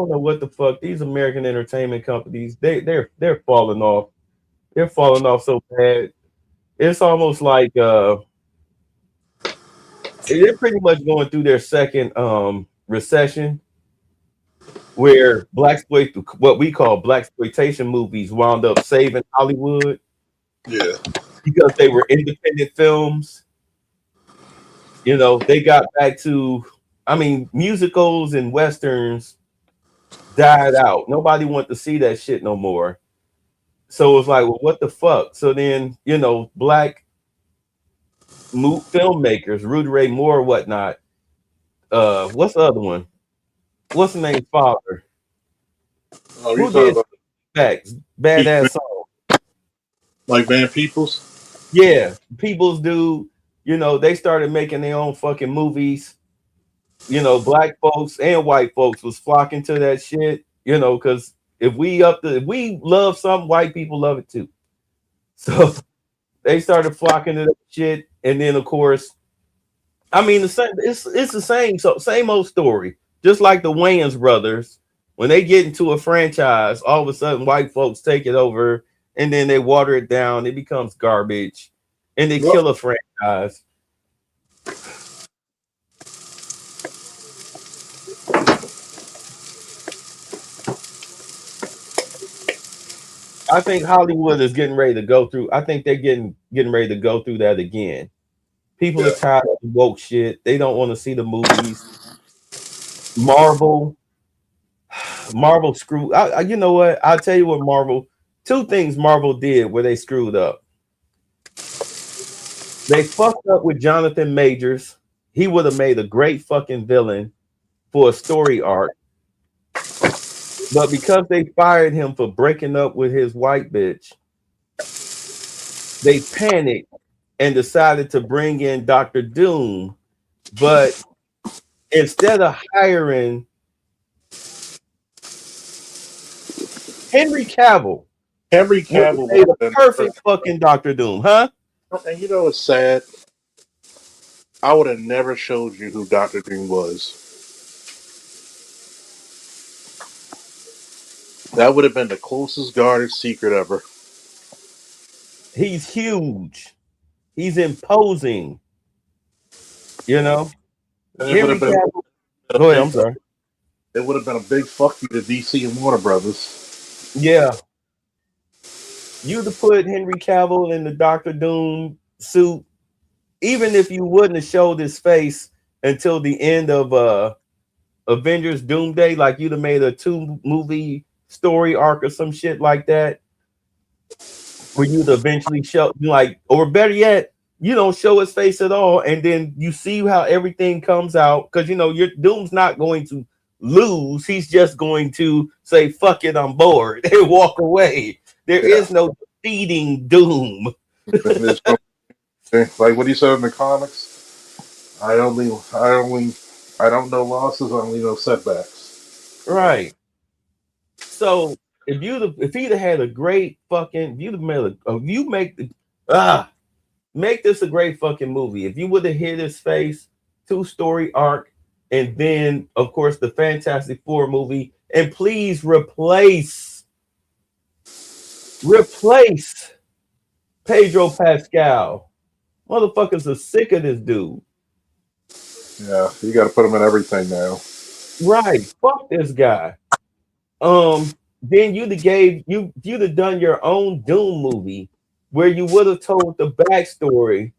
know what the fuck these American entertainment companies they're falling off. They're falling off so bad. It's almost like they're pretty much going through their second recession, where what we call blaxploitation movies wound up saving Hollywood. Yeah. Because they were independent films. They got back to, musicals and westerns died out. Nobody wanted to see that shit no more. So it was like, well, what the fuck? So then, black filmmakers, Rudy Ray Moore, whatnot. What's the other one? What's the name? Father. Oh, who did badass song? Like Van Peoples? Yeah, Peoples do. They started making their own fucking movies. Black folks and white folks was flocking to that shit. Because if we love something, white people love it too. So they started flocking to that shit, and then of course, the same. It's the same. So same old story. Just like the Wayans brothers, when they get into a franchise, all of a sudden white folks take it over, and then they water it down. It becomes garbage, and they kill a franchise. I think Hollywood is getting ready to go through. I think they're getting ready to go through that again. People are tired of the woke shit. They don't want to see the movies. Marvel screwed. You know what? I'll tell you what Marvel. 2 things Marvel did where they screwed up. They fucked up with Jonathan Majors. He would have made a great fucking villain for a story arc. But because they fired him for breaking up with his white bitch, they panicked and decided to bring in Dr. Doom. But instead of hiring Henry Cavill, Henry would have Cavill made would a have been perfect fucking Dr. Doom, huh? And you know what's sad? I would have never showed you who Dr. Doom was. That would have been the closest guarded secret ever. He's huge. He's imposing. You know? And it would Henry have been Cavill. a Go ahead, I'm big, sorry. it would have been a big fuck you to DC and Warner Brothers. Yeah. You'd have put Henry Cavill in the Dr. Doom suit, even if you wouldn't have showed his face until the end of Avengers Doomsday, like you'd have made a 2-movie story arc or some shit like that, where you'd eventually show, like, or better yet, you don't show his face at all, and then you see how everything comes out, because you know your Doom's not going to lose, he's just going to say fuck it, I'm bored, and walk away. There is no defeating Doom. Like what he said in the comics, I don't know losses, I only know setbacks. Right. So if he'd have had a great fucking, make this a great fucking movie. If you would have hit his face, 2-story arc, and then of course the Fantastic Four movie, and please replace Pedro Pascal. Motherfuckers are sick of this dude. Yeah, you got to put him in everything now. Right. Fuck this guy. Then you'd have done your own Doom movie where you would have told the backstory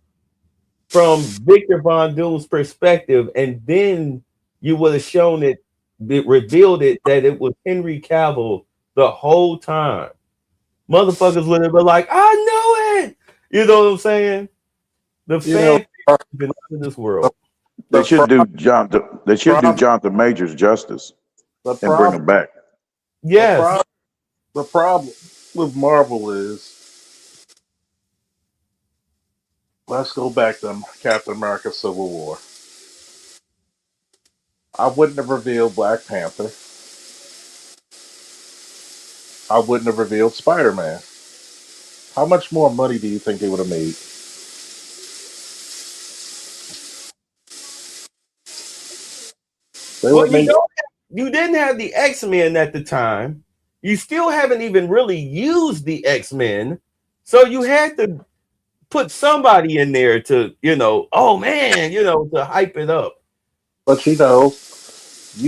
from Victor Von Doom's perspective, and then you would have shown it revealed it that it was Henry Cavill the whole time. Motherfuckers would have been like, I know it. You know what I'm saying? The fans have been in this world. They should do Jonathan Majors justice and bring him back. Yes. The problem with Marvel is, let's go back to Captain America: Civil War. I wouldn't have revealed Black Panther. I wouldn't have revealed Spider-Man. How much more money do you think they would have made? You didn't have the X-Men at the time. You still haven't even really used the X-Men. So you had to put somebody in there to, oh man, to hype it up. But you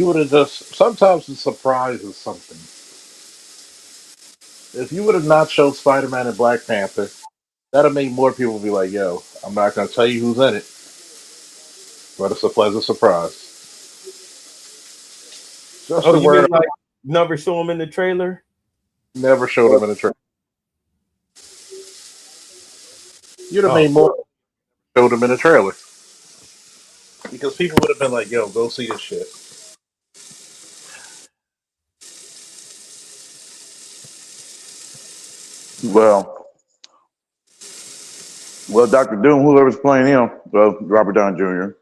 would have just, sometimes the surprise is something. If you would have not shown Spider-Man and Black Panther, that'd have made more people be like, yo, I'm not going to tell you who's in it, but it's a pleasant surprise. Just you mean like never show him in the trailer? Never showed him in the trailer. You'd have made more showed him in the trailer. Because people would have been like, yo, go see this shit. Well, Dr. Doom, whoever's playing him, Robert Downey Jr.,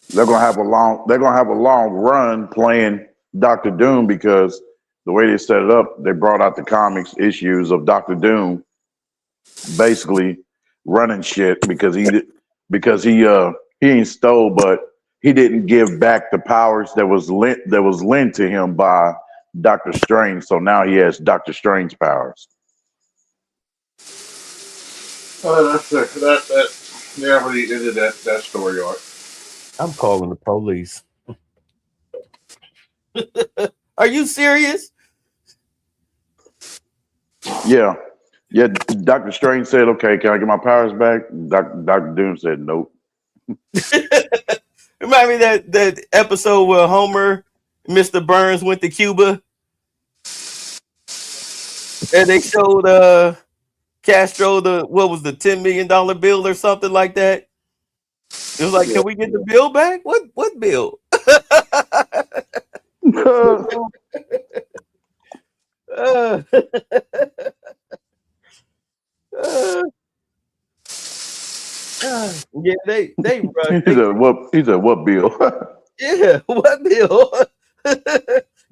they're gonna have a long run playing Dr. Doom, because the way they set it up, they brought out the comics issues of Dr. Doom basically running shit because he ain't stole, but he didn't give back the powers that was lent to him by Doctor Strange. So now he has Doctor Strange powers. They already ended that story arc. I'm calling the police. Are you serious? Yeah. Doctor Strange said, "Okay, can I get my powers back?" Doctor Doom said, "Nope." Remind me that episode where Homer, Mr. Burns went to Cuba, and they showed Castro the $10 million bill or something like that. It was like, can we get the bill back? What bill? Uh, yeah, they rushed. He said, what bill? Yeah, what bill?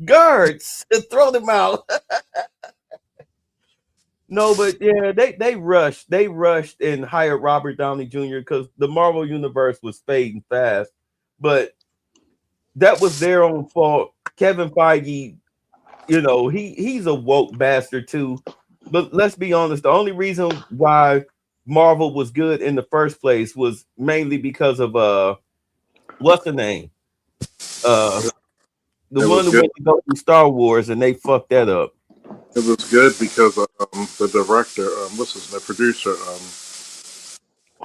Guards, throw them out. No, but yeah, they rushed. They rushed and hired Robert Downey Jr. because the Marvel universe was fading fast. But that was their own fault. Kevin Feige, you know, he's a woke bastard too. But let's be honest, the only reason why Marvel was good in the first place was mainly because of what's the name? The one who went to go through Star Wars and they fucked that up. It was good because the director, what's his name, producer,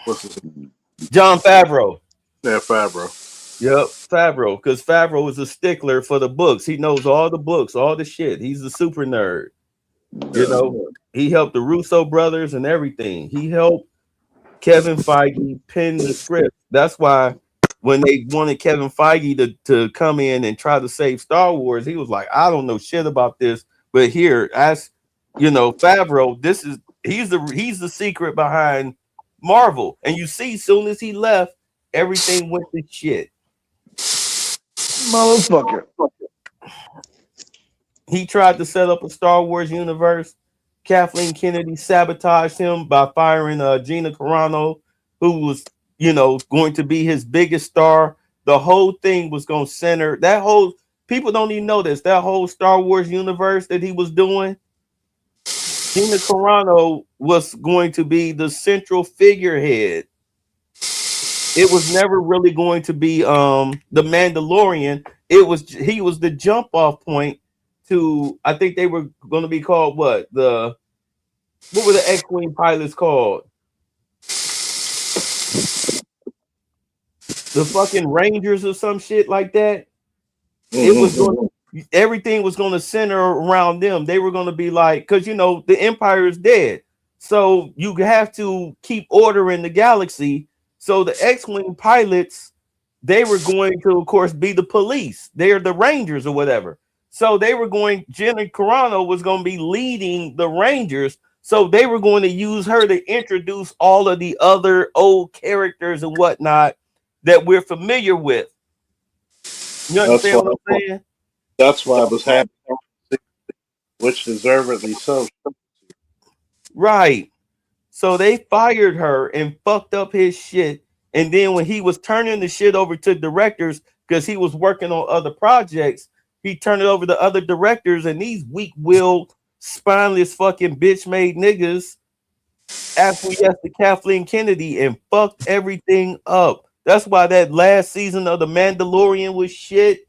what's his name? Jon Favreau. Yeah, Favreau. Yep, Favreau, because Favreau is a stickler for the books. He knows all the books, all the shit. He's a super nerd. You know, he helped the Russo brothers and everything. He helped Kevin Feige pen the script. That's why when they wanted Kevin Feige to come in and try to save Star Wars, he was like, I don't know shit about this, but here, as you know, Favreau, he's the secret behind Marvel. And you see, soon as he left, everything went to shit. Motherfucker. He tried to set up a Star Wars universe. Kathleen Kennedy sabotaged him by firing Gina Carano, who was, you know, going to be his biggest star. The whole thing was going to center that whole. People don't even know this. That whole Star Wars universe that he was doing, Gina Carano was going to be the central figurehead. It was never really going to be the Mandalorian. He was the jump off point to, I think they were going to be called what were the X-Wing pilots called? The fucking Rangers or some shit like that. It was everything was going to center around them. They were going to be like, because you know the Empire is dead, so you have to keep order in the galaxy. So the X-Wing pilots, they were going to, of course, be the police. They're the Rangers or whatever. So they were going. Gina Carano was going to be leading the Rangers. So they were going to use her to introduce all of the other old characters and whatnot that we're familiar with. You understand what I'm saying? That's why I was happy, which deservedly so. Right. So they fired her and fucked up his shit. And then when he was turning the shit over to directors, because he was working on other projects, he turned it over to other directors, and these weak-willed, spineless fucking bitch-made niggas acquiesced to Kathleen Kennedy and fucked everything up. That's why that last season of The Mandalorian was shit.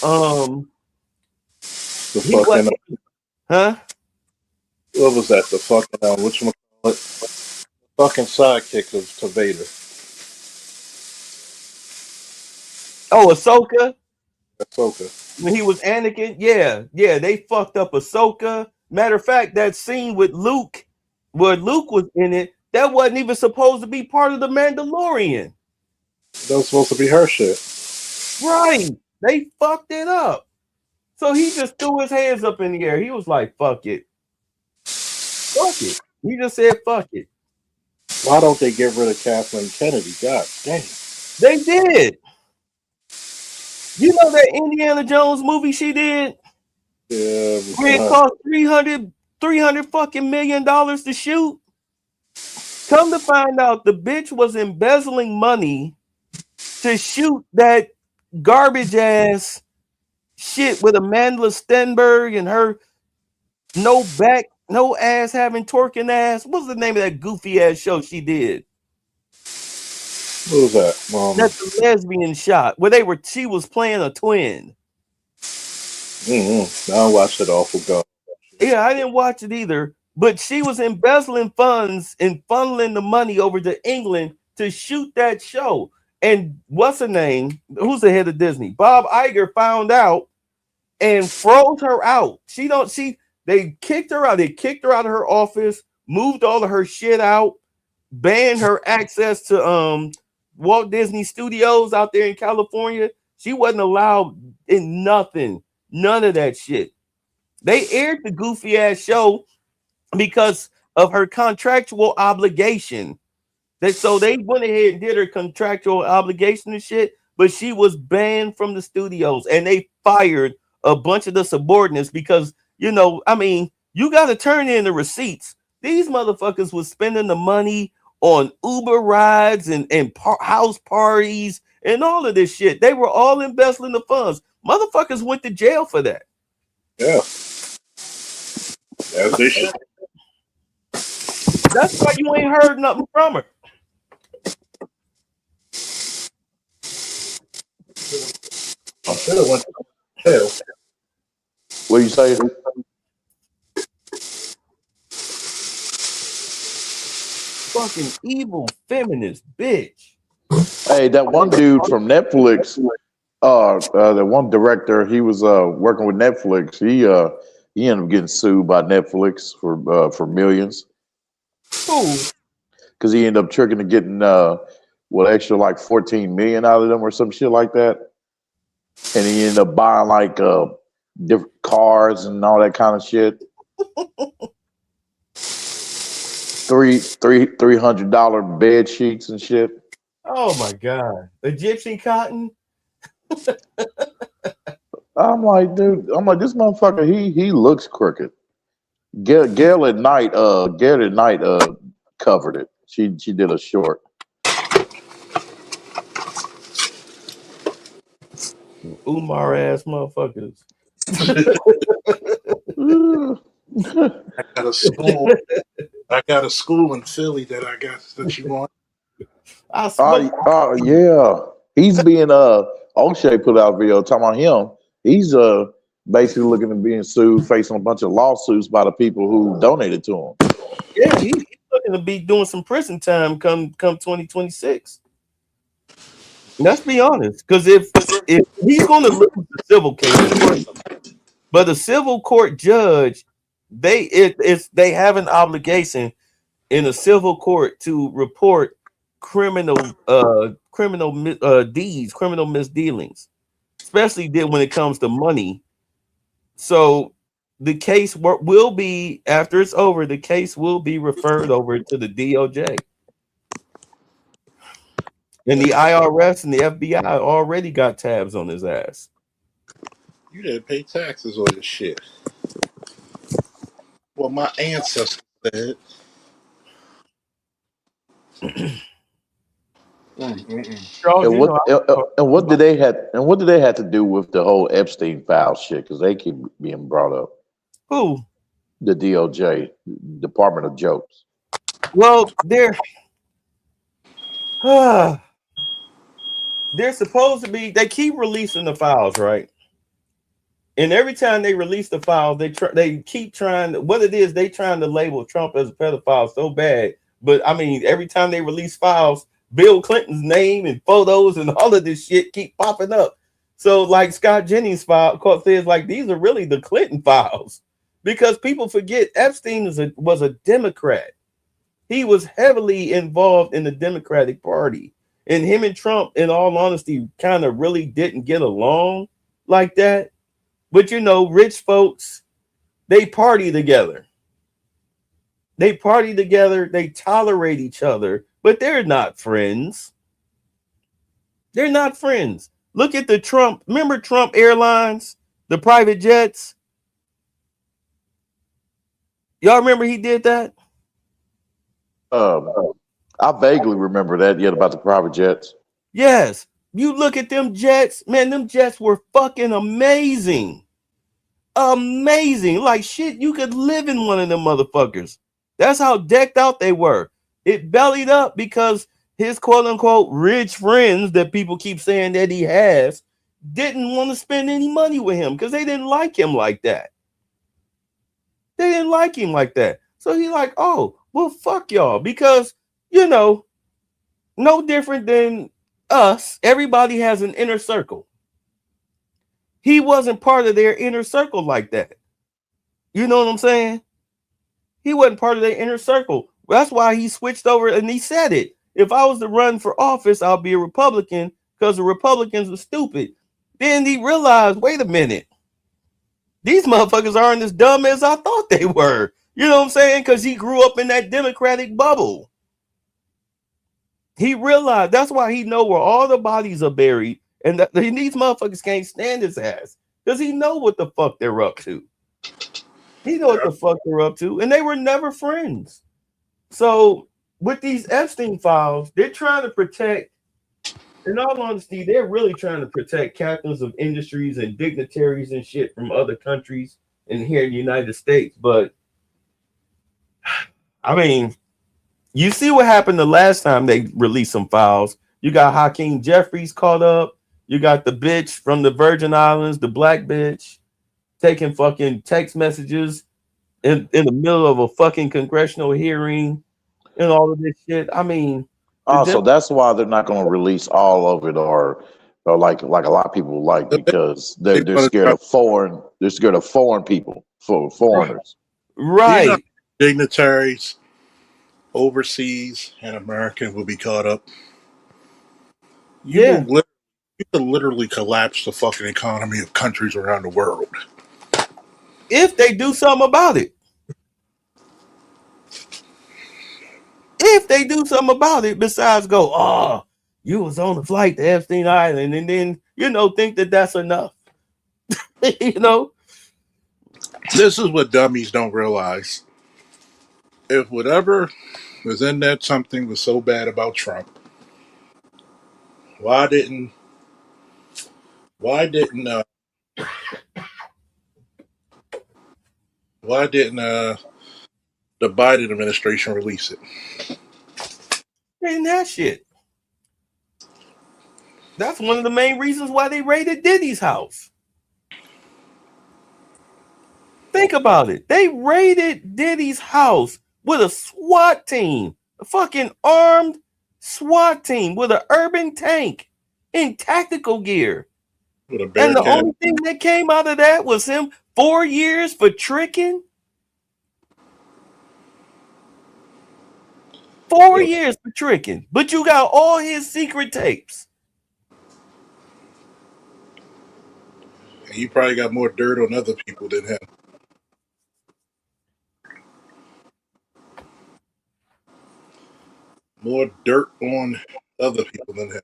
What was that? The fucking whatchamacallit? Fucking sidekick to Vader. Oh, Ahsoka. Ahsoka. When he was Anakin, yeah, they fucked up Ahsoka. Matter of fact, that scene with Luke, where Luke was in it, that wasn't even supposed to be part of The Mandalorian. That was supposed to be her shit. Right. They fucked it up. So he just threw his hands up in the air. He was like, fuck it. Fuck it. He just said, fuck it. Why don't they get rid of Kathleen Kennedy? God damn. They did. You know that Indiana Jones movie she did? Yeah. It cost $300 fucking million to shoot. Come to find out, the bitch was embezzling money to shoot that garbage ass shit with Amanda Stenberg and her no back, no ass having twerking ass. What's the name of that goofy ass show she did? What was that? That's the lesbian shot where she was playing a twin. I watched it all for God. Yeah, I didn't watch it either. But she was embezzling funds and funneling the money over to England to shoot that show. And what's her name? Who's the head of Disney? Bob Iger found out and froze her out. They kicked her out. They kicked her out of her office, moved all of her shit out, banned her access to Walt Disney Studios out there in California. She wasn't allowed in nothing. None of that shit. They aired the goofy ass show because of her contractual obligation. So they went ahead and did her contractual obligation and shit, but she was banned from the studios and they fired a bunch of the subordinates because, you know, I mean, you got to turn in the receipts. These motherfuckers was spending the money on Uber rides and house parties and all of this shit. They were all embezzling the funds. Motherfuckers went to jail for that. Yeah. As they should. That's why you ain't heard nothing from her. I should have went to jail. What you say? Fucking evil feminist bitch. Hey, that one dude from Netflix, the one director, he was working with Netflix. He ended up getting sued by Netflix for millions. Who? Because he ended up tricking to getting extra like 14 million out of them or some shit like that. And he ended up buying like different cars and all that kind of shit. $300 bed sheets and shit. Oh my god, Egyptian cotton. I'm like, dude. I'm like, this motherfucker. He looks crooked. Gail at Night covered it. She did a short. Umar ass motherfuckers. I got a school in Philly that you want. Yeah. He's being O'Shea put out a video talking about him. He's basically looking at being sued, facing a bunch of lawsuits by the people who donated to him. Yeah, he's looking to be doing some prison time come 2026. Let's be honest, because if he's going to lose the civil case, but the civil court judge, they have an obligation in a civil court to report criminal deeds, criminal misdealings, especially when it comes to money. So the case will be, after it's over, the case will be referred over to the DOJ. And the IRS and the FBI already got tabs on his ass. You didn't pay taxes on this shit. Well, my ancestors said. And what did they have to do with the whole Epstein file shit? Because they keep being brought up. Who? The DOJ, Department of Jokes. Well, they're supposed to be. They keep releasing the files, right? And every time they release the files, they keep trying. What it is, they trying to label Trump as a pedophile so bad. But I mean, every time they release files, Bill Clinton's name and photos and all of this shit keep popping up. So, like Scott Jennings' file says, like these are really the Clinton files because people forget Epstein was a Democrat. He was heavily involved in the Democratic Party, and him and Trump, in all honesty, kind of really didn't get along like that. But you know, rich folks, they party together. They party together. They tolerate each other, but they're not friends. They're not friends. Look at the Trump. Remember Trump Airlines, the private jets? Y'all remember he did that? I vaguely remember that yet about the private jets. Yes. You look at them jets, man, them jets were fucking amazing. Amazing. Like shit, you could live in one of them motherfuckers. That's how decked out they were. It bellied up because his quote unquote rich friends that people keep saying that he has didn't want to spend any money with him because they didn't like him like that. They didn't like him like that. So he's like, oh, well, fuck y'all. Because, you know, no different than us. Everybody has an inner circle. He wasn't part of their inner circle like that. You know what I'm saying? He wasn't part of their inner circle. That's why he switched over and he said it. If I was to run for office, I'll be a Republican because the Republicans are stupid. Then he realized, wait a minute. these motherfuckers aren't as dumb as I thought they were. You know what I'm saying? Because he grew up in that Democratic bubble. He realized that's why he know where all the bodies are buried, and these motherfuckers can't stand his ass because he know what the fuck they're up to. He know what the fuck they're up to, and they were never friends. So with these Epstein files, they're trying to protect. In all honesty, they're really trying to protect captains of industries and dignitaries and shit from other countries and here in the United States. But I mean, you see what happened the last time they released some files. You got Hakeem Jeffries caught up. You got the bitch from the Virgin Islands, the black bitch, taking fucking text messages in the middle of a fucking congressional hearing and all of this shit. I mean, so that's why they're not going to release all of it, or like a lot of people like, because they're scared of foreign. They're scared of foreign people, foreigners. Right. Dignitaries overseas and American will be caught up. You could literally collapse the fucking economy of countries around the world if they do something about it. If they do something about it, besides go, oh, you was on the flight to Epstein Island, and then think that that's enough. This is what dummies don't realize. If whatever was in that something was so bad about Trump, why didn't the Biden administration release it? And that shit. That's one of the main reasons why they raided Diddy's house. Think about it. They raided Diddy's house with a SWAT team, a fucking armed SWAT team with an urban tank in tactical gear. And the only thing that came out of that was him 4 years for tricking. 4 years for tricking. But you got all his secret tapes. And you probably got more dirt on other people than him. More dirt on other people than him.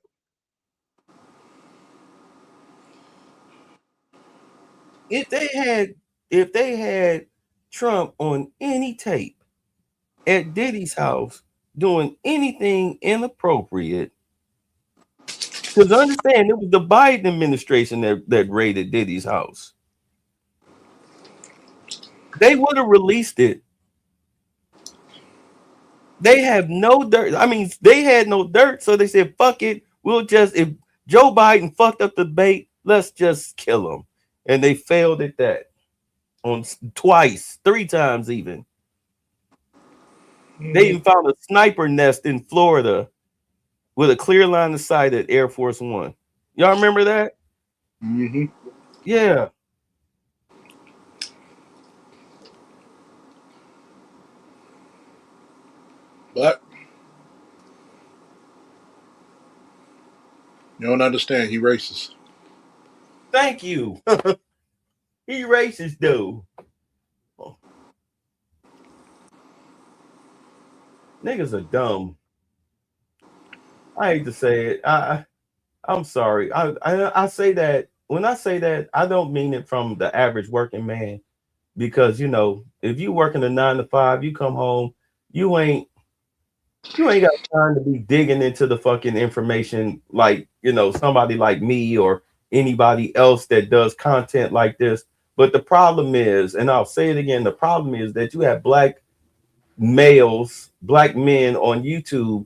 If they had Trump on any tape at Diddy's house doing anything inappropriate, because understand it was the Biden administration that raided Diddy's house. They would have released it. They have no dirt. I mean, they had no dirt, so they said, fuck it. If Joe Biden fucked up the debate, let's just kill him. And they failed at that on twice, 3 times even. They even found a sniper nest in Florida with a clear line of sight at Air Force One. Y'all remember that? Mm-hmm. Yeah. But you don't understand. He racist. Thank you. He racist, dude. Niggas are dumb. I hate to say it. I'm sorry. I say that when I say that, I don't mean it from the average working man, because if you working a 9 to 5, you come home, you ain't got time to be digging into the fucking information like somebody like me or anybody else that does content like this. But the problem is, and I'll say it again, the problem is that you have black males, black men on YouTube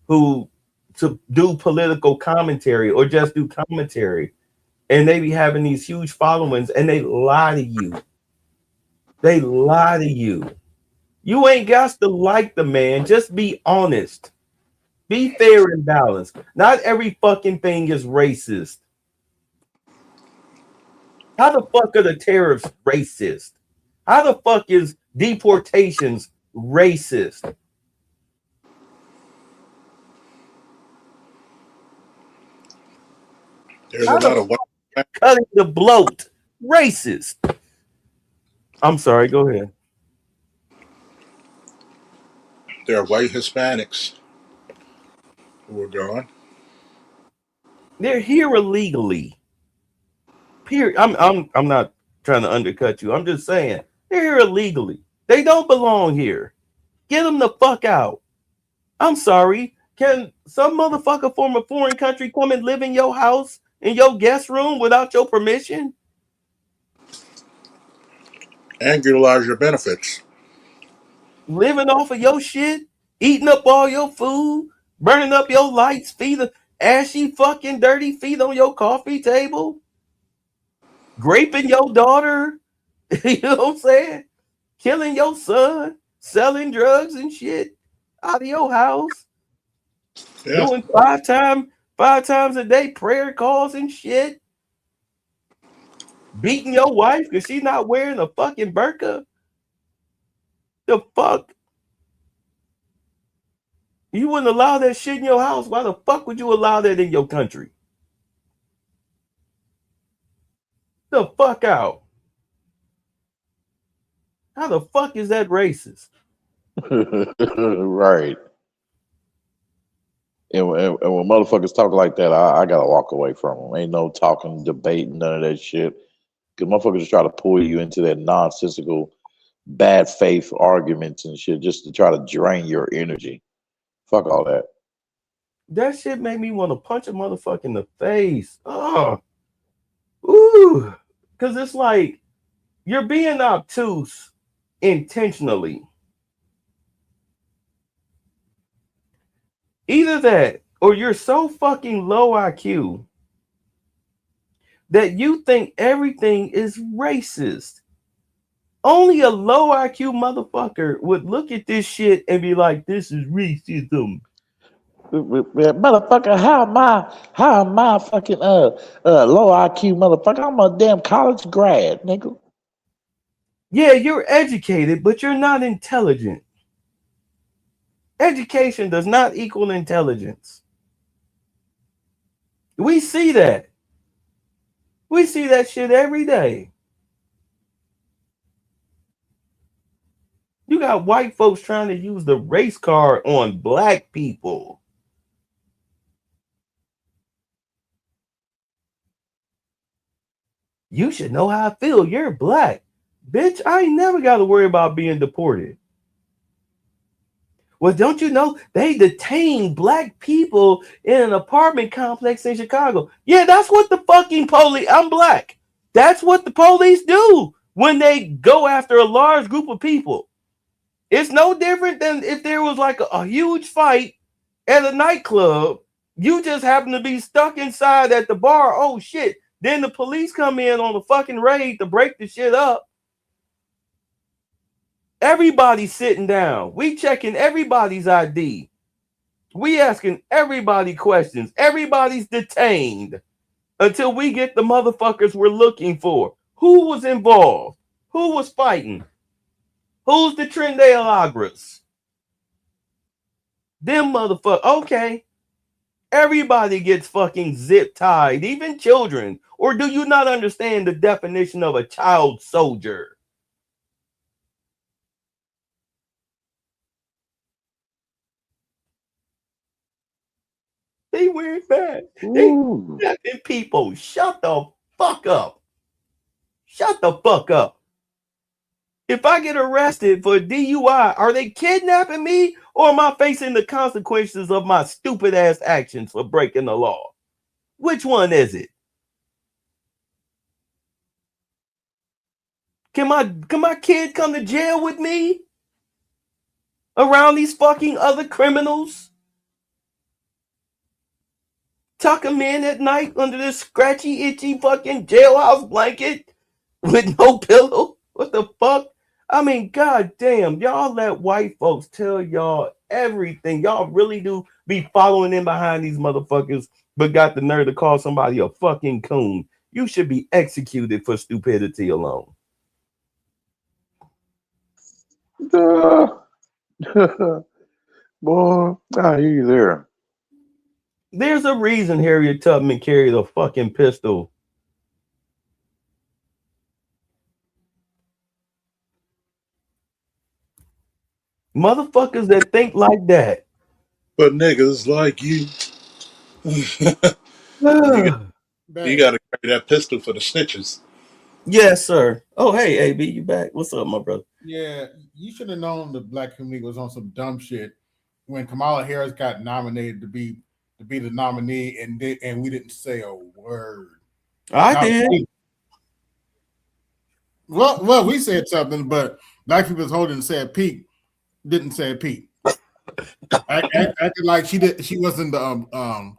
who to do political commentary or just do commentary, and they be having these huge followings, and they lie to you. They lie to you. You ain't got to like the man. Just be honest. Be fair and balanced. Not every fucking thing is racist. How the fuck are the tariffs racist? How the fuck is deportations racist? There's a lot of cutting the bloat racist. I'm sorry. Go ahead. There are white Hispanics who are gone. They're here illegally. Period. I'm not trying to undercut you. I'm just saying they're here illegally. They don't belong here. Get them the fuck out. I'm sorry. Can some motherfucker from a foreign country come and live in your house, in your guest room without your permission? And utilize your benefits. Living off of your shit, eating up all your food, burning up your lights, feet of ashy fucking dirty feet on your coffee table, raping your daughter, you know what I'm saying? Killing your son, selling drugs and shit out of your house, Yeah. doing five times a day prayer calls and shit, beating your wife because she's not wearing a fucking burqa. The fuck? You wouldn't allow that shit in your house. Why the fuck would you allow that in your country? The fuck out. How the fuck is that racist? Right. And when motherfuckers talk like that, I gotta walk away from them. Ain't no talking, debating, none of that shit. Because motherfuckers just try to pull you into that nonsensical, bad faith arguments and shit just to try to drain your energy. Fuck all that. That shit made me want to punch a motherfucker in the face. Oh, ooh, because it's like you're being obtuse intentionally. Either that or you're so fucking low IQ that you think everything is racist. Only a low IQ motherfucker would look at this shit and be like, this is racism. Motherfucker, how am I fucking low IQ motherfucker? I'm a damn college grad, nigga. Yeah, you're educated, but you're not intelligent. Education does not equal intelligence. We see that. We see that shit every day. You got white folks trying to use the race card on black people. You should know how I feel. You're black. Bitch, I ain't never got to worry about being deported. Well, don't you know they detained black people in an apartment complex in Chicago? Yeah, that's what the fucking police. I'm black. That's what the police do when they go after a large group of people. It's no different than if there was like a huge fight at a nightclub. You just happen to be stuck inside at the bar. Oh shit. Then the police come in on a fucking raid to break the shit up. Everybody's sitting down. We checking everybody's ID. We asking everybody questions. Everybody's detained until we get the motherfuckers we're looking for. Who was involved? Who was fighting? Who's the Trindale Agras? Them motherfuckers. Okay. Everybody gets fucking zip tied, even children. Or do you not understand the definition of a child soldier? They wearing bad. They kidnapping people. Shut the fuck up. Shut the fuck up. If I get arrested for DUI, are they kidnapping me or am I facing the consequences of my stupid ass actions for breaking the law? Which one is it? Can my kid come to jail with me? Around these fucking other criminals? Tuck him in at night under this scratchy, itchy fucking jailhouse blanket with no pillow? What the fuck? I mean, goddamn, y'all let white folks tell y'all everything. Y'all really do be following in behind these motherfuckers, but got the nerve to call somebody a fucking coon. You should be executed for stupidity alone. Boy, I hear you there. There's a reason Harriet Tubman carried a fucking pistol. Motherfuckers that think like that. But niggas like you, you got to carry that pistol for the snitches. Yes, sir. Oh, hey, AB, you back? What's up, my brother? Yeah, you should have known the black community was on some dumb shit when Kamala Harris got nominated to be the nominee, and we didn't say a word. I did. Well, we said something, but black people was holding and said Pete didn't say Pete. Acted like she wasn't the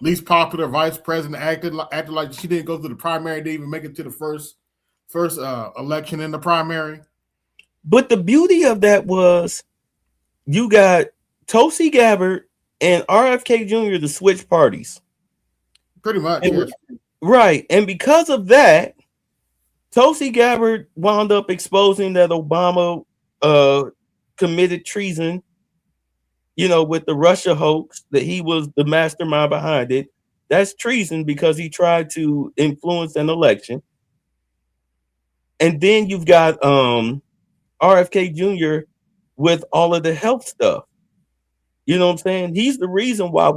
least popular vice president. Acted like she didn't go through the primary, didn't even make it to the first election in the primary. But the beauty of that was you got Tulsi Gabbard and RFK Jr. to switch parties. Pretty much. And, right. And because of that, Tulsi Gabbard wound up exposing that Obama committed treason, with the Russia hoax, that he was the mastermind behind it. That's treason because he tried to influence an election. And then you've got RFK Jr. with all of the health stuff. You know what I'm saying? He's the reason why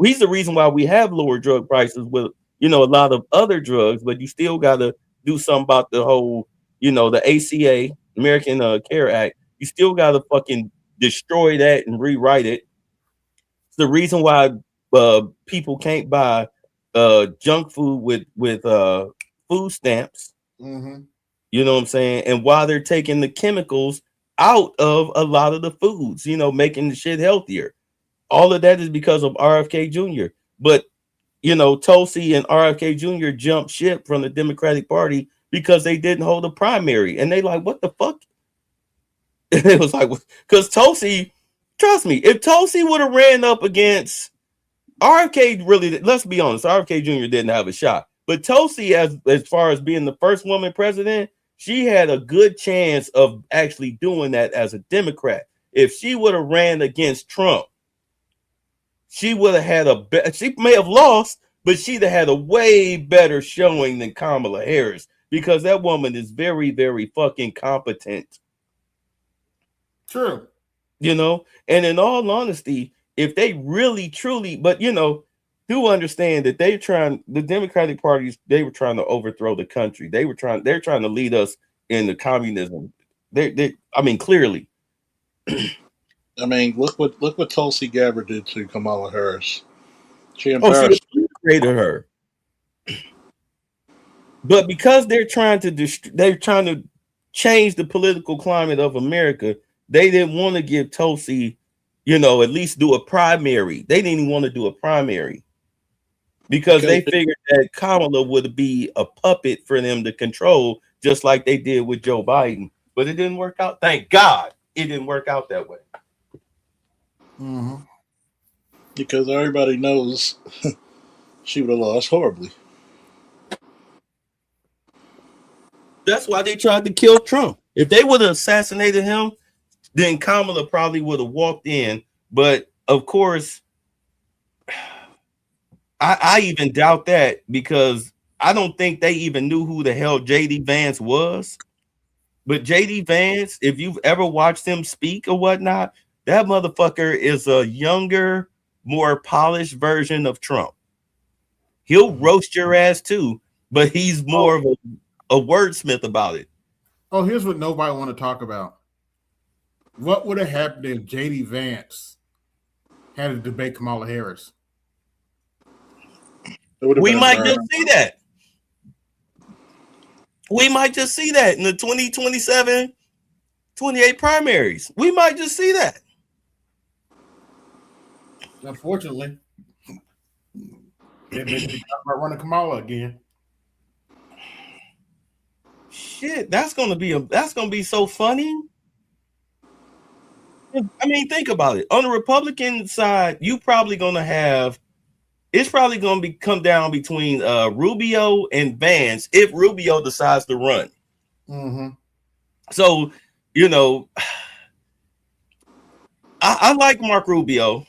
he's the reason why we have lower drug prices with, a lot of other drugs, but you still got to do something about the whole, the ACA, American Care Act. You still got to fucking destroy that and rewrite it. It's the reason why people can't buy junk food with food stamps. Mm-hmm. You know what I'm saying? And why they're taking the chemicals out of a lot of the foods, making the shit healthier. All of that is because of RFK Jr. But, Tulsi and RFK Jr. jumped ship from the Democratic Party because they didn't hold a primary. And they like, what the fuck? And it was like, because Tulsi, trust me, if Tulsi would have ran up against RFK, really, let's be honest, RFK Jr. didn't have a shot. But Tulsi, as far as being the first woman president, she had a good chance of actually doing that as a Democrat. If she would have ran against Trump, she would have had she may have lost, but she'd have had a way better showing than Kamala Harris, because that woman is very, very fucking competent. True. And in all honesty, if they really, truly, but do understand that the Democratic parties, they were trying to overthrow the country. They're trying to lead us into communism. Clearly. Look what Tulsi Gabbard did to Kamala Harris. She embarrassed her. But because they're trying to change the political climate of America, they didn't want to give Tulsi, at least do a primary. They didn't even want to do a primary because they figured that Kamala would be a puppet for them to control, just like they did with Joe Biden. But it didn't work out. Thank God it didn't work out that way. Mm-hmm. Because everybody knows she would have lost horribly. That's why they tried to kill Trump. If they would have assassinated him, then Kamala probably would have walked in. But of course, I even doubt that, because I don't think they even knew who the hell JD Vance was. But JD Vance, if you've ever watched him speak or whatnot, that motherfucker is a younger, more polished version of Trump. He'll roast your ass too, but he's more of a wordsmith about it. Oh, here's what nobody want to talk about. What would have happened if JD Vance had to debate Kamala Harris? We might just see that. We might just see that in the 2027, 28 primaries. We might just see that. Unfortunately, they're running Kamala again. Shit, that's gonna be so funny. Think about it. On the Republican side, it's probably gonna come down between Rubio and Vance if Rubio decides to run. Mm-hmm. So, I like Mark Rubio.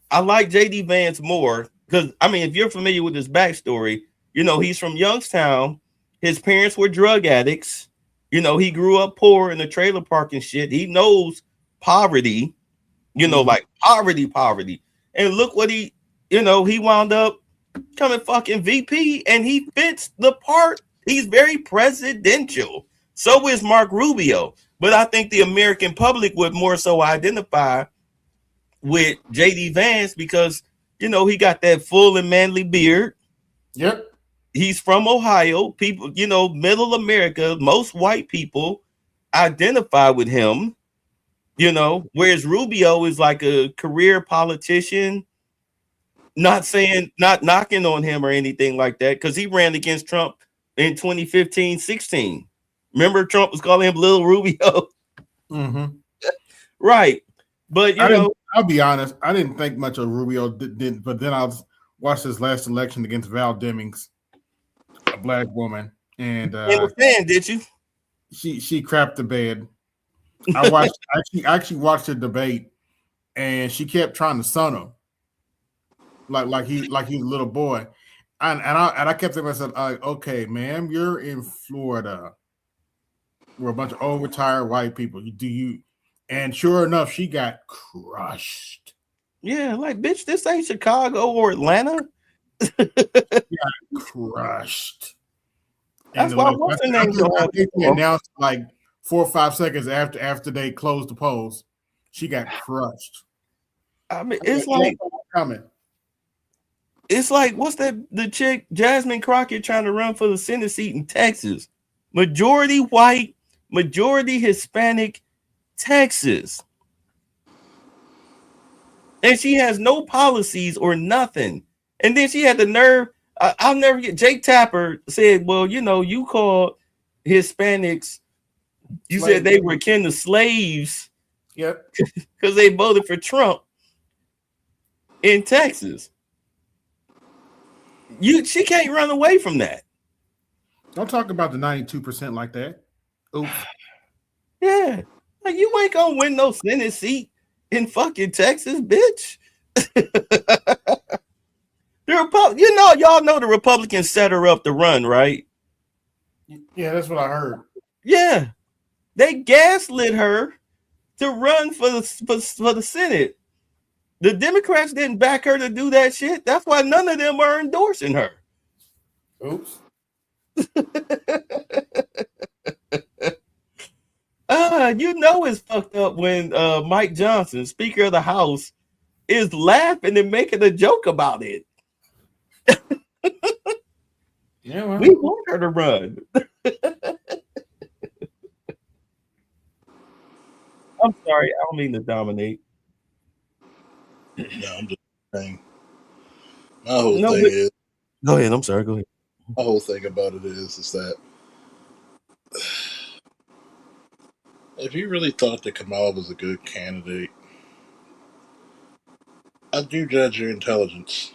I like JD Vance more because, if you're familiar with his backstory, he's from Youngstown. His parents were drug addicts. He grew up poor in a trailer park and shit. He knows poverty, like poverty. And look what he wound up coming fucking VP, and he fits the part. He's very presidential. So is Mark Rubio. But I think the American public would more so identify with JD Vance because, he got that full and manly beard. Yep. He's from Ohio. People, middle America, most white people identify with him, whereas Rubio is like a career politician. Not knocking on him or anything like that, because he ran against Trump in 2015-16. Remember, Trump was calling him Little Rubio. Mm-hmm. Right. But I'll be honest, I didn't think much of Rubio, but then I watched his last election against Val Demings, a black woman, and did you? She crapped the bed. I actually watched the debate, and she kept trying to son him. Like he's a little boy, and I kept thinking to myself, okay, ma'am, you're in Florida. We're a bunch of old retired white people. And sure enough, she got crushed. Yeah, like bitch, this ain't Chicago or Atlanta. Crushed. That's why what's her name? They announced like 4 or 5 seconds after they closed the polls, she got crushed. I mean, it's like coming. It's like, what's that? The chick, Jasmine Crockett, trying to run for the Senate seat in Texas. Majority white, majority Hispanic Texas. And she has no policies or nothing. And then she had the nerve. I'll never get. Jake Tapper said, well, you called Hispanics. You said they were akin to slaves. Yep. Because they voted for Trump in Texas. She can't run away from that. Don't talk about the 92% like that. Oops. Yeah. Like, you ain't gonna win no Senate seat in fucking Texas, bitch. Y'all know the Republicans set her up to run, right? Yeah, that's what I heard. Yeah. They gaslit her to run for the Senate. The Democrats didn't back her to do that shit. That's why none of them are endorsing her. Oops. It's fucked up when Mike Johnson, Speaker of the House, is laughing and making a joke about it. Yeah, well. We want her to run. I'm sorry, I don't mean to dominate. No, I'm just saying. My whole thing is. Go ahead. I'm sorry. Go ahead. My whole thing about it is that if you really thought that Kamala was a good candidate, I do judge your intelligence.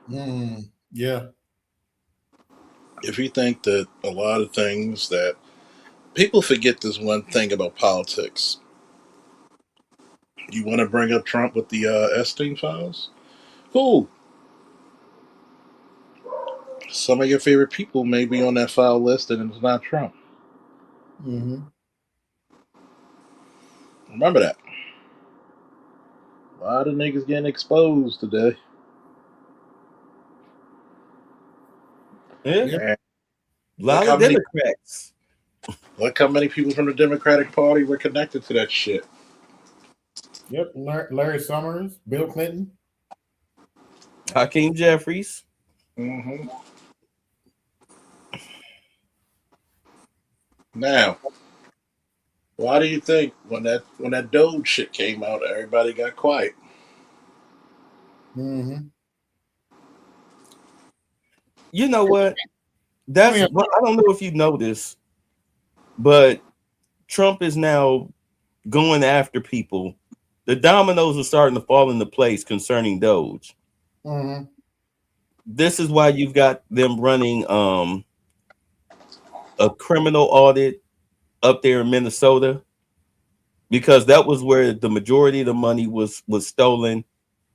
Yeah. If you think that a lot of things that people forget this one thing about politics. You want to bring up Trump with the Epstein files? Cool. Some of your favorite people may be on that file list and it's not Trump. Mm-hmm. Remember that. A lot of niggas getting exposed today. Yeah. A lot of Democrats. Look how many people from the Democratic Party were connected to that shit. Yep. Larry Summers, Bill Clinton, Hakeem Jeffries. Mm-hmm. Now, why do you think when that Doge shit came out, everybody got quiet? Mm-hmm. You know what? I don't know if you know this, but Trump is now going after people. The dominoes are starting to fall into place concerning Doge. Mm-hmm. This is why you've got them running a criminal audit up there in Minnesota, because that was where the majority of the money was stolen.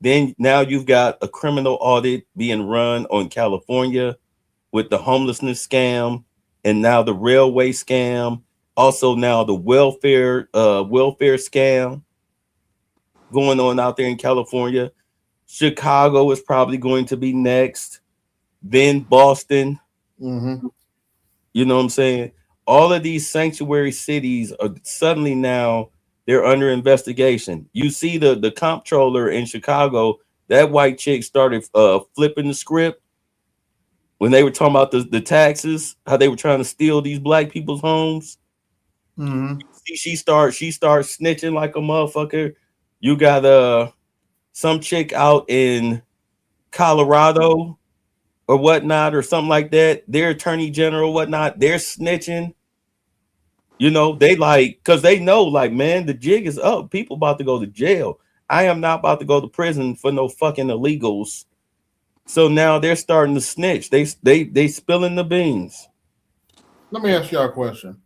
Then now you've got a criminal audit being run on California with the homelessness scam, and now the railway scam, Also now the welfare scam going on out there in California. Chicago is probably going to be next. Then Boston. Mm-hmm. You know what I'm saying? All of these sanctuary cities are suddenly now they're under investigation. You see the comptroller in Chicago, that white chick started flipping the script when they were talking about the taxes, how they were trying to steal these black people's homes. Mm-hmm. She starts snitching like a motherfucker. You got some chick out in Colorado or whatnot or something like that. Their attorney general, whatnot, they're snitching. You know, they like, because they know, like, man, the jig is up. People about to go to jail. I am not about to go to prison for no fucking illegals. So now they're starting to snitch. They spilling the beans. Let me ask y'all a question.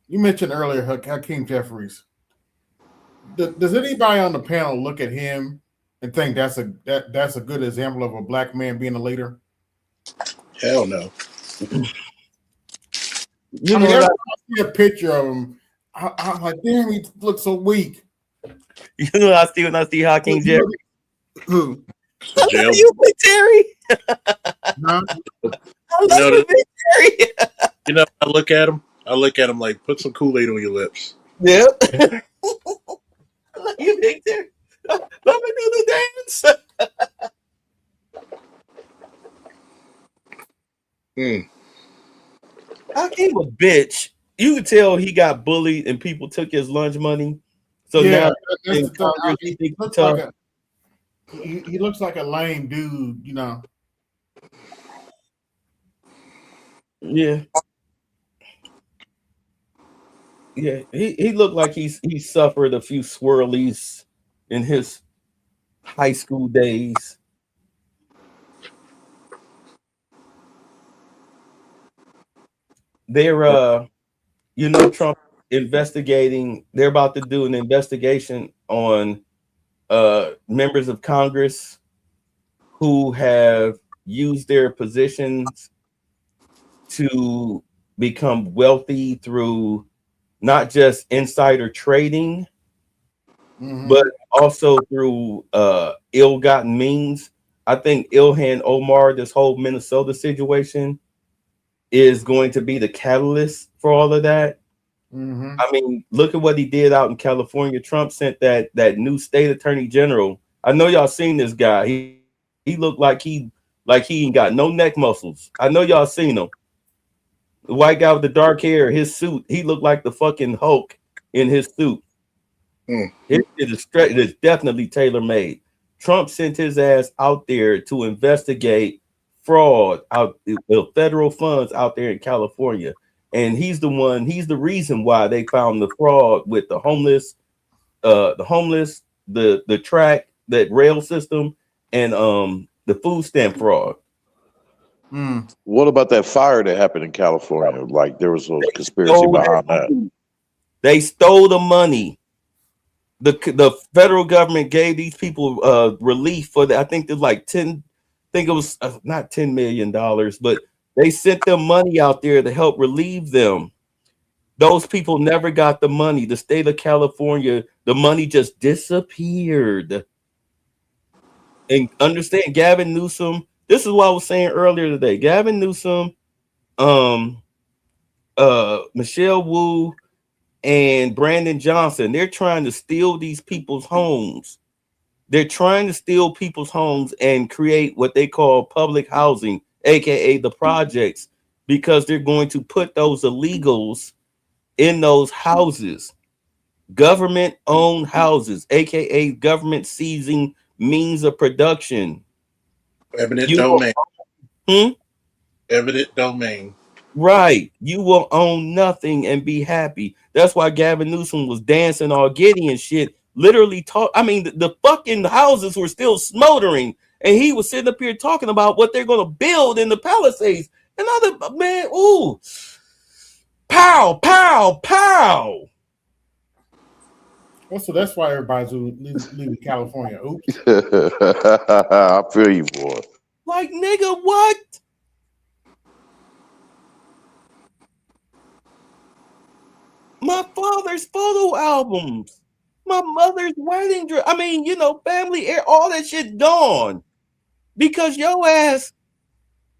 You mentioned earlier Hakeem Jeffries. Does anybody on the panel look at him and think that's a good example of a black man being a leader? Hell no. I mean, I see a picture of him. I'm like, damn, he looks so weak. You know, I see Hakeem Jeffries. Who? Jail. You, Big Terry. Huh? You know, I look at him like, put some Kool-Aid on your lips. Yeah. I love you, Big Terry. Let me do the dance. Hakeem a bitch. You could tell he got bullied and people took his lunch money. So now he looks like a lame dude, you know. Yeah. Yeah, he looked like he suffered a few swirlies in his high school days. They're Trump investigating, they're about to do an investigation on members of Congress who have used their positions to become wealthy through not just insider trading, but also through ill-gotten means. I think Ilhan Omar, this whole Minnesota situation, is going to be the catalyst for all of that. Mm-hmm. I mean, look at what he did out in California. Trump sent that new state attorney general. I know y'all seen this guy. He looked like he ain't got no neck muscles. I know y'all seen him. The white guy with the dark hair, his suit, he looked like the fucking Hulk in his suit. It is definitely tailor-made. Trump sent his ass out there to investigate fraud out federal funds out there in California. And he's the reason why they found the fraud with the homeless, the track, that rail system, and the food stamp fraud. What about that fire that happened in California? Like there was a conspiracy behind that. They stole the money. The federal government gave these people relief for that. I think it was not $10 million, but they sent them money out there to help relieve them. Those people never got the money. The state of California, the money just disappeared. And understand, Gavin Newsom, this is what I was saying earlier today. Gavin Newsom, Michelle Wu, and Brandon Johnson, they're trying to steal these people's homes. They're trying to steal people's homes and create what they call public housing, aka the projects, because they're going to put those illegals in those houses, government-owned houses, aka government seizing means of production. Eminent domain. Eminent domain. Right. You will own nothing and be happy. That's why Gavin Newsom was dancing all giddy and shit. Literally the fucking houses were still smoldering. And he was sitting up here talking about what they're going to build in the Palisades. And ooh. Pow, pow, pow. Well, so that's why everybody's leaving California. Oops. I feel you, boy. Like, nigga, what? my father's photo albums, my mother's wedding dress. I mean, you know, family, all that shit gone because your ass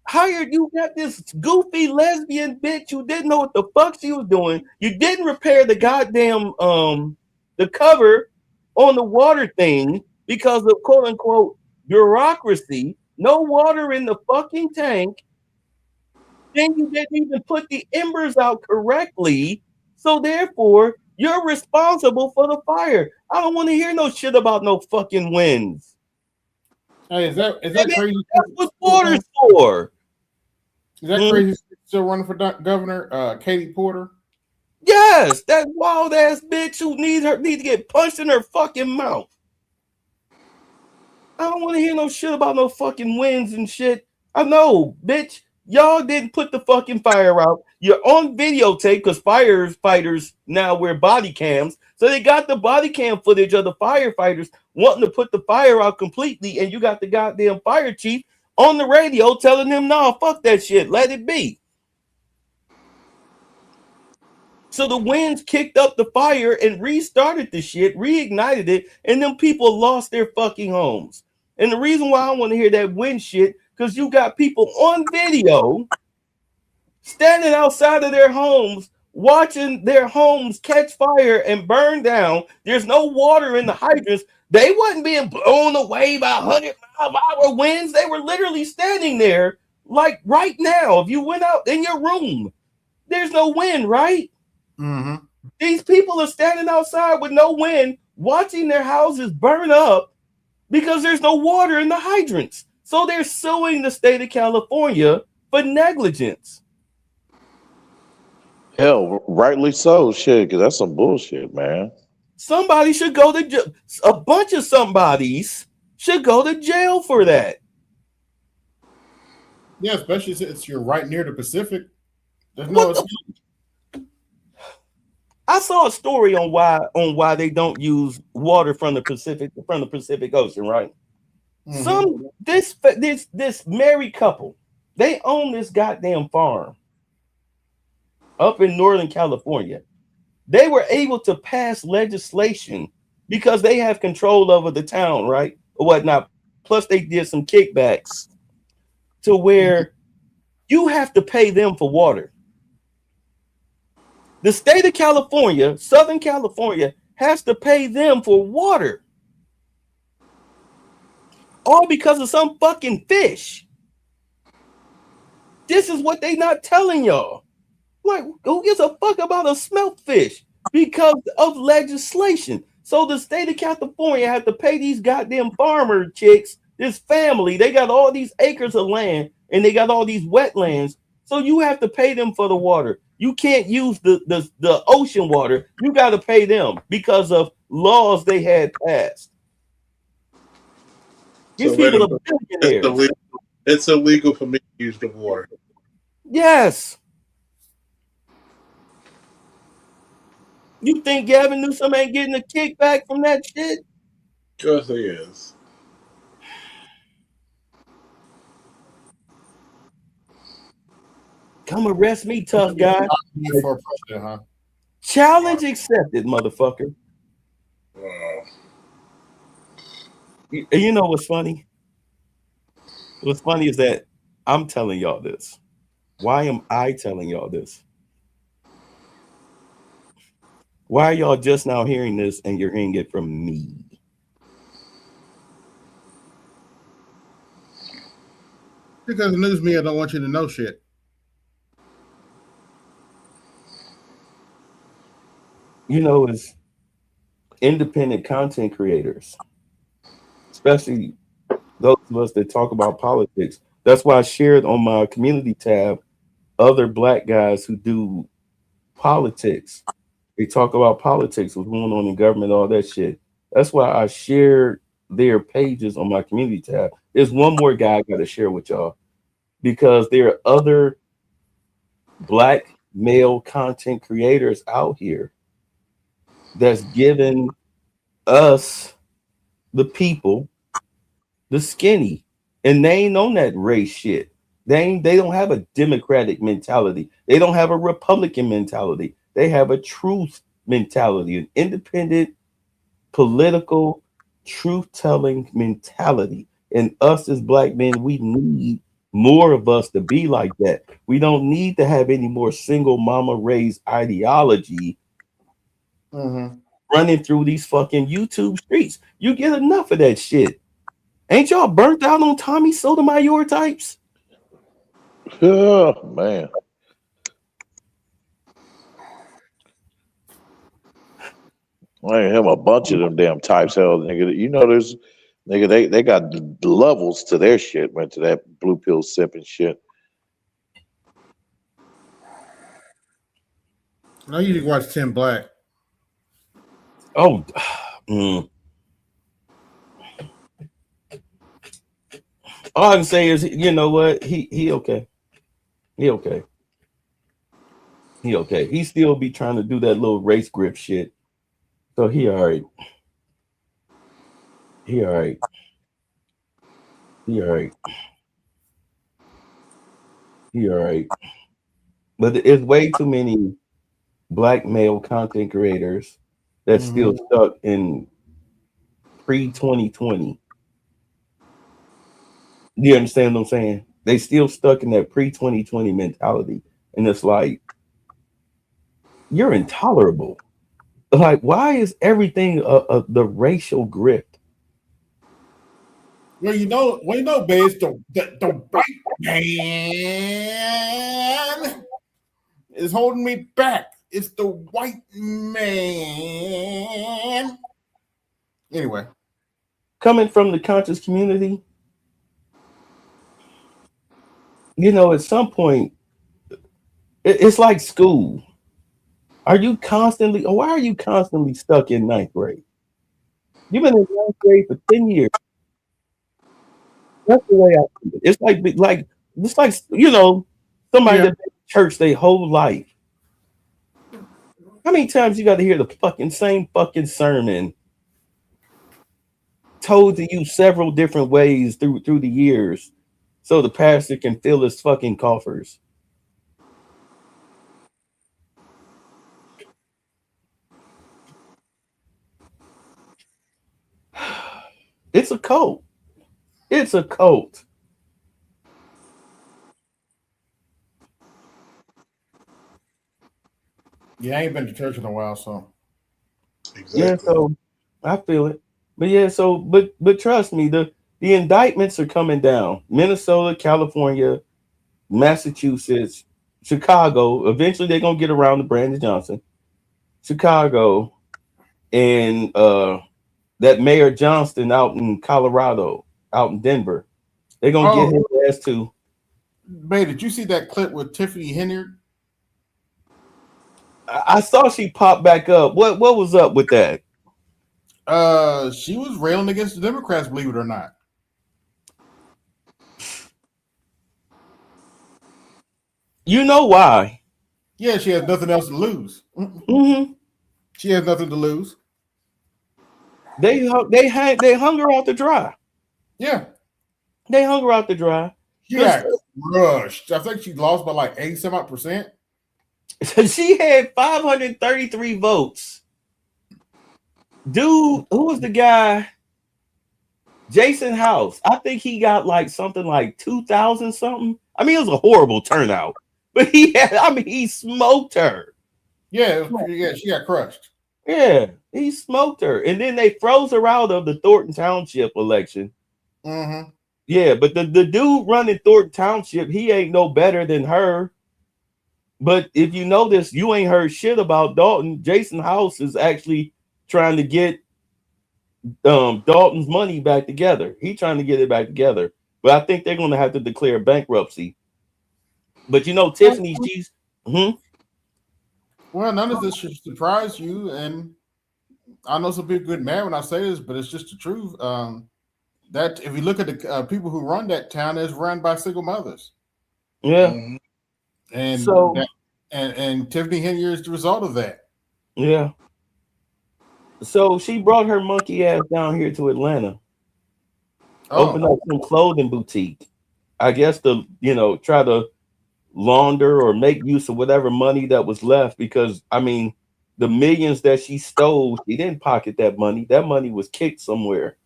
hired. You got this goofy lesbian bitch who didn't know what the fuck she was doing. You didn't repair the goddamn the cover on the water thing because of quote unquote bureaucracy. No water in the fucking tank. Then you didn't even put the embers out correctly. So therefore, you're responsible for the fire. I don't want to hear no shit about no fucking winds. Hey, is that crazy? That's what water's for. Is that crazy? Still running for governor, Katie Porter? Yes, that wild ass bitch who needs to get punched in her fucking mouth. I don't want to hear no shit about no fucking winds and shit. I know, bitch. Y'all didn't put the fucking fire out. You're on videotape because firefighters now wear body cams. So they got the body cam footage of the firefighters wanting to put the fire out completely. And you got the goddamn fire chief on the radio telling them, no, fuck that shit. Let it be. So the winds kicked up the fire and restarted the shit, reignited it, and them people lost their fucking homes. And the reason why I want to hear that wind shit, because you got people on video standing outside of their homes, watching their homes catch fire and burn down. There's no water in the hydrants. They wasn't being blown away by 100-mile-per-hour winds. They were literally standing there like right now. If you went out in your room, there's no wind, right? Mm-hmm. These people are standing outside with no wind, watching their houses burn up because there's no water in the hydrants. So they're suing the state of California for negligence. Hell, rightly so, shit, because that's some bullshit, man. Somebody should go to jail. A bunch of somebodies should go to jail for that. Yeah, especially since you're right near the Pacific. There's no. I saw a story on why they don't use water from the Pacific Ocean, right? Mm-hmm. This married couple, they own this goddamn farm up in Northern California. They were able to pass legislation because they have control over the town, right? Or whatnot. Plus, they did some kickbacks to where you have to pay them for water. The state of California, Southern California, has to pay them for water. All because of some fucking fish. This is what they not telling y'all. Like, who gives a fuck about a smelt fish? Because of legislation. So the state of California had to pay these goddamn farmer chicks, this family. They got all these acres of land and they got all these wetlands. So you have to pay them for the water. You can't use the ocean water. You got to pay them because of laws they had passed. These people are billionaires. It's illegal for me to use the water. Yes. You think Gavin Newsom ain't getting a kickback from that shit? Yes, he is. Come arrest me, tough guy. For president, huh? Challenge accepted, motherfucker. Wow. You know what's funny? What's funny is that I'm telling y'all this. Why am I telling y'all this? Why are y'all just now hearing this and you're hearing it from me? Because the news media don't want you to know shit. You know, as independent content creators, especially those of us that talk about politics, that's why I shared on my community tab other black guys who do politics. They talk about politics, what's going on in government, all that shit. That's why I shared their pages on my community tab. There's one more guy I got to share with y'all because there are other black male content creators out here that's giving us, the people, the skinny, and they ain't on that race shit. They don't have a Democratic mentality. They don't have a Republican mentality. They have a truth mentality, an independent, political, truth-telling mentality. And us as black men, we need more of us to be like that. We don't need to have any more single mama raised ideology running through these fucking YouTube streets. You get enough of that shit. Ain't y'all burnt out on Tommy Sotomayor types? Oh man. I ain't have a bunch of them damn types. Hell, nigga, you know, there's nigga, they got levels to their shit, man, to that blue pill sipping shit. I usually watch Tim Black. Oh, all I can say is, you know what? He okay. He okay. He okay. He still be trying to do that little race grip shit. So he all right. He all right. He all right. He all right. But it's way too many black male content creators that's still stuck in pre-2020. Do you understand what I'm saying? They still stuck in that pre-2020 mentality. And it's like, you're intolerable. Like, why is everything the racial grip? Well, you know, babe, the white man is holding me back. It's the white man. Anyway. Coming from the conscious community, you know, at some point, it's like school. Why are you constantly stuck in ninth grade? You've been in ninth grade for 10 years. That's the way I see it. It's like you know, somebody that been in church their whole life. How many times you got to hear the same fucking sermon told to you several different ways through the years, so the pastor can fill his fucking coffers? It's a cult. It's a cult. Yeah, I ain't been to church in a while, so. Exactly. Yeah, so I feel it. But yeah, so but trust me, the indictments are coming down. Minnesota, California, Massachusetts, Chicago. Eventually they're gonna get around to Brandon Johnson. Chicago, and that Mayor Johnston out in Colorado, out in Denver. They're gonna get his ass too. Babe, did you see that clip with Tiffany Henyard? I saw she popped back up. What was up with that? She was railing against the Democrats, believe it or not. You know why? Yeah, she has nothing else to lose. Mm-hmm. She has nothing to lose. They hung her out to dry. Yeah, they hung her out to dry. She got crushed. I think she lost by like 87%. She had 533 votes. Dude, who was the guy? Jason House. I think he got like something like 2,000 something. I mean, it was a horrible turnout, but he smoked her. Yeah, she got crushed. Yeah, he smoked her, and then they froze her out of the Thornton Township election. Mm-hmm. Yeah, but the dude running Thornton Township, he ain't no better than her. But if you notice, you ain't heard shit about Dalton. Jason House is actually trying to get Dalton's money back together. He's trying to get it back together. But I think they're going to have to declare bankruptcy. But you know, Tiffany, she's... Well, none of this should surprise you. And I know some people get mad when I say this, but it's just the truth. That if you look at the people who run that town, it's run by single mothers. Yeah. And so and Tiffany Henyard is the result of that. Yeah. So she brought her monkey ass down here to Atlanta. Opened up some clothing boutique. I guess to, try to launder or make use of whatever money that was left, because I mean, the millions that she stole, she didn't pocket that money. That money was kicked somewhere.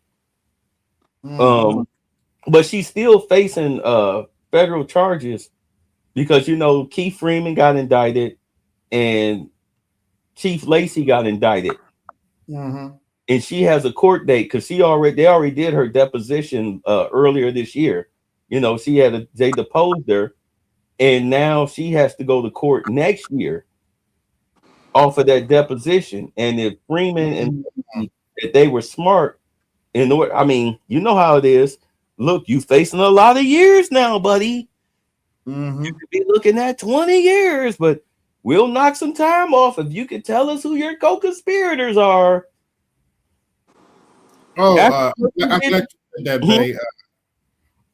But she's still facing federal charges because Keith Freeman got indicted and Chief Lacey got indicted. And she has a court date because they already did her deposition earlier this year. They deposed her, and now she has to go to court next year off of that deposition. And if Freeman and if they were smart, I mean, you know how it is. Look, you facing a lot of years now, buddy. You could be looking at 20 years, but we'll knock some time off if you can tell us who your co-conspirators are. Oh, I'm glad you said that, Bay.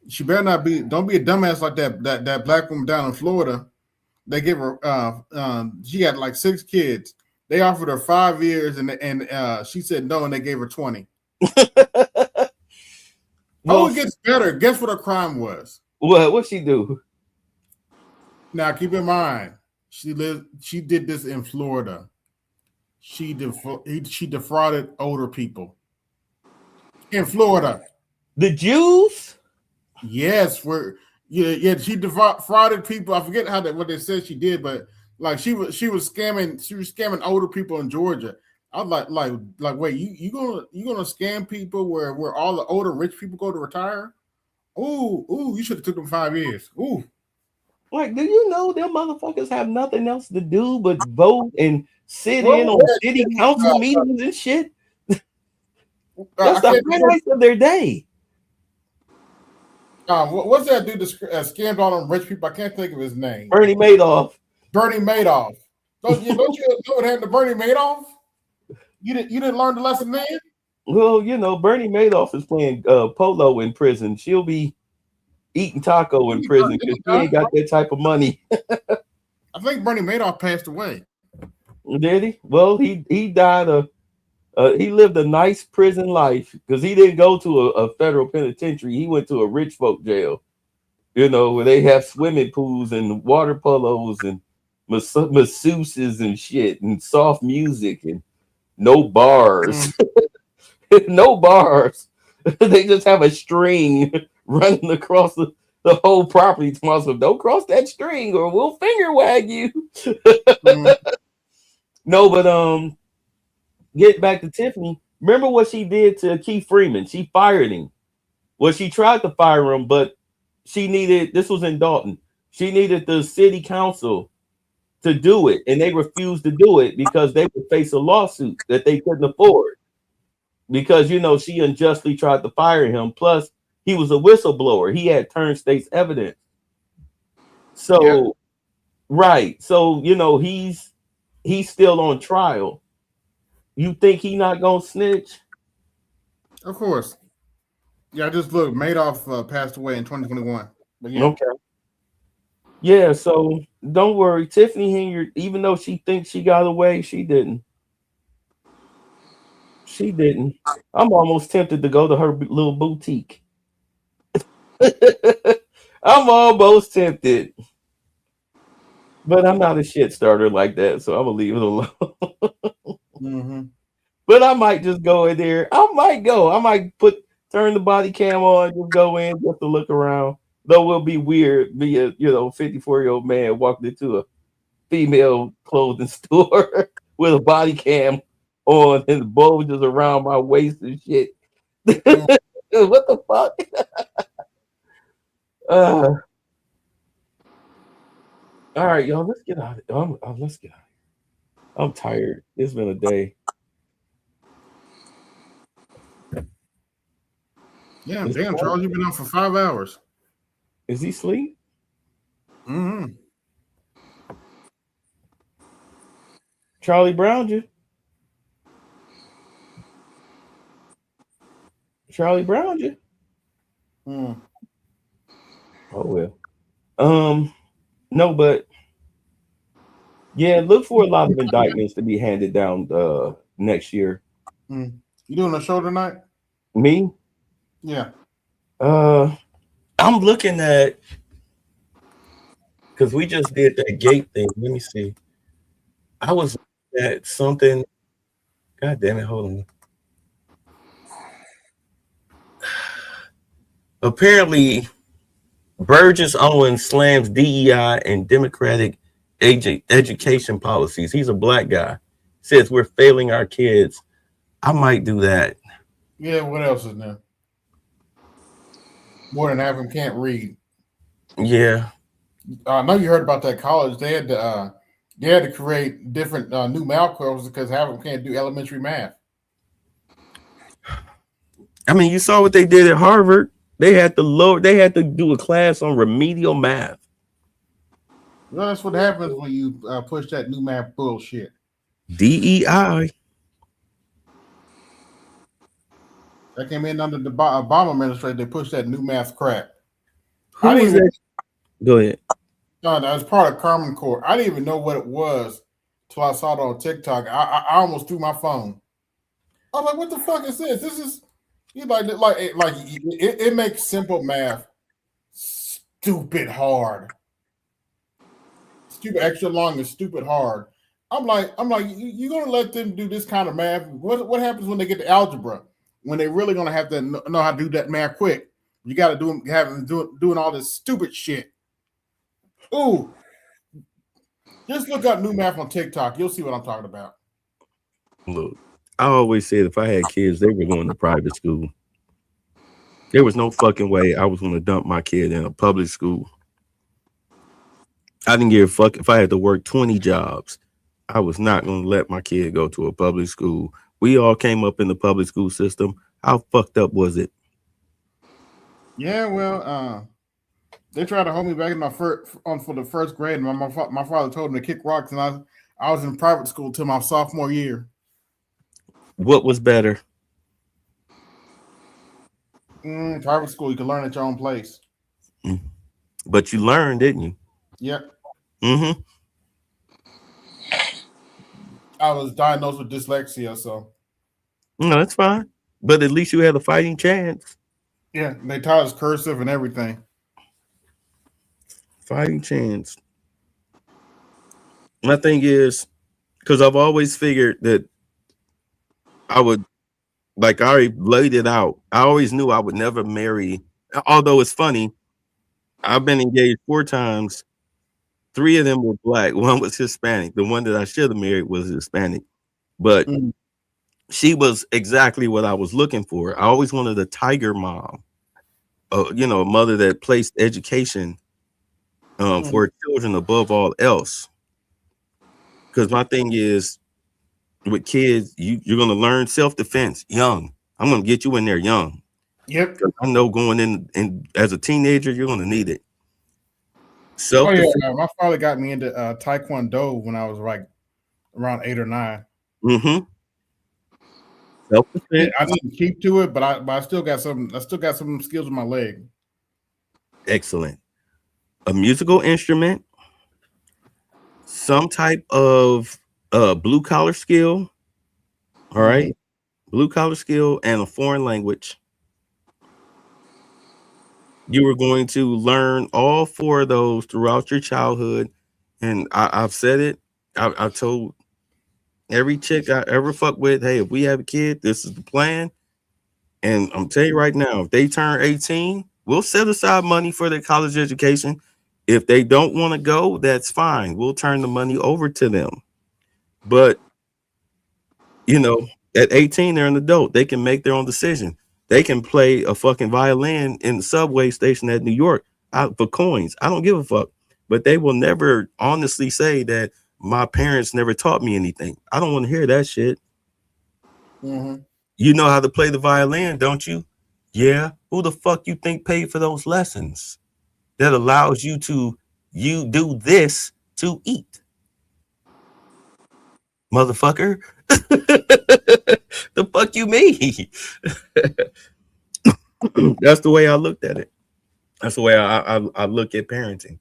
She better not be. Don't be a dumbass like that black woman down in Florida. They give her. She had like 6 kids. They offered her 5 years, and she said no, and they gave her 20. Oh, it gets better. Guess what her crime was? What'd she do? Now, keep in mind, she did this in Florida. She defrauded older people in Florida. The Jews? Yes, she defrauded people. I forget what they said she did, but like she was scamming older people in Georgia. I was like, wait, you gonna scam people where all the older rich people go to retire? Ooh, you should have took them 5 years. Ooh. Like, do you know them motherfuckers have nothing else to do but vote and sit in on city council meetings and shit? That's the highlights of their day. What's that dude that scammed all them rich people? I can't think of his name. Bernie Madoff. Bernie Madoff. Don't you know what happened to Bernie Madoff? You didn't learn the lesson then? Well, Bernie Madoff is playing polo in prison. She'll be eating taco in prison because she ain't got that type of money. I think Bernie Madoff passed away. Did he? Well, he died he lived a nice prison life because he didn't go to a federal penitentiary. He went to a rich folk jail, where they have swimming pools and water polos and masseuses and shit and soft music and no bars. No bars. They just have a string running across the whole property. So don't cross that string or we'll finger wag you. No, but get back to Tiffany. Remember what she did to Keith Freeman? She fired him. Well, she tried to fire him, but this was in Dalton. She needed the city council to do it, and they refused to do it because they would face a lawsuit that they couldn't afford. Because, she unjustly tried to fire him. Plus, he was a whistleblower. He had turned state's evidence. So, yeah. Right. So, he's still on trial. You think he not gonna snitch? Of course. Yeah, I just looked. Madoff passed away in 2021. But yeah. Okay. Yeah, so don't worry. Tiffany Henyard, even though she thinks she got away, she didn't. She didn't. I'm almost tempted to go to her little boutique. I'm almost tempted. But I'm not a shit starter like that, so I'm gonna leave it alone. But I might just go in there. I might turn the body cam on, just go in just to look around. Though it will be weird, be a 54-year-old man walking into a female clothing store with a body cam on and the bulges around my waist and shit. What the fuck? All right, y'all, let's get out. Let's get out. I'm tired. It's been a day. Yeah, damn, Charles, you've been on for 5 hours. Is he asleep? Charlie Brown you. Charlie Brown you. Oh well. No, but yeah, look for a lot of indictments to be handed down next year. You doing a show tonight? Me? Yeah. I'm looking at because we just did that gate thing. Let me see. I was at something. God damn it! Hold on. Apparently, Burgess Owens slams DEI and Democratic education policies. He's a black guy. Says we're failing our kids. I might do that. Yeah, what else is there? More than half of them can't read. Yeah. I know you heard about that college. They had to create different new math courses because half of them can't do elementary math. I mean, you saw what they did at Harvard. They had to do a class on remedial math. Well, that's what happens when you push that new math bullshit. DEI. That came in under the Obama administration. They pushed that new math crap. Who was that? Go ahead. No, that was part of Common Core. I didn't even know what it was till I saw it on TikTok. I almost threw my phone. I was like, "What the fuck is this? This is it makes simple math stupid hard, stupid extra long and stupid hard." I'm like, you gonna let them do this kind of math? What happens when they get to algebra? When they're really gonna have to know how to do that math quick? You got to doing all this stupid shit. Ooh, just look up new math on TikTok. You'll see what I'm talking about. Look, I always said if I had kids, they were going to private school. There was no fucking way I was going to dump my kid in a public school. I didn't give a fuck if I had to work 20 jobs. I was not going to let my kid go to a public school. We all came up in the public school system. How fucked up was it? Yeah, well, they tried to hold me back in for the first grade. And my father told me to kick rocks, and I was in private school till my sophomore year. What was better? Private school, you can learn at your own place. But you learned, didn't you? Yep. Mm-hmm. I was diagnosed with dyslexia, so. No, that's fine. But at least you had a fighting chance. Yeah, they taught us cursive and everything. Fighting chance. My thing is, because I've always figured that I would, like I already laid it out. I always knew I would never marry. Although it's funny, I've been engaged 4 times. 3 of them were black. 1 was Hispanic. The one that I should have married was Hispanic. But she was exactly what I was looking for. I always wanted a tiger mom. A mother that placed education for children above all else. Because my thing is, with kids, you're going to learn self-defense young. I'm going to get you in there young. Yep. I know going in as a teenager, you're going to need it. My father got me into Taekwondo when I was like around 8 or 9. Mm-hmm. Self-defense. I didn't keep to it, but I still got some skills with my leg. Excellent. A musical instrument, some type of blue collar skill. All right. Blue collar skill and a foreign language. You were going to learn all 4 of those throughout your childhood. And I've said it. I told every chick I ever fuck with, hey, if we have a kid, this is the plan. And I'm telling you right now, if they turn 18, we'll set aside money for their college education. If they don't want to go, that's fine. We'll turn the money over to them. But, at 18, they're an adult. They can make their own decision. They can play a fucking violin in the subway station at New York for coins. I don't give a fuck. But they will never honestly say that my parents never taught me anything. I don't want to hear that shit. Mm-hmm. You know how to play the violin, don't you? Yeah. Who the fuck you think paid for those lessons? That allows you to do this to eat. Motherfucker. The fuck you mean? That's the way I looked at it. That's the way I look at parenting.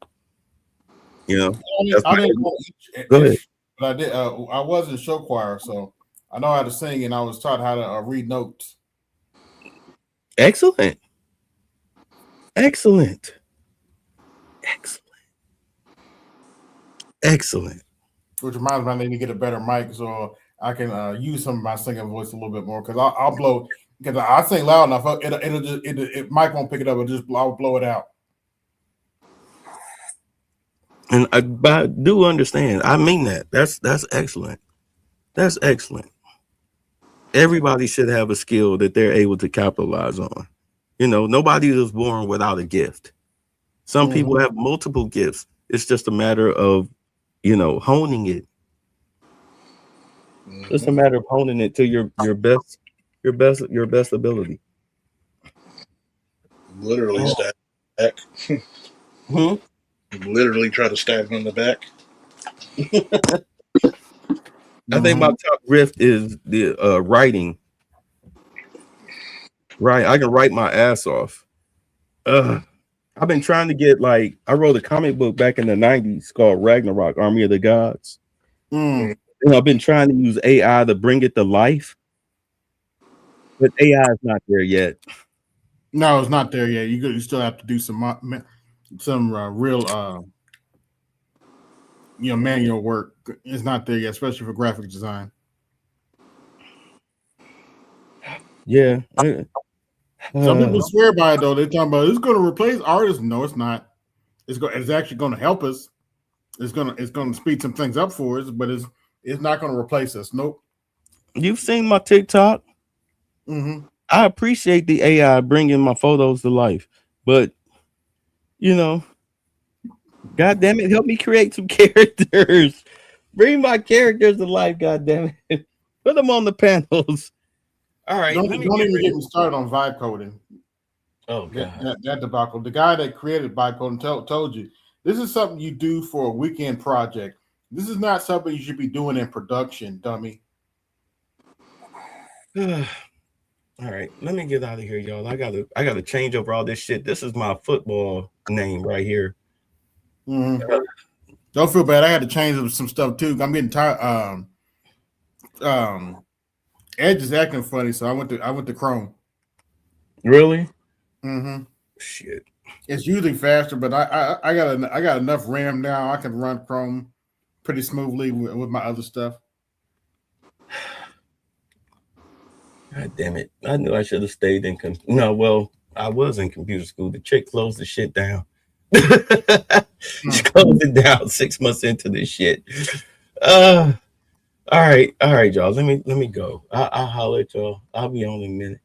I didn't go ahead. But I did. I was in show choir, so I know how to sing, and I was taught how to read notes. Excellent. Excellent. Which reminds me, I need to get a better mic so I can use some of my singing voice a little bit more because I'll blow because I sing loud enough. It mic won't pick it up. I'll blow it out. And I do understand. I mean that. That's excellent. That's excellent. Everybody should have a skill that they're able to capitalize on. You know, nobody is born without a gift. Some people have multiple gifts. It's just a matter of, you know, honing it. It's a matter of honing it to your best ability. Literally stab back. Literally try to stab him in the back. I think my top rift is the writing. Right, I can write my ass off. I've been trying to get I wrote a comic book back in the 90s called Ragnarok, Army of the Gods. And I've been trying to use AI to bring it to life, but AI is not there yet. No, it's not there yet. You still have to do some real manual work. It's not there yet, especially for graphic design. Yeah. Some people swear by it though. They're talking about it's going to replace artists. No, it's not. It's actually going to help us. It's going to speed some things up for us, but it's not going to replace us. Nope. You've seen my TikTok. I appreciate the AI bringing my photos to life, but you know, God damn it, help me create some characters. Bring my characters to life. God damn it, put them on the panels. All right, don't even get me started on vibe coding. Oh god, that debacle. The guy that created vibe coding told you this is something you do for a weekend project. This is not something you should be doing in production, dummy. All right, let me get out of here, y'all. I gotta change over all this shit. This is my football name right here. Don't feel bad. I had to change some stuff too. I'm getting tired. Edge is acting funny, so I went to Chrome. Really? Shit. It's usually faster, but I got enough RAM now. I can run Chrome pretty smoothly with my other stuff. God damn it. I knew I should have stayed in I was in computer school. The chick closed the shit down. She closed it down 6 months into this shit. All right, y'all. Let me go. I'll holler at y'all. I'll be on in a minute.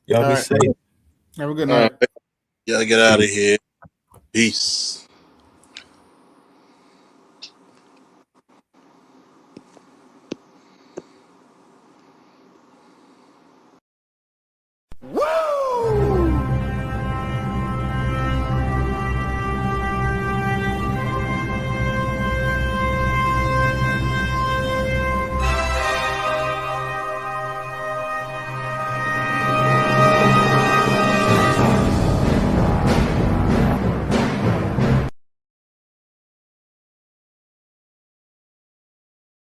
Y'all be safe. Have a good night. Y'all get out of here. Peace. What?